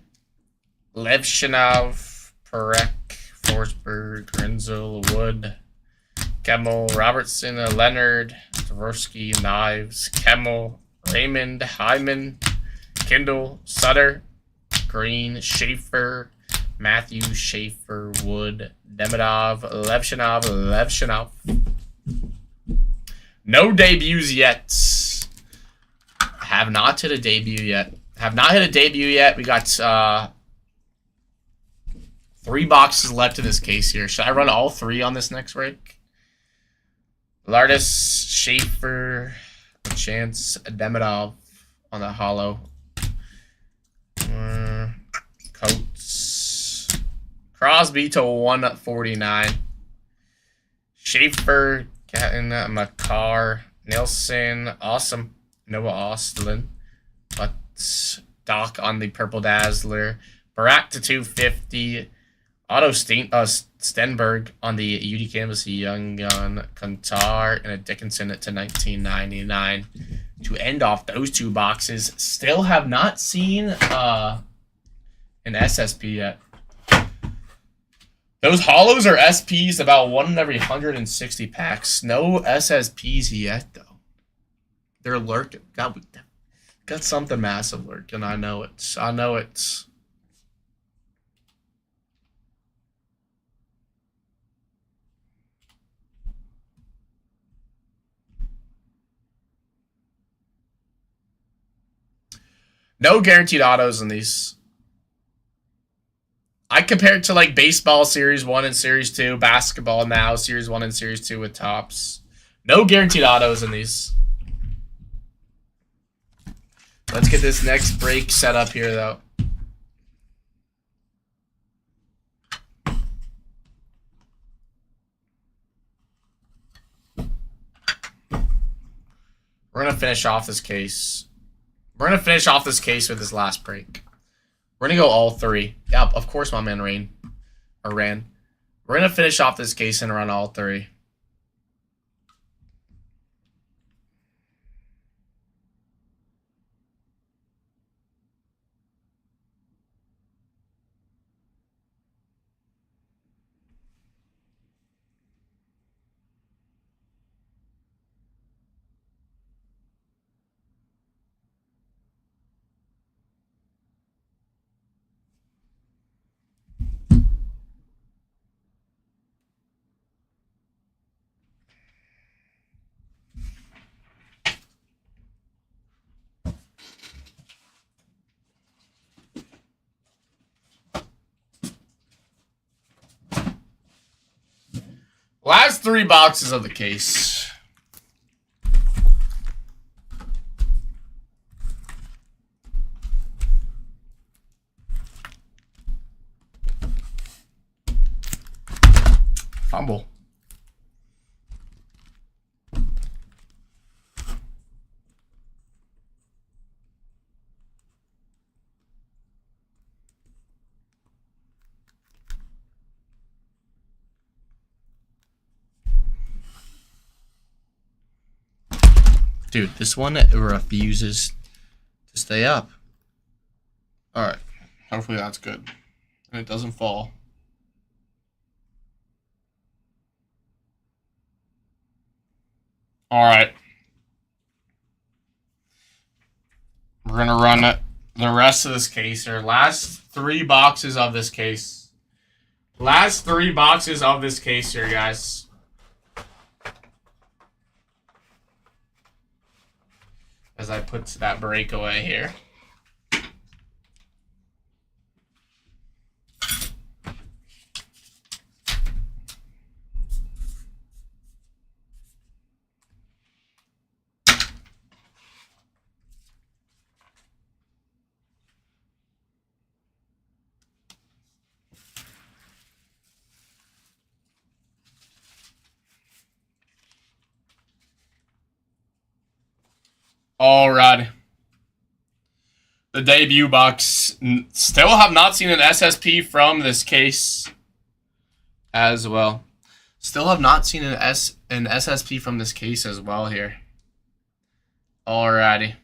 Levshinov, Parekh, Forsberg, Renzel, Wood, Kemmel, Robertson, Leonard, Dvorsky, Knives, Kemmel, Raymond, Hyman, Kindle, Sutter, Green, Schaefer, Matthew Schaefer, Wood, Demidov, Levshinov. No debuts yet. Have not hit a debut yet. We got 3 boxes left in this case here. Should I run all 3 on this next break? Lardis, Schaefer, Chance, Demidov on the Holo. Coates. Crosby to 149. Schaefer, getting Makar, Nilsson, awesome. Noah Ostlund. But Doc on the Purple Dazzler. Barak to 250. Otto Stenberg on the UD Canvas Young Gun. Kantar and a Dickinson to 1999. To end off those two boxes. Still have not seen an SSP yet. Those hollows are SPs about 1 in every 160 packs. No SSPs yet, though. They're lurking. God, we got something massive lurking. I know it's. No guaranteed autos in these. I compare it to like baseball Series 1 and Series 2, basketball now, Series 1 and Series 2 with tops. No guaranteed autos in these. Let's get this next break set up here, though. We're going to finish off this case. We're going to finish off this case with this last break. We're going to go all three. Yeah, of course my man ran. We're going to finish off this case and run all three. Last three boxes of the case. Fumble. Dude, this one refuses to stay up. Alright. Hopefully that's good. And it doesn't fall. Alright. We're going to run the rest of this case here. Last three boxes of this case. Last three boxes of this case here, guys. As I put that breakaway here. Alright. The debut box. Still have not seen an SSP from this case as well. Still have not seen an SSP from this case as well here. Alrighty.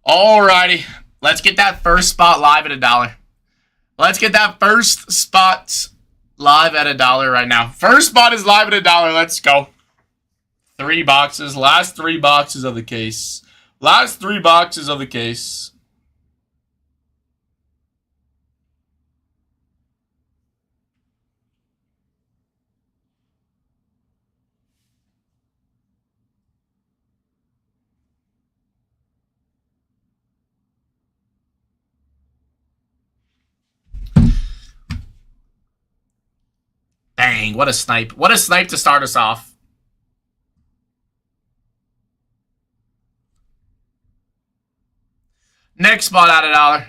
Alrighty. Let's get that first spot live at $1. Let's get that first spot live at $1 right now. First spot is live at $1. Let's go. Three boxes. Last three boxes of the case. Last three boxes of the case. Bang, what a snipe. What a snipe to start us off. next spot at $1.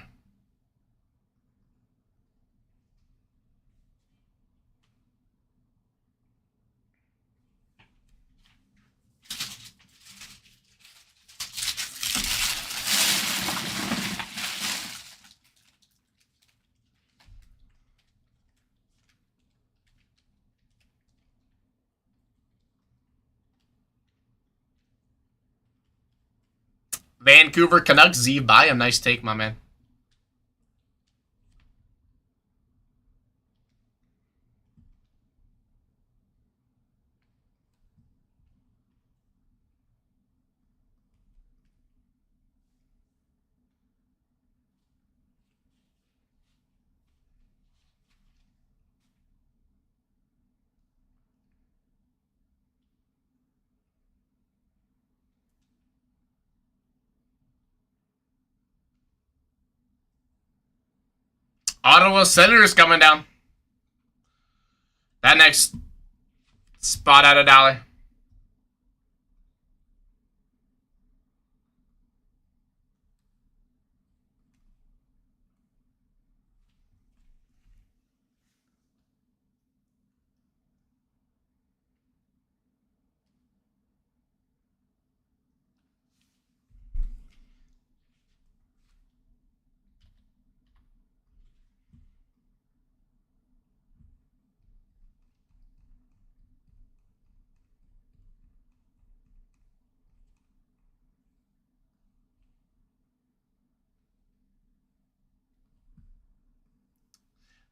Vancouver Canucks, Z by him. Nice take, my man. Ottawa Senators coming down. That next spot at $1.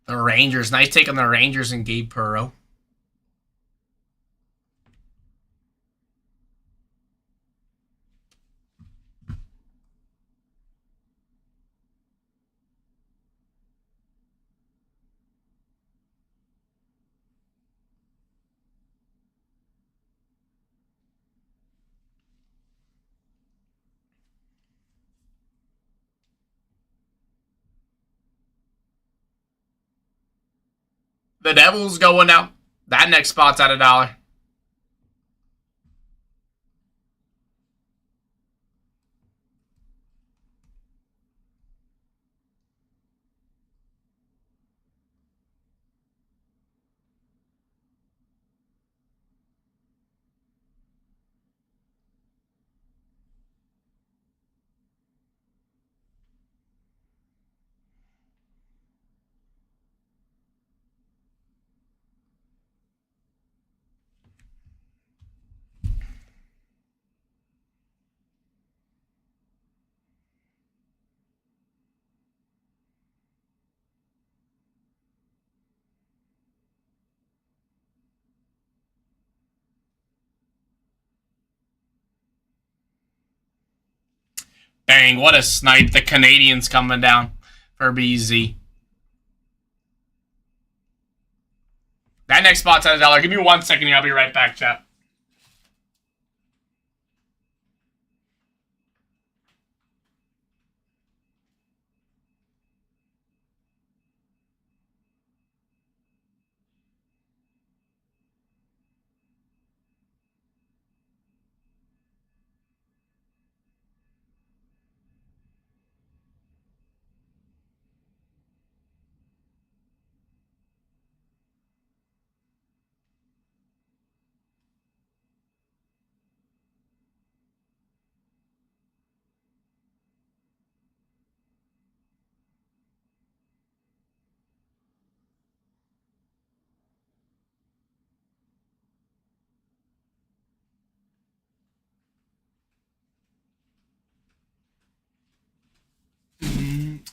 The Rangers. Nice take on the Rangers and Gabe Perreault. The Devils going now. That next spot's at $1. Bang, what a snipe. The Canadians coming down for BZ. That next spot's at $1. Give me 1 second here. I'll be right back, chat.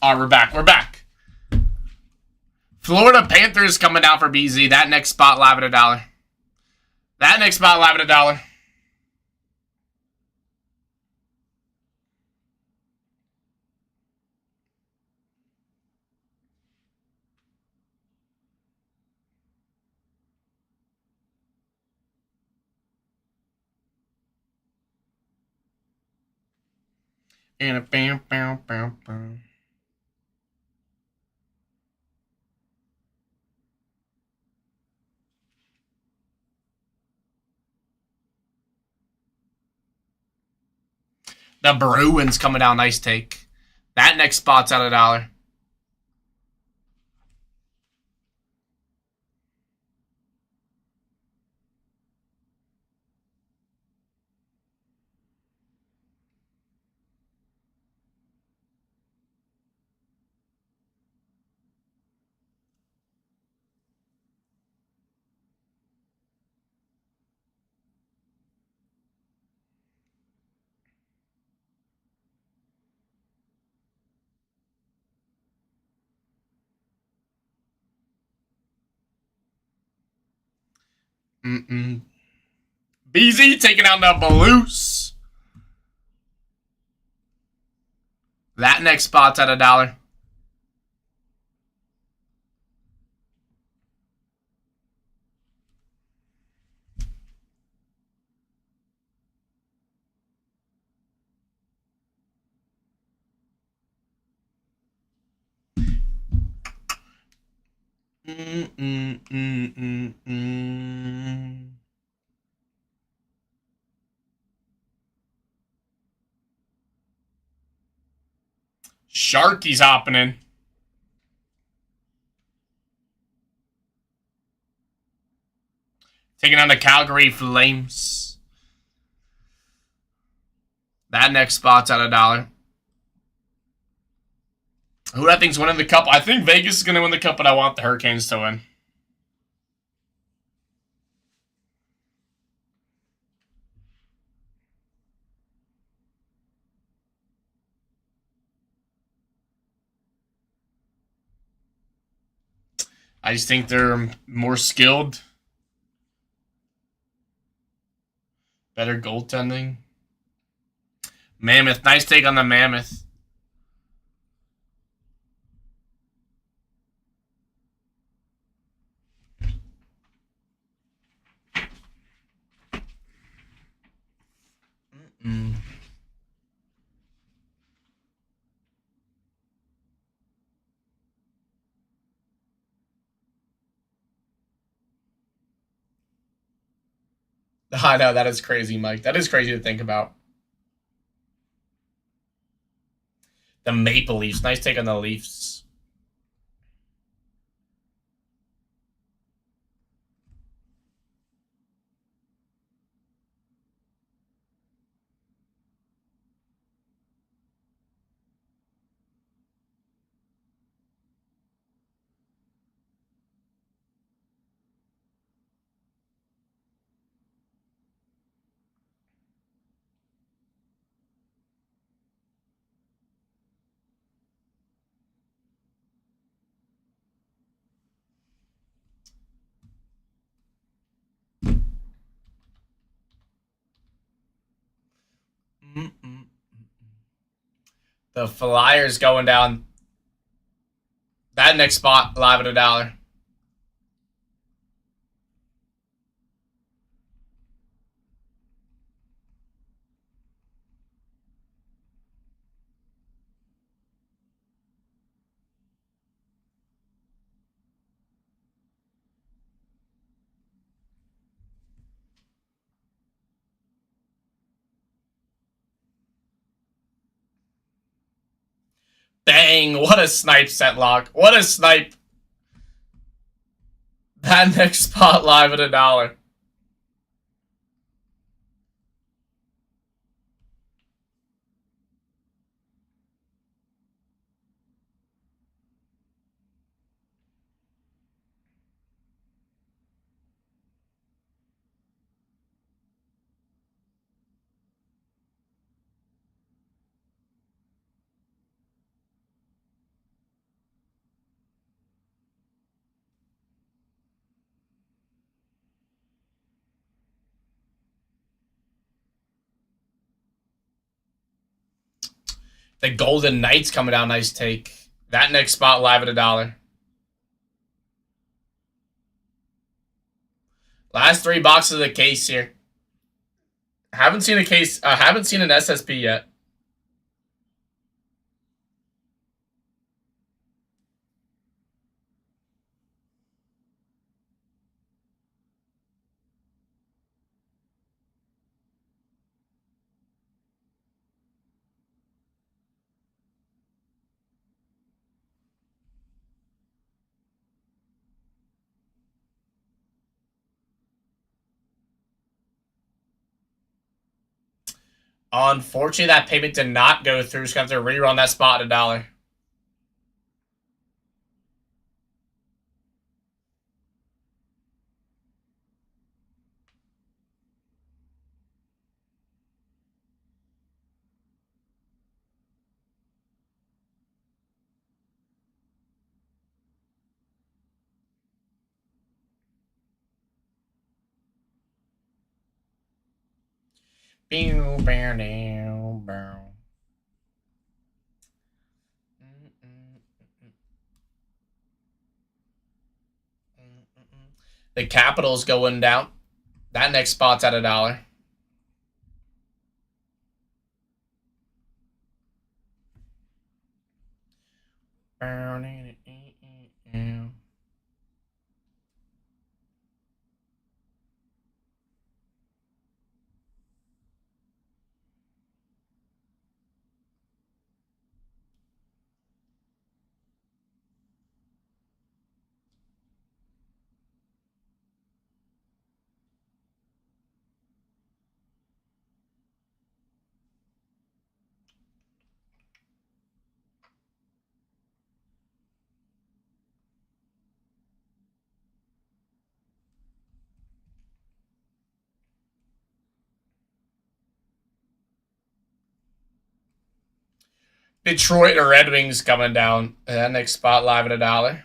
All right, we're back. We're back. Florida Panthers coming down for BZ. That next spot live at $1. That next spot live at $1. And a bam, bam, bam, bam. The Bruins coming down. Nice take. That next spot's at $1. BZ taking out the Baloose. That next spot's at $1. Sharky's hopping in. Taking on the Calgary Flames. That next spot's at $1. Who do I think's winning the cup? I think Vegas is going to win the cup, but I want the Hurricanes to win. I just think they're more skilled. Better goaltending. Mammoth. Nice take on the Mammoth. I know, that is crazy, Mike. That is crazy to think about. The Maple Leafs. Nice take on the Leafs. The Flyers going down. That next spot, live at $1. Bang! What a snipe, Scentlock. What a snipe. That next spot, live at $1. The Golden Knights coming down. Nice take. That next spot, live at $1. Last 3 boxes of the case here. Haven't seen a case. Haven't seen an SSP yet. Unfortunately, that payment did not go through. Just going to have to rerun that spot at $1. Bow, bow, bow, bow. The Capitals going down. That next spot's at $1. Detroit or Red Wings coming down. That next spot live at $1.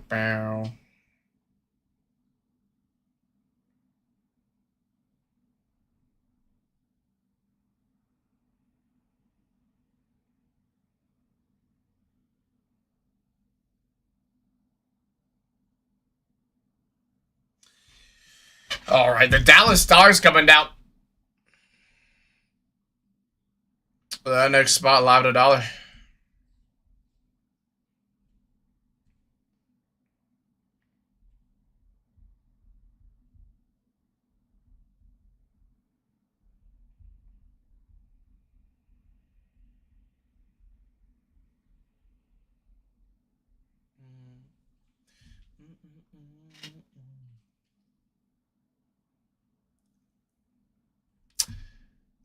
Bow. All right, the Dallas Stars coming down. That next spot live at $1.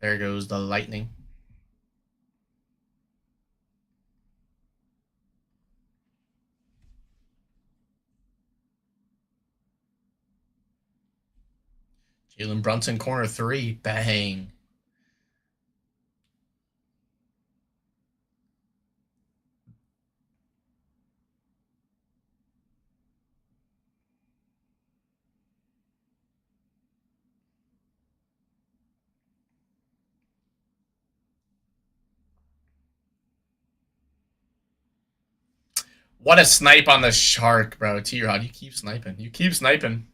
There goes the Lightning. Jalen Brunson, corner 3. Bang. What a snipe on the Shark, bro. T-Rod, you keep sniping. You keep sniping.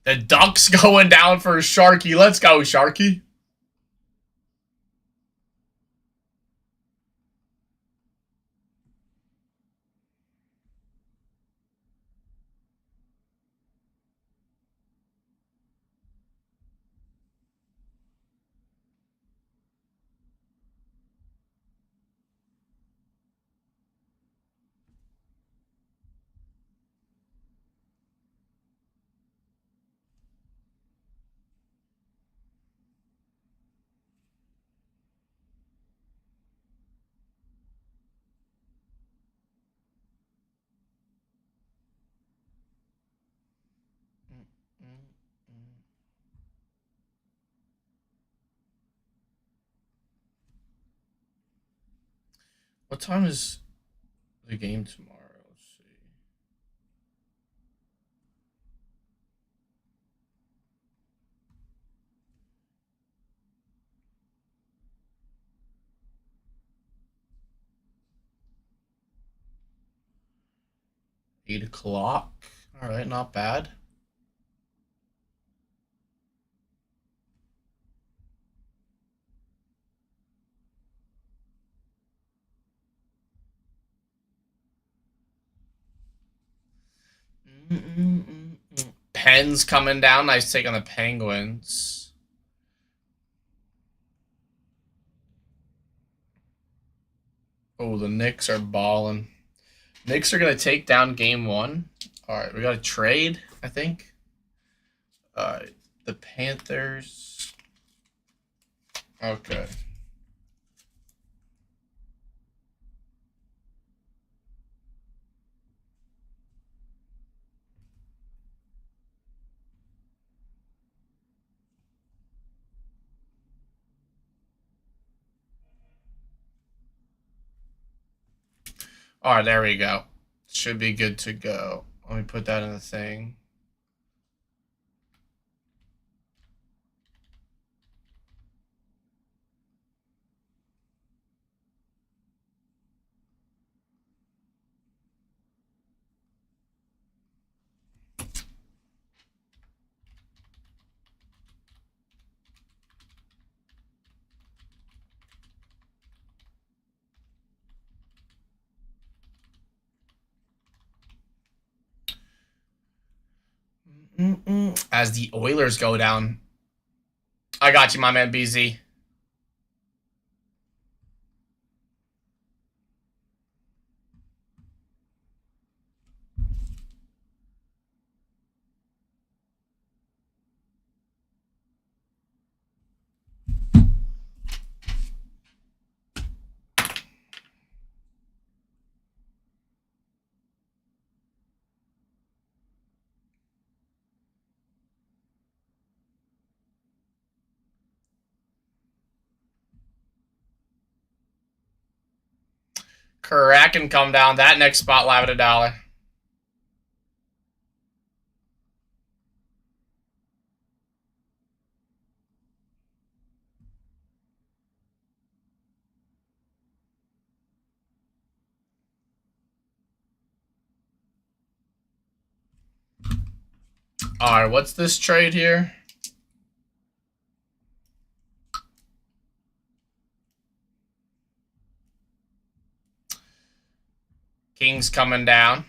The Ducks going down for Sharky. Let's go, Sharky. What time is the game tomorrow? Let's see. $8 o'clock. All right, not bad. Pens coming down. Nice take on the Penguins. Oh, the Knicks are balling. Knicks are going to take down game one. All right, we got a trade, I think. All right, the Panthers. Okay. All right, there we go. Should be good to go. Let me put that in the thing. As the Oilers go down. I got you, my man, BZ. Kraken come down. That next spot live at $1. All right, what's this trade here? Kings coming down.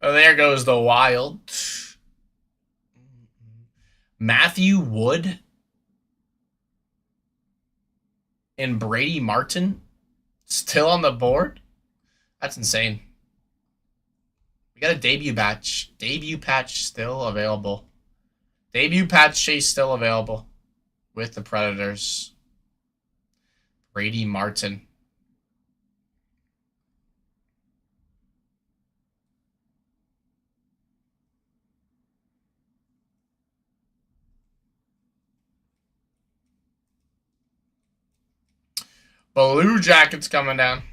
Oh, there goes the Wild. Matthew Wood and Brady Martin still on the board? That's insane. We got a debut patch. Debut patch still available. Debut patch chase still available with the Predators. Brady Martin. Blue Jackets coming down.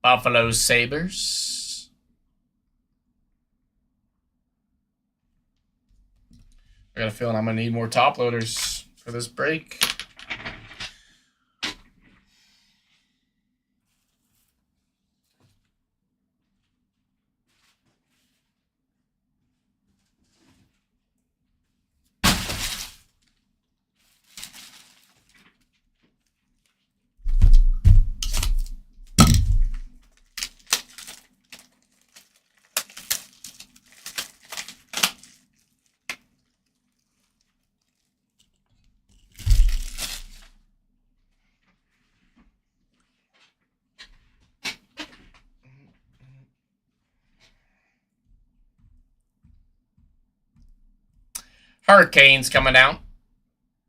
Buffalo Sabres. I got a feeling I'm going to need more top loaders for this break. Hurricanes coming out.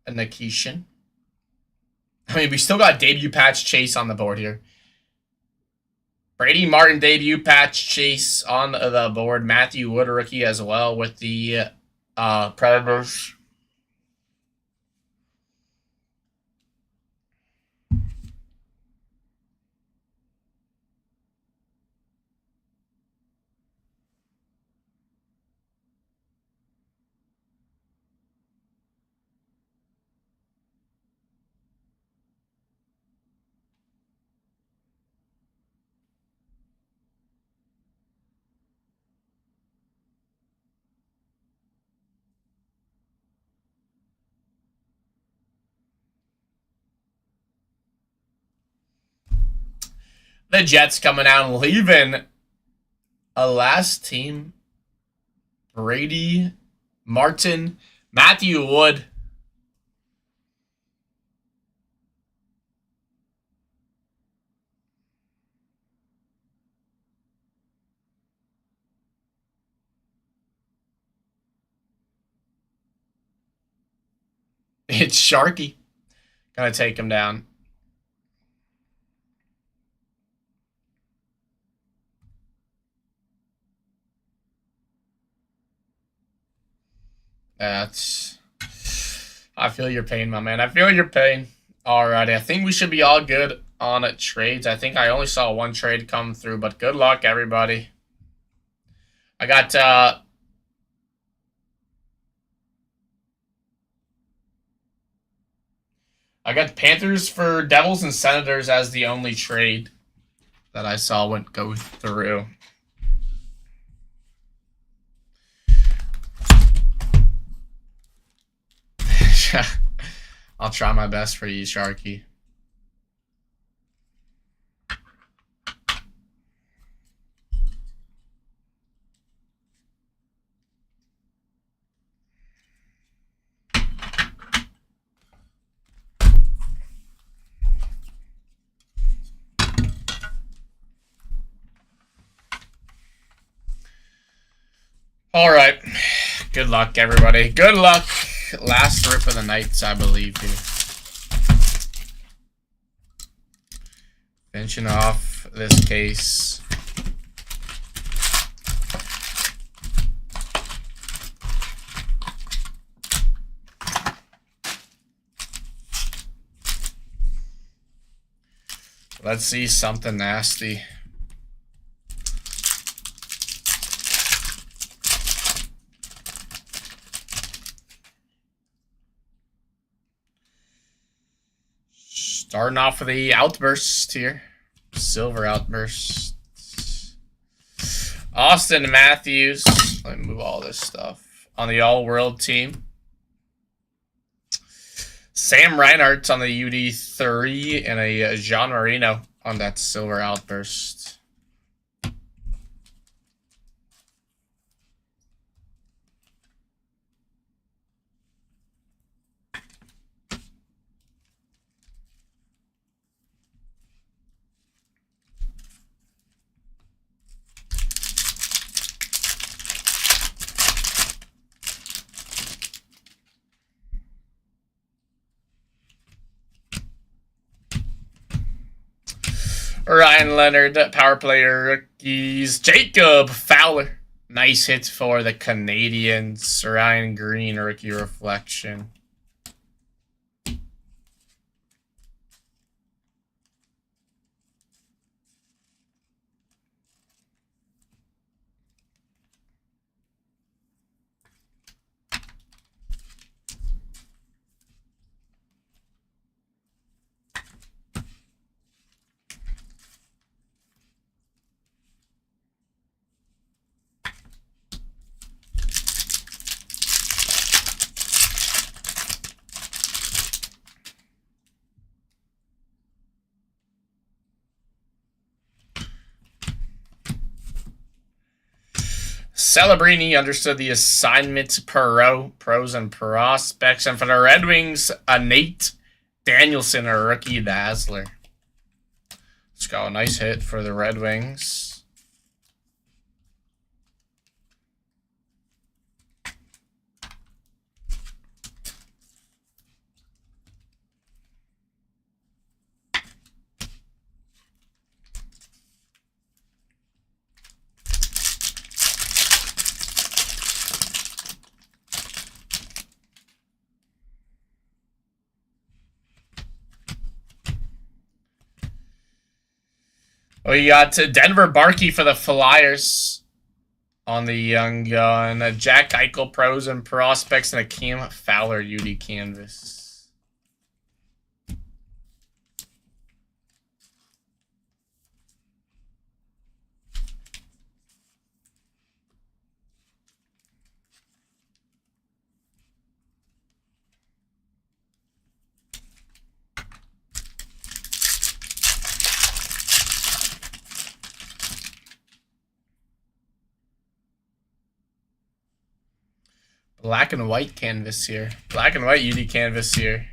A Nikishin. I mean, we still got debut patch Chase on the board here. Brady Martin debut patch Chase on the board. Matthew Wood rookie as well with the Predators. The Jets coming out and leaving a last team. Brady, Martin, Matthew Wood. It's Sharky. Gonna take him down. I feel your pain, my man. I feel your pain. Alrighty, I think we should be all good on trades. I think I only saw one trade come through, but good luck, everybody. I got Panthers for Devils and Senators as the only trade that I saw went go through. I'll try my best for you, Sharky. All right. Good luck, everybody. Good luck. Last rip of the nights, I believe, here. Finishing off this case. Let's see something nasty. Starting off with the outburst here. Silver outburst. Austin Matthews. Let me move all this stuff. On the all-world team. Sam Reinhart's on the UD3 and a Jean Marino on that silver outburst. Ryan Leonard, power player rookies. Jacob Fowler. Nice hits for the Canadians. Ryan Green, rookie reflection. Celebrini understood the assignment pros and prospects. And for the Red Wings, Nate Danielson, a rookie Dazzler. Let's go. A nice hit for the Red Wings. We got Denver Barkey for the Flyers on the young gun. Jack Eichel pros and prospects and a Cam Fowler UD canvas. Black and white canvas here. Black and white UD canvas here.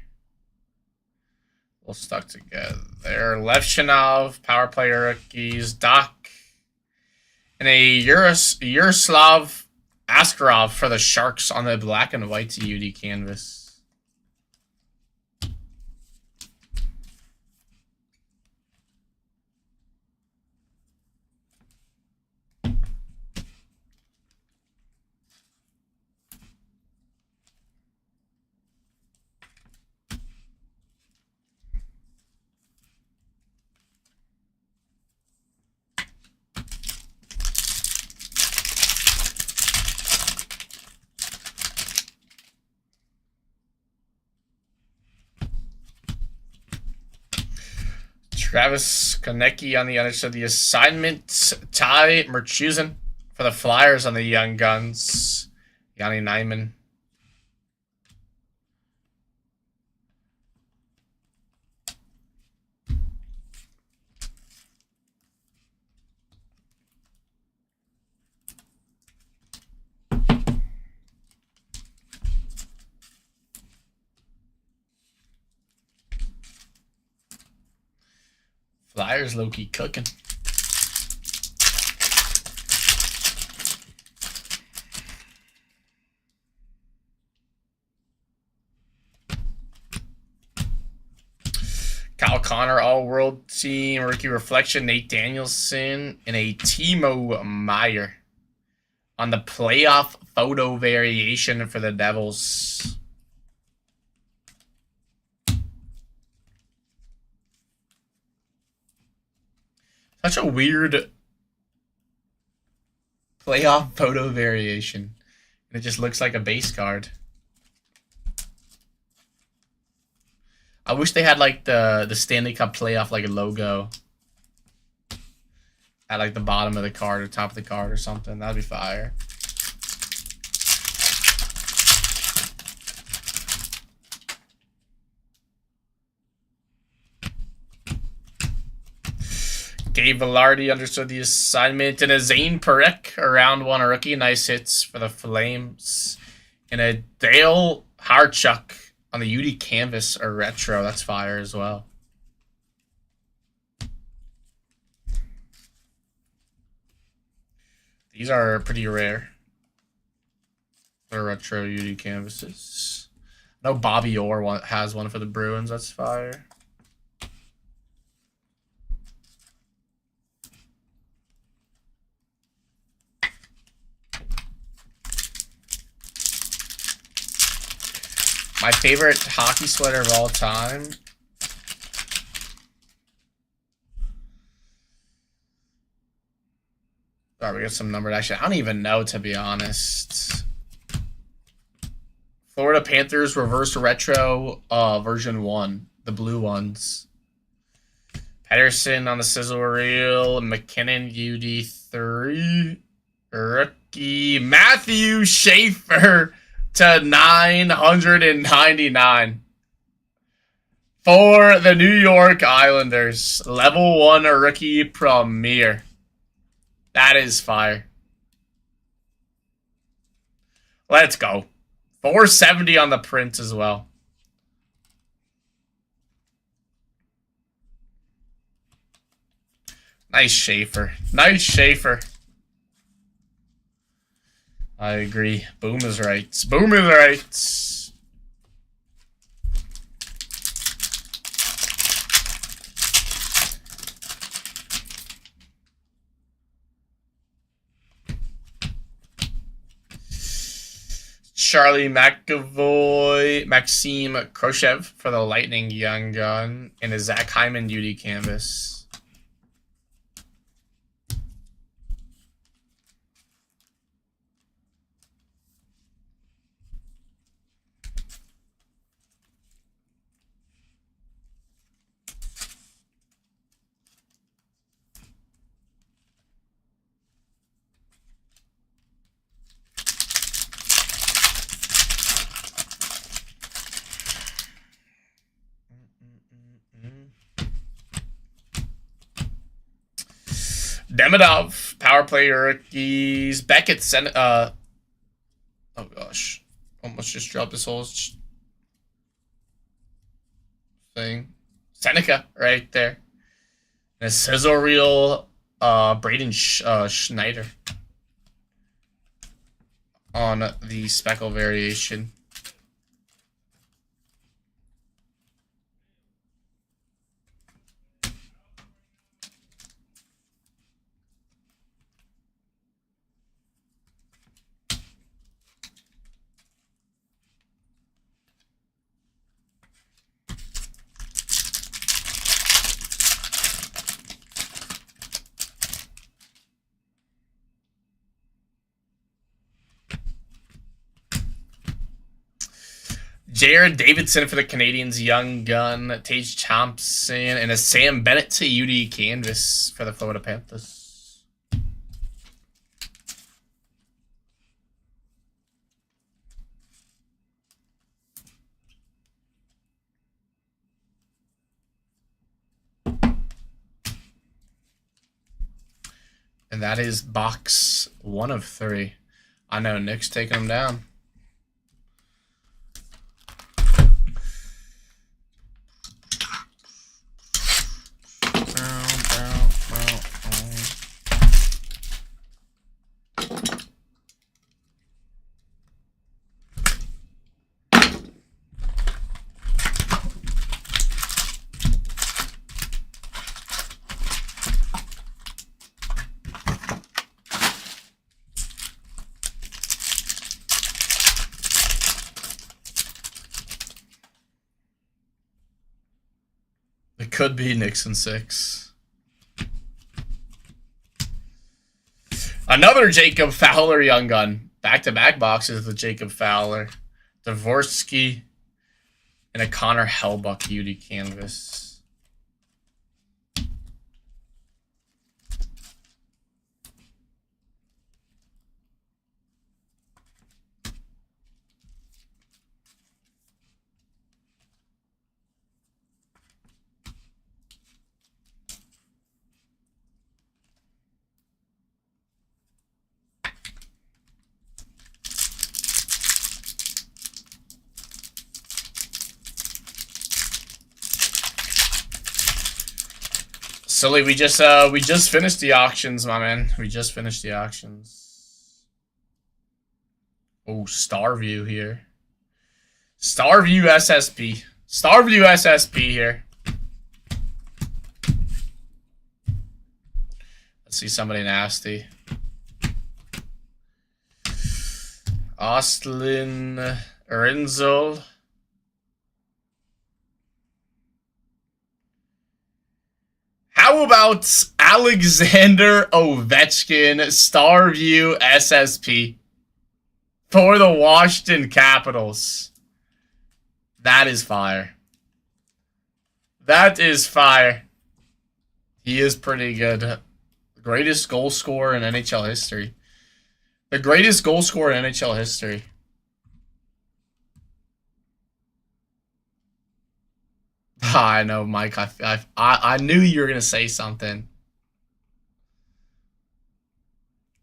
All stuck together. Levchinov, power play rookies, Doc, and a Yaroslav Askarov for the Sharks on the black and white UD canvas. Travis Konecny on the other side of the assignment. Ty Merchusen for the Flyers on the young guns. Yanni Nyman. Flyers low-key cooking. Kyle Connor, all-world team, rookie reflection, Nate Danielson, and a Timo Meier on the playoff photo variation for the Devils. Such a weird playoff photo variation. It just looks like a base card. I wish they had like the Stanley Cup playoff like a logo at like the bottom of the card or top of the card or something. That'd be fire. Gabe Vilardi understood the assignment, and a Zane Parekh, a round one rookie. Nice hits for the Flames. And a Dale Harchuk on the UD canvas, a retro. That's fire as well. These are pretty rare. They're retro UD canvases. I know Bobby Orr has one for the Bruins. That's fire. My favorite hockey sweater of all time. All right, we got some numbered action. I don't even know, to be honest. Florida Panthers reverse retro version 1. The blue ones. Pedersen on the sizzle reel. McKinnon UD3. Rookie Matthew Schaefer to 999 for the New York Islanders. Level 1 rookie premier. That is fire. Let's go. 470 on the print as well. Nice Schaefer. Nice Schaefer. I agree. Boom is right. Boom is right. Charlie McAvoy, Maxime Khrushchev for the Lightning young gun, and a Zach Hyman UD canvas. Demidov, power play rookies. Beckett, oh gosh. Almost just dropped this whole thing. Seneca, right there. And a sizzle reel, Braden Schneider on the speckle variation. Jared Davidson for the Canadians, young gun. Tage Thompson and a Sam Bennett to UD canvas for the Florida Panthers. And that is box 1 of 3. I know Nick's taking them down. It could be Nixon 6. Another Jacob Fowler young gun. Back-to-back boxes with Jacob Fowler. Dvorsky and a Connor Hellbuck UD canvas. Sully, we just finished the auctions, my man. We just finished the auctions. Oh, Starview here. Starview SSP. Starview SSP here. Let's see somebody nasty. Ostlin Renzel. How about Alexander Ovechkin, Starview SSP for the Washington Capitals? That is fire. That is fire. He is pretty good. The greatest goal scorer in NHL history. The greatest goal scorer in NHL history. I know, Mike. I knew you were gonna say something.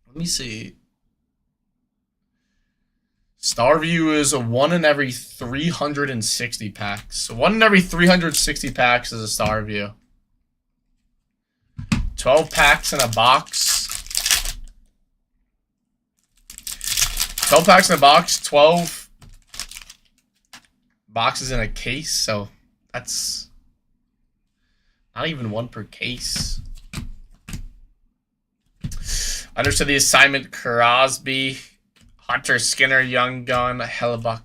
Let me see. Starview is a 1 in every 360 packs. So 1 in every 360 packs is a Starview. 12 packs in a box. 12 packs in a box. 12 boxes in a case. So that's not even 1 per case. Understood the assignment. Crosby, Hunter Skinner, Young Gun, Hellebuck.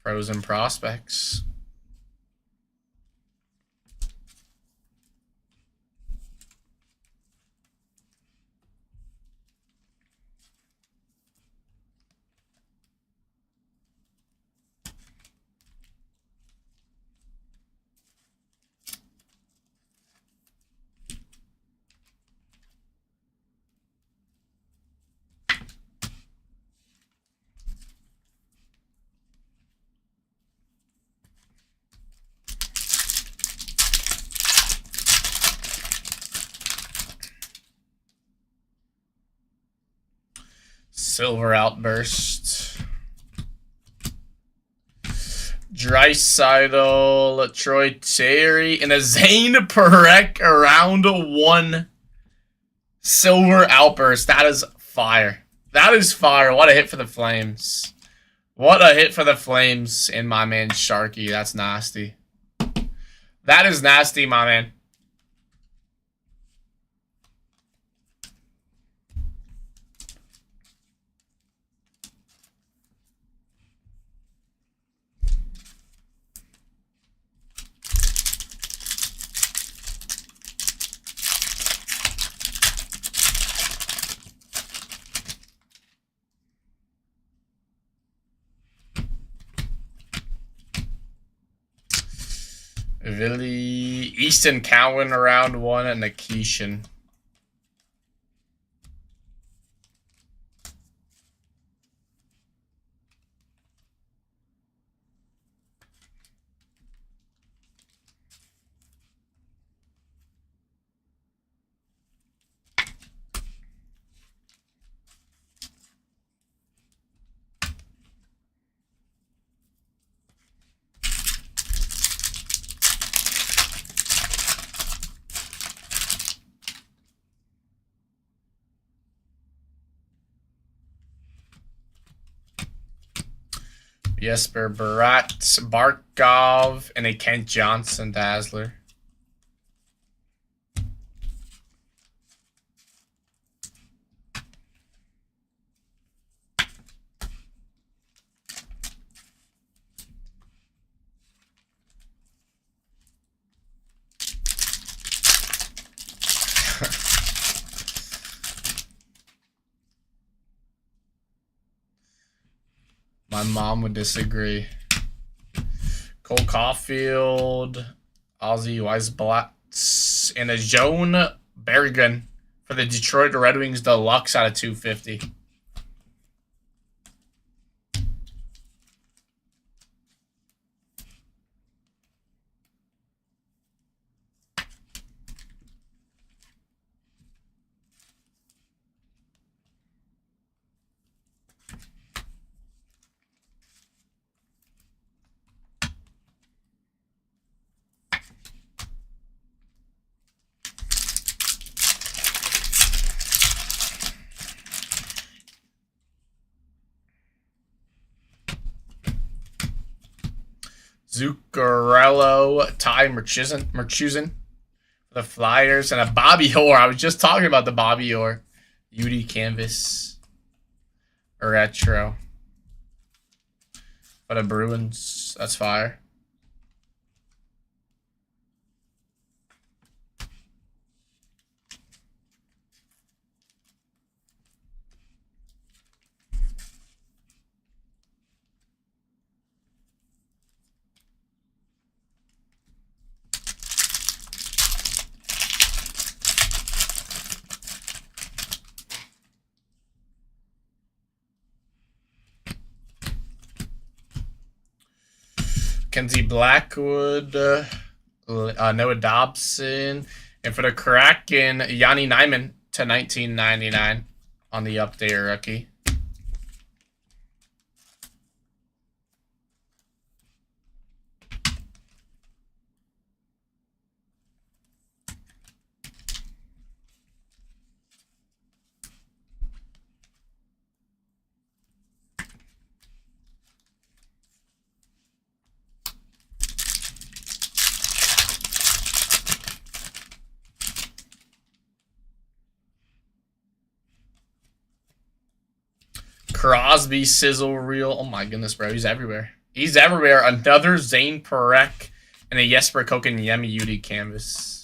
Pros and prospects. Silver Outburst. Draisaitl, Troy Terry, and a Zane Perek around 1 Silver Outburst. That is fire. That is fire. What a hit for the Flames. What a hit for the Flames and my man Sharky. That's nasty. That is nasty, my man. Really, Easton Cowan around 1 and Nikishin. Jesper Barat, Barkov, and a Kent Johnson Dazzler. My mom would disagree. Cole Caulfield, Ozzy Weisblatz, and a Joan Berrigan for the Detroit Red Wings Deluxe out of 250. Zuccarello, Ty Murchison for the Flyers, and a Bobby Orr. I was just talking about the Bobby Orr. UD Canvas Retro. For the Bruins, that's fire. Kenzie Blackwood, Noah Dobson, and for the Kraken, Yanni Nyman to 1999 on the update rookie. Crosby sizzle reel. Oh my goodness, bro. He's everywhere. He's everywhere. Another Zane Perek and a Jesper Kotkaniemi UD canvas.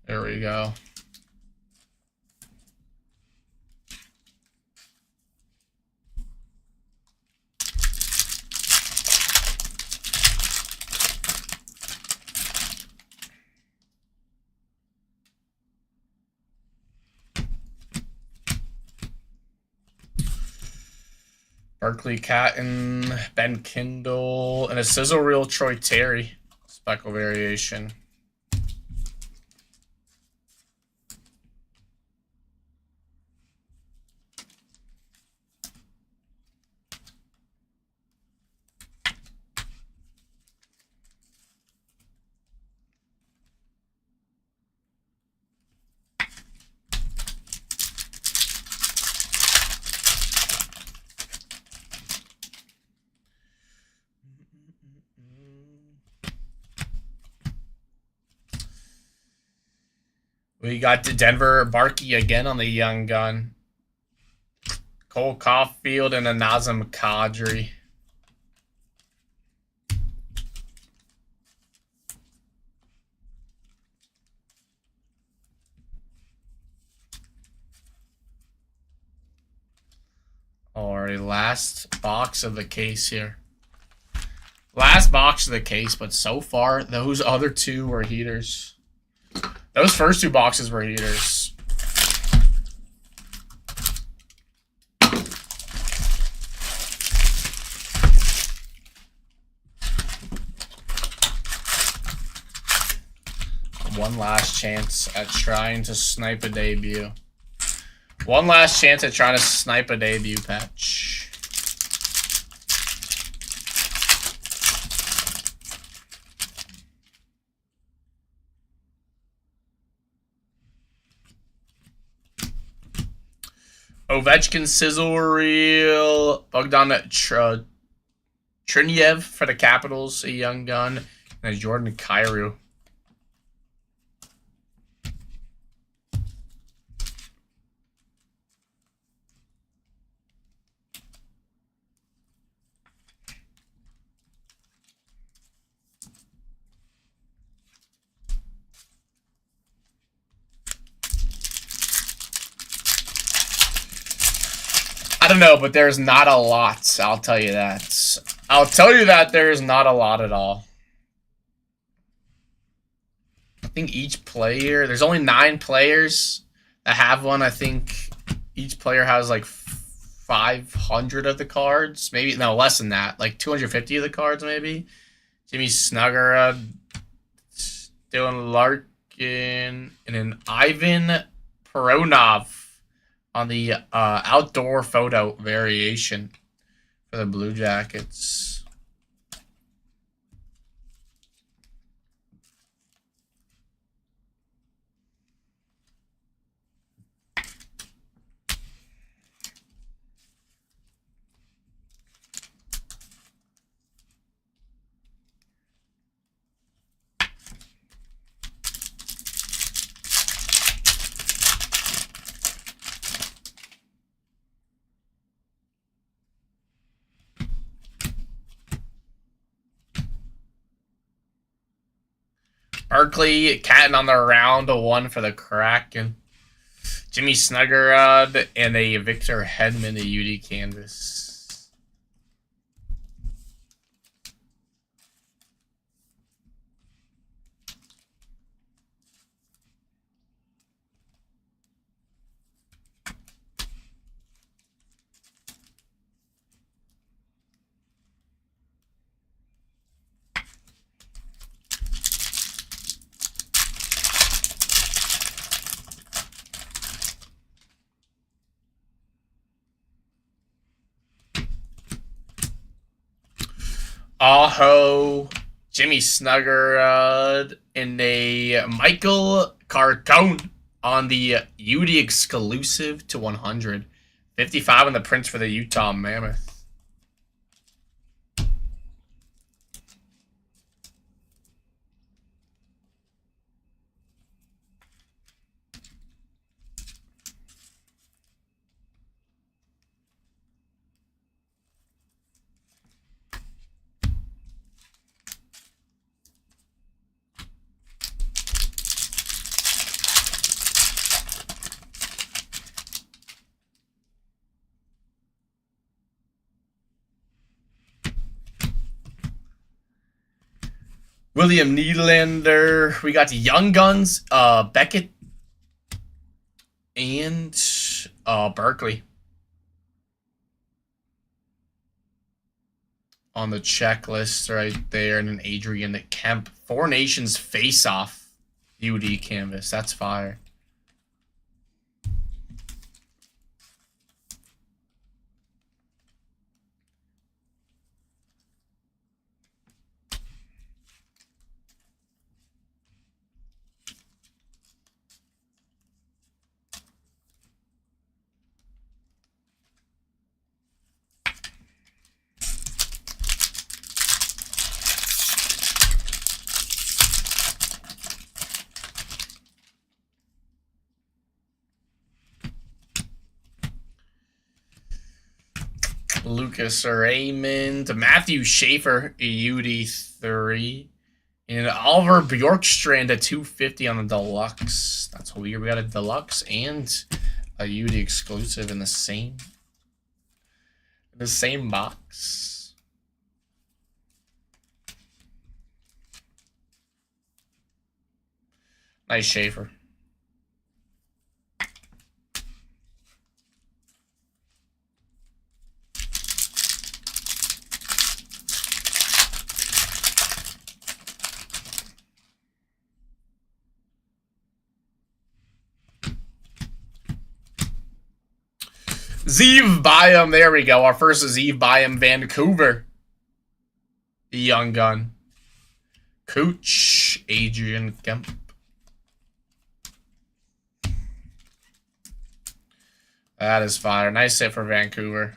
There we go. Barkley Catton, Ben Kindle, and a Sizzle Reel Troy Terry. Speckle variation. We got the Denver Barkey again on the young gun. Cole Caulfield and a Nazem Kadri. Alright, last box of the case here. Last box of the case, but so far, those other two were heaters. Those first two boxes were heaters. One last chance at trying to snipe a debut. One last chance at trying to snipe a debut patch. Ovechkin Sizzle Reel. Bogdan Triniev for the Capitals, a young gun. And a Jordan Kyrou. I don't know, but there's not a lot. I'll tell you that. I'll tell you that there's not a lot at all. I think each player, there's only 9 players that have one. I think each player has like 500 of the cards. Maybe, no, less than that. Like 250 of the cards, maybe. Jimmy Snuggerud, Dylan Larkin, and then Ivan Peronov on the outdoor photo variation for the Blue Jackets. Barkley, Catton on the round, a 1 for the Kraken. Jimmy Snuggerud and a Victor Hedman, a UD canvas. Aho, Jimmy Snuggerud, and a Michael Carcone on the UD exclusive to 100. 55 on the prints for the Utah Mammoth. William Nylander. We got the Young Guns, Beckett, and Berkeley. on the checklist right there, and an Adrian Kemp. Four Nations face-off UD canvas. That's fire. Lucas Raymond, Matthew Schaefer, UD3, and Oliver Bjorkstrand at 250 on the deluxe. That's weird. We got a deluxe and a UD exclusive in the same box. Nice Schaefer. Zeev Byam, there we go. Our first Zeev Byam, Vancouver. The young gun. Cooch, Adrian Kemp. That is fire. Nice hit for Vancouver.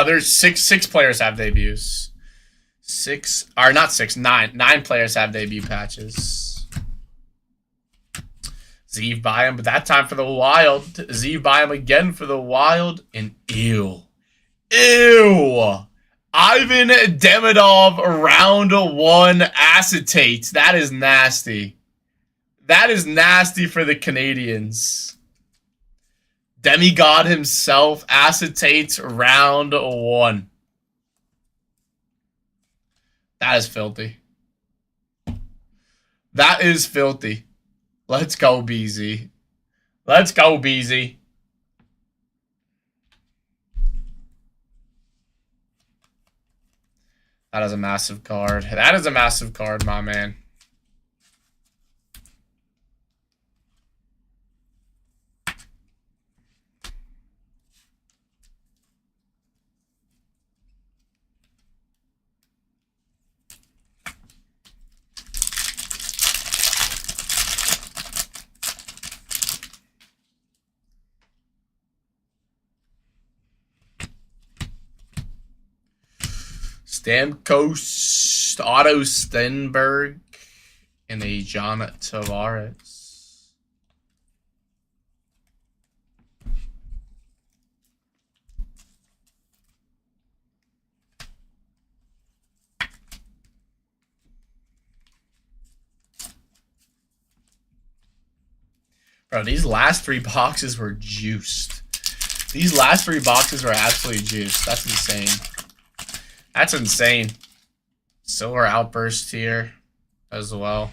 There's six players have debuts. Nine players have debut patches. Zeev Byam, but that time for the Wild. Zeev Byam again for the Wild. And ew. Ivan Demidov, round 1 acetate. That is nasty. That is nasty for the Canadians. Demigod himself, acetates round 1. That is filthy. That is filthy. Let's go, BZ. Let's go, BZ. That is a massive card. That is a massive card, my man. Stamkos, Otto Stenberg, and a John Tavares. Bro, these last 3 boxes were juiced. These last 3 boxes were absolutely juiced. That's insane. That's insane. Silver Outburst here as well.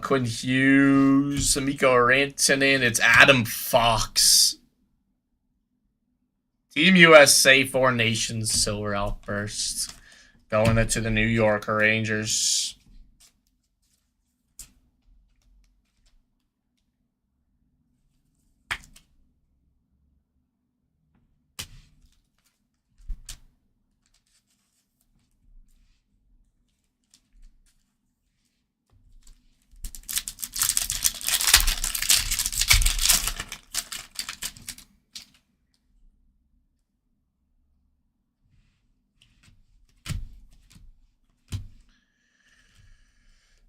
Quinn Hughes, Mikko Rantanen. It's Adam Fox. Team USA, 4 Nations, Silver Outburst. Going into the New York Rangers.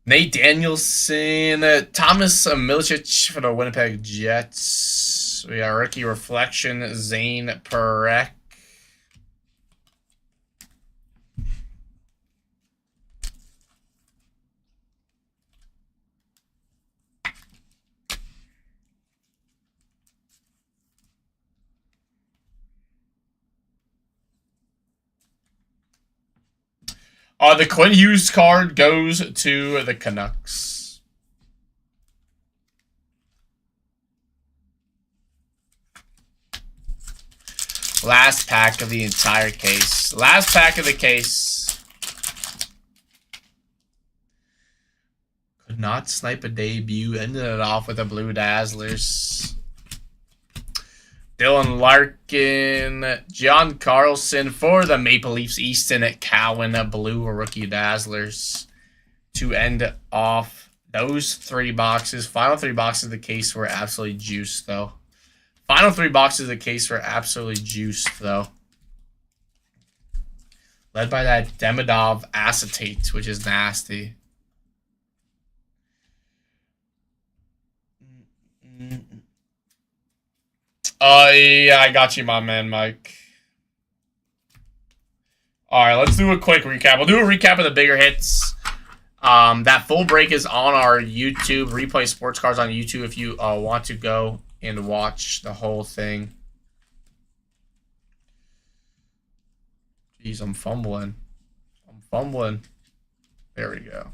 Nate Danielson, Thomas Milicic for the Winnipeg Jets. cards. We got Rookie Reflection, Zane Perek. The Quinn Hughes card goes to the Canucks. Last pack of the entire case. Last pack of the case. Could not snipe a debut. Ended it off with a Blue Dazzlers. Dylan Larkin, John Carlson for the Maple Leafs, Easton Cowan, Blue Rookie Dazzlers to end off those 3 boxes. Final 3 boxes of the case were absolutely juiced, though. Final 3 boxes of the case were absolutely juiced, though. Led by that Demidov acetate, which is nasty. Yeah, I got you, my man, Mike. All right, let's do a quick recap. We'll do a recap of the bigger hits. That full break is on our YouTube. Replay Sports Cards on YouTube if you want to go and watch the whole thing. Jeez, I'm fumbling. There we go.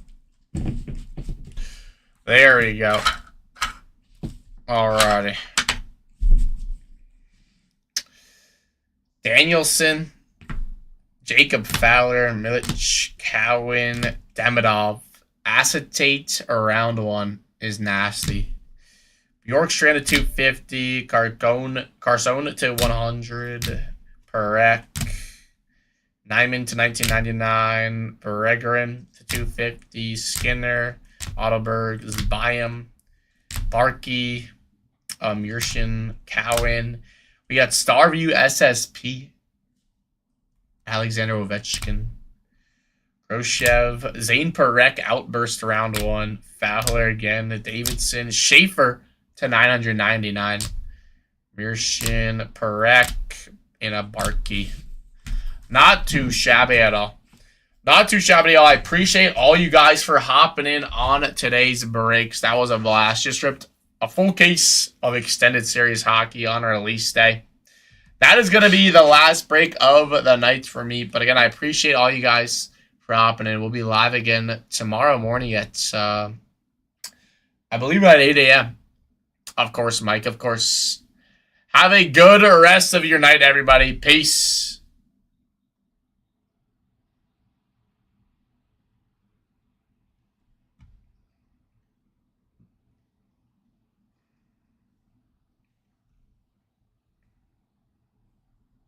There we go. Alrighty. Danielson, Jacob Fowler, Milic, Cowan, Demidov. Acetate around 1 is nasty. Bjorkstrand to 250, Carson to 100, Perek, Nyman to 1999, Peregrin to 250, Skinner, Ottoberg, Zbyam, Barkey, Murshin, Cowan. We got Starview SSP, Alexander Ovechkin, Roshev, Zane Perek, Outburst round 1, Fowler again, Davidson, Schaefer to 999, Murshin, Perek, and a Barkey. Not too shabby at all. Not too shabby at all. I appreciate all you guys for hopping in on today's breaks. That was a blast. Just ripped a full case of extended series hockey on release day. That is going to be the last break of the night for me. But again, I appreciate all you guys for hopping in. We'll be live again tomorrow morning at, I believe at 8 a.m. Of course, Mike, of course. Have a good rest of your night, everybody. Peace.